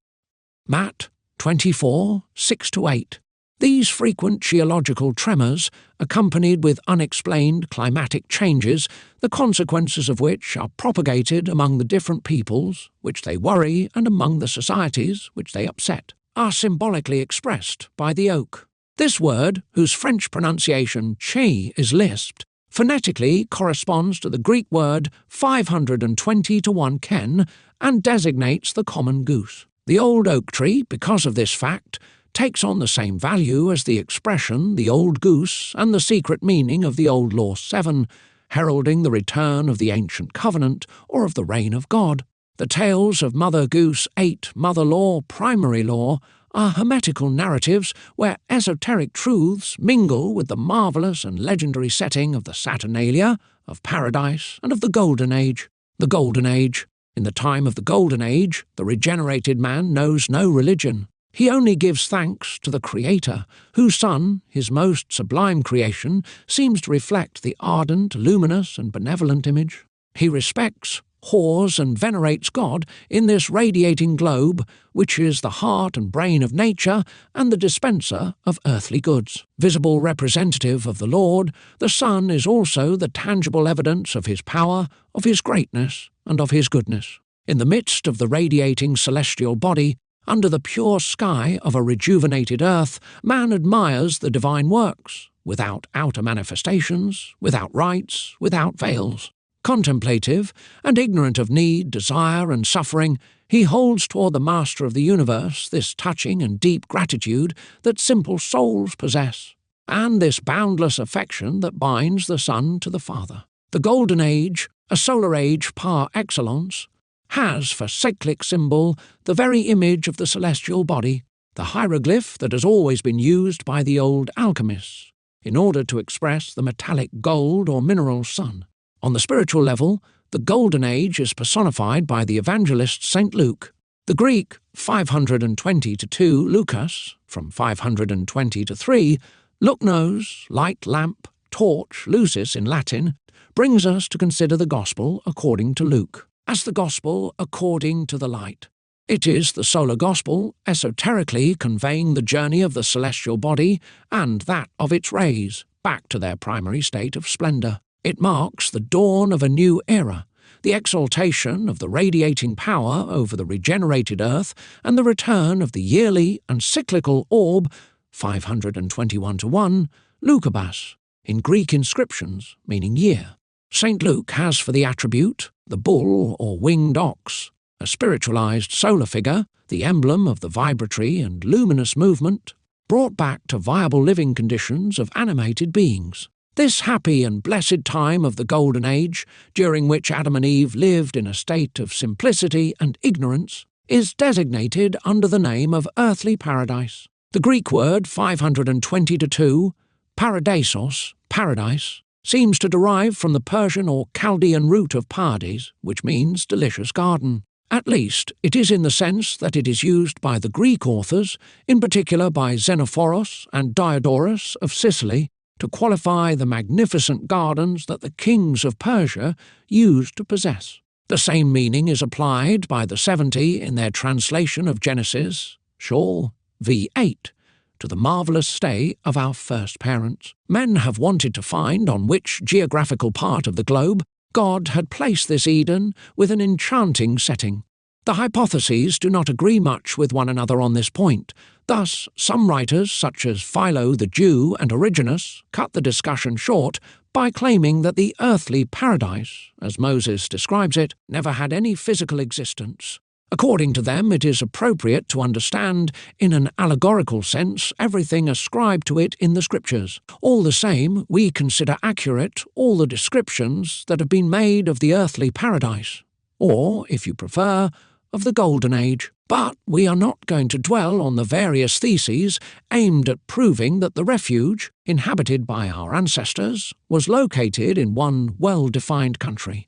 Matt 24, 6-8. These frequent geological tremors, accompanied with unexplained climatic changes, the consequences of which are propagated among the different peoples, which they worry, and among the societies, which they upset, are symbolically expressed by the oak. This word, whose French pronunciation chi is lisped, phonetically corresponds to the Greek word 520 to 1 ken and designates the common goose. The old oak tree, because of this fact, takes on the same value as the expression the old goose and the secret meaning of the Old Law 7, heralding the return of the ancient covenant or of the reign of God. The tales of Mother Goose 8, Mother Law, Primary Law, are hermetical narratives where esoteric truths mingle with the marvellous and legendary setting of the Saturnalia, of Paradise, and of the Golden Age. The Golden Age. In the time of the Golden Age, the regenerated man knows no religion. He only gives thanks to the Creator, whose Son, his most sublime creation, seems to reflect the ardent, luminous, and benevolent image. He respects, whores, and venerates God in this radiating globe, which is the heart and brain of nature and the dispenser of earthly goods. Visible representative of the Lord, the Son is also the tangible evidence of his power, of his greatness, and of his goodness. In the midst of the radiating celestial body, under the pure sky of a rejuvenated earth, man admires the divine works, without outer manifestations, without rites, without veils. Contemplative, and ignorant of need, desire, and suffering, He holds toward the Master of the universe this touching and deep gratitude that simple souls possess, and this boundless affection that binds the Son to the Father. The Golden Age, a solar age par excellence, has for cyclic symbol the very image of the celestial body, the hieroglyph that has always been used by the old alchemists in order to express the metallic gold or mineral sun. On the spiritual level, the Golden Age is personified by the evangelist St. Luke. The Greek 520-2 Lucas, from 520-3, Luknos, light lamp, torch, lucis in Latin, brings us to consider the Gospel according to Luke as the Gospel according to the light. It is the solar Gospel, esoterically conveying the journey of the celestial body and that of its rays back to their primary state of splendour. It marks the dawn of a new era, the exaltation of the radiating power over the regenerated earth, and the return of the yearly and cyclical orb, 521-1, Lukabas, in Greek inscriptions meaning year. St. Luke has for the attribute the bull or winged ox, a spiritualized solar figure, the emblem of the vibratory and luminous movement, brought back to viable living conditions of animated beings. This happy and blessed time of the Golden Age, during which Adam and Eve lived in a state of simplicity and ignorance, is designated under the name of earthly paradise. The Greek word 520-2, paradisos, paradise, seems to derive from the Persian or Chaldean root of pardes, which means delicious garden. At least, it is in the sense that it is used by the Greek authors, in particular by Xenophoros and Diodorus of Sicily, to qualify the magnificent gardens that the kings of Persia used to possess. The same meaning is applied by the 70 in their translation of Genesis, Shaw v. 8, to the marvellous stay of our first parents. Men have wanted to find on which geographical part of the globe God had placed this Eden with an enchanting setting. The hypotheses do not agree much with one another on this point. Thus, some writers, such as Philo the Jew and Origenus, cut the discussion short by claiming that the earthly paradise, as Moses describes it, never had any physical existence. According to them, it is appropriate to understand, in an allegorical sense, everything ascribed to it in the Scriptures. All the same, we consider accurate all the descriptions that have been made of the earthly paradise, or, if you prefer, of the Golden Age. But we are not going to dwell on the various theses aimed at proving that the refuge, inhabited by our ancestors, was located in one well-defined country.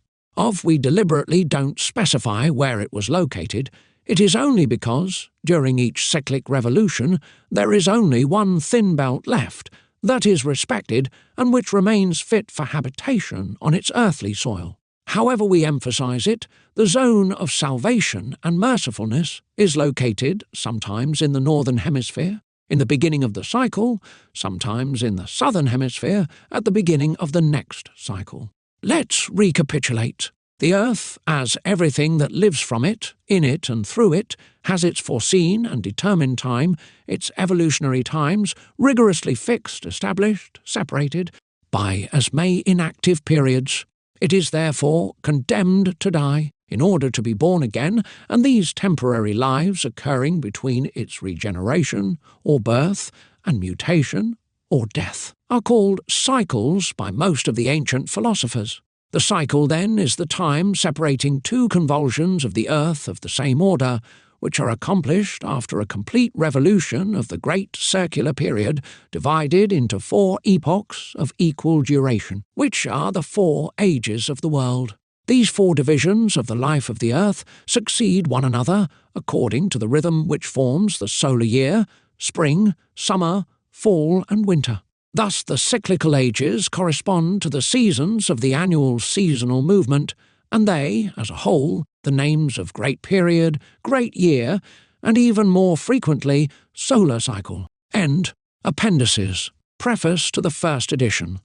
We deliberately don't specify where it was located. It is only because, during each cyclic revolution, there is only one thin belt left that is respected and which remains fit for habitation on its earthly soil. However we emphasize it, the zone of salvation and mercifulness is located sometimes in the northern hemisphere, in the beginning of the cycle, sometimes in the southern hemisphere, at the beginning of the next cycle. Let's recapitulate. The earth, as everything that lives from it, in it and through it, has its foreseen and determined time, its evolutionary times, rigorously fixed, established, separated, by as may inactive periods. It is therefore condemned to die, in order to be born again, and these temporary lives occurring between its regeneration, or birth, and mutation, or death, are called cycles by most of the ancient philosophers. The cycle, then, is the time separating two convulsions of the earth of the same order, which are accomplished after a complete revolution of the great circular period, divided into 4 epochs of equal duration, which are the 4 ages of the world. These 4 divisions of the life of the earth succeed one another according to the rhythm which forms the solar year, spring, summer, fall and winter. Thus the cyclical ages correspond to the seasons of the annual seasonal movement, and they, as a whole, the names of great period, great year, and even more frequently, solar cycle. End. Appendices. Preface to the first edition.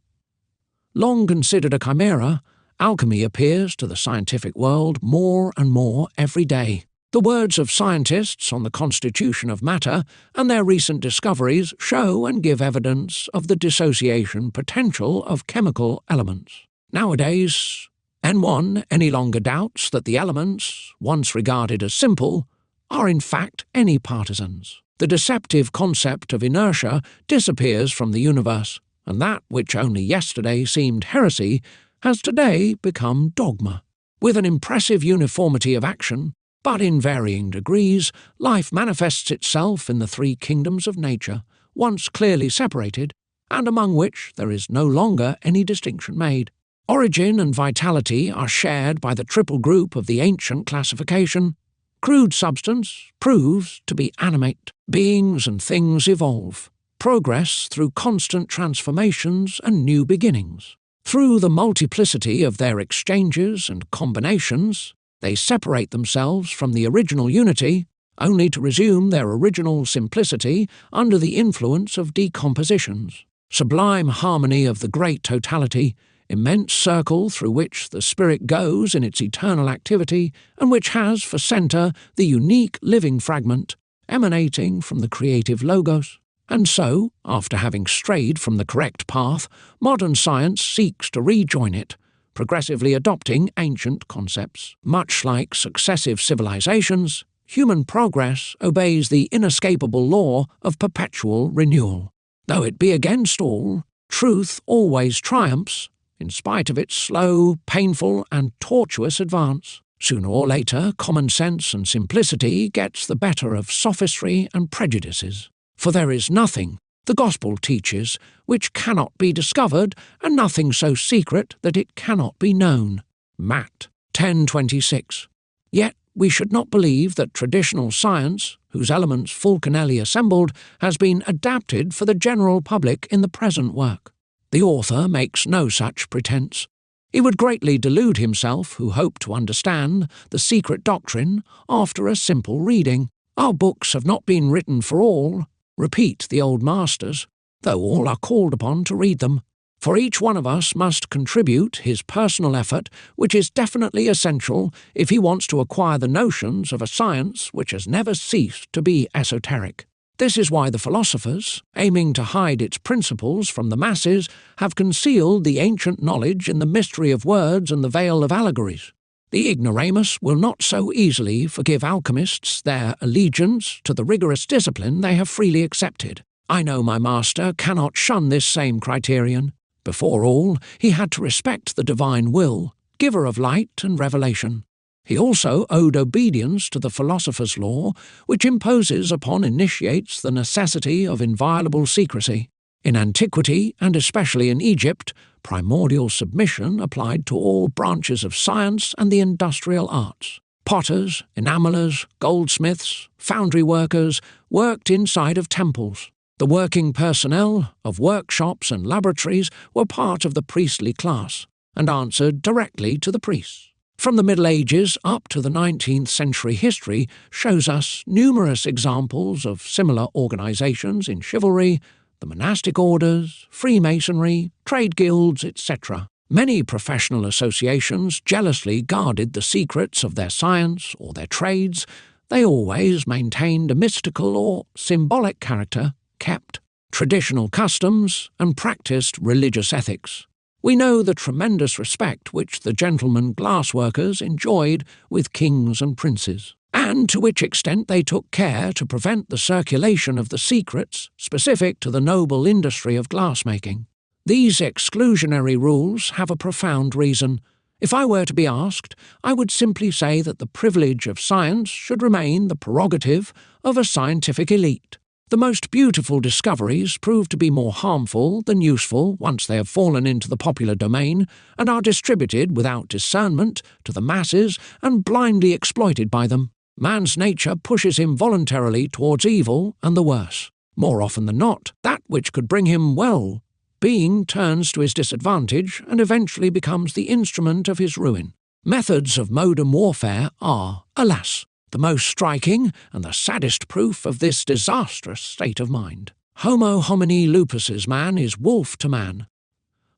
Long considered a chimera, alchemy appears to the scientific world more and more every day. The words of scientists on the constitution of matter and their recent discoveries show and give evidence of the dissociation potential of chemical elements. Nowadays, N1 any longer doubts that the elements, once regarded as simple, are in fact any partisans. The deceptive concept of inertia disappears from the universe, and that which only yesterday seemed heresy has today become dogma. With an impressive uniformity of action, but in varying degrees, life manifests itself in the three kingdoms of nature, once clearly separated, and among which there is no longer any distinction made. Origin and vitality are shared by the triple group of the ancient classification. Crude substance proves to be animate. Beings and things evolve. Progress through constant transformations and new beginnings. Through the multiplicity of their exchanges and combinations, they separate themselves from the original unity, only to resume their original simplicity under the influence of decompositions. Sublime harmony of the great totality, immense circle through which the spirit goes in its eternal activity, and which has for centre the unique living fragment emanating from the creative logos. And so, after having strayed from the correct path, modern science seeks to rejoin it, progressively adopting ancient concepts. Much like successive civilizations, human progress obeys the inescapable law of perpetual renewal. Though it be against all, truth always triumphs, in spite of its slow, painful, and tortuous advance. Sooner or later, common sense and simplicity gets the better of sophistry and prejudices. For there is nothing, the Gospel teaches, which cannot be discovered, and nothing so secret that it cannot be known. Matt 10:26. Yet we should not believe that traditional science, whose elements Fulcanelli assembled, has been adapted for the general public in the present work. The author makes no such pretence. He would greatly delude himself who hoped to understand the secret doctrine after a simple reading. Our books have not been written for all, repeat the old masters, though all are called upon to read them. For each one of us must contribute his personal effort, which is definitely essential if he wants to acquire the notions of a science which has never ceased to be esoteric. This is why the philosophers, aiming to hide its principles from the masses, have concealed the ancient knowledge in the mystery of words and the veil of allegories. The ignoramus will not so easily forgive alchemists their allegiance to the rigorous discipline they have freely accepted. I know my master cannot shun this same criterion. Before all, he had to respect the divine will, giver of light and revelation. He also owed obedience to the philosopher's law, which imposes upon initiates the necessity of inviolable secrecy. In antiquity, and especially in Egypt, primordial submission applied to all branches of science and the industrial arts. Potters, enamelers, goldsmiths, foundry workers worked inside of temples. The working personnel of workshops and laboratories were part of the priestly class, and answered directly to the priests. From the Middle Ages up to the 19th century history shows us numerous examples of similar organizations in chivalry, the monastic orders, Freemasonry, trade guilds, etc. Many professional associations jealously guarded the secrets of their science or their trades. They always maintained a mystical or symbolic character, kept traditional customs, and practiced religious ethics. We know the tremendous respect which the gentlemen glassworkers enjoyed with kings and princes, and to which extent they took care to prevent the circulation of the secrets specific to the noble industry of glassmaking. These exclusionary rules have a profound reason. If I were to be asked, I would simply say that the privilege of science should remain the prerogative of a scientific elite. The most beautiful discoveries prove to be more harmful than useful once they have fallen into the popular domain and are distributed without discernment to the masses and blindly exploited by them. Man's nature pushes him voluntarily towards evil and the worse. More often than not, that which could bring him well-being turns to his disadvantage and eventually becomes the instrument of his ruin. Methods of modern warfare are, alas, the most striking and the saddest proof of this disastrous state of mind. Homo homini lupus's man is wolf to man.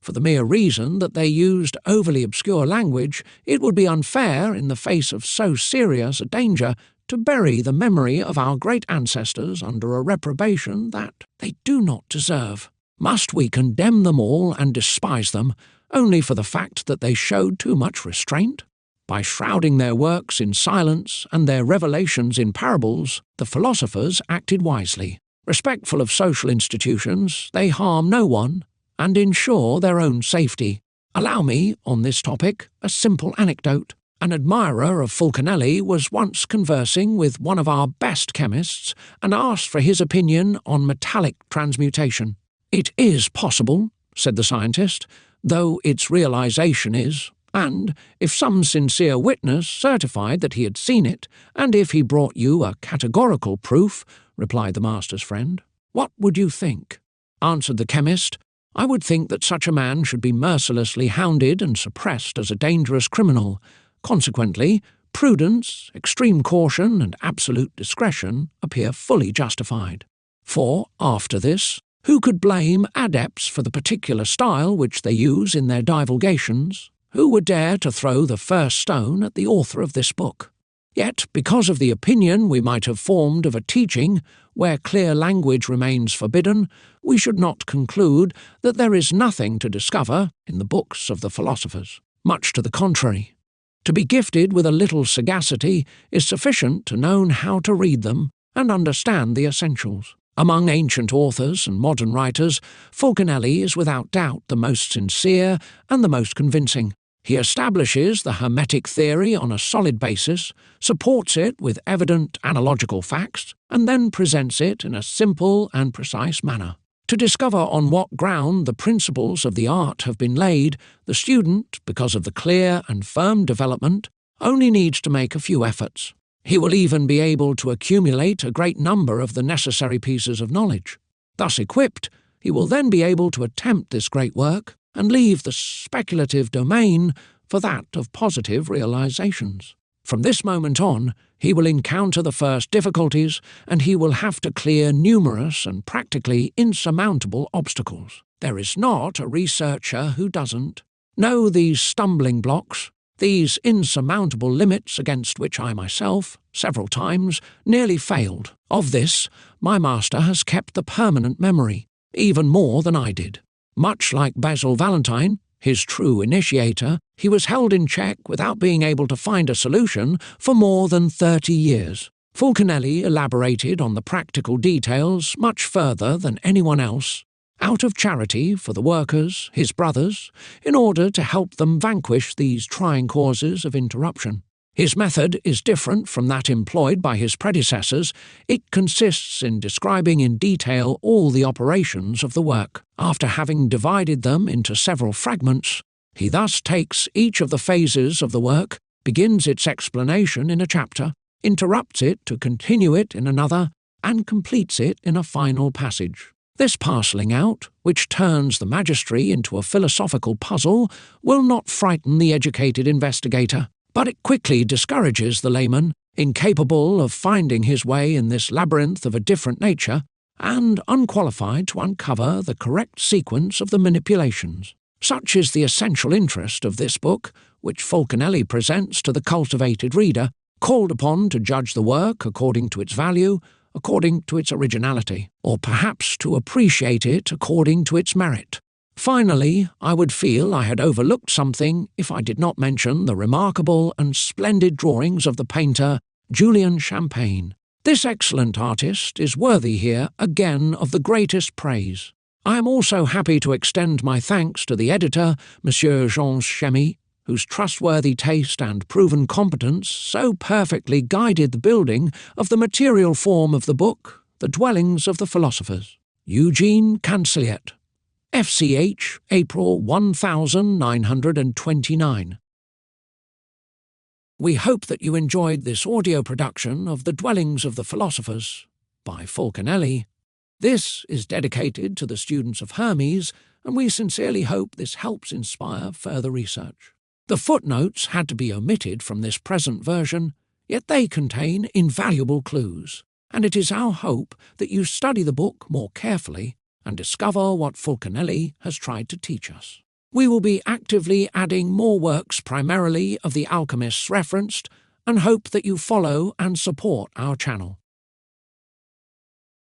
For the mere reason that they used overly obscure language, it would be unfair, in the face of so serious a danger, to bury the memory of our great ancestors under a reprobation that they do not deserve. Must we condemn them all and despise them, only for the fact that they showed too much restraint? By shrouding their works in silence and their revelations in parables, the philosophers acted wisely. Respectful of social institutions, they harm no one and ensure their own safety. Allow me, on this topic, a simple anecdote. An admirer of Fulcanelli was once conversing with one of our best chemists and asked for his opinion on metallic transmutation. "It is possible," said the scientist, "though its realization is, and if some sincere witness certified that he had seen it, and if he brought you a categorical proof," replied the master's friend. "What would you think?" answered the chemist. "I would think that such a man should be mercilessly hounded and suppressed as a dangerous criminal. Consequently, prudence, extreme caution, and absolute discretion appear fully justified. For, after this, who could blame adepts for the particular style which they use in their divulgations? Who would dare to throw the first stone at the author of this book? Yet, because of the opinion we might have formed of a teaching where clear language remains forbidden, we should not conclude that there is nothing to discover in the books of the philosophers. Much to the contrary. To be gifted with a little sagacity is sufficient to know how to read them and understand the essentials. Among ancient authors and modern writers, Fulcanelli is without doubt the most sincere and the most convincing. He establishes the Hermetic theory on a solid basis, supports it with evident analogical facts, and then presents it in a simple and precise manner. To discover on what ground the principles of the art have been laid, the student, because of the clear and firm development, only needs to make a few efforts. He will even be able to accumulate a great number of the necessary pieces of knowledge. Thus equipped, he will then be able to attempt this great work and leave the speculative domain for that of positive realizations. From this moment on, he will encounter the first difficulties, and he will have to clear numerous and practically insurmountable obstacles. There is not a researcher who doesn't know these stumbling blocks, these insurmountable limits against which I myself, several times, nearly failed. Of this, my master has kept the permanent memory, even more than I did. Much like Basil Valentine, his true initiator, he was held in check without being able to find a solution for more than 30 years. Fulcanelli elaborated on the practical details much further than anyone else, out of charity for the workers, his brothers, in order to help them vanquish these trying causes of interruption. His method is different from that employed by his predecessors. It consists in describing in detail all the operations of the work. After having divided them into several fragments, he thus takes each of the phases of the work, begins its explanation in a chapter, interrupts it to continue it in another, and completes it in a final passage. This parcelling out, which turns the magistry into a philosophical puzzle, will not frighten the educated investigator, but it quickly discourages the layman, incapable of finding his way in this labyrinth of a different nature, and unqualified to uncover the correct sequence of the manipulations. Such is the essential interest of this book, which Fulcanelli presents to the cultivated reader, called upon to judge the work according to its value, according to its originality, or perhaps to appreciate it according to its merit. Finally, I would feel I had overlooked something if I did not mention the remarkable and splendid drawings of the painter Julian Champagne. This excellent artist is worthy here again of the greatest praise. I am also happy to extend my thanks to the editor, Monsieur Jean Chemy, whose trustworthy taste and proven competence so perfectly guided the building of the material form of the book, The Dwellings of the Philosophers. Eugene Cancelliet, FCH, April 1929. We hope that you enjoyed this audio production of The Dwellings of the Philosophers by Fulcanelli. This is dedicated to the students of Hermes, and we sincerely hope this helps inspire further research. The footnotes had to be omitted from this present version, yet they contain invaluable clues, and it is our hope that you study the book more carefully and discover what Fulcanelli has tried to teach us. We will be actively adding more works primarily of the alchemists referenced, and hope that you follow and support our channel.